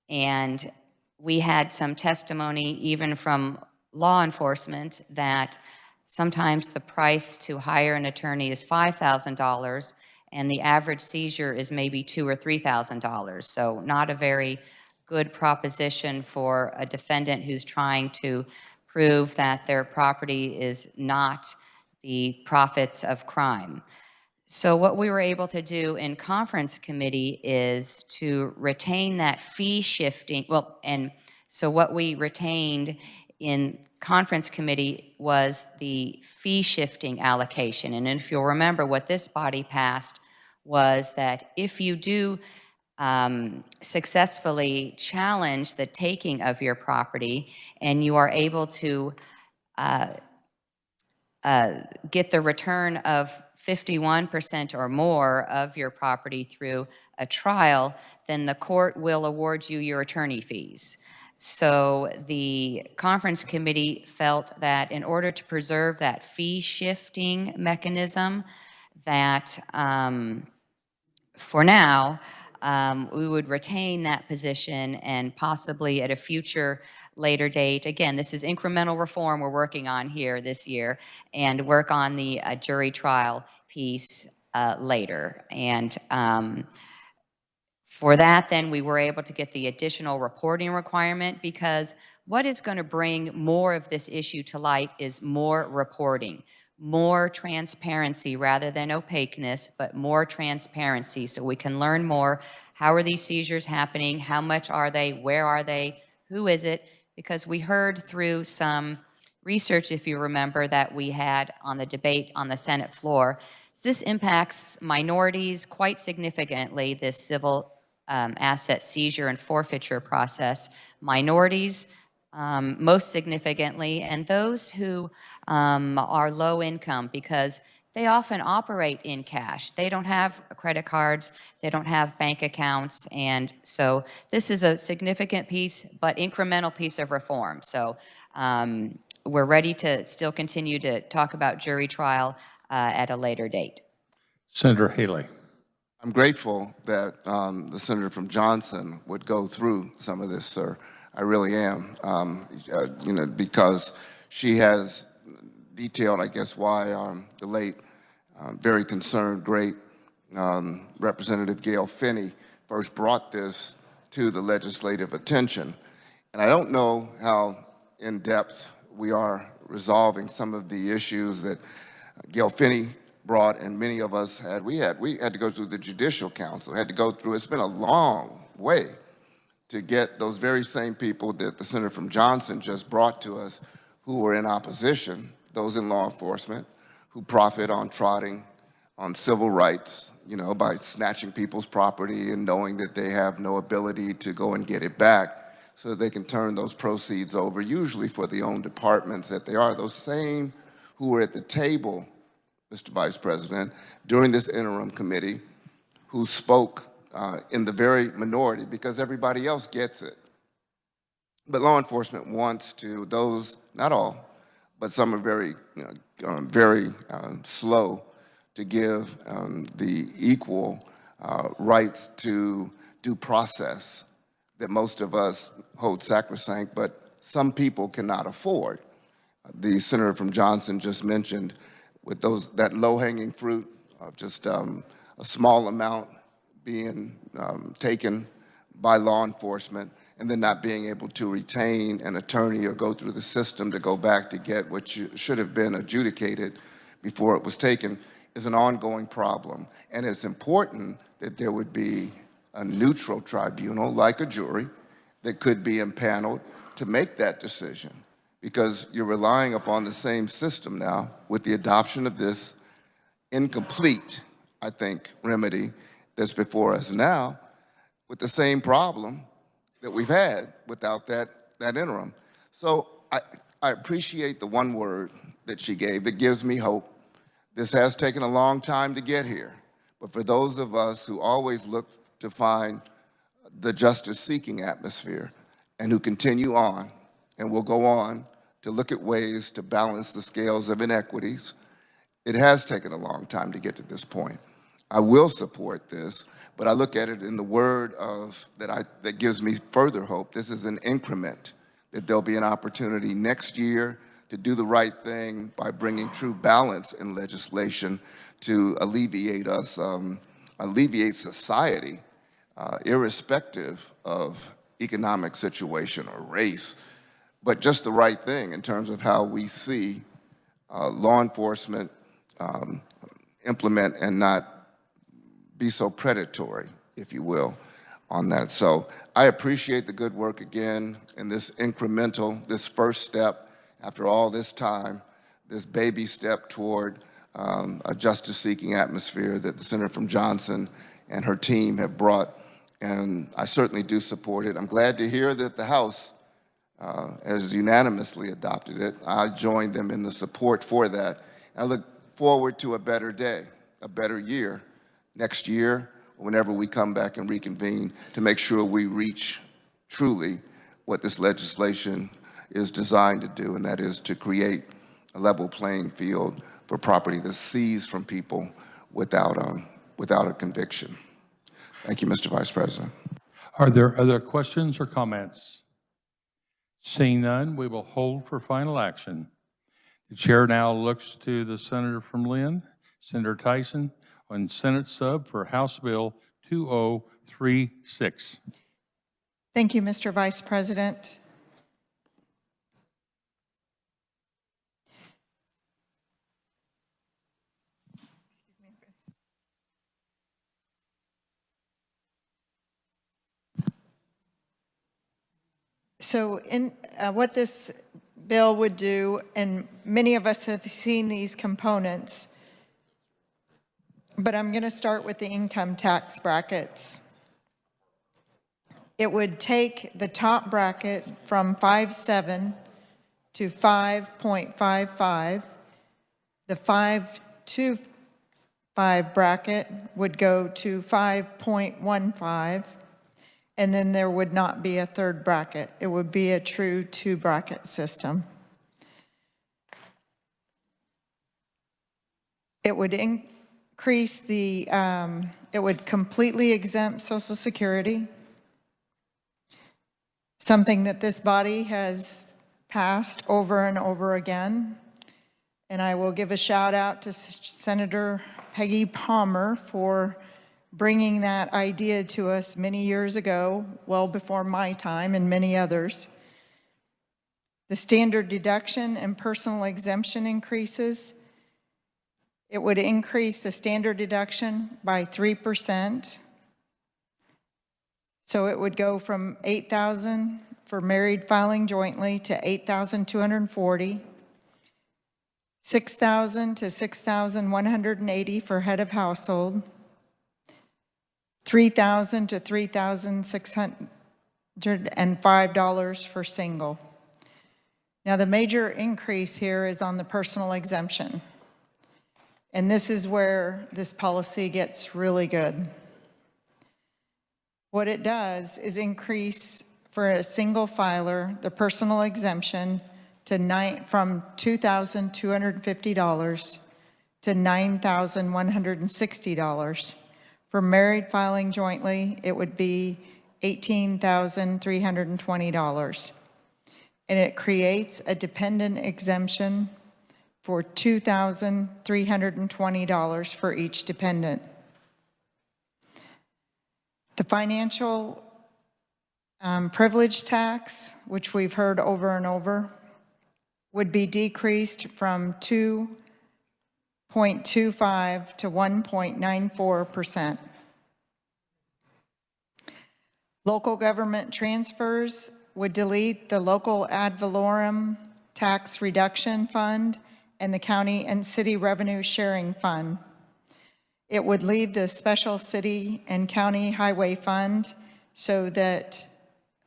And we had some testimony even from law enforcement that sometimes the price to hire an attorney is $5,000 and the average seizure is maybe $2,000 or $3,000. So not a very good proposition for a defendant who's trying to prove that their property is not the profits of crime. So what we were able to do in conference committee is to retain that fee shifting, well, and so what we retained in conference committee was the fee shifting allocation. And if you'll remember, what this body passed was that if you do successfully challenge the taking of your property and you are able to get the return of 51% or more of your property through a trial, then the court will award you your attorney fees. So the conference committee felt that in order to preserve that fee shifting mechanism, that for now, we would retain that position and possibly at a future later date. Again, this is incremental reform we're working on here this year, and work on the jury trial piece later. And for that, then we were able to get the additional reporting requirement, because what is going to bring more of this issue to light is more reporting, more transparency rather than opaqueness, but more transparency so we can learn more. How are these seizures happening? How much are they? Where are they? Who is it? Because we heard through some research, if you remember, that we had on the debate on the Senate floor. So this impacts minorities quite significantly, this civil asset seizure and forfeiture process. Minorities, most significantly, and those who are low income, because they often operate in cash. They don't have credit cards, they don't have bank accounts, and so this is a significant piece, but incremental piece of reform. So we're ready to still continue to talk about jury trial at a later date. Senator Haley. I'm grateful that the senator from Johnson would go through some of this, sir. I really am, you know, because she has detailed, I guess, why the late, very concerned, great Representative Gail Finney first brought this to the legislative attention. And I don't know how in depth. We are resolving some of the issues that Gail Finney brought and many of us had. We had to go through the Judicial Council, had to go through, it's been a long way to get those very same people that the Senator from Johnson just brought to us who were in opposition, those in law enforcement, who profit on trotting on civil rights, you know, by snatching people's property and knowing that they have no ability to go and get it back so that they can turn those proceeds over, usually for the own departments that they are. Those same who were at the table, Mr. Vice President, during this interim committee, who spoke in the very minority because everybody else gets it. But law enforcement wants to, those, not all, but some are very, very slow to give the equal rights to due process that most of us hold sacrosanct, but some people cannot afford. The Senator from Johnson just mentioned with that low-hanging fruit of just a small amount being taken by law enforcement and then not being able to retain an attorney or go through the system to go back to get what should have been adjudicated before it was taken is an ongoing problem. And it's important that there would be a neutral tribunal, like a jury, that could be impaneled to make that decision, because you're relying upon the same system now with the adoption of this incomplete, I think, remedy that's before us now, with the same problem that we've had without that interim. So I appreciate the one word that she gave that gives me hope. This has taken a long time to get here, but for those of us who always look to find the justice-seeking atmosphere and who continue on and will go on to look at ways to balance the scales of inequities, it has taken a long time to get to this point. I will support this, but I look at it in the word of that gives me further hope. This is an increment, that there'll be an opportunity next year to do the right thing by bringing true balance in legislation to alleviate society, irrespective of economic situation or race, but just the right thing in terms of how we see law enforcement implement and not be so predatory, if you will, on that. So I appreciate the good work again in this incremental, this first step after all this time, this baby step toward a justice-seeking atmosphere that the Senator from Johnson and her team have brought, and I certainly do support it. I'm glad to hear that the House has unanimously adopted it. I joined them in the support for that. I look forward to a better day, a better year, next year, whenever we come back and reconvene, to make sure we reach truly what this legislation is designed to do, and that is to create a level playing field for property that's seized from people without a conviction. Thank you, Mr. Vice President. Are there other questions or comments? Seeing none, we will hold for final action. The chair now looks to the Senator from Lynn, Senator Tyson, on Senate sub for House Bill 2036. Thank you, Mr. Vice President. So what this bill would do, and many of us have seen these components, but I'm going to start with the income tax brackets. It would take the top bracket from 5.7 to 5.55. The 5.25 bracket would go to 5.15. And then there would not be a third bracket. It would be a true two-bracket system. It would increase the, it would completely exempt Social Security, something that this body has passed over and over again. And I will give a shout out to Senator Peggy Palmer for bringing that idea to us many years ago, well before my time and many others. The standard deduction and personal exemption increases. It would increase the standard deduction by 3%. So it would go from $8,000 for married filing jointly to $8,240, $6,000 to $6,180 for head of household, $3,000 to $3,605 for single. Now the major increase here is on the personal exemption. And this is where this policy gets really good. What it does is increase for a single filer the personal exemption to from $2,250 to $9,160. For married filing jointly, it would be $18,320. And it creates a dependent exemption for $2,320 for each dependent. The financial privilege tax, which we've heard over and over, would be decreased from 2.25 to 1.94%. Local government transfers would delete the local ad valorem tax reduction fund and the county and city revenue sharing fund. It would leave the special city and county highway fund so that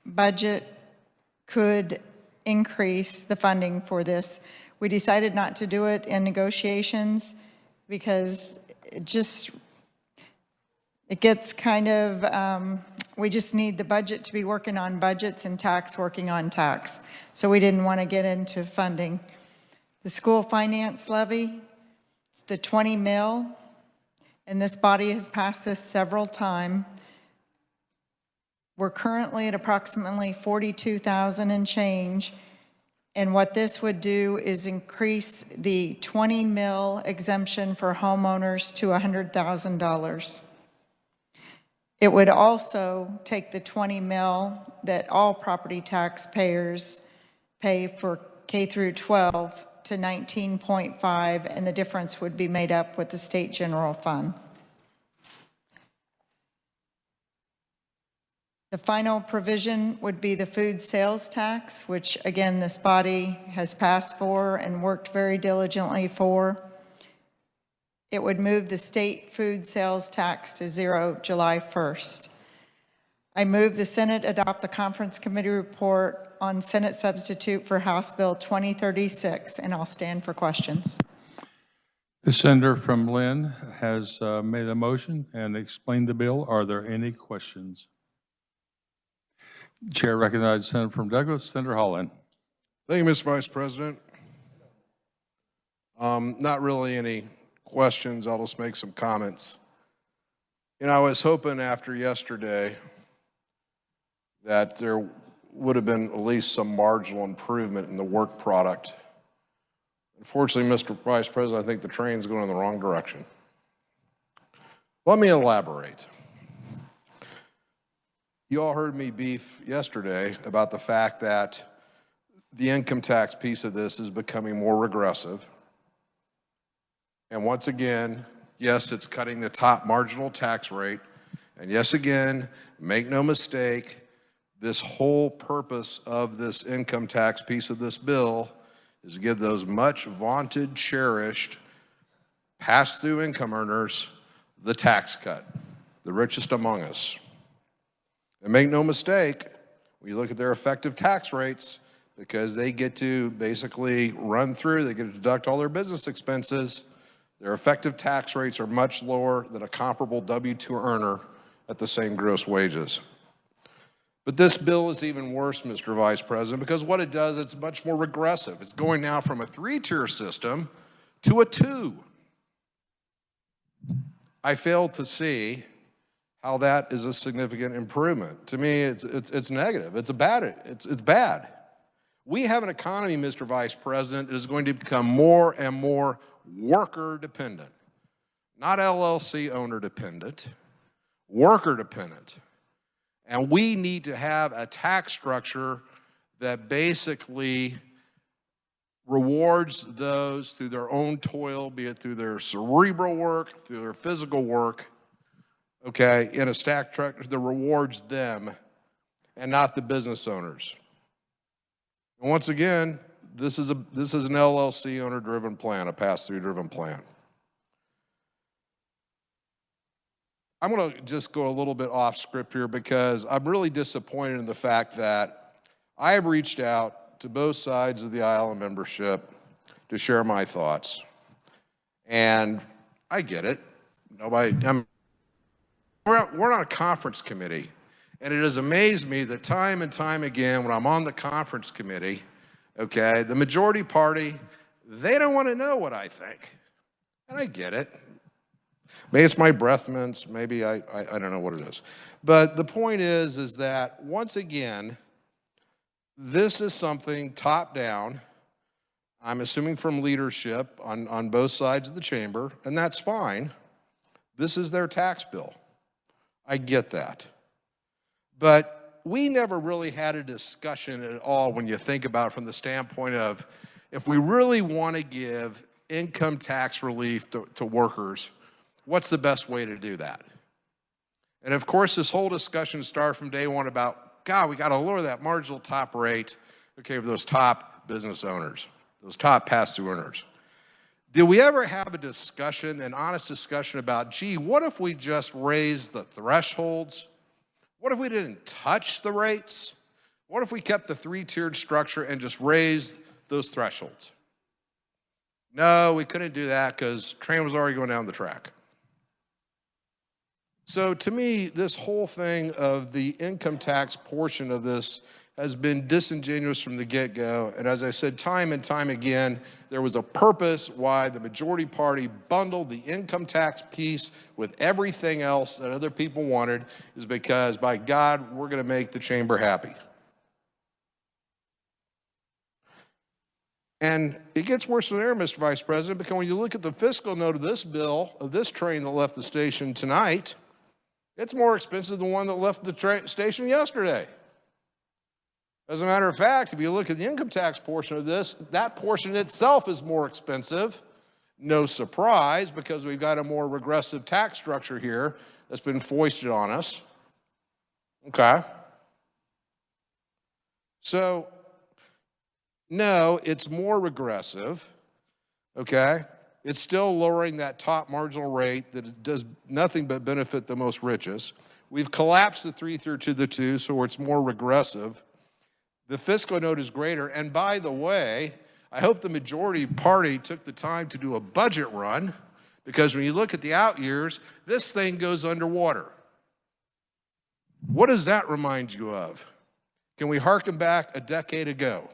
budget could increase the funding for this. We decided not to do it in negotiations because it gets kind of, we just need the budget to be working on budgets and tax working on tax. So we didn't want to get into funding. The school finance levy, the 20 mil, and this body has passed this several times. We're currently at approximately 42,000 and change. And what this would do is increase the 20 mil exemption for homeowners to $100,000. It would also take the 20 mil that all property taxpayers pay for K through 12 to 19.5, and the difference would be made up with the state general fund. The final provision would be the food sales tax, which again, this body has passed for and worked very diligently for. It would move the state food sales tax to zero July 1st. I move the Senate adopt the conference committee report on Senate substitute for House Bill 2036, and I'll stand for questions. The senator from Lynn has made a motion and explained the bill. Are there any questions? Chair recognizes Senator from Douglas, Senator Holland. Thank you, Mr. Vice President. Not really any questions. I'll just make some comments. You know, I was hoping after yesterday that there would have been at least some marginal improvement in the work product. Unfortunately, Mr. Vice President, I think the train's going in the wrong direction. Let me elaborate. You all heard me beef yesterday about the fact that the income tax piece of this is becoming more regressive. And once again, yes, it's cutting the top marginal tax rate. And yes, again, make no mistake, this whole purpose of this income tax piece of this bill is to give those much vaunted, cherished, pass-through income earners the tax cut, the richest among us. And make no mistake, when you look at their effective tax rates, because they get to basically run through, they get to deduct all their business expenses, their effective tax rates are much lower than a comparable W-2 earner at the same gross wages. But this bill is even worse, Mr. Vice President, because what it does, it's much more regressive. It's going now from a 3-tier system to a 2. I fail to see how that is a significant improvement. To me, it's negative. It's bad. We have an economy, Mr. Vice President, that is going to become more and more worker dependent, not LLC owner dependent, worker dependent. And we need to have a tax structure that basically rewards those through their own toil, be it through their cerebral work, through their physical work, okay, in a stack truck that rewards them and not the business owners. And once again, this is an LLC owner-driven plan, a pass-through driven plan. I'm going to just go a little bit off script here because I'm really disappointed in the fact that I have reached out to both sides of the aisle and membership to share my thoughts. And I get it. We're on a conference committee. And it has amazed me that time and time again, when I'm on the conference committee, okay, the majority party, they don't want to know what I think. And I get it. Maybe it's my breath mints, maybe I don't know what it is. But the point is that once again, this is something top down, I'm assuming from leadership on both sides of the chamber, and that's fine. This is their tax bill. I get that. But we never really had a discussion at all when you think about it from the standpoint of if we really want to give income tax relief to workers, what's the best way to do that? And of course, this whole discussion started from day one about, God, we got to lower that marginal top rate, okay, for those top business owners, those top pass-through earners. Did we ever have a discussion, an honest discussion about, gee, what if we just raised the thresholds? What if we didn't touch the rates? What if we kept the three-tiered structure and just raised those thresholds? No, we couldn't do that because train was already going down the track. So to me, this whole thing of the income tax portion of this has been disingenuous from the get-go. And as I said time and time again, there was a purpose why the majority party bundled the income tax piece with everything else that other people wanted, is because, by God, we're going to make the chamber happy. And it gets worse from there, Mr. Vice President, because when you look at the fiscal note of this bill, of this train that left the station tonight, it's more expensive than the one that left the station yesterday. As a matter of fact, if you look at the income tax portion of this, that portion itself is more expensive. No surprise, because we've got a more regressive tax structure here that's been foisted on us. Okay. So, no, it's more regressive, okay? It's still lowering that top marginal rate that does nothing but benefit the most richest. We've collapsed the 3 through to the 2, so it's more regressive. The fiscal note is greater. And by the way, I hope the majority party took the time to do a budget run, because when you look at the out years, this thing goes underwater. What does that remind you of? Can we hearken back a decade ago?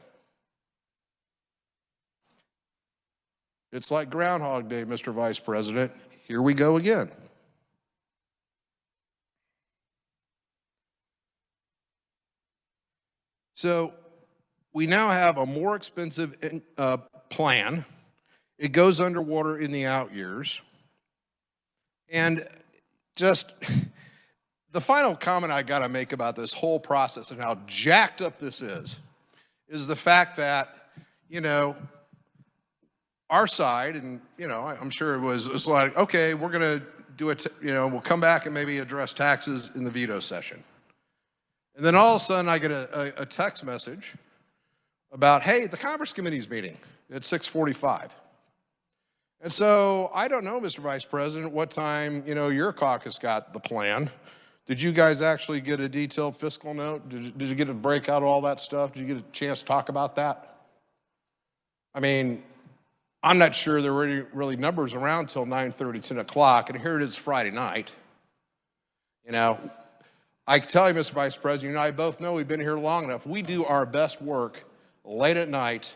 It's like Groundhog Day, Mr. Vice President. Here we go again. So we now have a more expensive plan. It goes underwater in the out years. And just the final comment I got to make about this whole process and how jacked up this is the fact that, you know, our side, and, you know, I'm sure it was like, okay, we're going to do it, we'll come back and maybe address taxes in the veto session. And then all of a sudden I get a text message about, hey, the Conference Committee's meeting at 6:45. And so I don't know, Mr. Vice President, what time, your caucus got the plan. Did you guys actually get a detailed fiscal note? Did you get to break out all that stuff? Did you get a chance to talk about that? I mean, I'm not sure there were really numbers around till 9:30, 10 o'clock, and here it is Friday night. I can tell you, Mr. Vice President, you and I both know we've been here long enough. We do our best work late at night.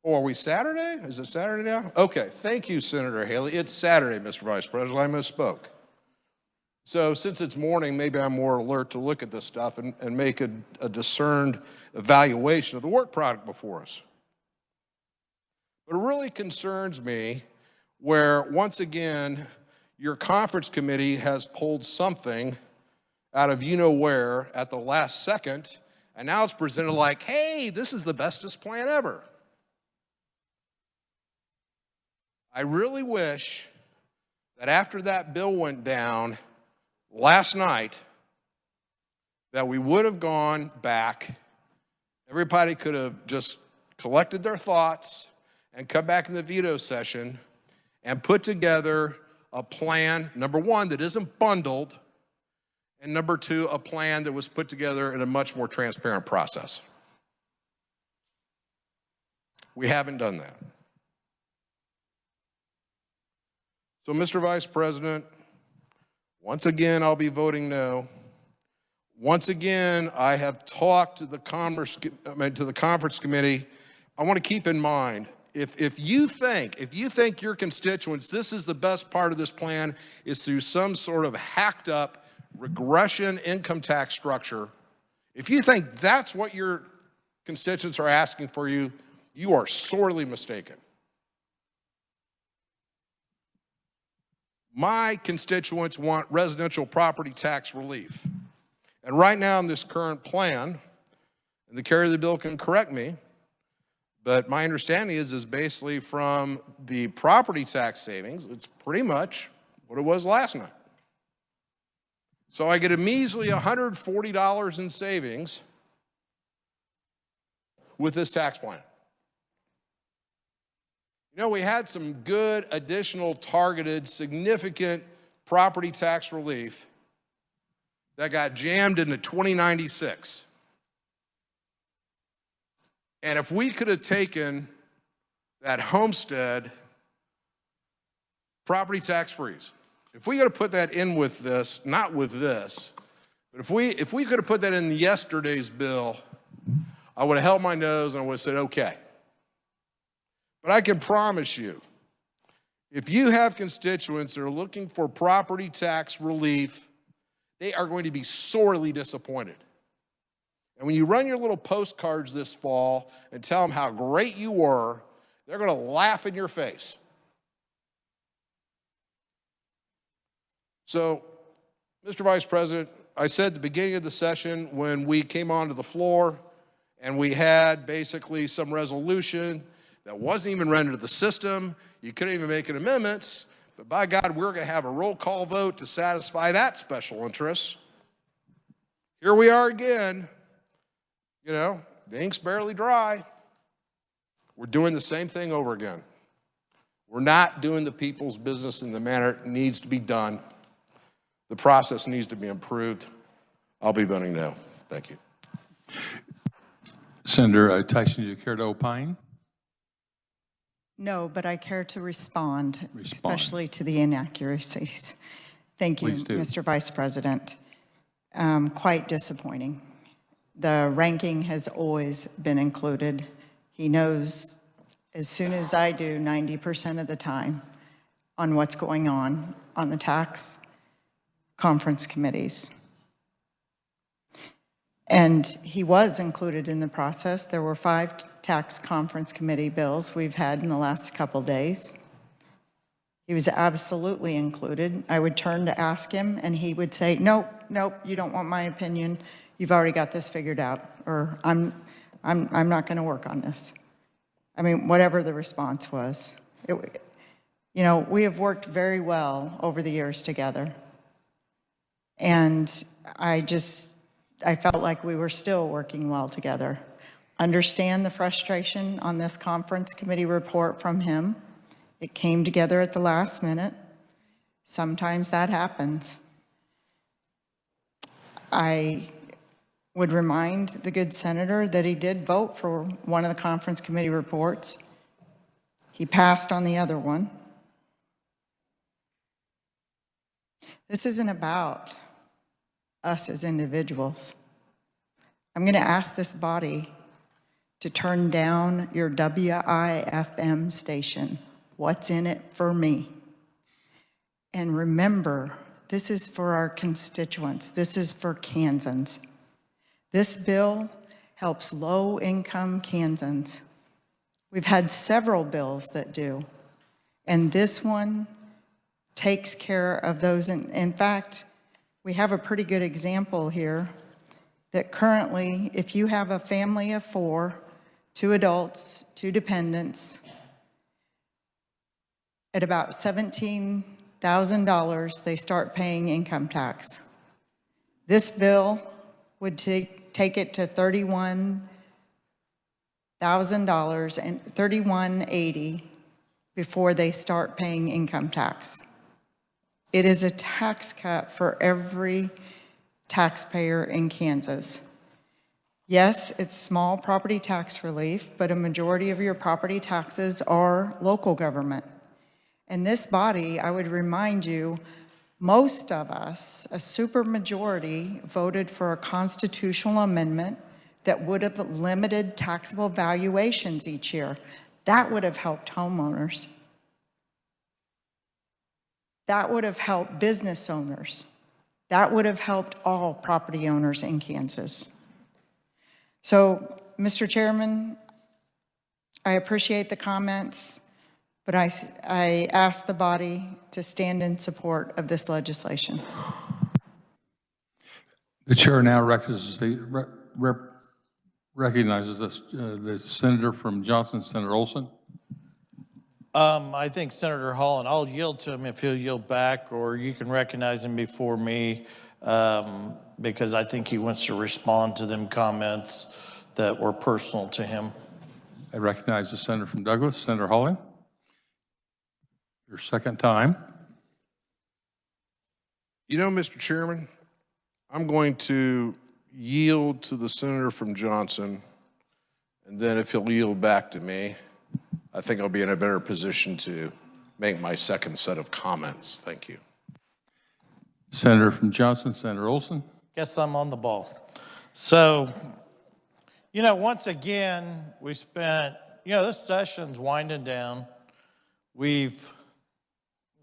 Oh, are we Saturday? Is it Saturday now? Okay, thank you, Senator Haley. It's Saturday, Mr. Vice President. I misspoke. So since it's morning, maybe I'm more alert to look at this stuff and make a discerned evaluation of the work product before us. But it really concerns me where, once again, your conference committee has pulled something out of you-know-where at the last second, and now it's presented like, hey, this is the bestest plan ever. I really wish that after that bill went down last night, that we would have gone back. Everybody could have just collected their thoughts and come back in the veto session and put together a plan, number one, that isn't bundled, and number two, a plan that was put together in a much more transparent process. We haven't done that. So, Mr. Vice President, once again, I'll be voting no. Once again, I have talked to the conference committee. I want to keep in mind, if you think your constituents, this is the best part of this plan, is through some sort of hacked up regression income tax structure, if you think that's what your constituents are asking for you, you are sorely mistaken. My constituents want residential property tax relief. And right now in this current plan, and the carrier of the bill can correct me, but my understanding is basically from the property tax savings, it's pretty much what it was last night. So I get a measly $140 in savings with this tax plan. You know, we had some good additional targeted significant property tax relief that got jammed into 2096. And if we could have taken that homestead property tax freeze, if we could have put that in with this, not with this, but if we could have put that in yesterday's bill, I would have held my nose and I would have said, okay. But I can promise you, if you have constituents that are looking for property tax relief, they are going to be sorely disappointed. And when you run your little postcards this fall and tell them how great you were, they're going to laugh in your face. So, Mr. Vice President, I said at the beginning of the session when we came onto the floor and we had basically some resolution that wasn't even rendered to the system, you couldn't even make an amendments, but by God, we're going to have a roll call vote to satisfy that special interest. Here we are again. You know, the ink's barely dry. We're doing the same thing over again. We're not doing the people's business in the manner it needs to be done. The process needs to be improved. I'll be voting no. Thank you. Senator Tyson, do you care to opine? No, but I care to respond. Especially to the inaccuracies. Thank you, Mr. Vice President. Quite disappointing. The ranking has always been included. He knows as soon as I do 90% of the time on what's going on the tax conference committees. And he was included in the process. There were 5 tax conference committee bills we've had in the last couple days. He was absolutely included. I would turn to ask him and he would say, nope, you don't want my opinion. You've already got this figured out, or I'm not going to work on this. I mean, whatever the response was. You know, we have worked very well over the years together. And I felt like we were still working well together. Understand the frustration on this conference committee report from him. It came together at the last minute. Sometimes that happens. I would remind the good senator that he did vote for one of the conference committee reports. He passed on the other one. This isn't about us as individuals. I'm going to ask this body to turn down your WIFM station. What's in it for me? And remember, this is for our constituents. This is for Kansans. This bill helps low-income Kansans. We've had several bills that do, and this one takes care of those. In fact, we have a pretty good example here that currently, if you have a family of 4, 2 adults, 2 dependents, at about $17,000, they start paying income tax. This bill would take it to $31,000 and $31,80 before they start paying income tax. It is a tax cut for every taxpayer in Kansas. Yes, it's small property tax relief, but a majority of your property taxes are local government. And this body, I would remind you, most of us, a supermajority, voted for a constitutional amendment that would have limited taxable valuations each year. That would have helped homeowners. That would have helped business owners. That would have helped all property owners in Kansas. So, Mr. Chairman, I appreciate the comments, but I ask the body to stand in support of this legislation. The chair now recognizes the senator from Johnson, Senator Olson. I think Senator Hall, and I'll yield to him if he'll yield back, or you can recognize him before me, because I think he wants to respond to them comments that were personal to him. I recognize the senator from Douglas, Senator Hawley. Your second time. You know, Mr. Chairman, I'm going to yield to the senator from Johnson, and then if he'll yield back to me, I think I'll be in a better position to make my second set of comments. Thank you. Senator from Johnson, Senator Olson. Guess I'm on the ball. So, you know, once again, we spent, this session's winding down.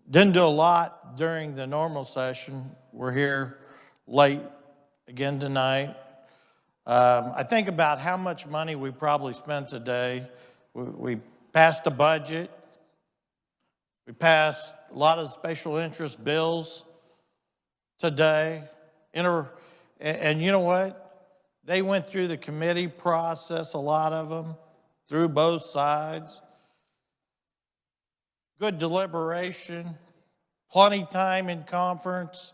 Didn't do a lot during the normal session. We're here late again tonight. I think about how much money we probably spent today. We passed the budget. We passed a lot of special interest bills today. And you know what? They went through the committee process, a lot of them, through both sides. Good deliberation, plenty time in conference,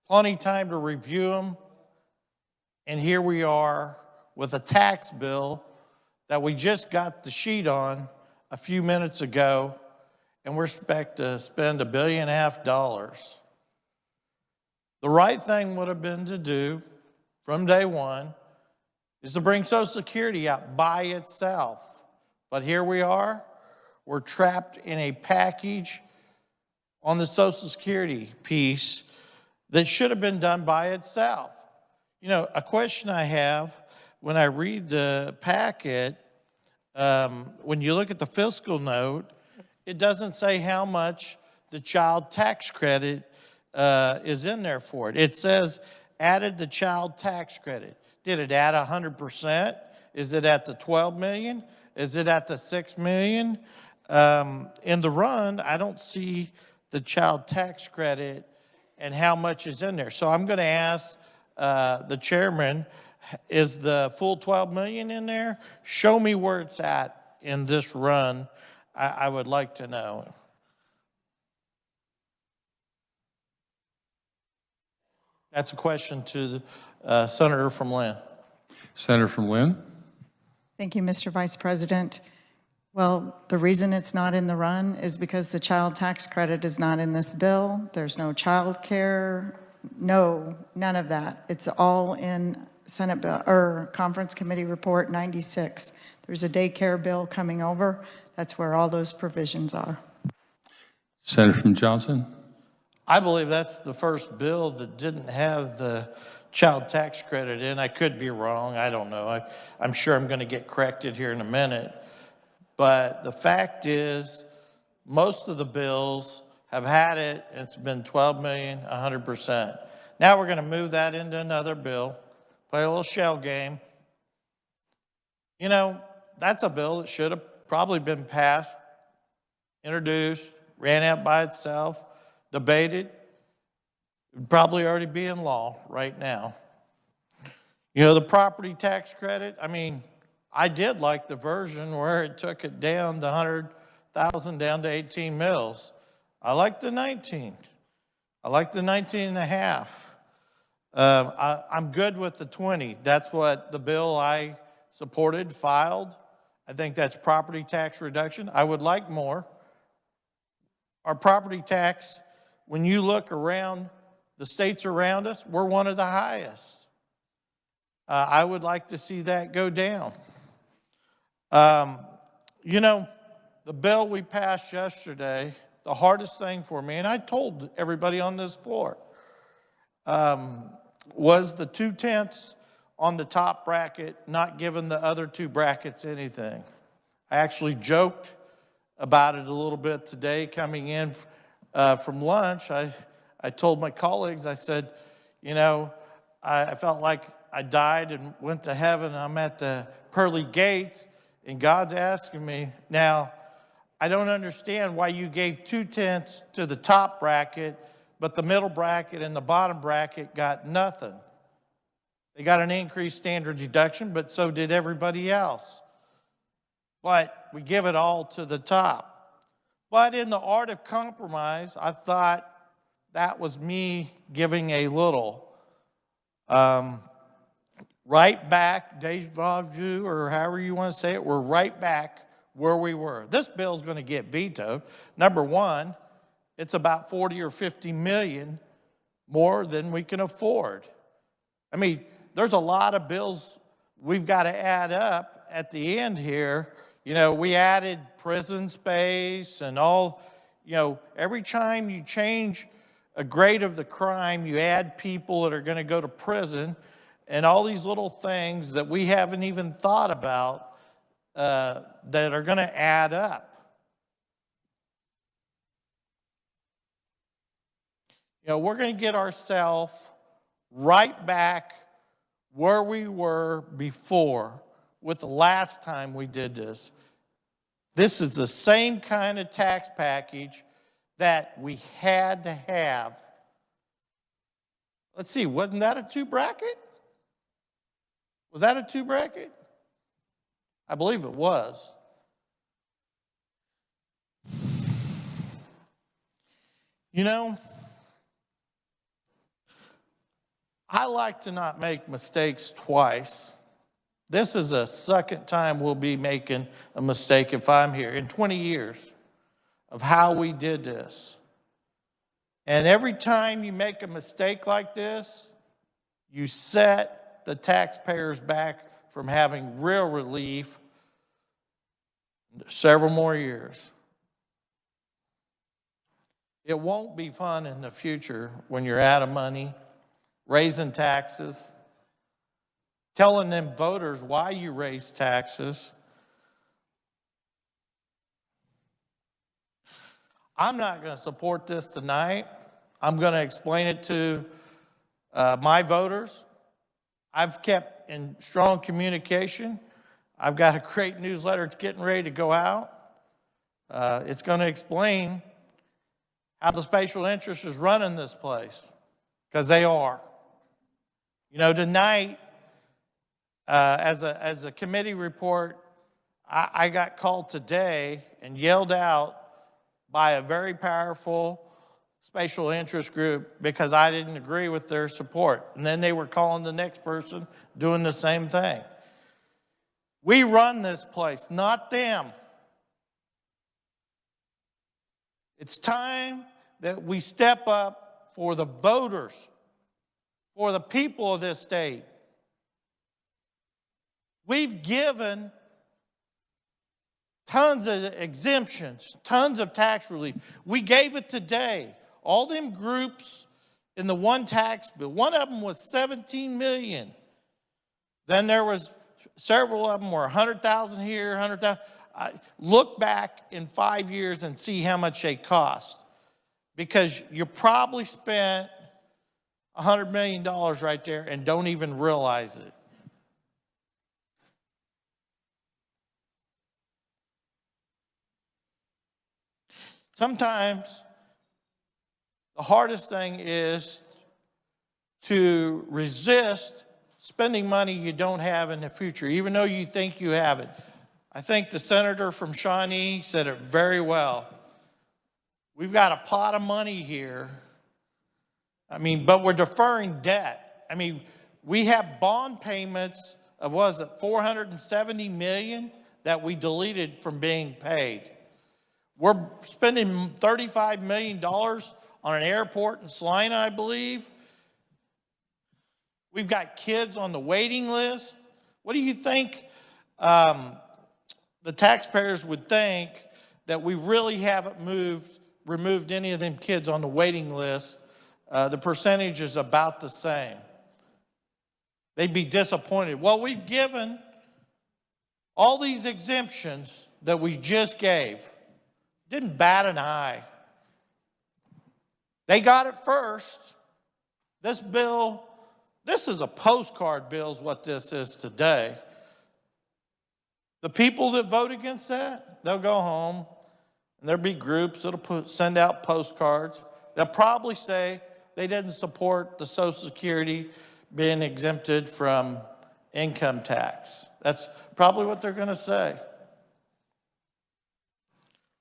plenty time to review them. And here we are with a tax bill that we just got the sheet on a few minutes ago, and we're expected to spend $1.5 billion. The right thing would have been to do from day one is to bring Social Security out by itself. But here we are, we're trapped in a package on the Social Security piece that should have been done by itself. You know, a question I have when I read the packet, when you look at the fiscal note, it doesn't say how much the child tax credit is in there for it. It says added the child tax credit. Did it add 100%? Is it at the 12 million? Is it at the 6 million? In the run, I don't see the child tax credit and how much is in there. So I'm going to ask the chairman, is the full 12 million in there? Show me where it's at in this run. I would like to know. That's a question to the Senator from Lynn. Senator from Lynn. Thank you, Mr. Vice President. Well, the reason it's not in the run is because the child tax credit is not in this bill. There's no child care, none of that. It's all in Senate bill or Conference Committee Report 96. There's a daycare bill coming over. That's where all those provisions are. Senator from Johnson. I believe that's the first bill that didn't have the child tax credit in. I could be wrong. I don't know. I'm sure I'm going to get corrected here in a minute. But the fact is, most of the bills have had it. It's been 12 million, 100%. Now we're going to move that into another bill, play a little shell game. You know, that's a bill that should have probably been passed, introduced, ran out by itself, debated. It would probably already be in law right now. You know, the property tax credit, I mean, I did like the version where it took it down to thousand down to 18 mills. I like the 19. I like the 19 and a half. I'm good with the 20. That's what the bill I supported filed. I think that's property tax reduction. I would like more. Our property tax, when you look around the states around us, we're one of the highest. I would like to see that go down. You know, the bill we passed yesterday, the hardest thing for me, and I told everybody on this floor, was the 2/10 on the top bracket, not giving the other two brackets anything. I actually joked about it a little bit today coming in from lunch. I told my colleagues, I said, you know, I felt like I died and went to heaven. I'm at the pearly gates, and God's asking me, now, I don't understand why you gave 2/10 to the top bracket, but the middle bracket and the bottom bracket got nothing. They got an increased standard deduction, but so did everybody else. But we give it all to the top. But in the art of compromise, I thought that was me giving a little. Right back, deja vu, or however you want to say it, we're right back where we were. This bill's going to get vetoed. Number one, it's about 40 or 50 million more than we can afford. I mean, there's a lot of bills we've got to add up at the end here. You know, we added prison space and all, you know, every time you change a grade of the crime, you add people that are going to go to prison and all these little things that we haven't even thought about that are going to add up. You know, we're going to get ourselves right back where we were before with the last time we did this. This is the same kind of tax package that we had to have. Let's see, wasn't that a 2 bracket? Was that a 2 bracket? I believe it was. You know, I like to not make mistakes twice. This is the second time we'll be making a mistake if I'm here in 20 years of how we did this. And every time you make a mistake like this, you set the taxpayers back from having real relief several more years. It won't be fun in the future when you're out of money, raising taxes, telling them voters why you raise taxes. I'm not going to support this tonight. I'm going to explain it to my voters. I've kept in strong communication. I've got a great newsletter. It's getting ready to go out. It's going to explain how the special interest is running this place, because they are. You know, tonight, as a committee report, I got called today and yelled out by a very powerful special interest group because I didn't agree with their support. And then they were calling the next person doing the same thing. We run this place, not them. It's time that we step up for the voters, for the people of this state. We've given tons of exemptions, tons of tax relief. We gave it today. All them groups in the one tax bill, one of them was 17 million. Then there was several of them were 100,000 here, 100,000. Look back in 5 years and see how much they cost, because you probably spent $100 million right there and don't even realize it. Sometimes the hardest thing is to resist spending money you don't have in the future, even though you think you have it. I think the senator from Shawnee said it very well. We've got a pot of money here. I mean, but we're deferring debt. I mean, we have bond payments of, was it $470 million that we deleted from being paid. We're spending $35 million on an airport in Salina, I believe. We've got kids on the waiting list. What do you think the taxpayers would think that we really haven't removed any of them kids on the waiting list? The percentage is about the same. They'd be disappointed. Well, we've given all these exemptions that we just gave. Didn't bat an eye. They got it first. This bill, this is a postcard bill is what this is today. The people that vote against that, they'll go home, and there'll be groups that'll send out postcards. They'll probably say they didn't support the Social Security being exempted from income tax. That's probably what they're going to say.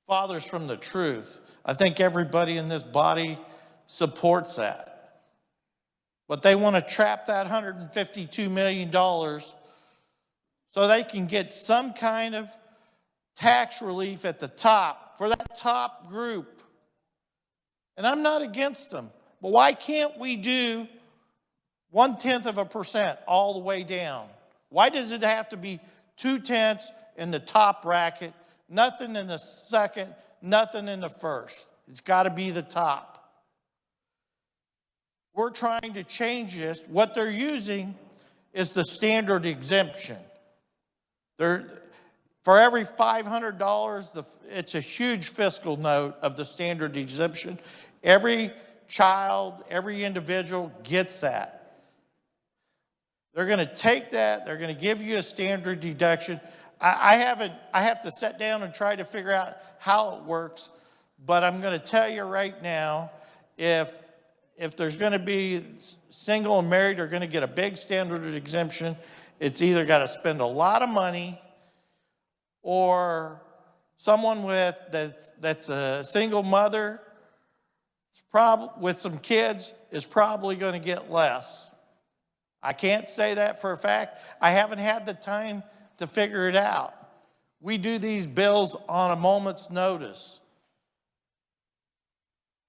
Fathers from the truth. I think everybody in this body supports that. But they want to trap that $152 million so they can get some kind of tax relief at the top for that top group. And I'm not against them. But why can't we do 0.1% all the way down? Why does it have to be 0.2 in the top bracket, nothing in the second, nothing in the first? It's got to be the top. We're trying to change this. What they're using is the standard exemption. For every $500, it's a huge fiscal note of the standard exemption. Every child, every individual gets that. They're going to take that, they're going to give you a standard deduction. I have to sit down and try to figure out how it works, but I'm going to tell you right now, if there's going to be single and married are going to get a big standard exemption, it's either got to spend a lot of money or someone that's a single mother with some kids is probably going to get less. I can't say that for a fact. I haven't had the time to figure it out. We do these bills on a moment's notice.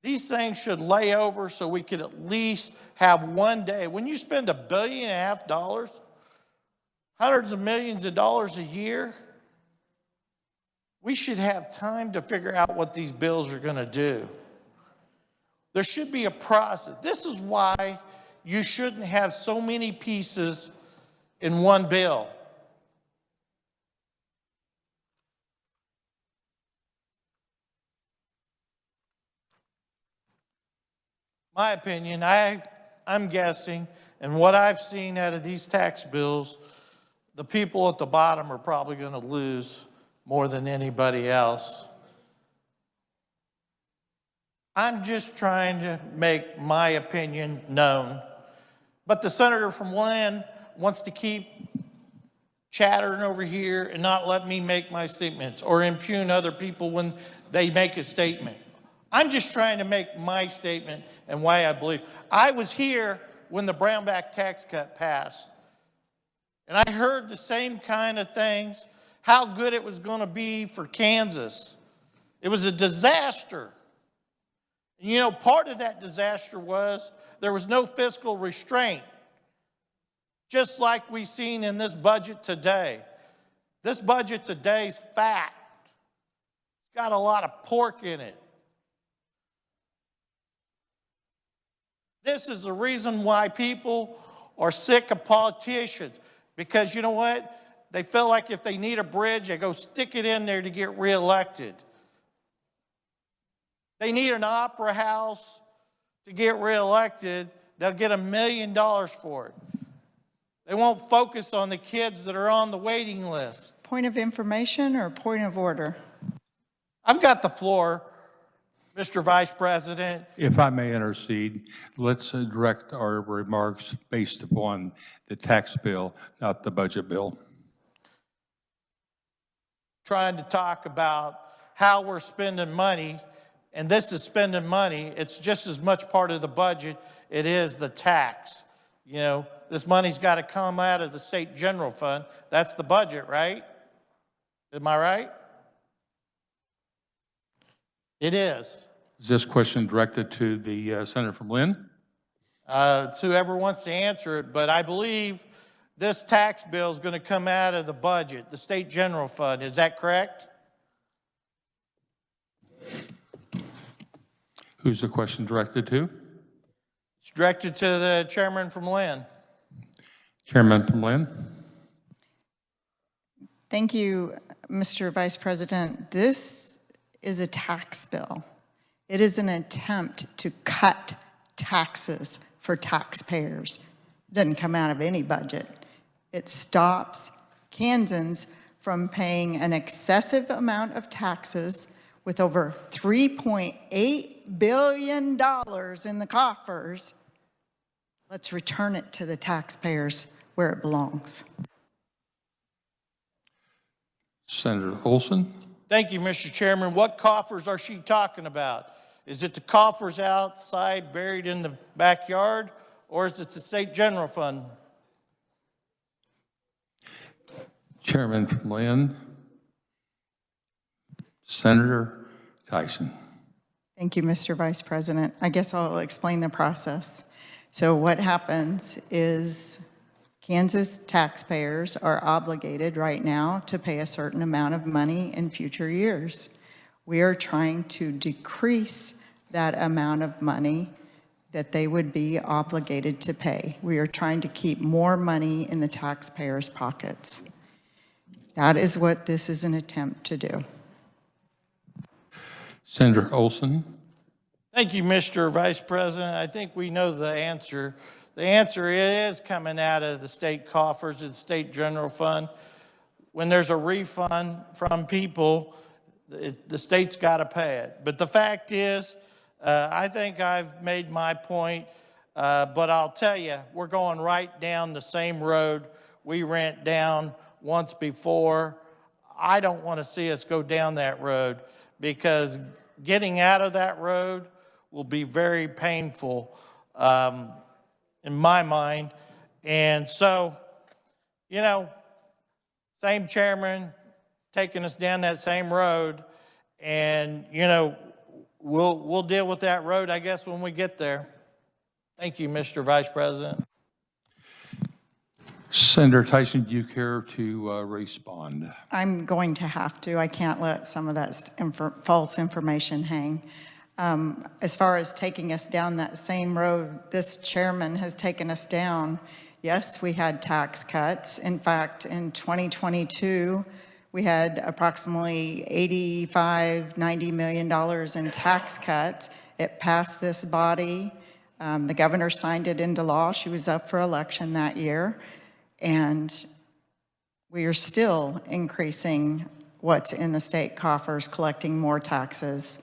These things should lay over so we could at least have one day. When you spend $1.5 billion, hundreds of millions of dollars a year, we should have time to figure out what these bills are going to do. There should be a process. This is why you shouldn't have so many pieces in one bill. My opinion, I'm guessing, and what I've seen out of these tax bills, the people at the bottom are probably going to lose more than anybody else. I'm just trying to make my opinion known. But the senator from Lynn wants to keep chattering over here and not let me make my statements or impugn other people when they make a statement. I'm just trying to make my statement and why I believe. I was here when the Brownback tax cut passed. And I heard the same kind of things, how good it was going to be for Kansas. It was a disaster. And you know, part of that disaster was there was no fiscal restraint, just like we've seen in this budget today. This budget today is fat. It's got a lot of pork in it. This is the reason why people are sick of politicians, because you know what? They feel like if they need a bridge, they go stick it in there to get reelected. They need an opera house to get reelected, they'll get $1 million for it. They won't focus on the kids that are on the waiting list. Point of information or point of order? I've got the floor, Mr. Vice President. If I may intercede, let's direct our remarks based upon the tax bill, not the budget bill. trying to talk about how we're spending money, and this is spending money. It's just as much part of the budget it is the tax. You know, this money's got to come out of the state general fund. That's the budget, right? Am I right? It is. Is this question directed to the senator from Lynn? It's whoever wants to answer it, but I believe this tax bill is going to come out of the budget, the state general fund. Is that correct? Who's the question directed to? It's directed to the chairman from Lynn. Chairman from Lynn. Thank you, Mr. Vice President. This is a tax bill. It is an attempt to cut taxes for taxpayers. It doesn't come out of any budget. It stops Kansans from paying an excessive amount of taxes with over $3.8 billion in the coffers. Let's return it to the taxpayers where it belongs. Senator Olson. Thank you, Mr. Chairman. What coffers are she talking about? Is it the coffers outside buried in the backyard, or is it the state general fund? Chairman from Lynn. Senator Tyson. Thank you, Mr. Vice President. I guess I'll explain the process. So what happens is Kansas taxpayers are obligated right now to pay a certain amount of money in future years. We are trying to decrease that amount of money that they would be obligated to pay. We are trying to keep more money in the taxpayers' pockets. That is what this is an attempt to do. Senator Olson. Thank you, Mr. Vice President. I think we know the answer. The answer is coming out of the state coffers of the state general fund. When there's a refund from people, the state's got to pay it. But the fact is, I think I've made my point, but I'll tell you, we're going right down the same road we went down once before. I don't want to see us go down that road, because getting out of that road will be very painful in my mind. And so, you know, same chairman taking us down that same road, and, you know, we'll deal with that road, I guess, when we get there. Thank you, Mr. Vice President. Senator Tyson, do you care to respond? I'm going to have to. I can't let some of that false information hang. As far as taking us down that same road this chairman has taken us down, yes, we had tax cuts. In fact, in 2022, we had approximately $85–90 million in tax cuts. It passed this body. The governor signed it into law. She was up for election that year. And we are still increasing what's in the state coffers, collecting more taxes.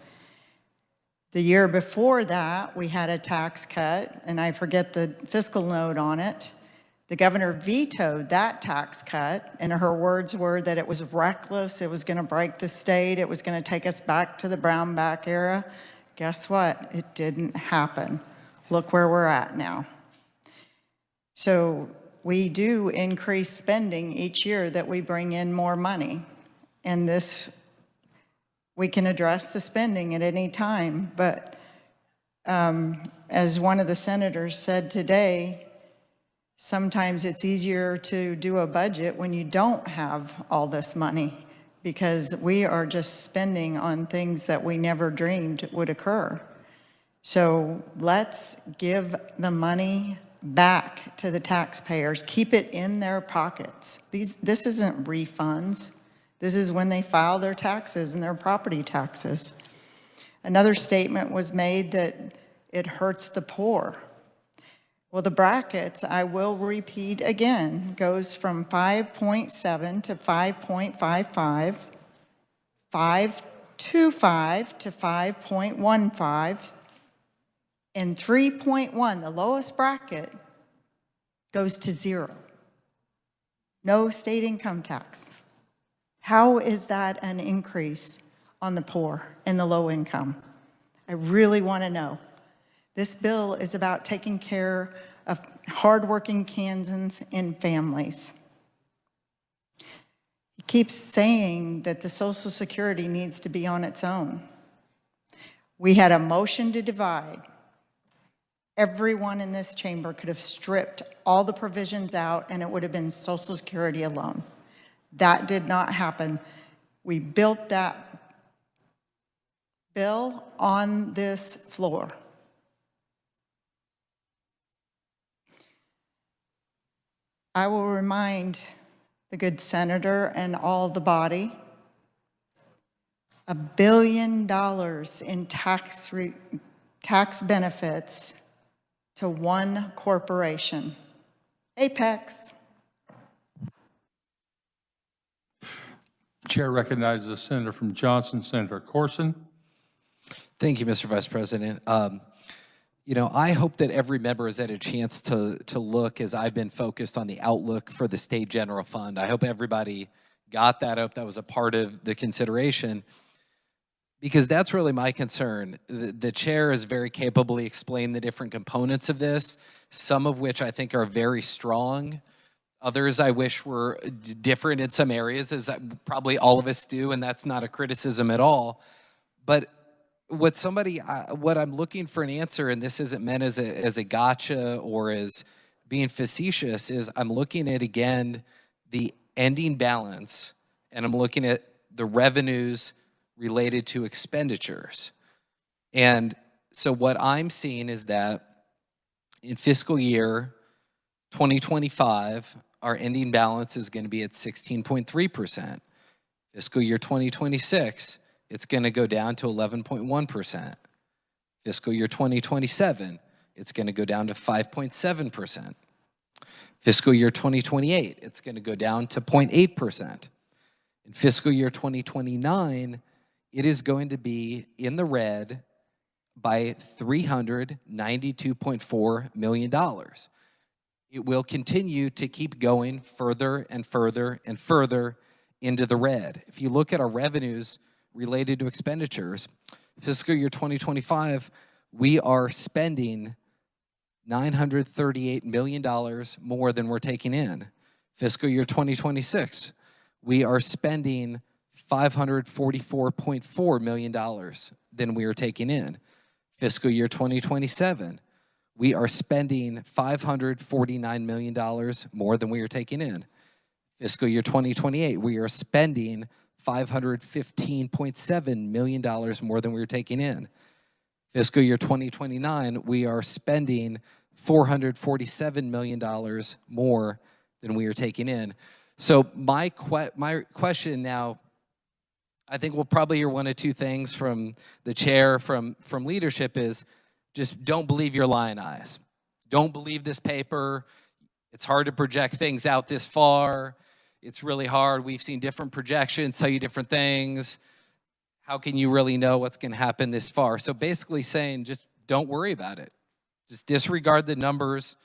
The year before that, we had a tax cut, and I forget the fiscal note on it. The governor vetoed that tax cut, and her words were that it was reckless, it was going to break the state, it was going to take us back to the Brownback era. Guess what? It didn't happen. Look where we're at now. So we do increase spending each year that we bring in more money. And this, we can address the spending at any time, but as one of the senators said today, sometimes it's easier to do a budget when you don't have all this money, because we are just spending on things that we never dreamed would occur. So let's give the money back to the taxpayers, keep it in their pockets. This isn't refunds. This is when they file their taxes and their property taxes. Another statement was made that it hurts the poor. Well, the brackets, I will repeat again, goes from 5.7 to 5.55, 5.25 to 5.15, and 3.1, the lowest bracket, goes to 0. No state income tax. How is that an increase on the poor and the low income? I really want to know. This bill is about taking care of hardworking Kansans and families. He keeps saying that the Social Security needs to be on its own. We had a motion to divide. Everyone in this chamber could have stripped all the provisions out and it would have been Social Security alone. That did not happen. We built that bill on this floor. I will remind the good senator and all the body, $1 billion in tax benefits to one corporation, Apex. Chair recognizes the senator from Johnson, Senator Corson. Thank you, Mr. Vice President. You know, I hope that every member has had a chance to look, as I've been focused on the outlook for the State General Fund. I hope everybody got that. I hope that was a part of the consideration, because that's really my concern. The chair has very capably explained the different components of this, some of which I think are very strong. Others I wish were different in some areas, as probably all of us do, and that's not a criticism at all. But what I'm looking for an answer, and this isn't meant as a gotcha or as being facetious, is I'm looking at, again, the ending balance, and I'm looking at the revenues related to expenditures. And so what I'm seeing is that in fiscal year 2025, our ending balance is going to be at 16.3%. Fiscal year 2026, it's going to go down to 11.1%. Fiscal year 2027, it's going to go down to 5.7%. Fiscal year 2028, it's going to go down to 0.8%. In fiscal year 2029, it is going to be in the red by $392.4 million. It will continue to keep going further and further and further into the red. If you look at our revenues related to expenditures, fiscal year 2025, we are spending $938 million more than we're taking in. Fiscal year 2026, we are spending $544.4 million than we are taking in. Fiscal year 2027, we are spending $549 million more than we are taking in. Fiscal year 2028, we are spending $515.7 million more than we are taking in. Fiscal year 2029, we are spending $447 million more than we are taking in. So my question now, I think we'll probably hear one of two things from the chair, from leadership, is just don't believe your lying eyes. Don't believe this paper. It's hard to project things out this far. It's really hard. We've seen different projections tell you different things. How can you really know what's going to happen this far? So basically saying, just don't worry about it. Just disregard the numbers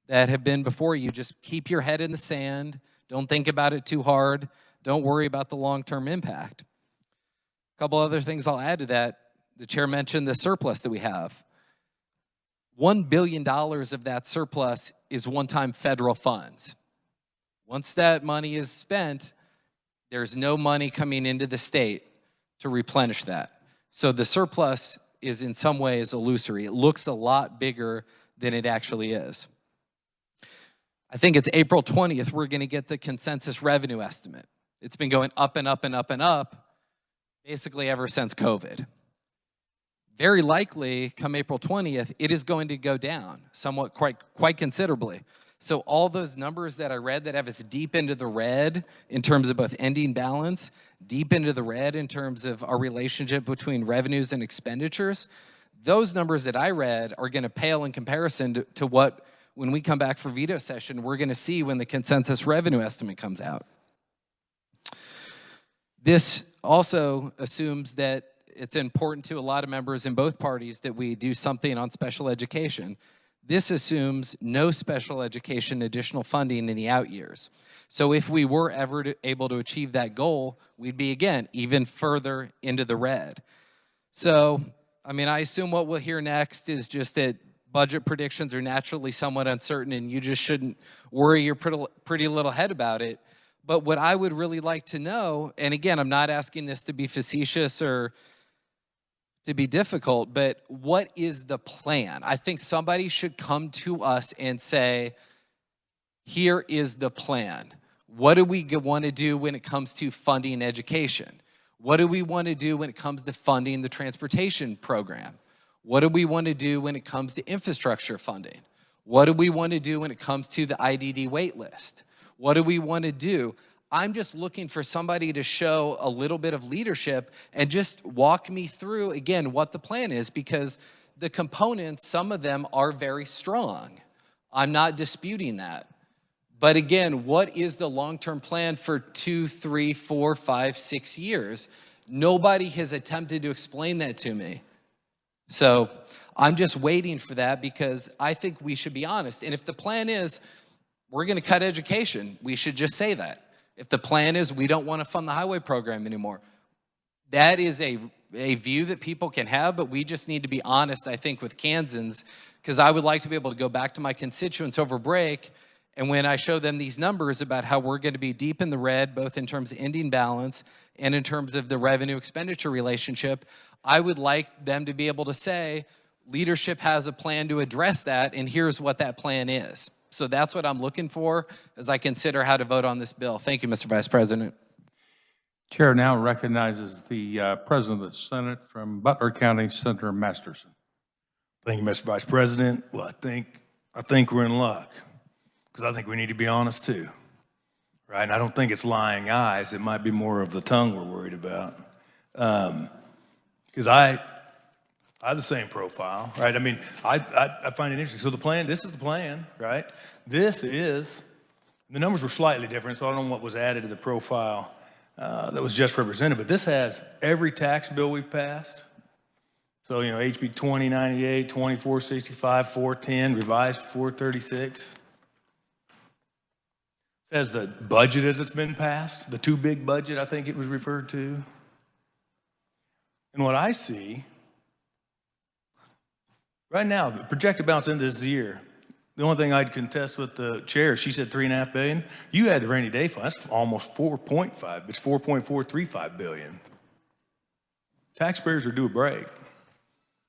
that have been before you. Just keep your head in the sand. Don't think about it too hard. Don't worry about the long-term impact. A couple other things I'll add to that. The chair mentioned the surplus that we have. $1 billion of that surplus is one-time federal funds. Once that money is spent, there's no money coming into the state to replenish that. So the surplus is in some ways illusory. It looks a lot bigger than it actually is. I think it's April 20th, we're going to get the consensus revenue estimate. It's been going up and up and up and up, basically ever since COVID. Very likely, come April 20th, it is going to go down somewhat, quite considerably. So all those numbers that I read that have us deep into the red in terms of both ending balance, deep into the red in terms of our relationship between revenues and expenditures, those numbers that I read are going to pale in comparison to what, when we come back for veto session, we're going to see when the consensus revenue estimate comes out. This also assumes that it's important to a lot of members in both parties that we do something on special education. This assumes no special education additional funding in the out years. So if we were ever able to achieve that goal, we'd be, again, even further into the red. So, I mean, I assume what we'll hear next is just that budget predictions are naturally somewhat uncertain and you just shouldn't worry your pretty little head about it. But what I would really like to know, and again, I'm not asking this to be facetious or to be difficult, but what is the plan? I think somebody should come to us and say, here is the plan. What do we want to do when it comes to funding education? What do we want to do when it comes to funding the transportation program? What do we want to do when it comes to infrastructure funding? What do we want to do when it comes to the IDD wait list? What do we want to do? I'm just looking for somebody to show a little bit of leadership and just walk me through, again, what the plan is, because the components, some of them are very strong. I'm not disputing that. But again, what is the long-term plan for 2, 3, 4, 5, 6 years? Nobody has attempted to explain that to me. So I'm just waiting for that because I think we should be honest. And if the plan is we're going to cut education, we should just say that. If the plan is we don't want to fund the highway program anymore, that is a view that people can have, but we just need to be honest, I think, with Kansans, because I would like to be able to go back to my constituents over break, and when I show them these numbers about how we're going to be deep in the red, both in terms of ending balance and in terms of the revenue expenditure relationship, I would like them to be able to say, leadership has a plan to address that, and here's what that plan is. So that's what I'm looking for as I consider how to vote on this bill. Thank you, Mr. Vice President. Chair now recognizes the President of the Senate from Butler County, Senator Masterson. Thank you, Mr. Vice President. Well, I think we're in luck, because I think we need to be honest too, right? And I don't think it's lying eyes. It might be more of the tongue we're worried about. Because I have the same profile, right? I mean, I find it interesting. So the plan, this is the plan, right? This is, the numbers were slightly different, so I don't know what was added to the profile that was just represented, but this has every tax bill we've passed. So, you know, HB 2098, 2465, 410, revised 436. It has the budget as it's been passed, the too big budget, I think it was referred to. And what I see, right now, the projected balance into this year, the only thing I'd contest with the chair, she said $3.5 billion. You had the rainy day fund, that's almost 4.5, it's 4.435 billion. Taxpayers are due a break.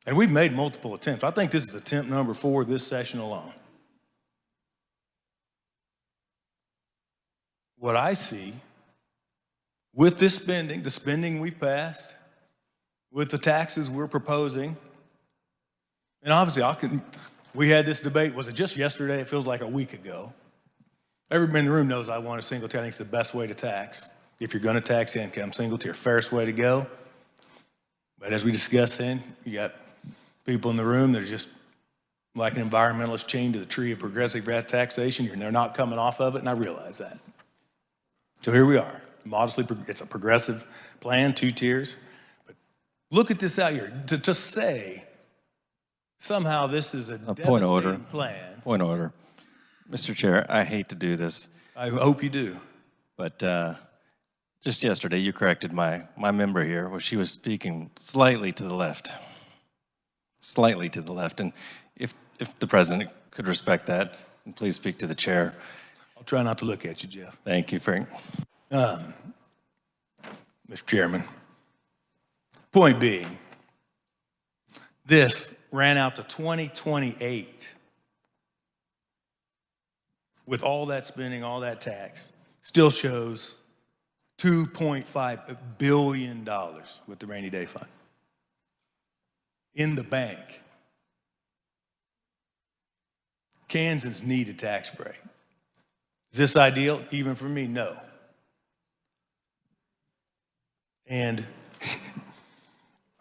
And we've made multiple attempts. I think this is attempt number 4 this session alone. What I see with this spending, the spending we've passed, with the taxes we're proposing, and obviously we had this debate, was it just yesterday? It feels like a week ago. Everybody in the room knows I want a single tier. I think it's the best way to tax. If you're going to tax income, single tier, fairest way to go. But as we discussed then, you got people in the room that are just like an environmentalist chained to the tree of progressive taxation, and they're not coming off of it, and I realize that. So here we are, modestly, it's a progressive plan, 2 tiers. But look at this out here, to say somehow this is a point of order. Plan. Point of order. Mr. Chair, I hate to do this. I hope you do. But just yesterday, you corrected my member here where she was speaking slightly to the left. Slightly to the left. And if the president could respect that, please speak to the chair. I'll try not to look at you, Jeff. Thank you, Frank. Mr. Chairman, point being, this ran out to 2028 with all that spending, all that tax, still shows $2.5 billion with the rainy day fund in the bank. Kansans need a tax break. Is this ideal? Even for me, no. And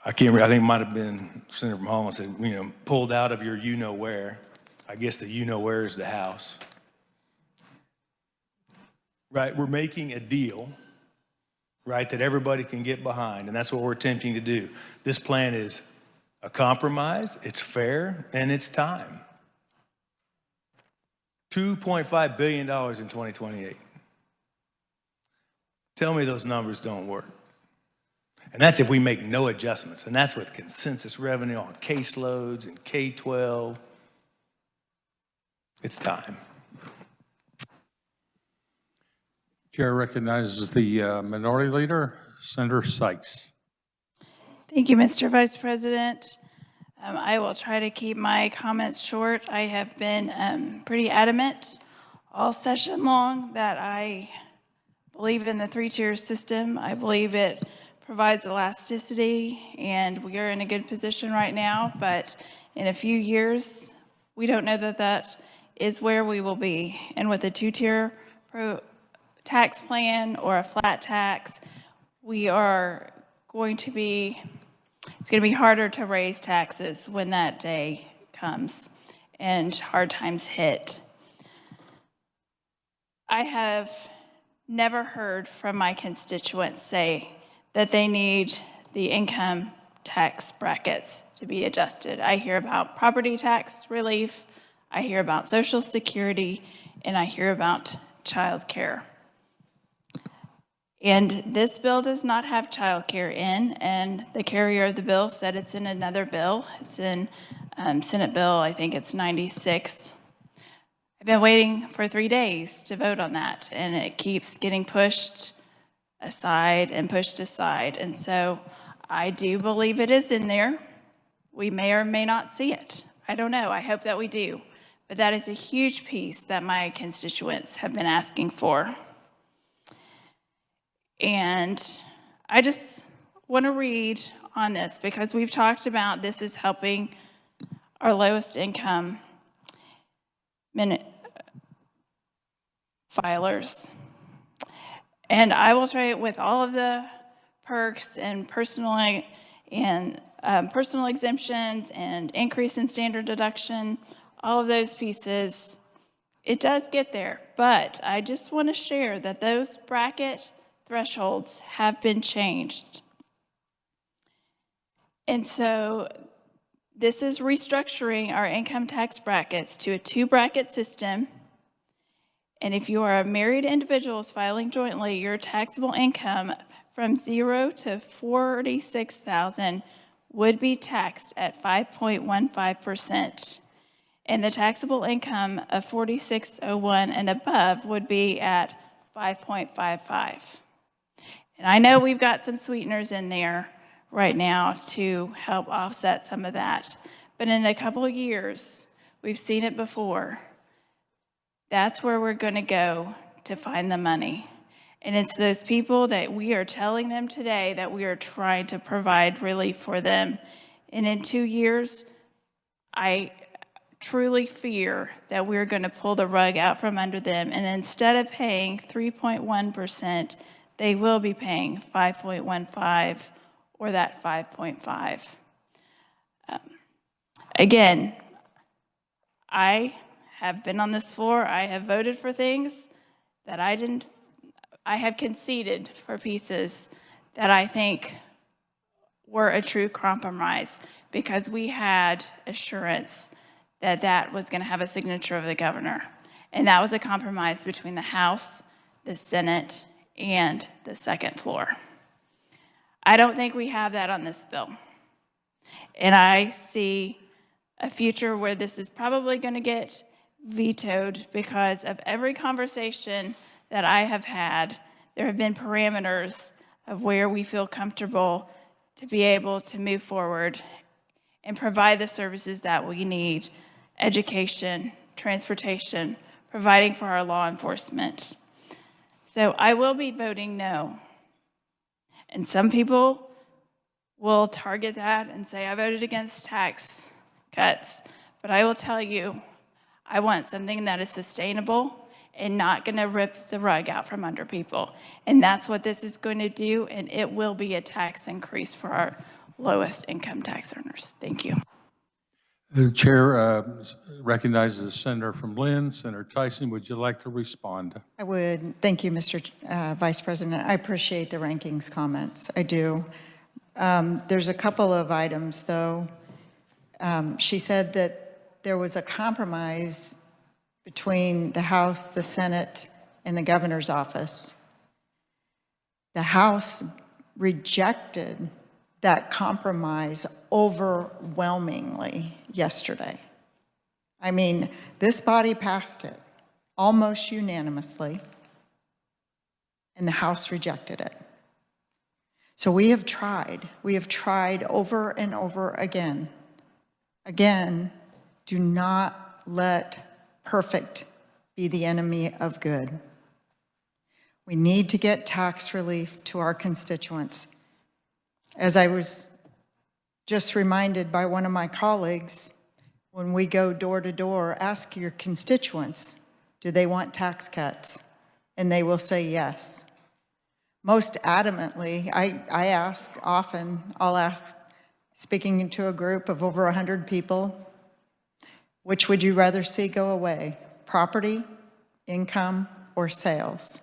I think it might have been Senator from Holland said, you know, pulled out of your you-know-where. I guess the you-know-where is the House. Right, we're making a deal, right, that everybody can get behind, and that's what we're attempting to do. This plan is a compromise, it's fair, and it's time. $2.5 billion in 2028. Tell me those numbers don't work. And that's if we make no adjustments. And that's with consensus revenue on caseloads and K-12. It's time. Chair recognizes the Minority Leader, Senator Sykes. Thank you, Mr. Vice President. I will try to keep my comments short. I have been pretty adamant all session long that I believe in the three-tier system. I believe it provides elasticity, and we are in a good position right now, but in a few years, we don't know that that is where we will be. And with a two-tier tax plan or a flat tax, we are going to be, it's going to be harder to raise taxes when that day comes and hard times hit. I have never heard from my constituents say that they need the income tax brackets to be adjusted. I hear about property tax relief, I hear about Social Security, and I hear about child care. And this bill does not have child care in, and the carrier of the bill said it's in another bill. It's in Senate Bill, I think it's 96. I've been waiting for 3 days to vote on that, and it keeps getting pushed aside and pushed aside. And so I do believe it is in there. We may or may not see it. I don't know. I hope that we do. But that is a huge piece that my constituents have been asking for. And I just want to read on this because we've talked about this is helping our lowest income filers. And I will try it with all of the perks and personal exemptions and increase in standard deduction, all of those pieces. It does get there, but I just want to share that those bracket thresholds have been changed. And so this is restructuring our income tax brackets to a two-bracket system. And if you are a married individual filing jointly, your taxable income from 0 to $46,000 would be taxed at 5.15%. And the taxable income of $46,001 and above would be at 5.55. And I know we've got some sweeteners in there right now to help offset some of that. But in a couple of years, we've seen it before. That's where we're going to go to find the money. And it's those people that we are telling them today that we are trying to provide relief for them. And in 2 years, I truly fear that we're going to pull the rug out from under them. And instead of paying 3.1%, they will be paying 5.15 or that 5.5. Again, I have been on this floor. I have voted for things that I have conceded for pieces that I think were a true compromise because we had assurance that that was going to have a signature of the governor. And that was a compromise between the House, the Senate, and the second floor. I don't think we have that on this bill. And I see a future where this is probably going to get vetoed because of every conversation that I have had. There have been parameters of where we feel comfortable to be able to move forward and provide the services that we need, education, transportation, providing for our law enforcement. So I will be voting no. And some people will target that and say, I voted against tax cuts. But I will tell you, I want something that is sustainable and not going to rip the rug out from under people. And that's what this is going to do, and it will be a tax increase for our lowest income tax earners. Thank you. The chair recognizes the senator from Lynn. Senator Tyson, would you like to respond? I would. Thank you, Mr. Vice President. I appreciate the rankings comments. I do. There's a couple of items, though. She said that there was a compromise between the House, the Senate, and the governor's office. The House rejected that compromise overwhelmingly yesterday. I mean, this body passed it almost unanimously, and the House rejected it. So we have tried over and over again. Again, do not let perfect be the enemy of good. We need to get tax relief to our constituents. As I was just reminded by one of my colleagues, when we go door to door, ask your constituents, do they want tax cuts? And they will say yes. Most adamantly, I ask often, I'll ask, speaking to a group of over 100 people, which would you rather see go away? Property, income, or sales?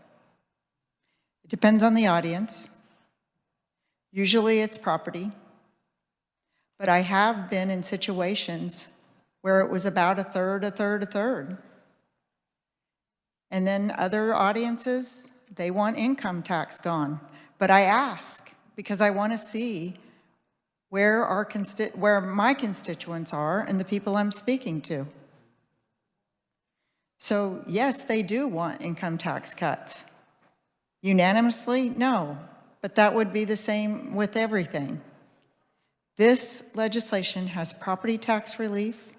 It depends on the audience. Usually it's property. But I have been in situations where it was about a third, a third, a third. And then other audiences, they want income tax gone. But I ask because I want to see where my constituents are and the people I'm speaking to. So yes, they do want income tax cuts. Unanimously, no, but that would be the same with everything. This legislation has property tax relief,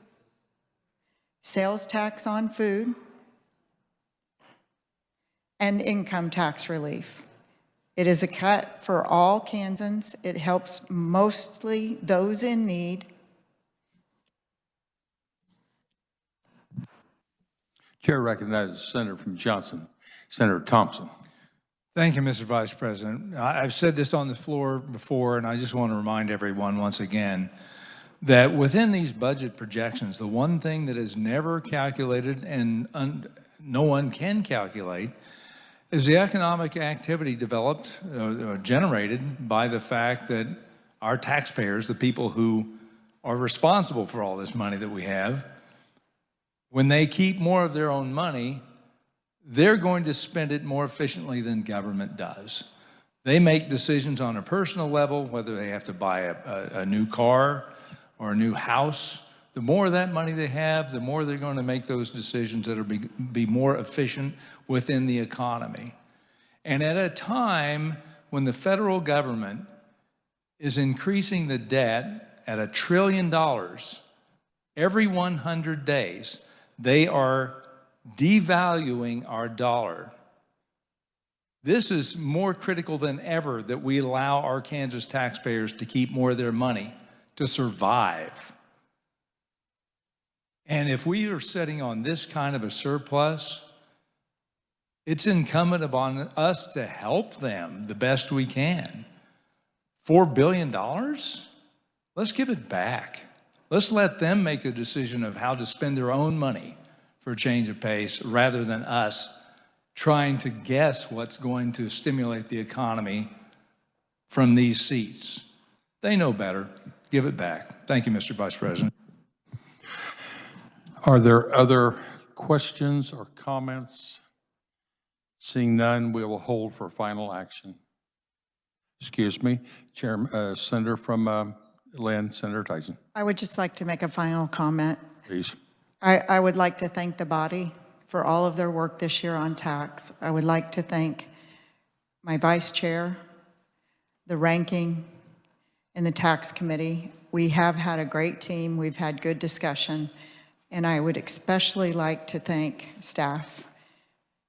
sales tax on food, and income tax relief. It is a cut for all Kansans. It helps mostly those in need. Chair recognizes Senator from Johnson, Senator Thompson. Thank you, Mr. Vice President. I've said this on the floor before, and I just want to remind everyone once again that within these budget projections, the one thing that is never calculated and no one can calculate is the economic activity developed or generated by the fact that our taxpayers, the people who are responsible for all this money that we have, when they keep more of their own money, they're going to spend it more efficiently than government does. They make decisions on a personal level, whether they have to buy a new car or a new house. The more of that money they have, the more they're going to make those decisions that will be more efficient within the economy. And at a time when the federal government is increasing the debt at $1 trillion every 100 days, they are devaluing our dollar. This is more critical than ever that we allow our Kansas taxpayers to keep more of their money to survive. And if we are sitting on this kind of a surplus, it's incumbent upon us to help them the best we can. $4 billion? Let's give it back. Let's let them make a decision of how to spend their own money for a change of pace rather than us trying to guess what's going to stimulate the economy from these seats. They know better. Give it back. Thank you, Mr. Vice President. Are there other questions or comments? Seeing none, we will hold for final action. Excuse me, Senator from Lynn, Senator Tyson. I would just like to make a final comment. Please. I would like to thank the body for all of their work this year on tax. I would like to thank my vice chair, the ranking, and the tax committee. We have had a great team. We've had good discussion. And I would especially like to thank staff.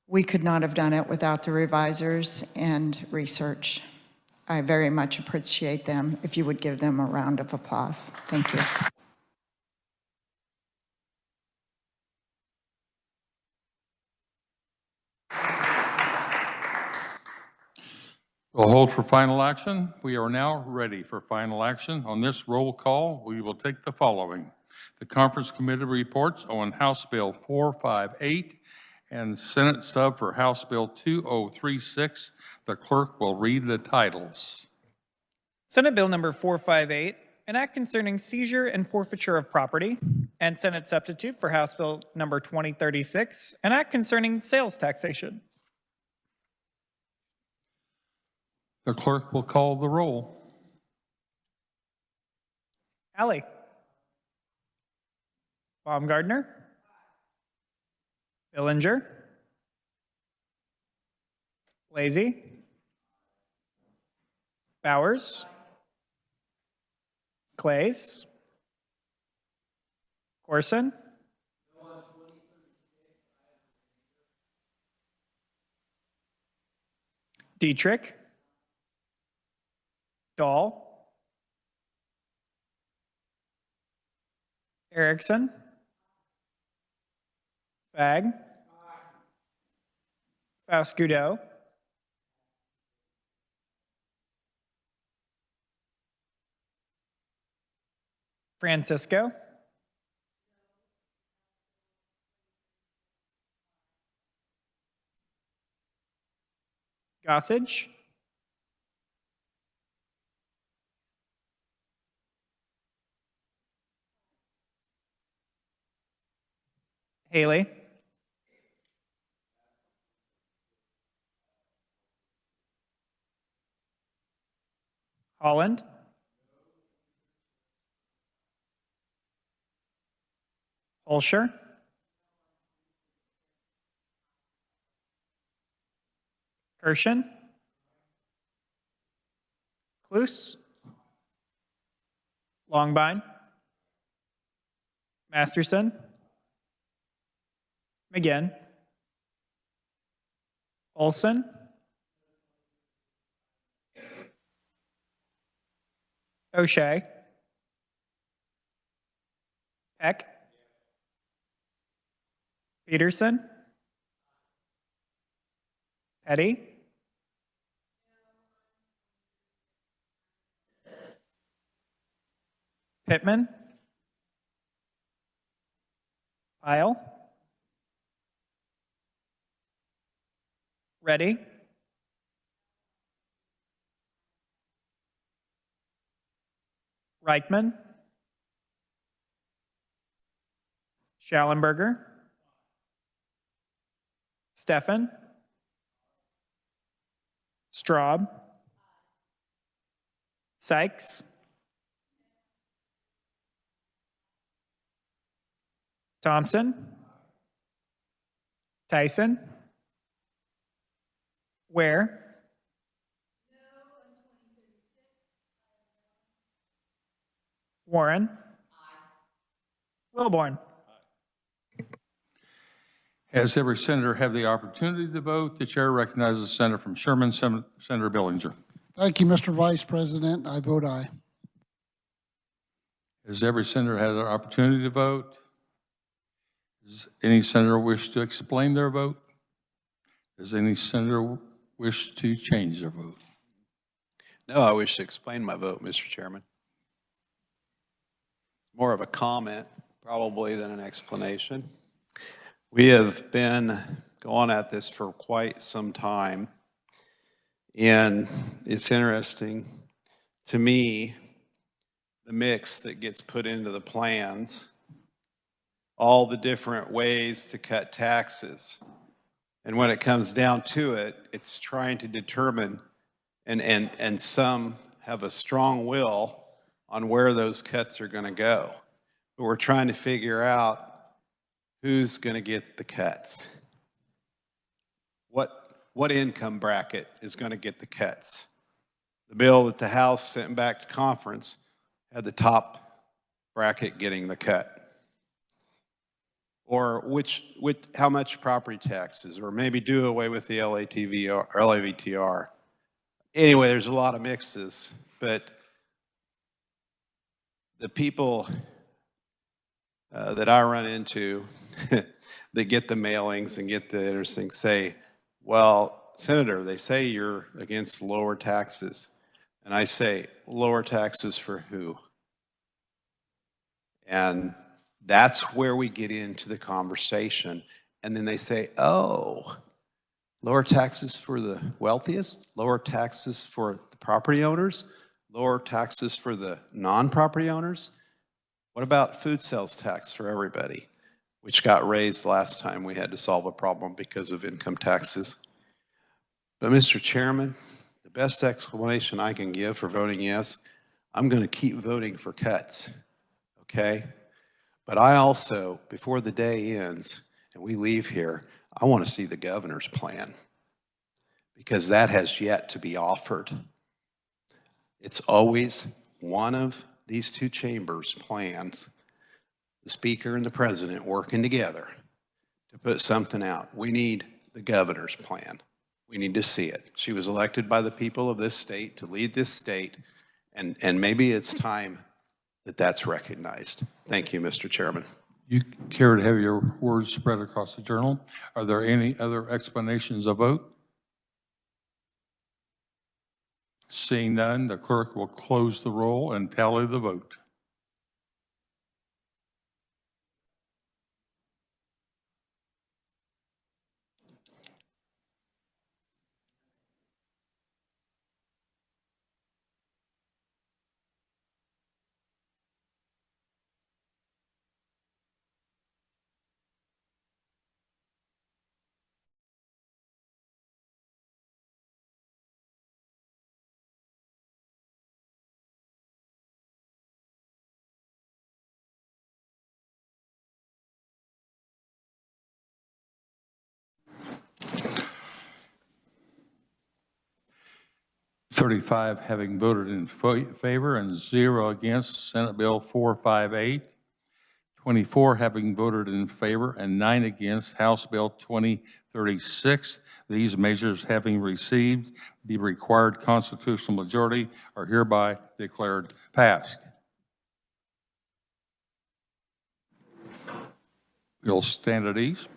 We could not have done it without the revisers and research. I very much appreciate them. If you would give them a round of applause. Thank you. We'll hold for final action. We are now ready for final action. On this roll call, we will take the following. The Conference Committee reports on House Bill 458 and Senate sub for House Bill 2036. The clerk will read the titles. Senate Bill number 458, an act concerning seizure and forfeiture of property, and Senate substitute for House Bill number 2036, an act concerning sales taxation. The clerk will call the roll. Alley. Baumgardner. Billinger. Lazy. Bowers. Clays. Corson. Dietrich. Dahl. Erickson. Fag. Faust-Gudot. Francisco. Gossage. Haley. Holland. Holscher. Kirshen. Cluse. Longbine. Masterson. McGinn. Olson. O'Shea. Peck. Peterson. Petty. Pittman. Pyle. Ready. Reichman. Schallenberger. Steffen. Straub. Sykes. Thompson. Tyson. Ware. Warren. Wilborn. Has every senator had the opportunity to vote? The chair recognizes the senator from Sherman, Senator Billinger. Thank you, Mr. Vice President. I vote aye. Has every senator had an opportunity to vote? Does any senator wish to explain their vote? Does any senator wish to change their vote? No, I wish to explain my vote, Mr. Chairman. It's more of a comment, probably, than an explanation. We have been going at this for quite some time, and it's interesting to me, the mix that gets put into the plans, all the different ways to cut taxes. And when it comes down to it, it's trying to determine, and some have a strong will on where those cuts are going to go. But we're trying to figure out who's going to get the cuts. What income bracket is going to get the cuts? The bill that the House sent back to conference had the top bracket getting the cut. Or how much property taxes, or maybe do away with the LAVTR. Anyway, there's a lot of mixes, but the people that I run into that get the mailings and get the interesting say, well, Senator, they say you're against lower taxes. And I say, lower taxes for who? And that's where we get into the conversation. And then they say, oh, lower taxes for the wealthiest, lower taxes for the property owners, lower taxes for the non-property owners? What about food sales tax for everybody, which got raised last time we had to solve a problem because of income taxes? But Mr. Chairman, the best explanation I can give for voting yes, I'm going to keep voting for cuts, okay? But I also, before the day ends and we leave here, I want to see the governor's plan, because that has yet to be offered. It's always one of these two chambers' plans, the Speaker and the President working together to put something out. We need the governor's plan. We need to see it. She was elected by the people of this state to lead this state, and maybe it's time that that's recognized. Thank you, Mr. Chairman. You care to have your words spread across the journal? Are there any other explanations of vote? Seeing none, the clerk will close the roll and tally the vote. $35 having voted in favor and 0 against Senate Bill 458. 24 having voted in favor and 9 against House Bill 2036. These measures having received the required constitutional majority are hereby declared passed. You'll stand at ease.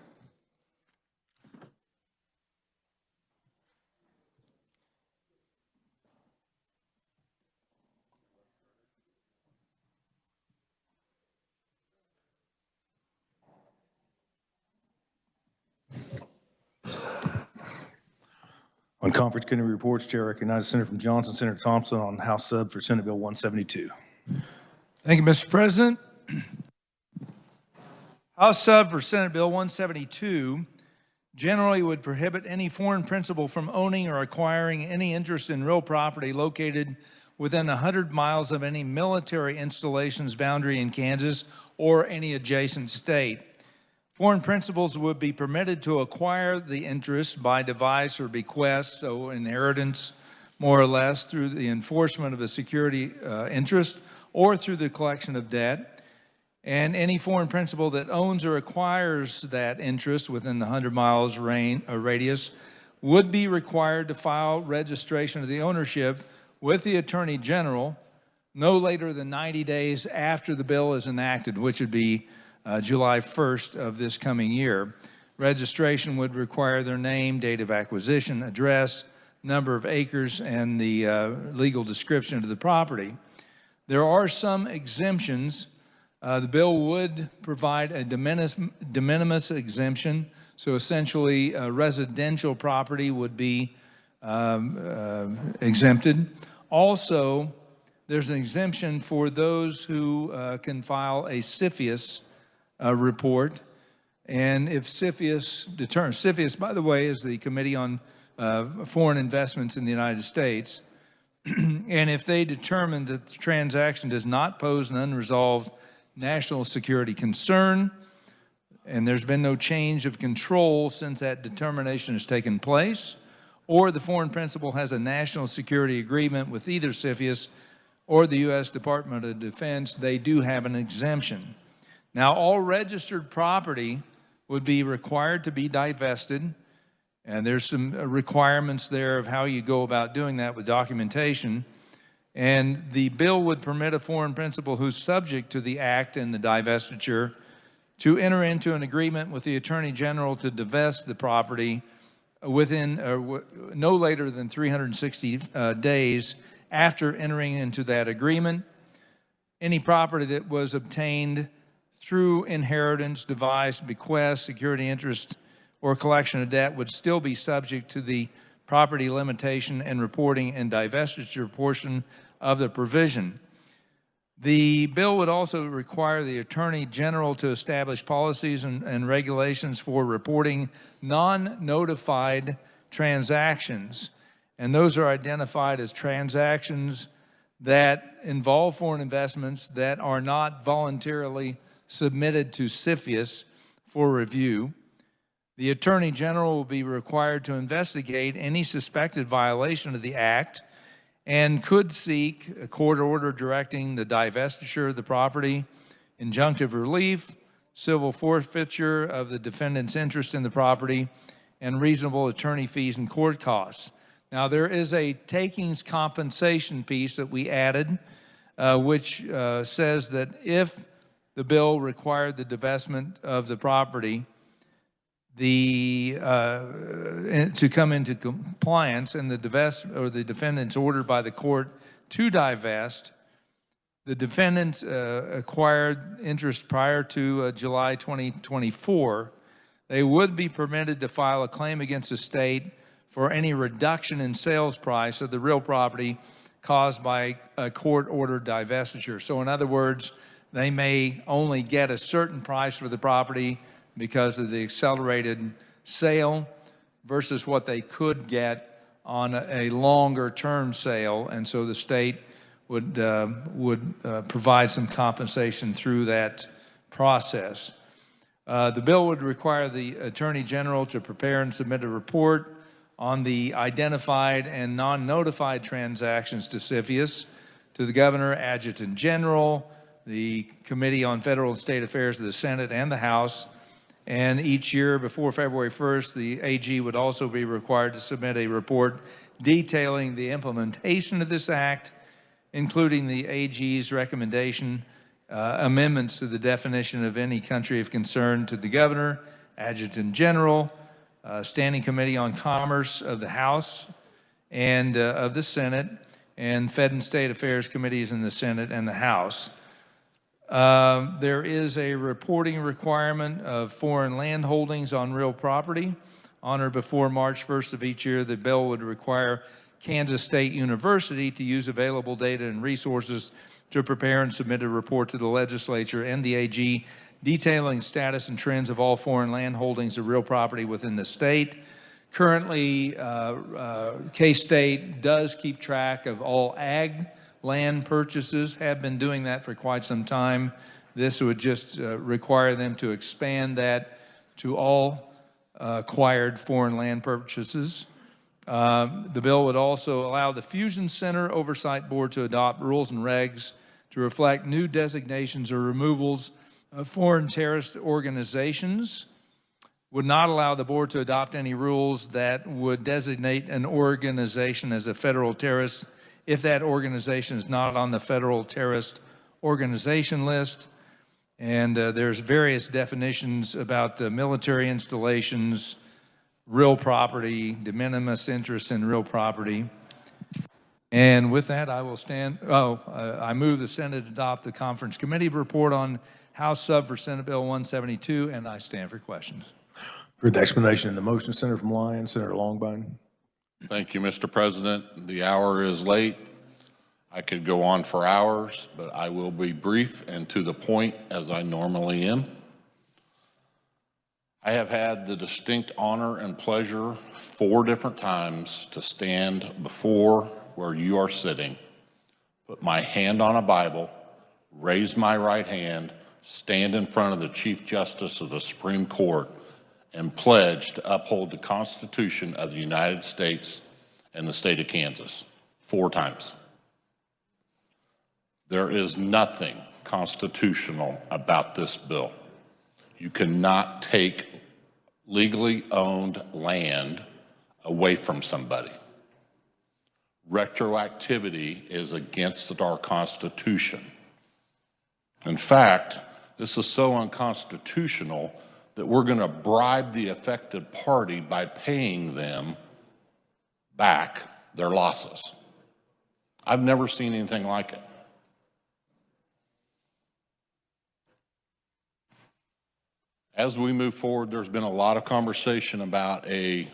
On conference committee reports, Chair recognizes Senator from Johnson, Senator Thompson on House sub for Senate Bill 172. Thank you, Mr. President. House sub for Senate Bill 172 generally would prohibit any foreign principal from owning or acquiring any interest in real property located within 100 miles of any military installation's boundary in Kansas or any adjacent state. Foreign principals would be permitted to acquire the interest by device or bequest, so inheritance more or less, through the enforcement of a security interest or through the collection of debt. And any foreign principal that owns or acquires that interest within the 100 miles radius would be required to file registration of the ownership with the Attorney General no later than 90 days after the bill is enacted, which would be July 1st of this coming year. Registration would require their name, date of acquisition, address, number of acres, and the legal description of the property. There are some exemptions. The bill would provide a de minimis exemption, so essentially residential property would be exempted. Also, there's an exemption for those who can file a CFIUS report. And if CFIUS, by the way, is the Committee on Foreign Investments in the United States, and if they determine that the transaction does not pose an unresolved national security concern, and there's been no change of control since that determination has taken place, or the foreign principal has a national security agreement with either CFIUS or the U.S. Department of Defense, they do have an exemption. Now, all registered property would be required to be divested, and there's some requirements there of how you go about doing that with documentation. And the bill would permit a foreign principal who's subject to the act and the divestiture to enter into an agreement with the Attorney General to divest the property within no later than 360 days after entering into that agreement. Any property that was obtained through inheritance, device, bequest, security interest, or collection of debt would still be subject to the property limitation and reporting and divestiture portion of the provision. The bill would also require the Attorney General to establish policies and regulations for reporting non-notified transactions. And those are identified as transactions that involve foreign investments that are not voluntarily submitted to CFIUS for review. The Attorney General will be required to investigate any suspected violation of the Act and could seek a court order directing the divestiture of the property, injunctive relief, civil forfeiture of the defendant's interest in the property, and reasonable attorney fees and court costs. Now, there is a takings compensation piece that we added, which says that if the bill required the divestment of the property, to come into compliance, and the defendant's ordered by the court to divest, the defendant acquired interest prior to July 2024, they would be permitted to file a claim against the state for any reduction in sales price of the real property caused by a court-ordered divestiture. So in other words, they may only get a certain price for the property because of the accelerated sale versus what they could get on a longer term sale. And so the state would provide some compensation through that process. The bill would require the Attorney General to prepare and submit a report on the identified and non-notified transactions to CFIUS, to the Governor, Adjutant General, the Committee on Federal and State Affairs of the Senate and the House. And each year before February 1st, the AG would also be required to submit a report detailing the implementation of this act, including the AG's recommendation, amendments to the definition of any country of concern to the Governor, Adjutant General, Standing Committee on Commerce of the House and of the Senate, and Fed and State Affairs Committees in the Senate and the House. There is a reporting requirement of foreign land holdings on real property on or before March 1st of each year. The bill would require Kansas State University to use available data and resources to prepare and submit a report to the legislature and the AG detailing status and trends of all foreign land holdings of real property within the state. Currently, K-State does keep track of all ag land purchases, have been doing that for quite some time. This would just require them to expand that to all acquired foreign land purchases. The bill would also allow the Fusion Center Oversight Board to adopt rules and regs to reflect new designations or removals of foreign terrorist organizations. Would not allow the board to adopt any rules that would designate an organization as a federal terrorist if that organization is not on the federal terrorist organization list. And there's various definitions about military installations, real property, de minimis interest in real property. And with that, I will I move the Senate adopt the conference committee report on House Sub for Senate Bill 172, and I stand for questions. For the explanation of the motion, Senator from Lyon, Senator Longbine. Thank you, Mr. President. The hour is late. I could go on for hours, but I will be brief and to the point as I normally am. I have had the distinct honor and pleasure 4 different times to stand before where you are sitting, put my hand on a Bible, raise my right hand, stand in front of the Chief Justice of the Supreme Court, and pledge to uphold the Constitution of the United States and the state of Kansas 4 times. There is nothing constitutional about this bill. You cannot take legally owned land away from somebody. Retroactivity is against our Constitution. In fact, this is so unconstitutional that we're going to bribe the affected party by paying them back their losses. I've never seen anything like it. As we move forward, there's been a lot of conversation about a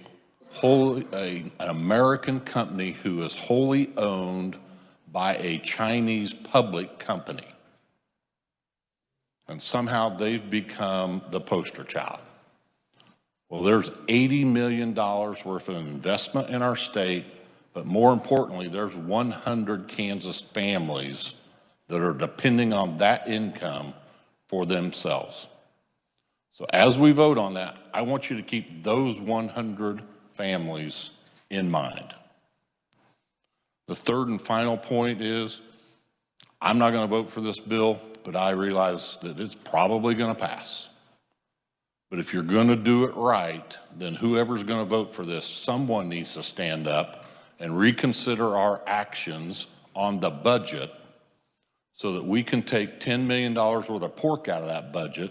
an American company who is wholly owned by a Chinese public company. And somehow they've become the poster child. Well, there's $80 million worth of investment in our state, but more importantly, there's 100 Kansas families that are depending on that income for themselves. So as we vote on that, I want you to keep those 100 families in mind. The third and final point is, I'm not going to vote for this bill, but I realize that it's probably going to pass. But if you're going to do it right, then whoever's going to vote for this, someone needs to stand up and reconsider our actions on the budget so that we can take $10 million worth of pork out of that budget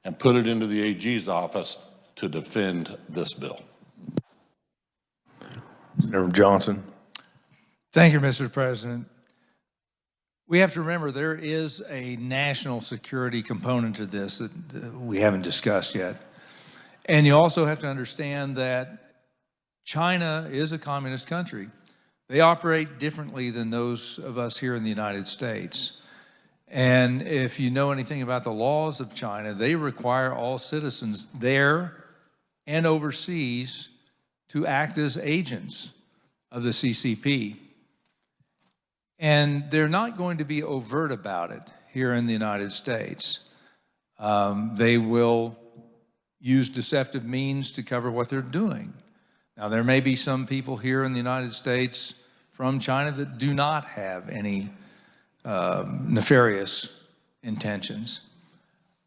and put it into the AG's office to defend this bill. Senator Johnson. Thank you, Mr. President. We have to remember there is a national security component to this that we haven't discussed yet. And you also have to understand that China is a communist country. They operate differently than those of us here in the United States. And if you know anything about the laws of China, they require all citizens there and overseas to act as agents of the CCP. And they're not going to be overt about it here in the United States. They will use deceptive means to cover what they're doing. Now, there may be some people here in the United States from China that do not have any nefarious intentions.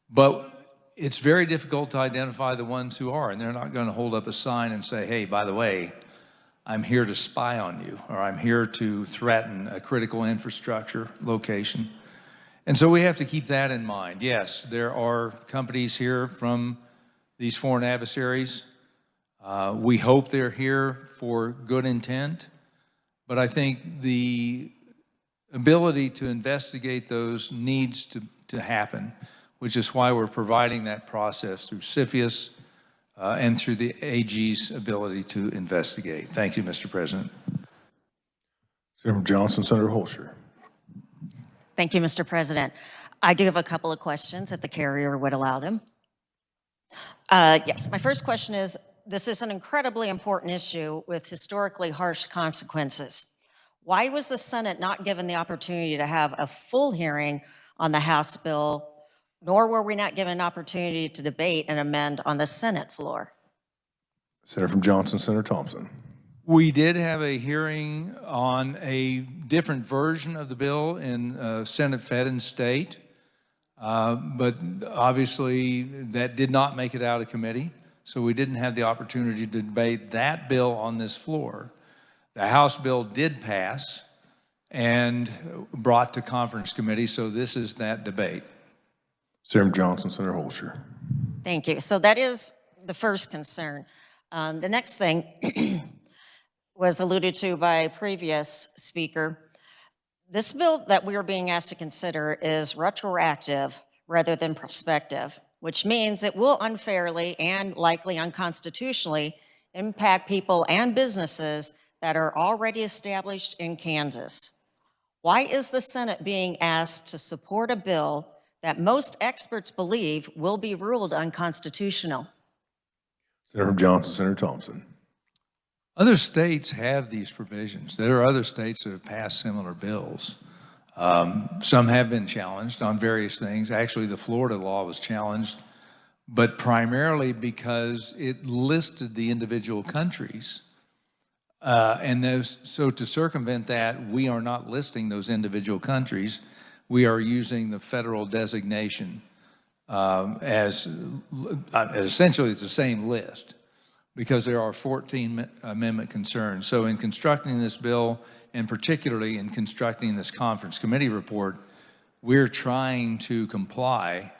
But it's very difficult to identify the ones who are, and they're not going to hold up a sign and say, hey, by the way, I'm here to spy on you, or I'm here to threaten a critical infrastructure location. And so we have to keep that in mind. Yes, there are companies here from these foreign adversaries. We hope they're here for good intent, but I think the ability to investigate those needs to happen, which is why we're providing that process through CFIUS, and through the AG's ability to investigate. Thank you, Mr. President. Senator Johnson, Senator Holscher. Thank you, Mr. President. I do have a couple of questions if the carrier would allow them. Yes, my first question is, this is an incredibly important issue with historically harsh consequences. Why was the Senate not given the opportunity to have a full hearing on the House bill, nor were we not given an opportunity to debate and amend on the Senate floor? Senator from Johnson, Senator Thompson. We did have a hearing on a different version of the bill in Senate Fed and State, but obviously that did not make it out of committee, so we didn't have the opportunity to debate that bill on this floor. The House bill did pass and brought to conference committee, so this is that debate. Senator Johnson, Senator Holscher. Thank you. So that is the first concern. The next thing was alluded to by a previous speaker. This bill that we are being asked to consider is retroactive rather than prospective, which means it will unfairly and likely unconstitutionally impact people and businesses that are already established in Kansas. Why is the Senate being asked to support a bill that most experts believe will be ruled unconstitutional? Senator Johnson, Senator Thompson. Other states have these provisions. There are other states that have passed similar bills. Some have been challenged on various things. Actually, the Florida law was challenged, but primarily because it listed the individual countries. So to circumvent that, we are not listing those individual countries. We are using the federal designation essentially it's the same list because there are 14 amendment concerns. So in constructing this bill, and particularly in constructing this conference committee report, we're trying to comply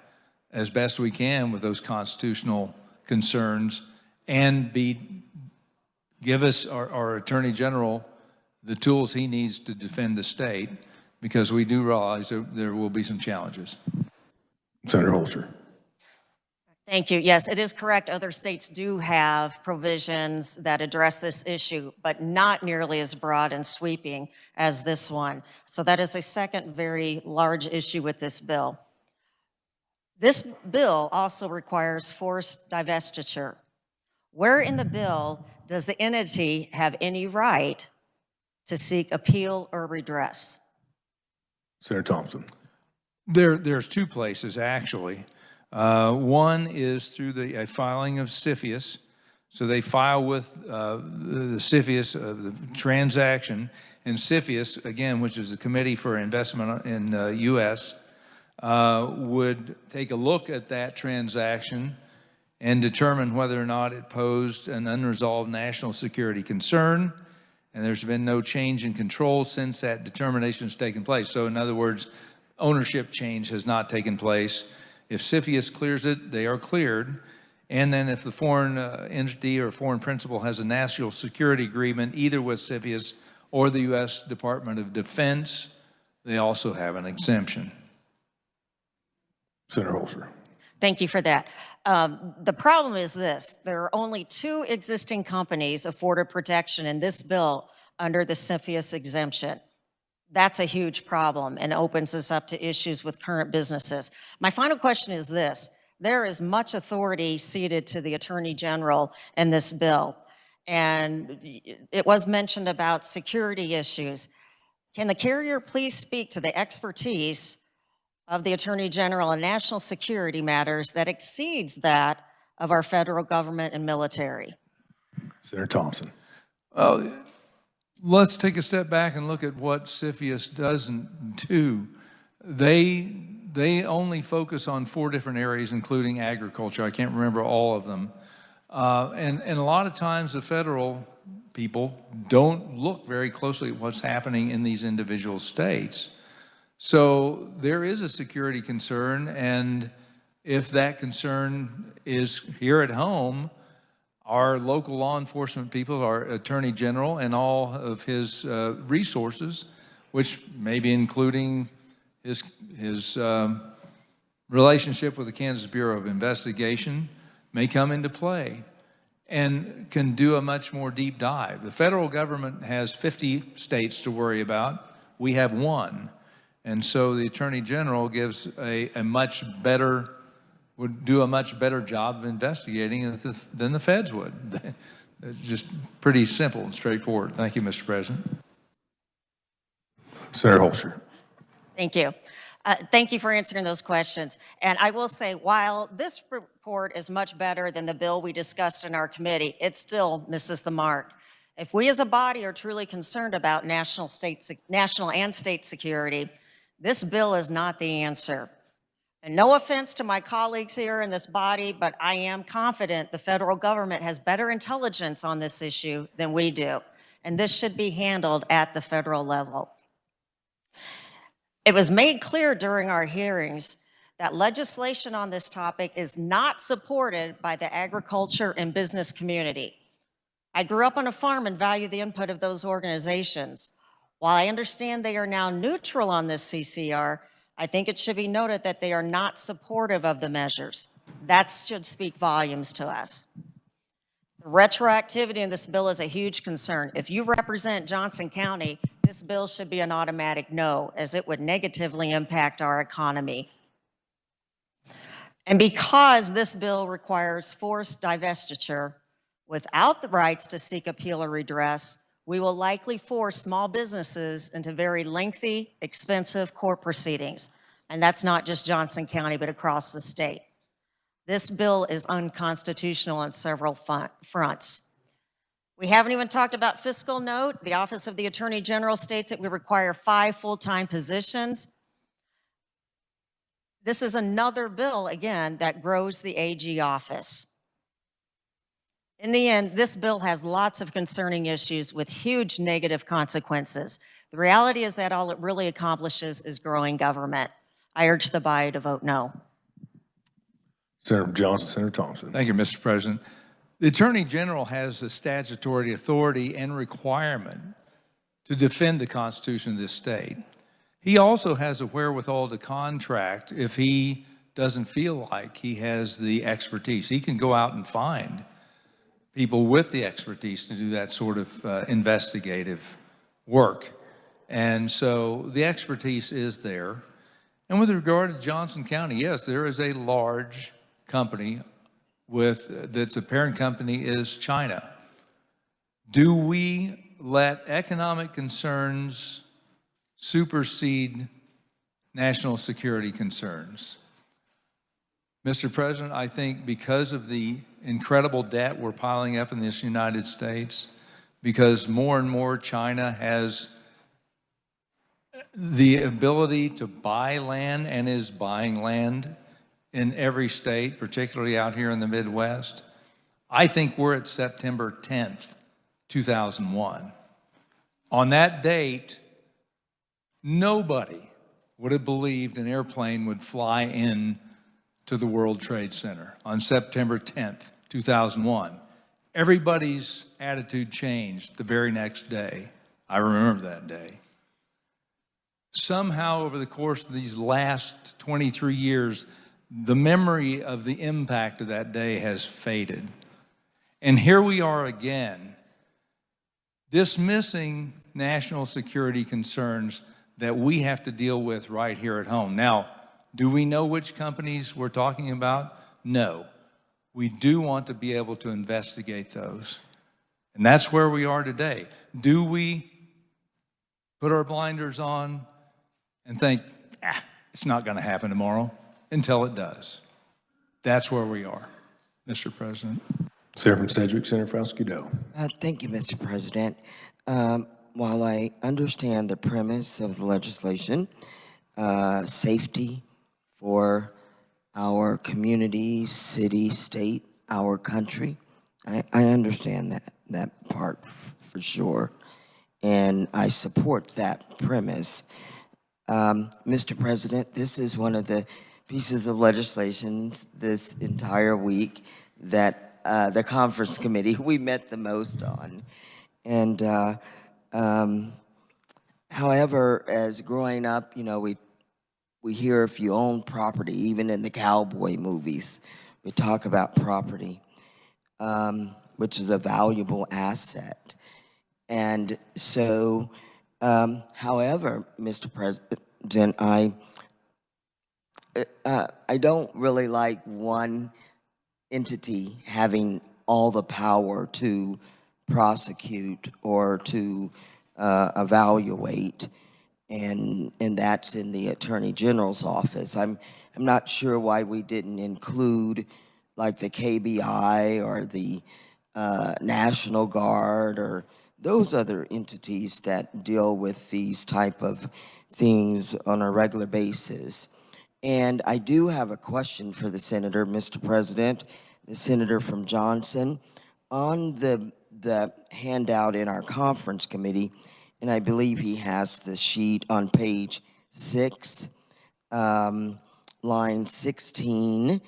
as best we can with those constitutional concerns and give us, our Attorney General, the tools he needs to defend the state, because we do realize there will be some challenges. Senator Holscher. Thank you. Yes, it is correct. Other states do have provisions that address this issue, but not nearly as broad and sweeping as this one. So that is a second very large issue with this bill. This bill also requires forced divestiture. Where in the bill does the entity have any right to seek appeal or redress? Senator Thompson. There's two places, actually. One is through the filing of CFIUS. So they file with the CFIUS, the transaction, and CFIUS, again, which is the Committee for Investment in the U.S., would take a look at that transaction and determine whether or not it posed an unresolved national security concern. And there's been no change in control since that determination has taken place. So in other words, ownership change has not taken place. If CFIUS clears it, they are cleared. And then if the foreign entity or foreign principal has a national security agreement, either with CFIUS or the U.S. Department of Defense, they also have an exemption. Senator Holscher. Thank you for that. The problem is this: there are only 2 existing companies afforded protection in this bill under the CFIUS exemption. That's a huge problem and opens us up to issues with current businesses. My final question is this: there is much authority ceded to the Attorney General in this bill, and it was mentioned about security issues. Can the carrier please speak to the expertise of the Attorney General in national security matters that exceeds that of our federal government and military? Senator Thompson. Let's take a step back and look at what CFIUS doesn't do. They only focus on 4 different areas, including agriculture. I can't remember all of them. And a lot of times the federal people don't look very closely at what's happening in these individual states. So there is a security concern, and if that concern is here at home, our local law enforcement people, our Attorney General and all of his resources, which may be including his relationship with the Kansas Bureau of Investigation, may come into play and can do a much more deep dive. The federal government has 50 states to worry about. We have 1. And so the Attorney General gives would do a much better job of investigating than the feds would. It's just pretty simple and straightforward. Thank you, Mr. President. Senator Holscher. Thank you. Thank you for answering those questions. And I will say, while this report is much better than the bill we discussed in our committee, it still misses the mark. If we as a body are truly concerned about national and state security, this bill is not the answer. And no offense to my colleagues here in this body, but I am confident the federal government has better intelligence on this issue than we do. And this should be handled at the federal level. It was made clear during our hearings that legislation on this topic is not supported by the agriculture and business community. I grew up on a farm and value the input of those organizations. While I understand they are now neutral on this CCR, I think it should be noted that they are not supportive of the measures. That should speak volumes to us. Retroactivity in this bill is a huge concern. If you represent Johnson County, this bill should be an automatic no, as it would negatively impact our economy. And because this bill requires forced divestiture without the rights to seek appeal or redress, we will likely force small businesses into very lengthy, expensive court proceedings. And that's not just Johnson County, but across the state. This bill is unconstitutional on several fronts. We haven't even talked about fiscal note. The Office of the Attorney General states that we require 5 full-time positions. This is another bill, again, that grows the AG office. In the end, this bill has lots of concerning issues with huge negative consequences. The reality is that all it really accomplishes is growing government. I urge the body to vote no. Senator Johnson, Senator Thompson. Thank you, Mr. President. The Attorney General has the statutory authority and requirement to defend the Constitution of this state. He also has a wherewithal to contract if he doesn't feel like he has the expertise. He can go out and find people with the expertise to do that sort of investigative work. And so the expertise is there. And with regard to Johnson County, yes, there is a large company that's a parent company is China. Do we let economic concerns supersede national security concerns? Mr. President, I think because of the incredible debt we're piling up in this United States, because more and more China has the ability to buy land and is buying land in every state, particularly out here in the Midwest, I think we're at September 10th, 2001. On that date, nobody would have believed an airplane would fly in to the World Trade Center on September 10th, 2001. Everybody's attitude changed the very next day. I remember that day. Somehow over the course of these last 23 years, the memory of the impact of that day has faded. And here we are again, dismissing national security concerns that we have to deal with right here at home. Now, do we know which companies we're talking about? No. We do want to be able to investigate those. And that's where we are today. Do we put our blinders on and think, it's not going to happen tomorrow, until it does? That's where we are, Mr. President. Senator from Sedgwick, Senator from Scudo. Thank you, Mr. President. While I understand the premise of the legislation, safety for our community, city, state, our country, I understand that part for sure, and I support that premise. Mr. President, this is one of the pieces of legislation this entire week that the conference committee, we met the most on. And however, as growing up, you know, we hear if you own property, even in the cowboy movies, we talk about property, which is a valuable asset. And so, however, Mr. President, I don't really like one entity having all the power to prosecute or to evaluate, and that's in the Attorney General's office. I'm not sure why we didn't include like the KBI or the National Guard or those other entities that deal with these type of things on a regular basis. And I do have a question for the senator, Mr. President, the senator from Johnson. On the handout in our conference committee, and I believe he has the sheet on page 6, line 16,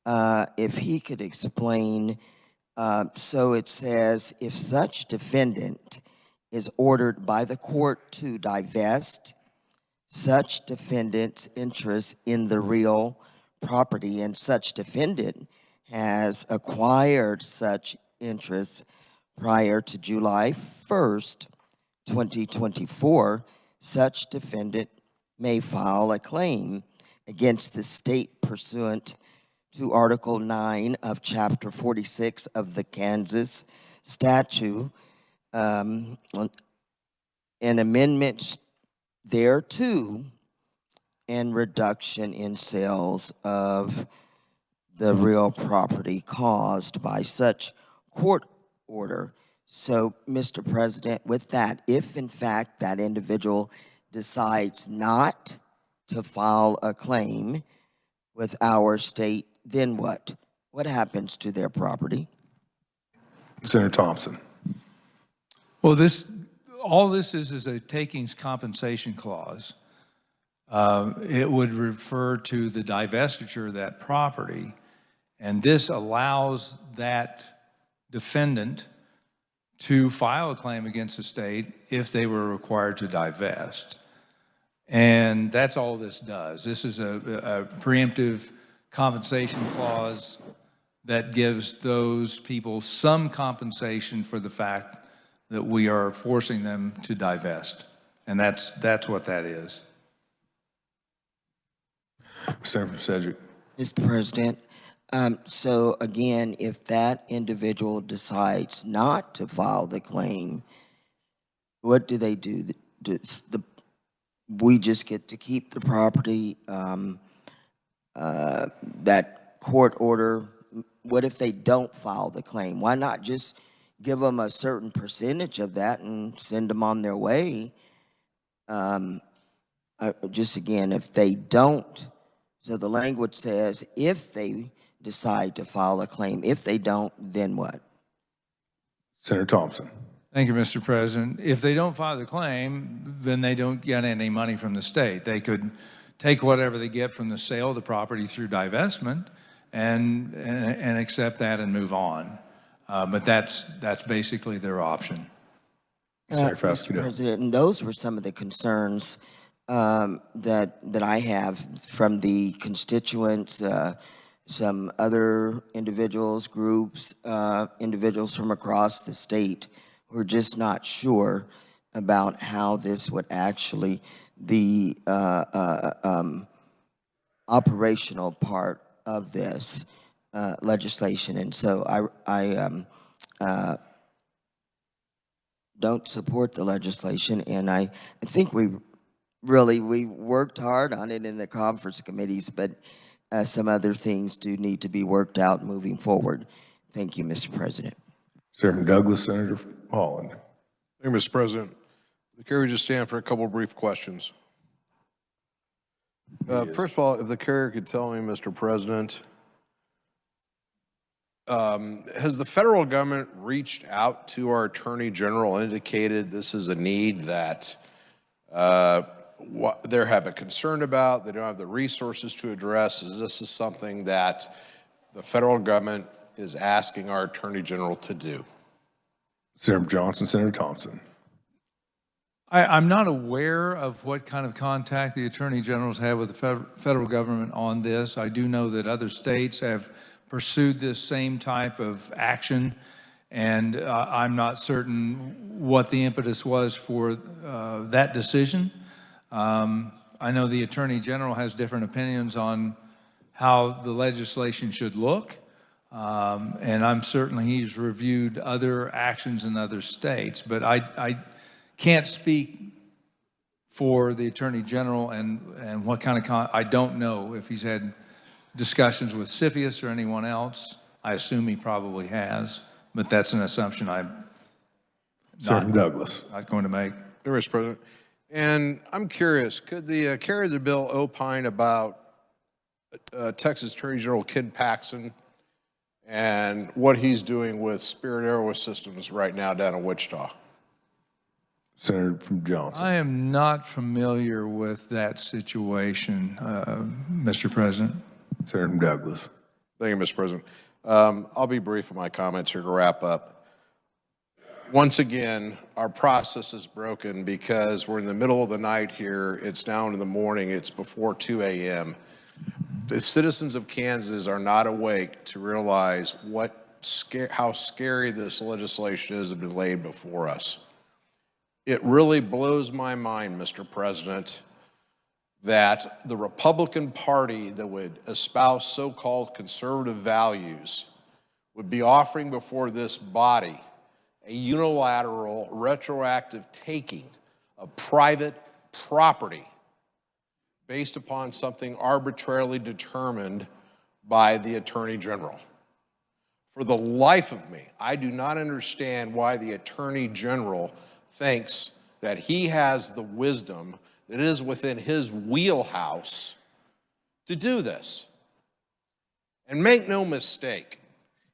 if he could explain. So it says, if such defendant is ordered by the court to divest such defendant's interest in the real property, and such defendant has acquired such interest prior to July 1st, 2024, such defendant may file a claim against the state pursuant to Article 9 of Chapter 46 of the Kansas statute, and amendments thereto, and reduction in sales of the real property caused by such court order. So, Mr. President, with that, if in fact that individual decides not to file a claim with our state, then what? What happens to their property? Senator Thompson. Well, all this is a takings compensation clause. It would refer to the divestiture of that property, and this allows that defendant to file a claim against the state if they were required to divest. And that's all this does. This is a preemptive compensation clause that gives those people some compensation for the fact that we are forcing them to divest. And that's what that is. Senator from Sedgwick. Mr. President, so again, if that individual decides not to file the claim, what do they do? We just get to keep the property, that court order. What if they don't file the claim? Why not just give them a certain percentage of that and send them on their way? Just again, if they don't, so the language says if they decide to file a claim, if they don't, then what? Senator Thompson. Thank you, Mr. President. If they don't file the claim, then they don't get any money from the state. They could take whatever they get from the sale of the property through divestment and accept that and move on. But that's basically their option. Mr. President, and those were some of the concerns that I have from the constituents, some other individuals, groups, individuals from across the state who are just not sure about how this would actually, the operational part of this legislation. And so I don't support the legislation, and I think we worked hard on it in the conference committees, but some other things do need to be worked out moving forward. Thank you, Mr. President. Senator from Douglas, Senator Holland. Thank you, Mr. President. The carrier just stand for a couple of brief questions. First of all, if the carrier could tell me, Mr. President, has the federal government reached out to our Attorney General, indicated this is a need that they have a concern about, they don't have the resources to address? Is this something that the federal government is asking our Attorney General to do? Senator Johnson, Senator Thompson. I'm not aware of what kind of contact the Attorney Generals have with the federal government on this. I do know that other states have pursued this same type of action, and I'm not certain what the impetus was for that decision. I know the Attorney General has different opinions on how the legislation should look, and I'm certain he's reviewed other actions in other states, but I can't speak for the Attorney General and what kind of, I don't know if he's had discussions with CFIUS or anyone else. I assume he probably has, but that's an assumption I'm not going to make. Mr. President. And I'm curious, could the carrier of the bill opine about Texas Attorney General Kid Paxson and what he's doing with Spirit Airway Systems right now down in Wichita? Senator from Johnson. I am not familiar with that situation, Mr. President. Senator from Douglas. Thank you, Mr. President. I'll be brief in my comments here to wrap up. Once again, our process is broken because we're in the middle of the night here. It's now in the morning. It's before 2 a.m. The citizens of Kansas are not awake to realize how scary this legislation is that has been laid before us. It really blows my mind, Mr. President, that the Republican Party that would espouse so-called conservative values would be offering before this body a unilateral, retroactive taking of private property based upon something arbitrarily determined by the Attorney General. For the life of me, I do not understand why the Attorney General thinks that he has the wisdom that is within his wheelhouse to do this. And make no mistake,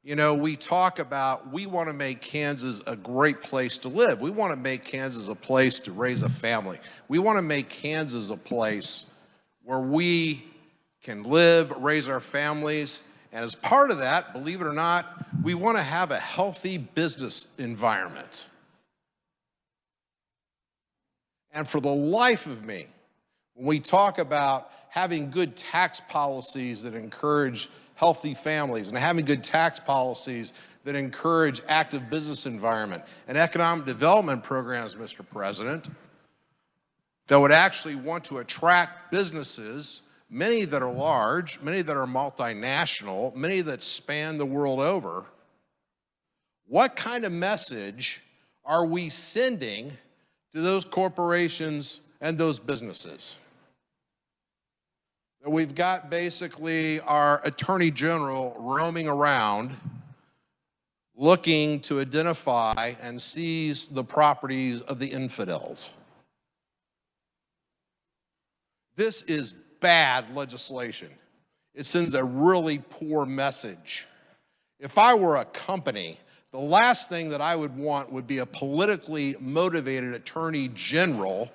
you know, we talk about we want to make Kansas a great place to live. We want to make Kansas a place to raise a family. We want to make Kansas a place where we can live, raise our families, and as part of that, believe it or not, we want to have a healthy business environment. And for the life of me, when we talk about having good tax policies that encourage healthy families and having good tax policies that encourage active business environment and economic development programs, Mr. President, that would actually want to attract businesses, many that are large, many that are multinational, many that span the world over. What kind of message are we sending to those corporations and those businesses? We've got basically our Attorney General roaming around looking to identify and seize the properties of the infidels. This is bad legislation. It sends a really poor message. If I were a company, the last thing that I would want would be a politically motivated attorney general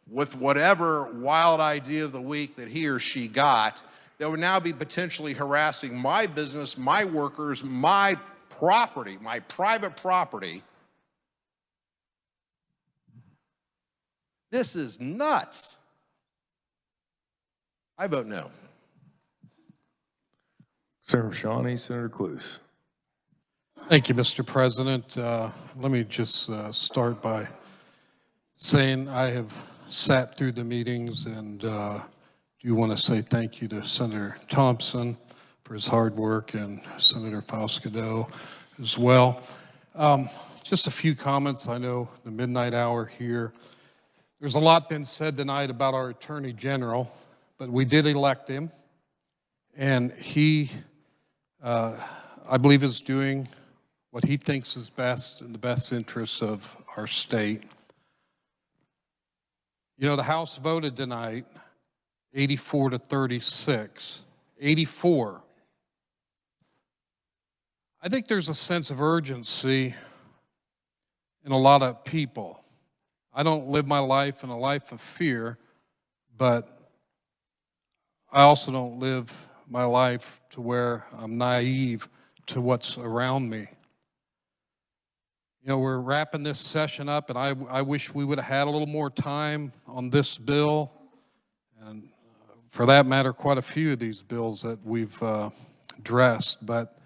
with whatever wild idea of the week that he or she got that would now be potentially harassing my business, my workers, my property, my private property. This is nuts. I vote no. Senator Shawnee, Senator Cluse. Thank you, Mr. President. Let me just start by saying I have sat through the meetings and do want to say thank you to Senator Thompson for his hard work and Senator Faustido as well. Just a few comments. I know the midnight hour here. There's a lot been said tonight about our Attorney General, but we did elect him, and he, I believe, is doing what he thinks is best in the best interests of our state. You know, the House voted tonight 84 to 36. 84. I think there's a sense of urgency in a lot of people. I don't live my life in a life of fear, but I also don't live my life to where I'm naive to what's around me. You know, we're wrapping this session up, and I wish we would have had a little more time on this bill, and for that matter, quite a few of these bills that we've addressed. But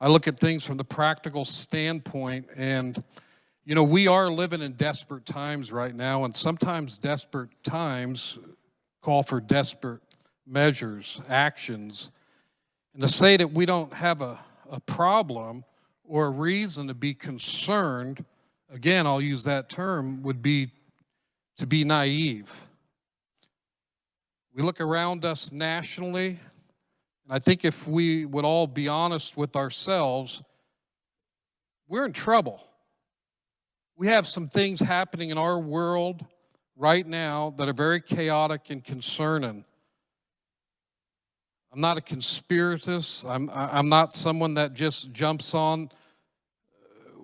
I look at things from the practical standpoint, and, you know, we are living in desperate times right now, and sometimes desperate times call for desperate measures, actions. And to say that we don't have a problem or a reason to be concerned, again, I'll use that term, would be to be naive. We look around us nationally, and I think if we would all be honest with ourselves, we're in trouble. We have some things happening in our world right now that are very chaotic and concerning. I'm not a conspiratist. I'm not someone that just jumps on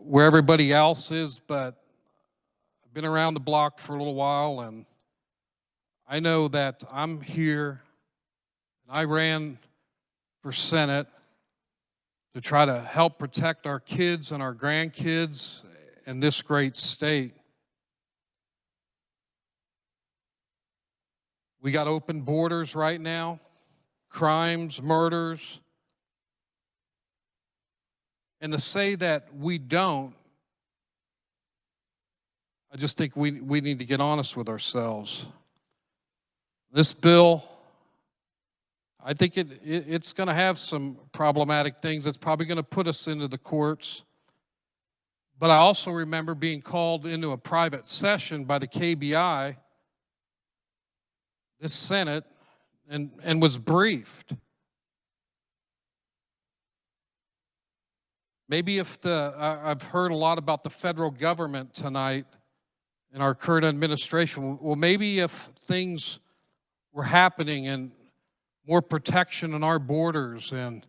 where everybody else is, but I've been around the block for a little while, and I know that I'm here, and I ran for Senate to try to help protect our kids and our grandkids in this great state. We got open borders right now. Crimes, murders, and to say that we don't, I just think we need to get honest with ourselves. This bill, I think it's going to have some problematic things. It's probably going to put us into the courts. But I also remember being called into a private session by the KBI, this Senate, and was briefed. Maybe if I've heard a lot about the federal government tonight in our current administration. Well, maybe if things were happening and more protection on our borders, and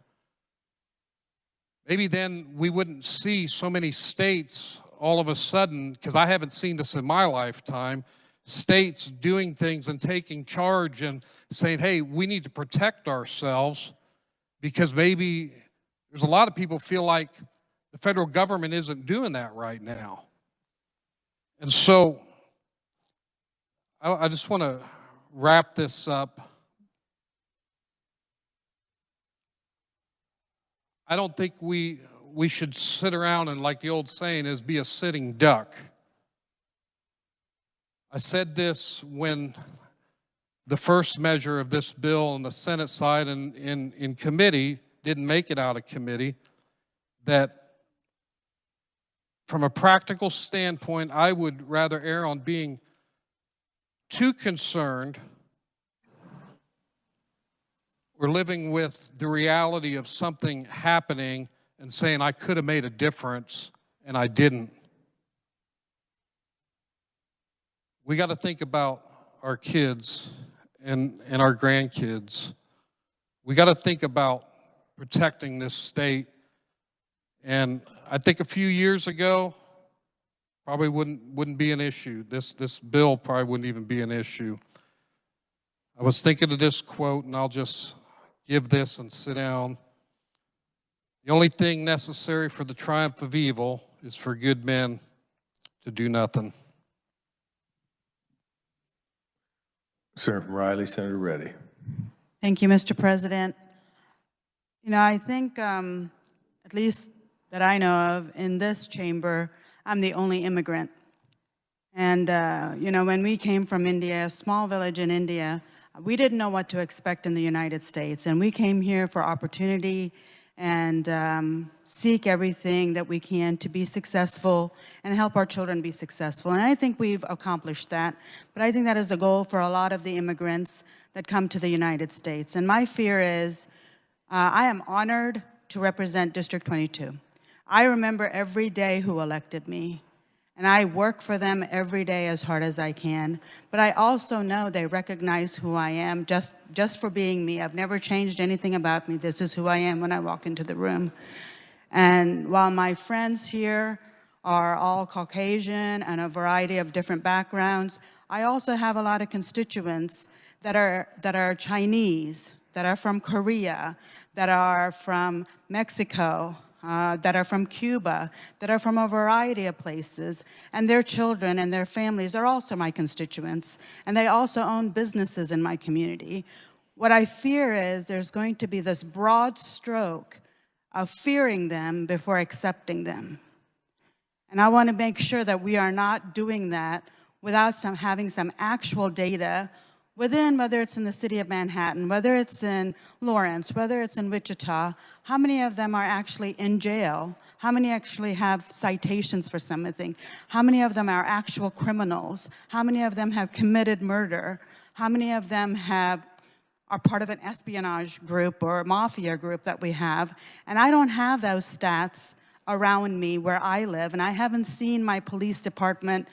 maybe then we wouldn't see so many states all of a sudden, because I haven't seen this in my lifetime, states doing things and taking charge and saying, hey, we need to protect ourselves, because maybe there's a lot of people feel like the federal government isn't doing that right now. And so I just want to wrap this up I don't think we should sit around and, like the old saying is, be a sitting duck. I said this when the first measure of this bill on the Senate side and in committee didn't make it out of committee, that from a practical standpoint, I would rather err on being too concerned or living with the reality of something happening and saying I could have made a difference and I didn't. We got to think about our kids and our grandkids. We got to think about protecting this state. And I think a few years ago, probably wouldn't be an issue. This bill probably wouldn't even be an issue. I was thinking of this quote, and I'll just give this and sit down. The only thing necessary for the triumph of evil is for good men to do nothing. Senator from Riley, Senator Reddy. Thank you, Mr. President. You know, I think, at least that I know of in this chamber, I'm the only immigrant. And, you know, when we came from India, a small village in India, we didn't know what to expect in the United States. And we came here for opportunity and seek everything that we can to be successful and help our children be successful. And I think we've accomplished that. But I think that is the goal for a lot of the immigrants that come to the United States. And my fear is, I am honored to represent District 22. I remember every day who elected me. And I work for them every day as hard as I can. But I also know they recognize who I am just for being me. I've never changed anything about me. This is who I am when I walk into the room. And while my friends here are all Caucasian and a variety of different backgrounds, I also have a lot of constituents that are Chinese, that are from Korea, that are from Mexico, that are from Cuba, that are from a variety of places, and their children and their families are also my constituents, and they also own businesses in my community. What I fear is there's going to be this broad stroke of fearing them before accepting them. And I want to make sure that we are not doing that without having some actual data within, whether it's in the city of Manhattan, whether it's in Lawrence, whether it's in Wichita, how many of them are actually in jail? How many actually have citations for something? How many of them are actual criminals? How many of them have committed murder? How many of them are part of an espionage group or mafia group that we have? And I don't have those stats around me where I live, and I haven't seen my police department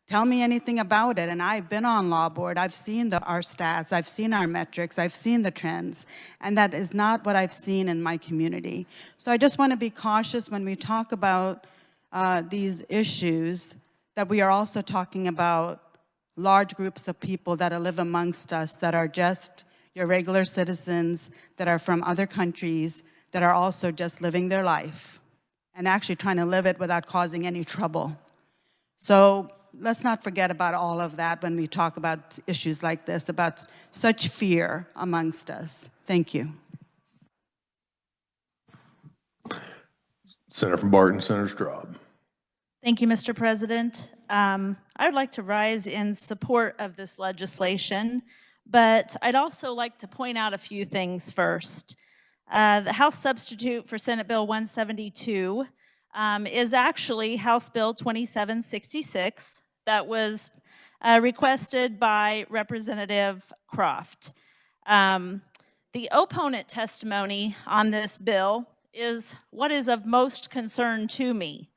tell me anything about it. And I've been on law board. I've seen our stats. I've seen our metrics. I've seen the trends. And that is not what I've seen in my community. So I just want to be cautious when we talk about these issues, that we are also talking about large groups of people that live amongst us that are just your regular citizens, that are from other countries, that are also just living their life and actually trying to live it without causing any trouble. So let's not forget about all of that when we talk about issues like this, about such fear amongst us. Thank you. Senator from Barton, Senator Straub. Thank you, Mr. President. I would like to rise in support of this legislation, but I'd also like to point out a few things first. The House substitute for Senate Bill 172 is actually House Bill 2766 that was requested by Representative Croft. The opponent testimony on this bill is what is of most concern to me.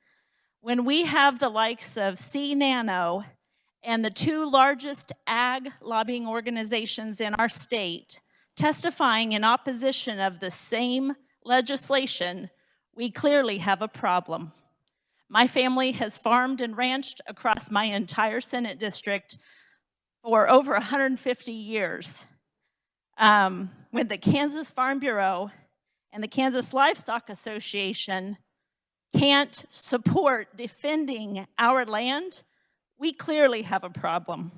When we have the likes of C-Nano and the two largest ag lobbying organizations in our state testifying in opposition of the same legislation, we clearly have a problem. My family has farmed and ranched across my entire Senate district for over 150 years. When the Kansas Farm Bureau and the Kansas Livestock Association can't support defending our land, we clearly have a problem.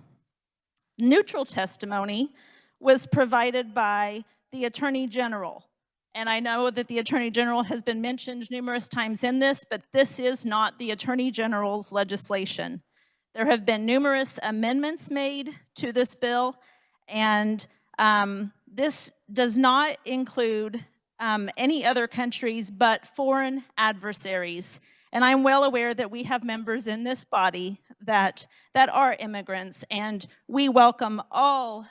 Neutral testimony was provided by the Attorney General, And I know that the Attorney General has been mentioned numerous times in this, but this is not the Attorney General's legislation. There have been numerous amendments made to this bill, and this does not include any other countries but foreign adversaries. And I'm well aware that we have members in this body that are immigrants, and we welcome all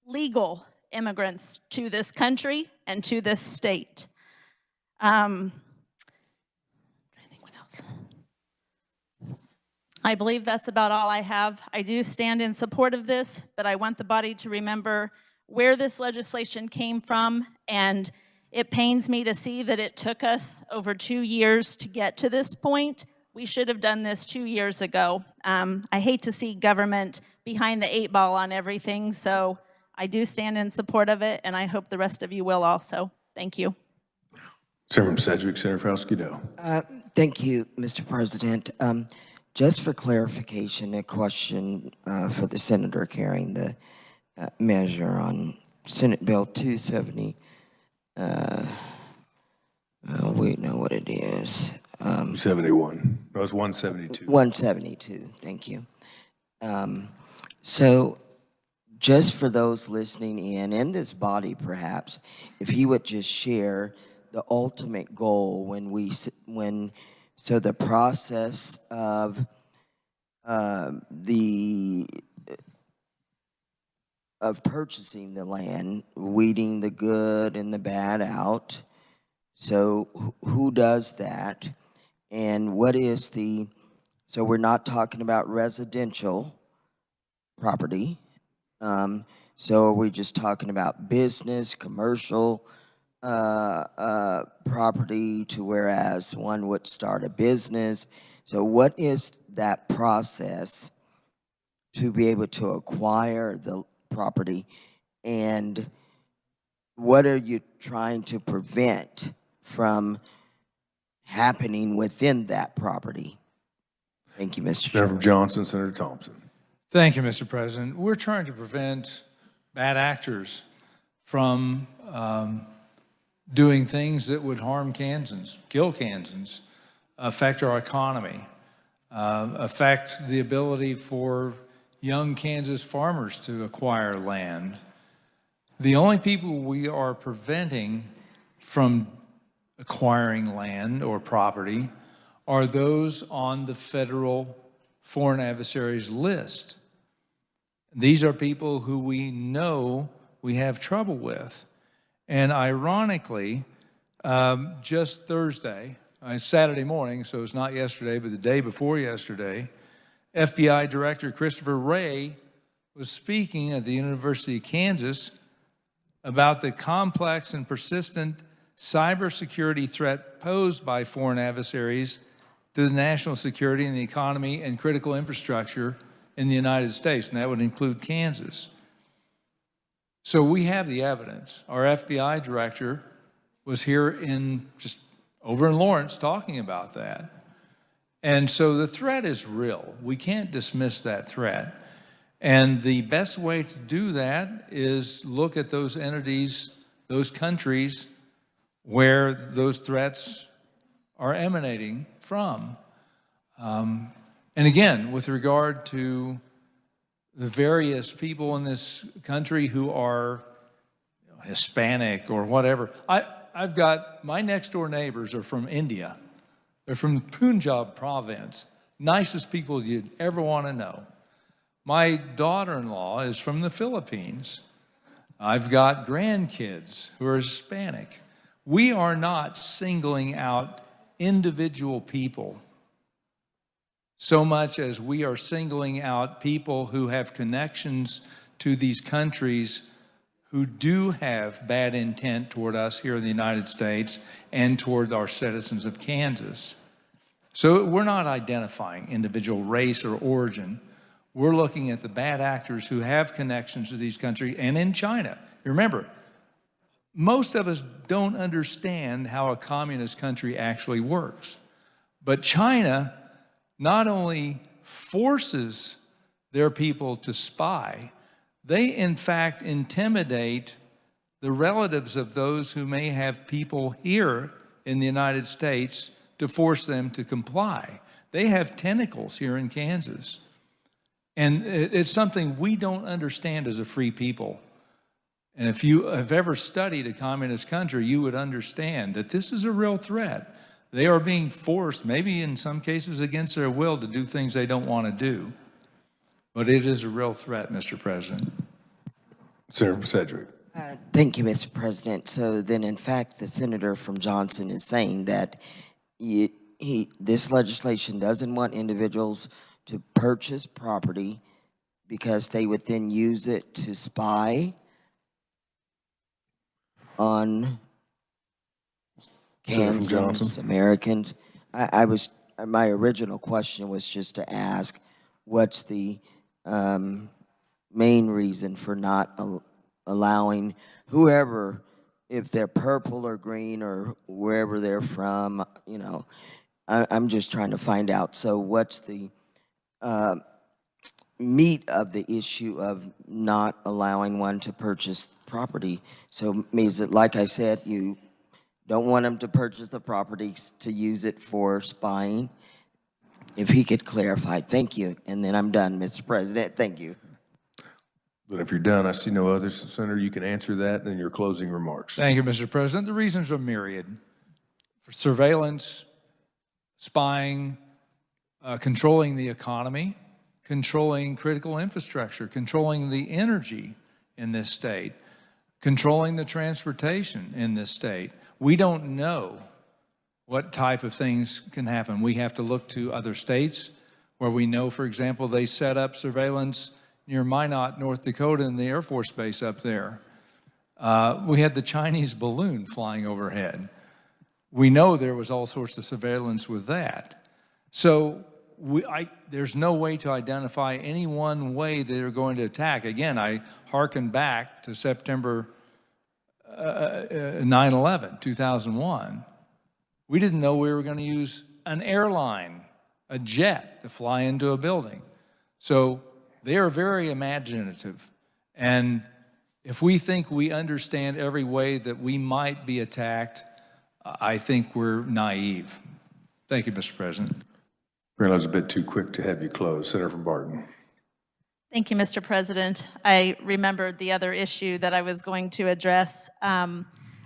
legal immigrants to this country and to this state. I think what else? I believe that's about all I have. I do stand in support of this, but I want the body to remember where this legislation came from, and it pains me to see that it took us over 2 years to get to this point. We should have done this 2 years ago. I hate to see government behind the 8 ball on everything, so I do stand in support of it, and I hope the rest of you will also. Thank you. Senator from Sedgwick, Senator from Ks.gov. Thank you, Mr. President. Just for clarification, a question for the senator carrying the measure on Senate Bill 270. We know what it is. 71. No, it's 172. 172, thank you. So just for those listening in this body perhaps, if he would just share the ultimate goal so the process of purchasing the land, weeding the good and the bad out. So who does that? And what is so we're not talking about residential property. So are we just talking about business, commercial property to whereas one would start a business? So what is that process to be able to acquire the property, and what are you trying to prevent from happening within that property? Thank you, Mr. Chairman. Senator from Johnson, Senator Thompson. Thank you, Mr. President. We're trying to prevent bad actors from doing things that would harm Kansans, kill Kansans, affect our economy, affect the ability for young Kansas farmers to acquire land. The only people we are preventing from acquiring land or property are those on the federal foreign adversaries list. These are people who we know we have trouble with. And ironically, just Thursday, Saturday morning, so it's not yesterday, but the day before yesterday, FBI Director Christopher Wray was speaking at the University of Kansas about the complex and persistent cybersecurity threat posed by foreign adversaries to the national security and the economy and critical infrastructure in the United States, and that would include Kansas. So we have the evidence. Our FBI director was here over in Lawrence talking about that. And so the threat is real. We can't dismiss that threat. And the best way to do that is look at those entities, those countries where those threats are emanating from. And again, with regard to the various people in this country who are Hispanic or whatever, I've got, my next door neighbors are from India. They're from Punjab province. Nicest people you'd ever want to know. My daughter-in-law is from the Philippines. I've got grandkids who are Hispanic. We are not singling out individual people so much as we are singling out people who have connections to these countries who do have bad intent toward us here in the United States and toward our citizens of Kansas. So we're not identifying individual race or origin. We're looking at the bad actors who have connections to these countries and in China. Remember, most of us don't understand how a communist country actually works. But China not only forces their people to spy, they in fact intimidate the relatives of those who may have people here in the United States to force them to comply. They have tentacles here in Kansas. And it's something we don't understand as a free people. And if you have ever studied a communist country, you would understand that this is a real threat. They are being forced, maybe in some cases against their will, to do things they don't want to do. But it is a real threat, Mr. President. Senator Sedgwick. Thank you, Mr. President. So then, in fact, the senator from Johnson is saying that this legislation doesn't want individuals to purchase property because they would then use it to spy on Kansans, Americans. My original question was just to ask, what's the main reason for not allowing whoever, if they're purple or green or wherever they're from, you know, I'm just trying to find out. So what's the meat of the issue of not allowing one to purchase property? So means that, like I said, you don't want them to purchase the property to use it for spying? If he could clarify. Thank you. And then I'm done, Mr. President. Thank you. But if you're done, I see no others. Senator, you can answer that in your closing remarks. Thank you, Mr. President. The reasons are myriad. For surveillance, spying, controlling the economy, controlling critical infrastructure, controlling the energy in this state, controlling the transportation in this state. We don't know what type of things can happen. We have to look to other states where we know, for example, they set up surveillance near Minot, North Dakota, in the Air Force Base up there. We had the Chinese balloon flying overhead. We know there was all sorts of surveillance with that. So there's no way to identify any one way they're going to attack. Again, I hearken back to September 9/11, 2001. We didn't know we were going to use an airline, a jet, to fly into a building. So they are very imaginative. And if we think we understand every way that we might be attacked, I think we're naive. Thank you, Mr. President. Apparently, I was a bit too quick to have you close. Senator from Barton. Thank you, Mr. President. I remembered the other issue that I was going to address.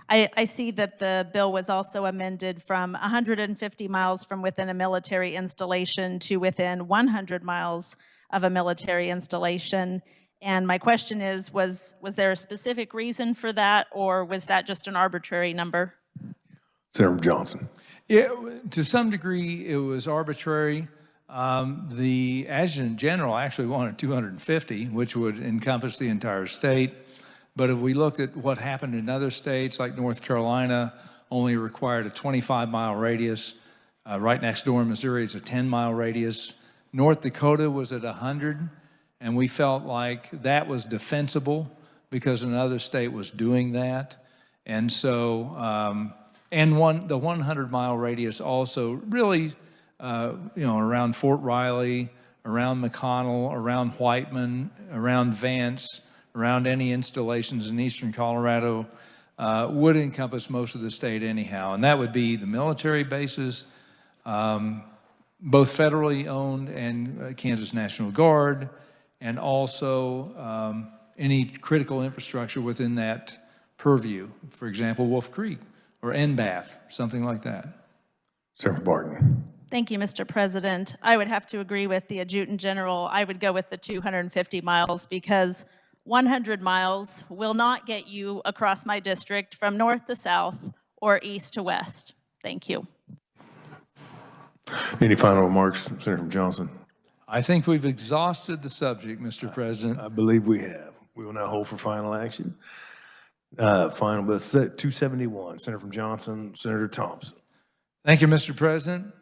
I see that the bill was also amended from 150 miles from within a military installation to within 100 miles of a military installation. And my question is, was there a specific reason for that, or was that just an arbitrary number? Senator Johnson. Yeah, to some degree, it was arbitrary. The Adjutant General actually wanted 250, which would encompass the entire state. But if we look at what happened in other states, like North Carolina, only required a 25-mile radius. Right next door in Missouri, it's a 10-mile radius. North Dakota was at 100, and we felt like that was defensible because another state was doing that. And so, the 100-mile radius also really, around Fort Riley, around McConnell, around Whiteman, around Vance, around any installations in eastern Colorado, would encompass most of the state anyhow. And that would be the military bases, both federally owned and Kansas National Guard, and also any critical infrastructure within that purview. For example, Wolf Creek or NBAF, something like that. Senator Barton. Thank you, Mr. President. I would have to agree with the Adjutant General. I would go with the 250 miles because 100 miles will not get you across my district from north to south or east to west. Thank you. Any final remarks, Senator Johnson? I think we've exhausted the subject, Mr. President. I believe we have. We will now hold for final action. Final bill 271, Senator from Johnson, Senator Thompson. Thank you, Mr. President.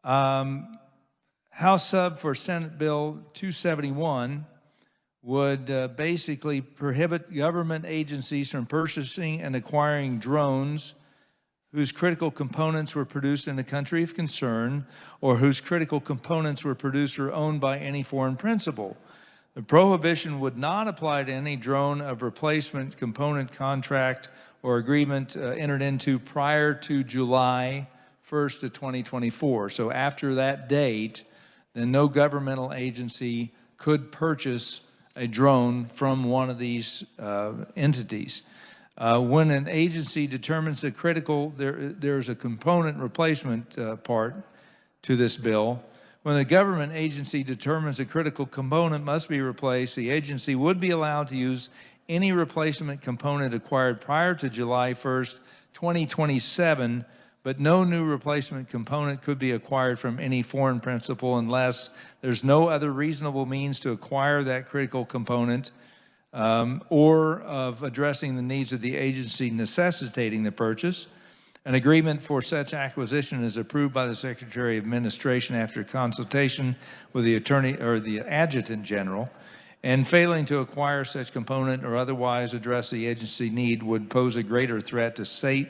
House sub for Senate Bill 271 would basically prohibit government agencies from purchasing and acquiring drones whose critical components were produced in a country of concern or whose critical components were produced or owned by any foreign principal. The prohibition would not apply to any drone of replacement component contract or agreement entered into prior to July 1st of 2024. So after that date, then no governmental agency could purchase a drone from one of these entities. When an agency determines a critical, there's a component replacement part to this bill. When the government agency determines a critical component must be replaced, the agency would be allowed to use any replacement component acquired prior to July 1st, 2027, but no new replacement component could be acquired from any foreign principal unless there's no other reasonable means to acquire that critical component or of addressing the needs of the agency necessitating the purchase. An agreement for such acquisition is approved by the Secretary of Administration after consultation with the Attorney or the Adjutant General, and failing to acquire such component or otherwise address the agency need would pose a greater threat to state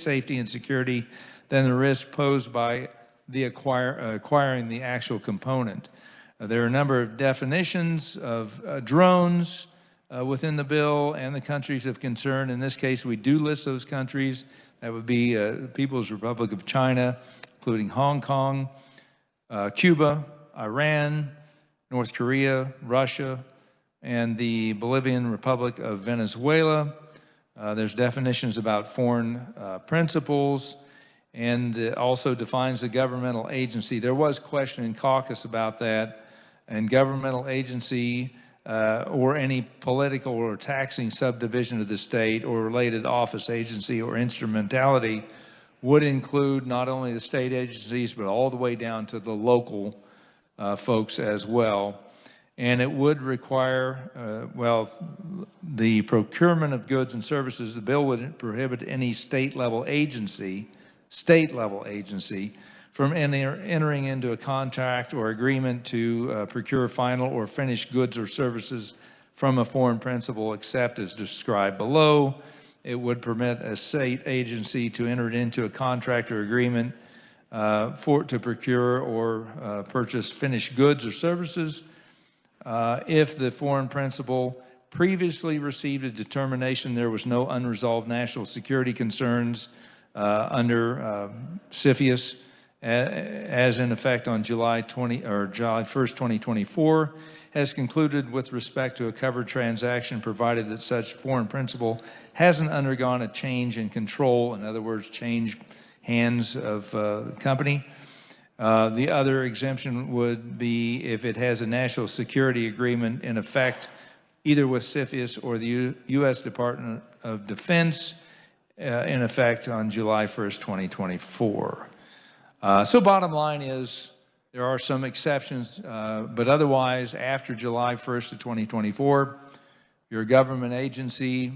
safety and security than the risk posed by the acquiring the actual component. There are a number of definitions of drones within the bill and the countries of concern. In this case, we do list those countries. That would be People's Republic of China, including Hong Kong, Cuba, Iran, North Korea, Russia, and the Bolivian Republic of Venezuela. There's definitions about foreign principals, and it also defines the governmental agency. There was question in caucus about that, and governmental agency or any political or taxing subdivision of the state or related office, agency, or instrumentality would include not only the state agencies, but all the way down to the local folks as well. And it would require, well, the procurement of goods and services. The bill would prohibit any state-level agency from entering into a contract or agreement to procure final or finished goods or services from a foreign principal except as described below. It would permit a state agency to enter into a contract or agreement to procure or purchase finished goods or services if the foreign principal previously received a determination there was no unresolved national security concerns under CFIUS, as in effect on July 1st, 2024, has concluded with respect to a covered transaction provided that such foreign principal hasn't undergone a change in control, in other words, change hands of the company. The other exemption would be if it has a national security agreement in effect, either with CFIUS or the U.S. Department of Defense, in effect on July 1st, 2024. So bottom line is there are some exceptions, but otherwise after July 1st of 2024, your government agency,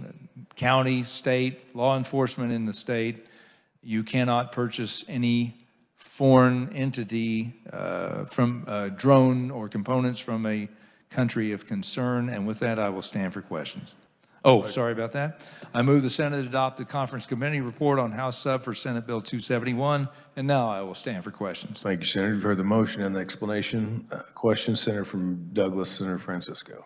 county, state, law enforcement in the state, you cannot purchase any foreign entity from drone or components from a country of concern. And with that, I will stand for questions. Oh, sorry about that. I move the Senate adopt the conference committee report on House Sub for Senate Bill 271, and now I will stand for questions. Thank you, Senator. You've heard the motion and the explanation. Question, Senator from Douglas, Senator Francisco.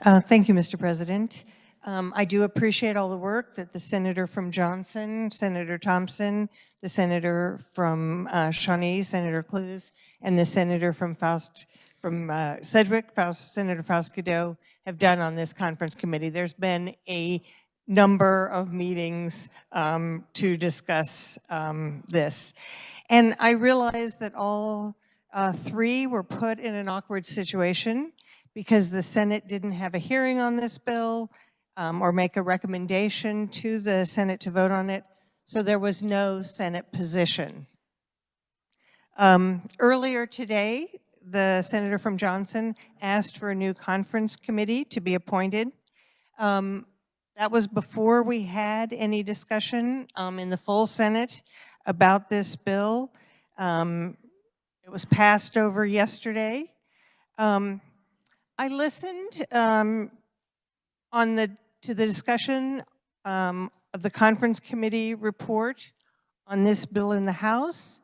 Thank you, Mr. President. I do appreciate all the work that the Senator from Johnson, Senator Thompson, the Senator from Shawnee, Senator Clues, and the Senator from Sedgwick, Senator Faust-Cadeau, have done on this conference committee. There's been a number of meetings to discuss this. And I realize that all three were put in an awkward situation because the Senate didn't have a hearing on this bill or make a recommendation to the Senate to vote on it. So there was no Senate position. Earlier today, the Senator from Johnson asked for a new conference committee to be appointed. That was before we had any discussion in the full Senate about this bill. It was passed over yesterday. I listened to the discussion of the conference committee report on this bill in the House,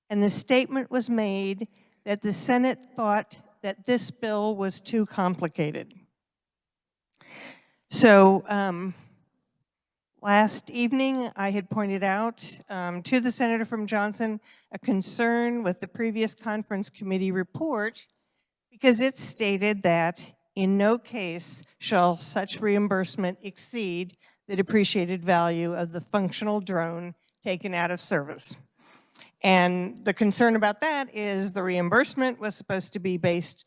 and the statement was made that the Senate thought that this bill was too complicated. So last evening, I had pointed out to the senator from Johnson a concern with the previous conference committee report, because it stated that in no case shall such reimbursement exceed the depreciated value of the functional drone taken out of service. And the concern about that is the reimbursement was supposed to be based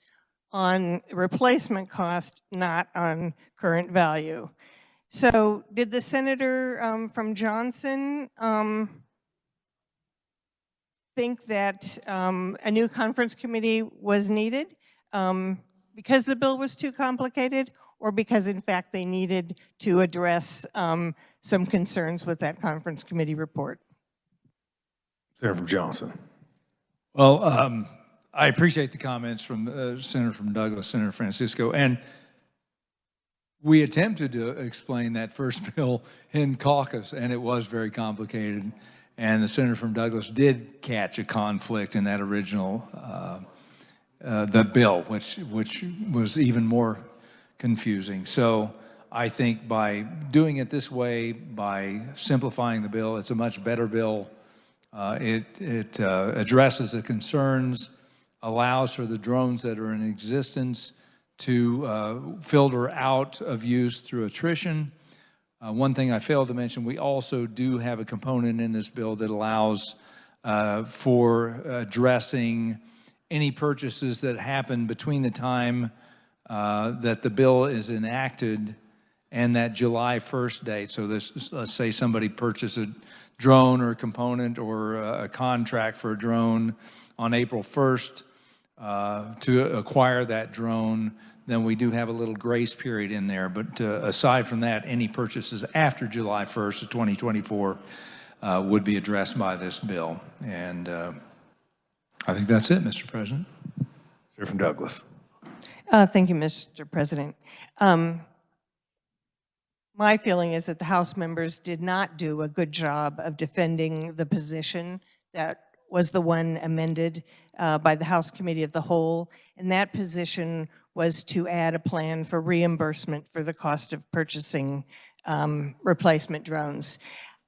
on replacement cost, not on current value. So did the senator from Johnson think that a new conference committee was needed because the bill was too complicated, or because in fact they needed to address some concerns with that conference committee report? Senator from Johnson. Well, I appreciate the comments from Senator from Douglas, Senator Francisco, and we attempted to explain that first bill in caucus, and it was very complicated. And the senator from Douglas did catch a conflict in that original the bill, which was even more confusing. So I think by doing it this way, by simplifying the bill, it's a much better bill. It addresses the concerns, allows for the drones that are in existence to filter out of use through attrition. One thing I failed to mention, we also do have a component in this bill that allows for addressing any purchases that happen between the time that the bill is enacted and that July 1st date. So this, let's say somebody purchased a drone or a component or a contract for a drone on April 1st to acquire that drone, then we do have a little grace period in there. But aside from that, any purchases after July 1st of 2024 would be addressed by this bill. And I think that's it, Mr. President. Senator from Douglas. Thank you, Mr. President. My feeling is that the House members did not do a good job of defending the position that was the one amended by the House Committee of the Whole, and that position was to add a plan for reimbursement for the cost of purchasing replacement drones.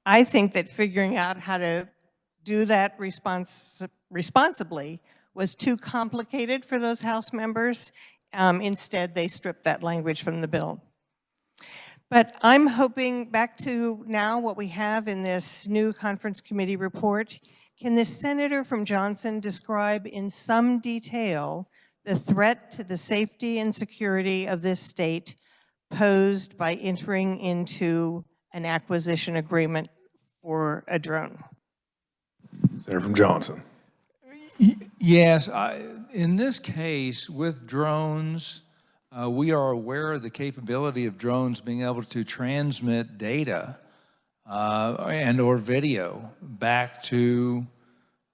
I think that figuring out how to do that responsibly was too complicated for those House members. Instead, they stripped that language from the bill. But I'm hoping back to now what we have in this new conference committee report. Can the senator from Johnson describe in some detail the threat to the safety and security of this state posed by entering into an acquisition agreement for a drone? Senator from Johnson. Yes, in this case with drones, we are aware of the capability of drones being able to transmit data and or video back to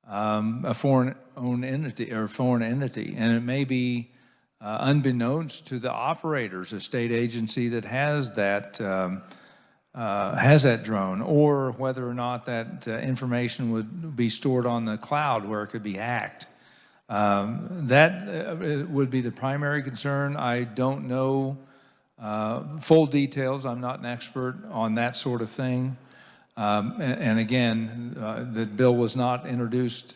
a foreign-owned entity or foreign entity. And it may be unbeknownst to the operators, a state agency that has that drone, or whether or not that information would be stored on the cloud where it could be hacked. That would be the primary concern. I don't know full details. I'm not an expert on that sort of thing. And again, the bill was not introduced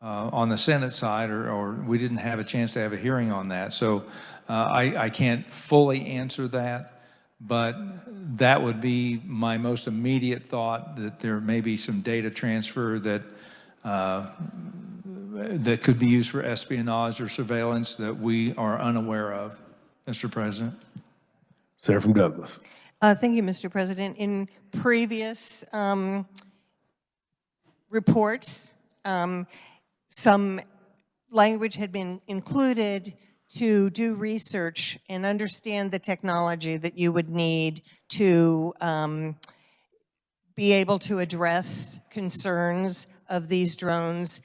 on the Senate side, or we didn't have a chance to have a hearing on that. So I can't fully answer that, but that would be my most immediate thought, that there may be some data transfer that that could be used for espionage or surveillance that we are unaware of, Mr. President. Senator from Douglas. Thank you, Mr. President. In previous reports, some language had been included to do research and understand the technology that you would need to be able to address concerns of these drones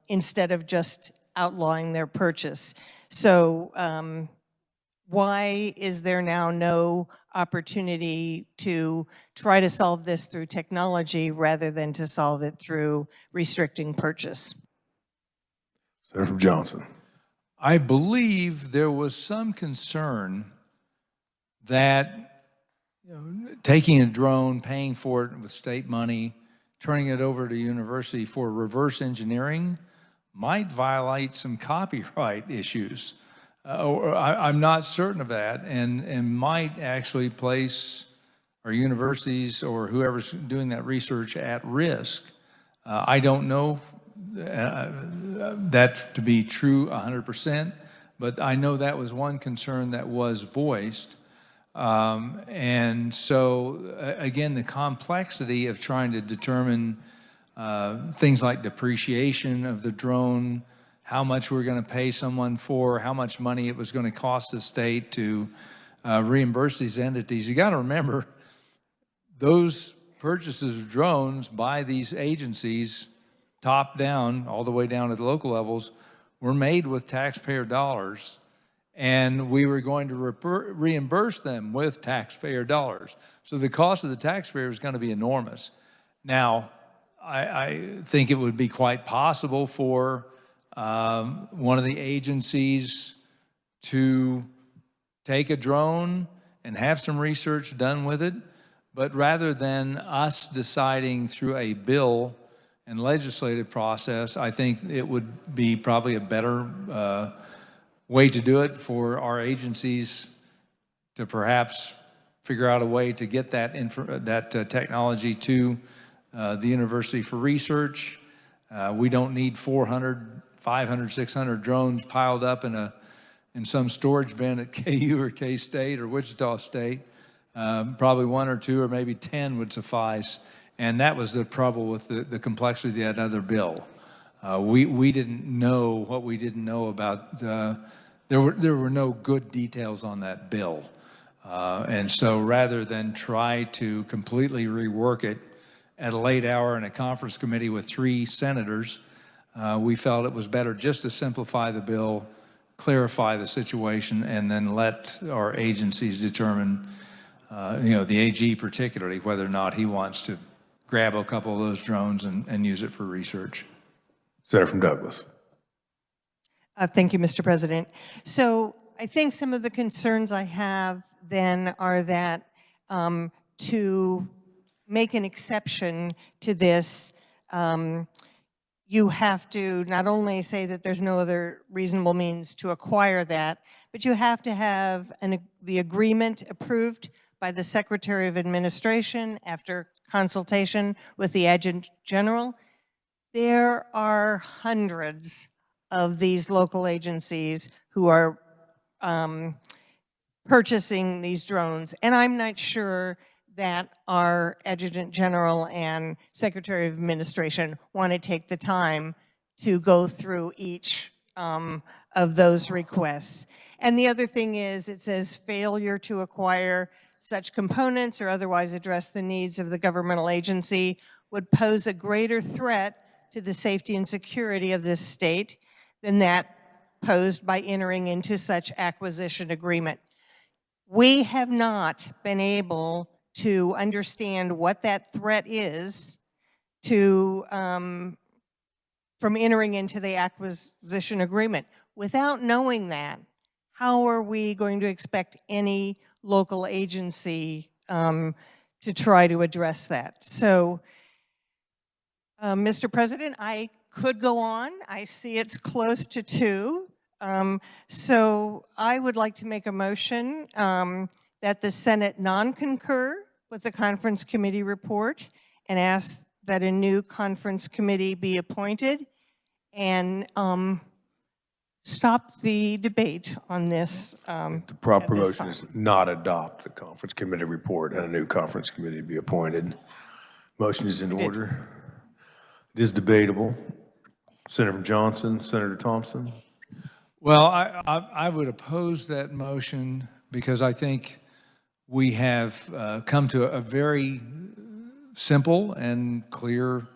instead of just outlawing their purchase. So why is there now no opportunity to try to solve this through technology rather than to solve it through restricting purchase? Senator from Johnson. I believe there was some concern that taking a drone, paying for it with state money, turning it over to university for reverse engineering might violate some copyright issues. I'm not certain of that, and might actually place our universities or whoever's doing that research at risk. I don't know that to be true 100%, but I know that was one concern that was voiced. And so, again, the complexity of trying to determine things like depreciation of the drone, how much we're going to pay someone for, how much money it was going to cost the state to reimburse these entities. You got to remember, those purchases of drones by these agencies, top down, all the way down to the local levels, were made with taxpayer dollars, and we were going to reimburse them with taxpayer dollars. So the cost of the taxpayer is going to be enormous. Now, I think it would be quite possible for one of the agencies to take a drone and have some research done with it, but rather than us deciding through a bill and legislative process, I think it would be probably a better way to do it for our agencies to perhaps figure out a way to get that technology to the university for research. We don't need 400, 500, 600 drones piled up in some storage bin at KU or K-State or Wichita State. Probably 1 or 2 or maybe 10 would suffice. And that was the trouble with the complexity of that other bill. We didn't know what we didn't know about. There were no good details on that bill. And so rather than try to completely rework it at a late hour in a conference committee with 3 senators, we felt it was better just to simplify the bill, clarify the situation, and then let our agencies determine, the AG particularly, whether or not he wants to grab a couple of those drones and use it for research. Senator from Douglas. Thank you, Mr. President. So I think some of the concerns I have then are that to make an exception to this, you have to not only say that there's no other reasonable means to acquire that, but you have to have the agreement approved by the Secretary of Administration after consultation with the Adjutant General. There are hundreds of these local agencies who are purchasing these drones, and I'm not sure that our Adjutant General and Secretary of Administration want to take the time to go through each of those requests. And the other thing is, it says failure to acquire such components or otherwise address the needs of the governmental agency would pose a greater threat to the safety and security of this state than that posed by entering into such acquisition agreement. We have not been able to understand what that threat is to from entering into the acquisition agreement. Without knowing that, how are we going to expect any local agency to try to address that? So, Mr. President, I could go on. I see it's close to 2. So I would like to make a motion that the Senate non-concur with the conference committee report and ask that a new conference committee be appointed and stop the debate on this. The proper motion is not adopt the conference committee report and a new conference committee be appointed. Motion is in order. It is debatable. Senator Johnson, Senator Thompson. Well, I would oppose that motion because I think we have come to a very simple and clear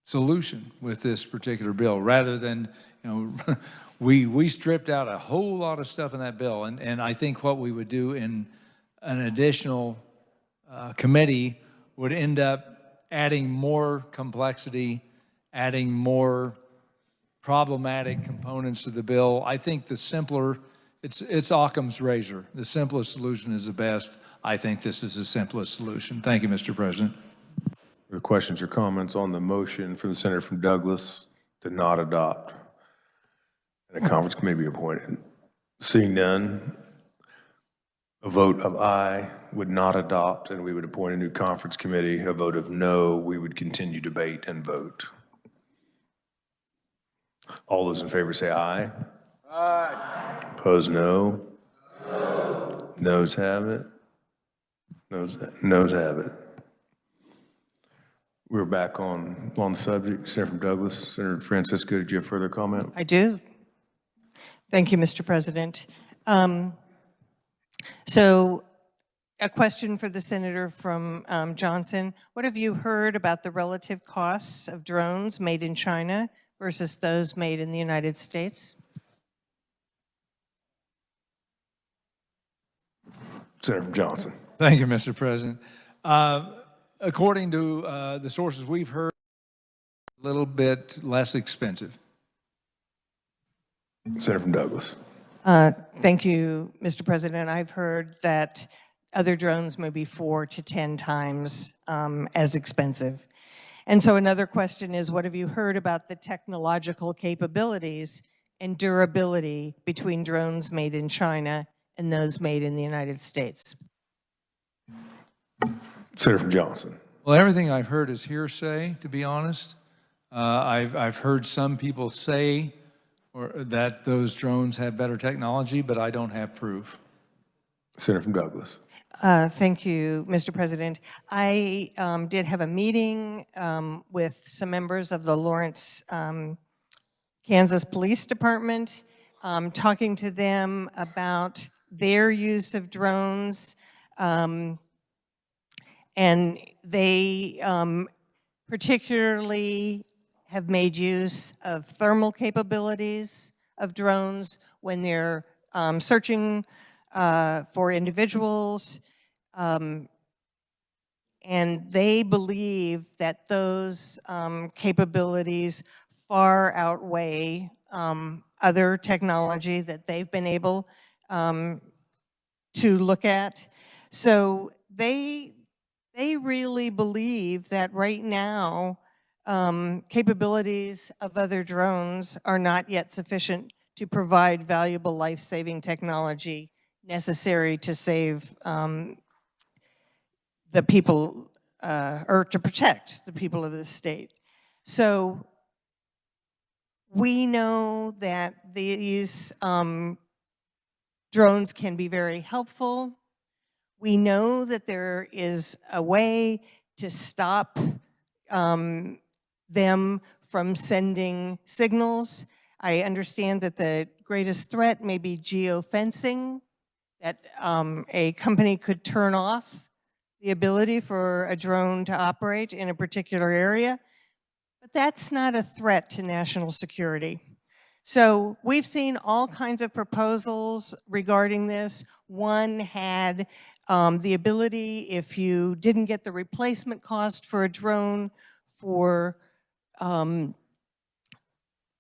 solution with this particular bill, rather than, we stripped out a whole lot of stuff in that bill, and I think what we would do in an additional committee would end up adding more complexity, adding more problematic components to the bill. I think the simpler, it's Occam's razor. The simplest solution is the best. I think this is the simplest solution. Thank you, Mr. President. Are there questions or comments on the motion from the Senator from Douglas to not adopt and a conference committee be appointed? Seeing none, a vote of aye would not adopt, and we would appoint a new conference committee. A vote of no, we would continue debate and vote. All those in favor say aye. Aye. Opposed, no. No. Noes have it. Noes have it. We're back on the subject. Senator from Douglas, Senator Francisco, did you have further comment? I do. Thank you, Mr. President. So a question for the Senator from Johnson. What have you heard about the relative costs of drones made in China versus those made in the United States? Senator from Johnson. Thank you, Mr. President. According to the sources we've heard, a little bit less expensive. Senator from Douglas. Thank you, Mr. President. I've heard that other drones may be 4 to 10 times as expensive. And so another question is, what have you heard about the technological capabilities and durability between drones made in China and those made in the United States? Senator from Johnson. Well, everything I've heard is hearsay, to be honest. I've heard some people say that those drones have better technology, but I don't have proof. Senator from Douglas. Thank you, Mr. President. I did have a meeting with some members of the Lawrence, Kansas Police Department, talking to them about their use of drones. And they particularly have made use of thermal capabilities of drones when they're searching for individuals. And they believe that those capabilities far outweigh other technology that they've been able to look at. So they really believe that right now, capabilities of other drones are not yet sufficient to provide valuable life-saving technology necessary to save the people, or to protect the people of this state. So we know that these drones can be very helpful. We know that there is a way to stop them from sending signals. I understand that the greatest threat may be geofencing, that a company could turn off the ability for a drone to operate in a particular area, but that's not a threat to national security. So we've seen all kinds of proposals regarding this. One had the ability, if you didn't get the replacement cost for a drone, for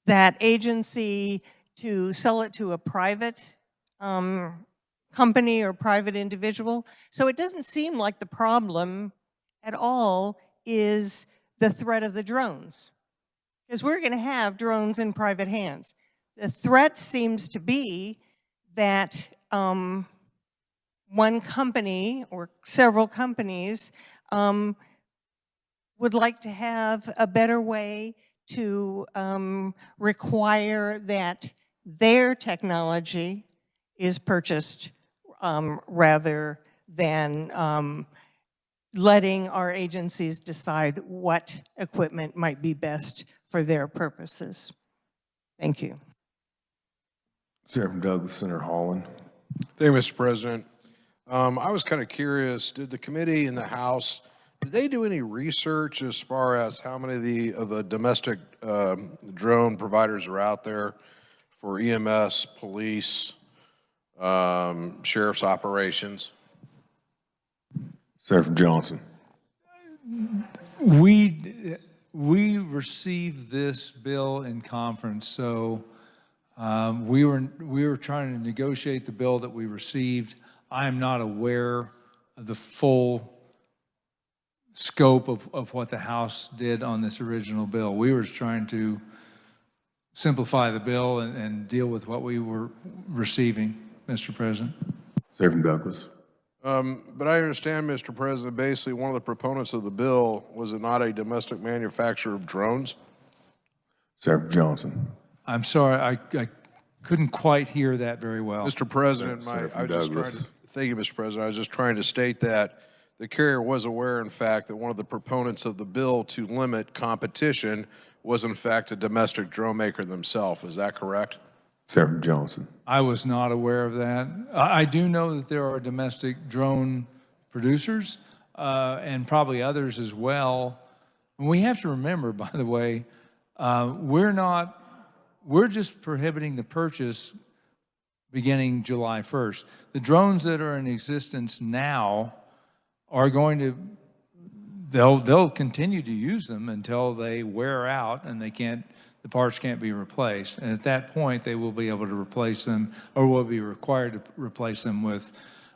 that agency to sell it to a private company or private individual. So it doesn't seem like the problem at all is the threat of the drones, because we're going to have drones in private hands. The threat seems to be that one company or several companies would like to have a better way to require that their technology is purchased rather than letting our agencies decide what equipment might be best for their purposes. Thank you. Senator from Douglas, Senator Holland. Thank you, Mr. President. I was kind of curious, did the committee in the House, did they do any research as far as how many of the domestic drone providers are out there for EMS, police, sheriff's operations? Senator from Johnson. We we received this bill in conference, so we were trying to negotiate the bill that we received. I am not aware of the full scope of what the House did on this original bill. We were trying to simplify the bill and deal with what we were receiving, Mr. President. Senator from Douglas. But I understand, Mr. President, basically one of the proponents of the bill was it not a domestic manufacturer of drones? Senator Johnson. I'm sorry, I couldn't quite hear that very well. Mr. President, Senator from I was just trying Douglas. to, thank you, Mr. President. I was just trying to state that the carrier was aware, in fact, that one of the proponents of the bill to limit competition was, in fact, a domestic drone maker themselves. Is that correct? Senator Johnson. I was not aware of that. I do know that there are domestic drone producers and probably others as well. And we have to remember, by the way, we're just prohibiting the purchase beginning July 1st. The drones that are in existence now are going to, they'll continue to use them until they wear out and the parts can't be replaced. And at that point, they will be able to replace them, or will be required to replace them with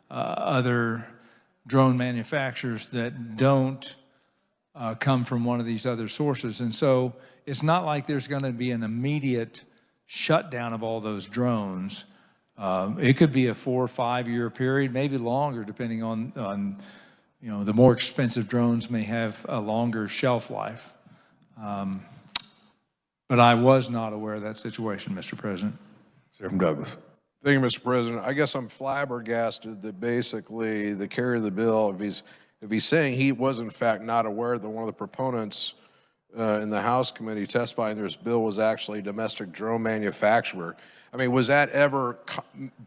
other drone manufacturers that don't come from one of these other sources. And so it's not like there's going to be an immediate shutdown of all those drones. It could be a 4 or 5 year period, maybe longer, depending on the more expensive drones may have a longer shelf life. But I was not aware of that situation, Mr. President. Senator from Douglas. Thank you, Mr. President. I guess I'm flabbergasted that basically the carrier of the bill, if he's saying he was in fact not aware that one of the proponents in the House committee testifying this bill was actually a domestic drone manufacturer. I mean, was that ever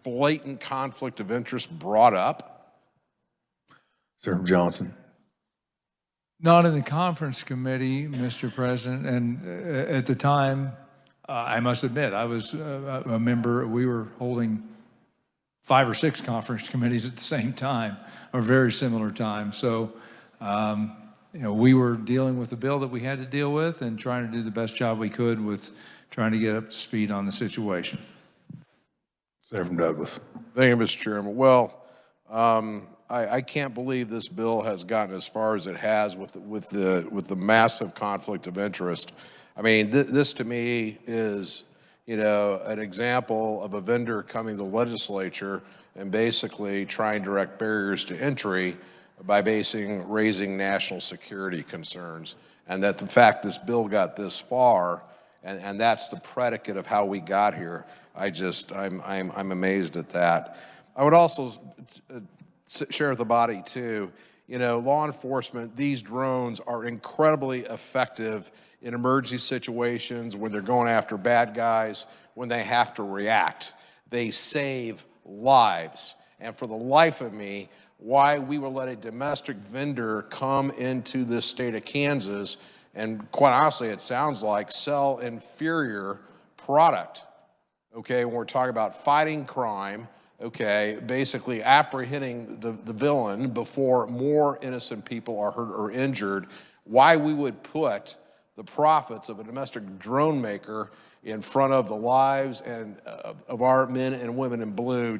blatant conflict of interest brought up? Senator Johnson. Not in the conference committee, Mr. President, and at the time, I must admit, I was a member. We were holding 5 or 6 conference committees at the same time, or very similar times. So, we were dealing with the bill that we had to deal with and trying to do the best job we could with trying to get up to speed on the situation. Senator from Douglas. Thank you, Mr. Chairman. Well, I can't believe this bill has gotten as far as it has with the massive conflict of interest. I mean, this to me is, an example of a vendor coming to the legislature and basically trying to direct barriers to entry by raising national security concerns. And that the fact this bill got this far, and that's the predicate of how we got here, I'm amazed at that. I would also share with the body too, law enforcement, these drones are incredibly effective in emergency situations when they're going after bad guys, when they have to react. They save lives. And for the life of me, why we will let a domestic vendor come into this state of Kansas and, quite honestly, it sounds like sell inferior product, okay, when we're talking about fighting crime, okay, basically apprehending the villain before more innocent people are hurt or injured, why we would put the profits of a domestic drone maker in front of the lives and of our men and women in blue,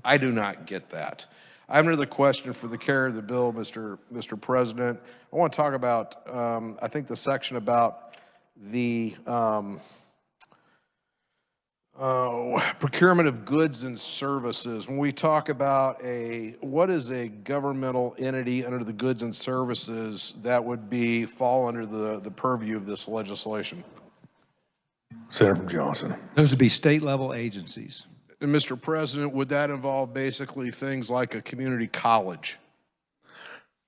I do not get that. I have another question for the carrier of the bill, Mr. President. I want to talk about, I think the section about the procurement of goods and services. When we talk about what is a governmental entity under the goods and services that would fall under the purview of this legislation? Senator from Johnson. Those would be state-level agencies. And Mr. President, would that involve basically things like a community college?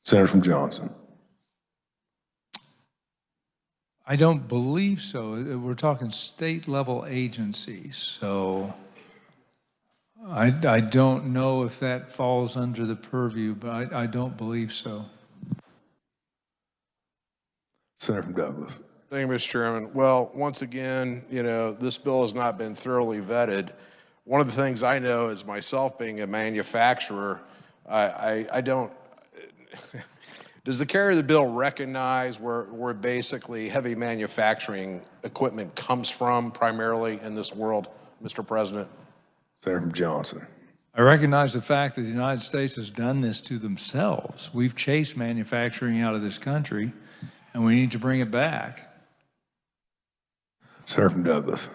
Senator from Johnson. I don't believe so. We're talking state-level agencies, so I don't know if that falls under the purview, but I don't believe so. Senator from Douglas. Thank you, Mr. Chairman. Well, once again, this bill has not been thoroughly vetted. One of the things I know is myself being a manufacturer, I don't, Does the carrier of the bill recognize where basically heavy manufacturing equipment comes from primarily in this world, Mr. President? Senator Johnson. I recognize the fact that the United States has done this to themselves. We've chased manufacturing out of this country, and we need to bring it back. Senator from Douglas.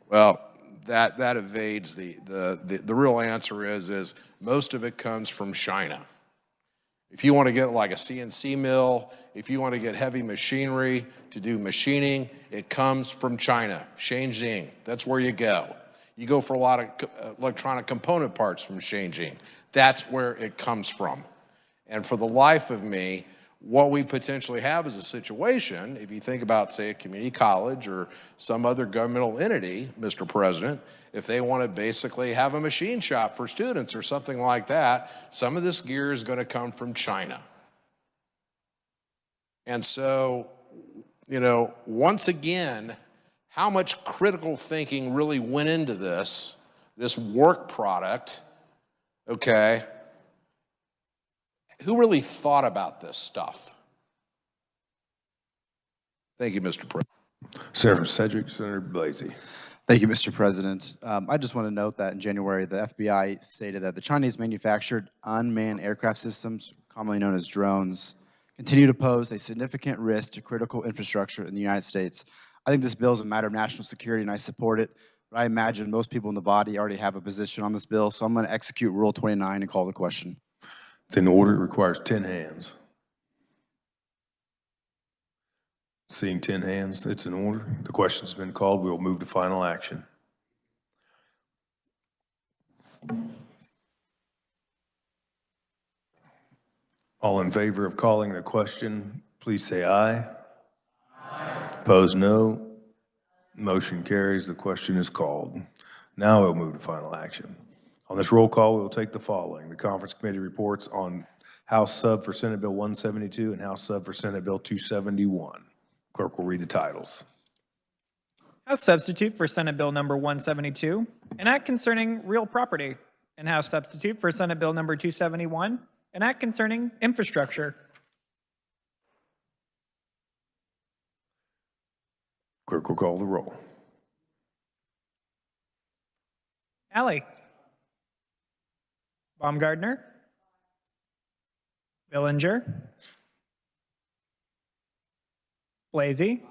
Well, that evades the real answer is most of it comes from China. If you want to get like a CNC mill, if you want to get heavy machinery to do machining, it comes from China, Shenzhen. That's where you go. You go for a lot of electronic component parts from Shenzhen. That's where it comes from. And for the life of me, what we potentially have is a situation, if you think about, say, a community college or some other governmental entity, Mr. President, if they want to basically have a machine shop for students or something like that, some of this gear is going to come from China. And so, you know, once again, how much critical thinking really went into this work product, okay? Who really thought about this stuff? Thank you, Mr. President. Senator from Sedgwick, Senator Blasey. Thank you, Mr. President. I just want to note that in January, the FBI stated that the Chinese manufactured unmanned aircraft systems, commonly known as drones, continue to pose a significant risk to critical infrastructure in the United States. I think this bill is a matter of national security, and I support it. But I imagine most people in the body already have a position on this bill, so I'm going to execute Rule 29 and call the question. It's in order. It requires 10 hands. Seeing 10 hands, it's in order. The question's been called. We'll move to final action. All in favor of calling the question, please say aye. Aye. Opposed, no. Motion carries. The question is called. Now we'll move to final action. On this roll call, we will take the following. The conference committee reports on House Sub for Senate Bill 172 and House Sub for Senate Bill 271. Clerk will read the titles. House Substitute for Senate Bill number 172, an act concerning real property. And House Substitute for Senate Bill number 271, an act concerning infrastructure. Clerk will call the roll. Alley. Baumgardner. Billinger. Blasey.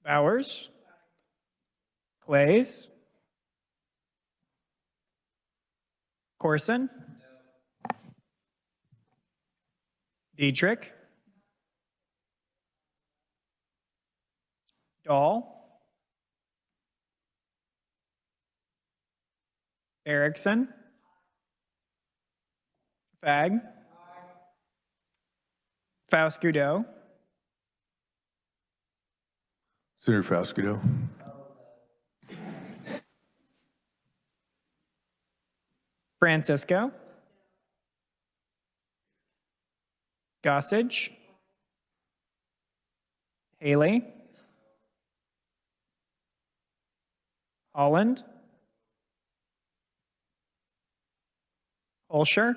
Bowers. Clays. Corson. Dietrich. Dahl. Erickson. Fagg. Faust-Goudot. Senator Faust-Goudot. Francisco. Gossage. Haley. Holland. Olsher.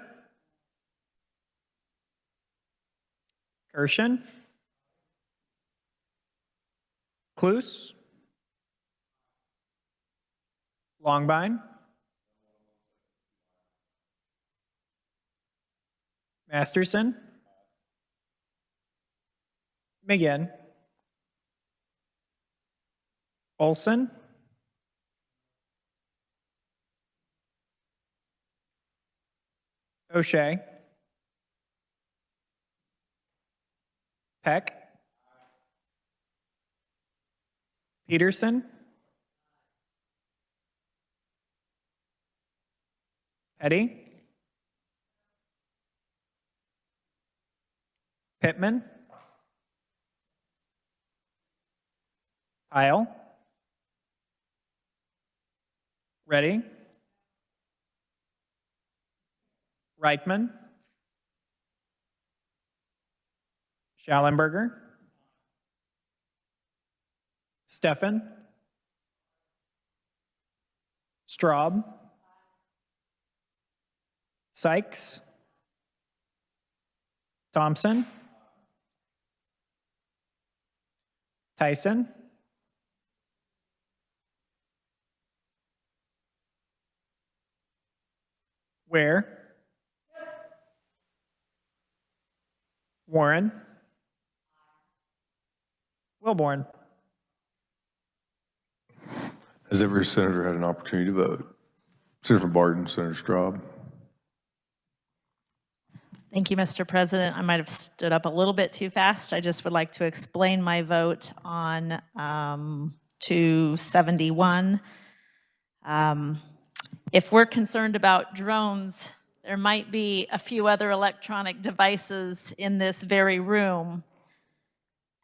Kirshen. Cluse. Longbine. Masterson. McGinn. Olson. O'Shea. Peck. Peterson. Petty. Pittman. Pyle. Ready. Reichman. Schallenberger. Steffen. Straub. Sykes. Thompson, Tyson, Ware, Warren, Wilborn. Has every senator had an opportunity to vote? Senator from Barton, Senator Straub. Thank you, Mr. President. I might have stood up a little bit too fast. I just would like to explain my vote on 271. If we're concerned about drones, there might be a few other electronic devices in this very room.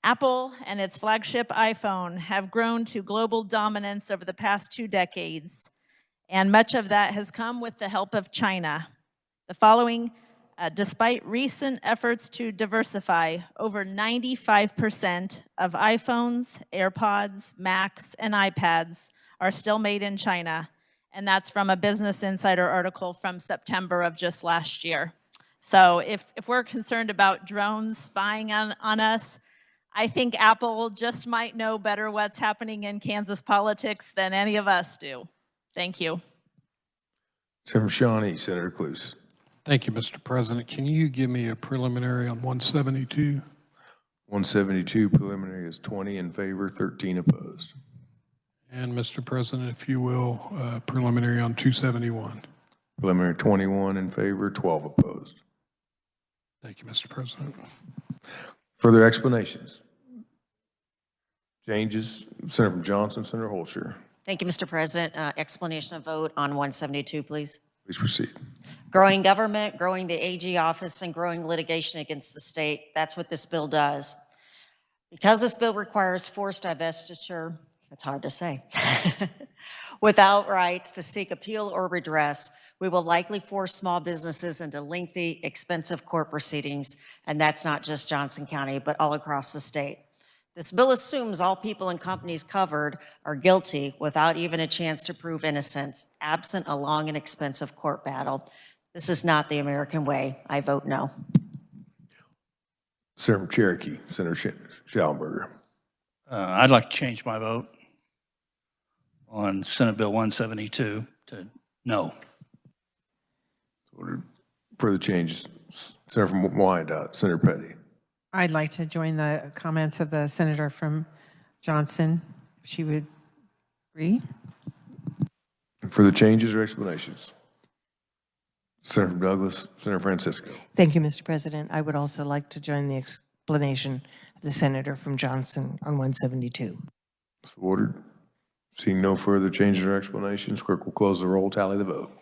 Apple and its flagship iPhone have grown to global dominance over the past 2 decades, and much of that has come with the help of China. The following, despite recent efforts to diversify, over 95% of iPhones, AirPods, Macs, and iPads are still made in China, and that's from a Business Insider article from September of just last year. So if we're concerned about drones spying on us, I think Apple just might know better what's happening in Kansas politics than any of us do. Thank you. Senator from Shawnee, Senator Cluse. Thank you, Mr. President. Can you give me a preliminary on 172? 172 preliminary is 20 in favor, 13 opposed. And Mr. President, if you will, preliminary on 271. Preliminary 21 in favor, 12 opposed. Thank you, Mr. President. Further explanations? Changes? Senator from Johnson, Senator Holscher. Thank you, Mr. President. Explanation of vote on 172, please. Please proceed. Growing government, growing the AG office, and growing litigation against the state. That's what this bill does. Because this bill requires forced divestiture, it's hard to say, without rights to seek appeal or redress, we will likely force small businesses into lengthy, expensive court proceedings, and that's not just Johnson County, but all across the state. This bill assumes all people and companies covered are guilty without even a chance to prove innocence, absent a long and expensive court battle. This is not the American way. I vote no. Senator from Cherokee, Senator Schallenberger. I'd like to change my vote on Senate Bill 172 to no. Ordered. Further changes. Senator from Wyandotte, Senator Petty. I'd like to join the comments of the senator from Johnson, if she would agree. Further changes or explanations? Senator from Douglas, Senator Francisco. Thank you, Mr. President. I would also like to join the explanation of the senator from Johnson on 172. So ordered. Seeing no further changes or explanations, clerk will close the roll, tally the vote.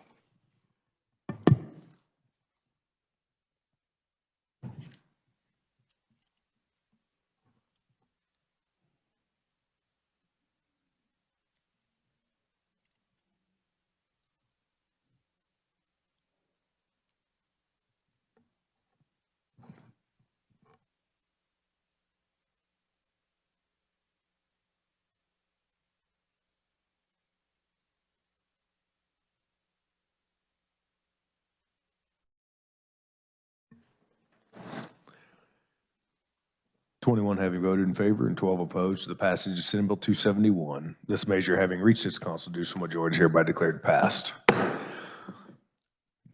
(21) having voted in favor and 12 opposed to the passage of Senate Bill 271. This measure having reached its constitutional majority is hereby declared passed.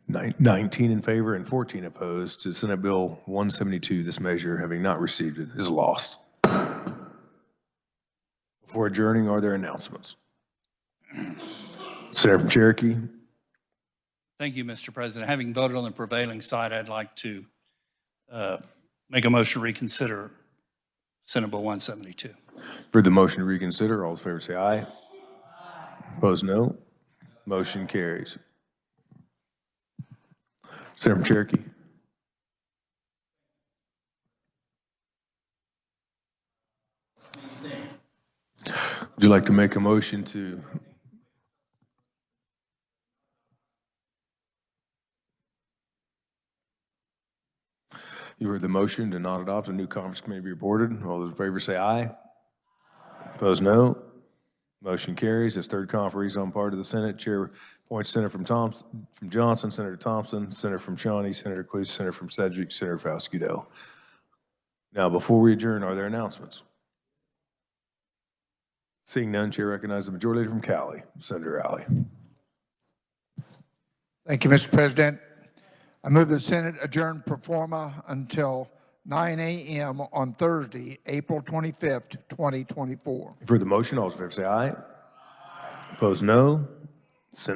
19 in favor and 14 opposed to Senate Bill 172. This measure having not received it is lost. Before adjourning, are there announcements? Senator from Cherokee. Thank you, Mr. President. Having voted on the prevailing side, I'd like to make a motion to reconsider Senate Bill 172. For the motion to reconsider, all in favor say aye. Opposed, no. Motion carries. Senator from Cherokee. Would you like to make a motion to? You heard the motion to not adopt a new conference committee be reported. All those in favor say aye. Opposed, no. Motion carries. As third conferees on part of the Senate, Chair appoints Senator from Johnson, Senator Thompson, Senator from Shawnee, Senator Cluse, Senator from Sedgwick, Senator Fauskito. Now, before we adjourn, are there announcements? Seeing none, Chair recognizes the Majority Leader from Cali, Senator Alley. Thank you, Mr. President. I move the Senate adjourn pro forma until 9 a.m. on Thursday, April 25th, 2024. For the motion, all those in favor say aye. Opposed, no. Senate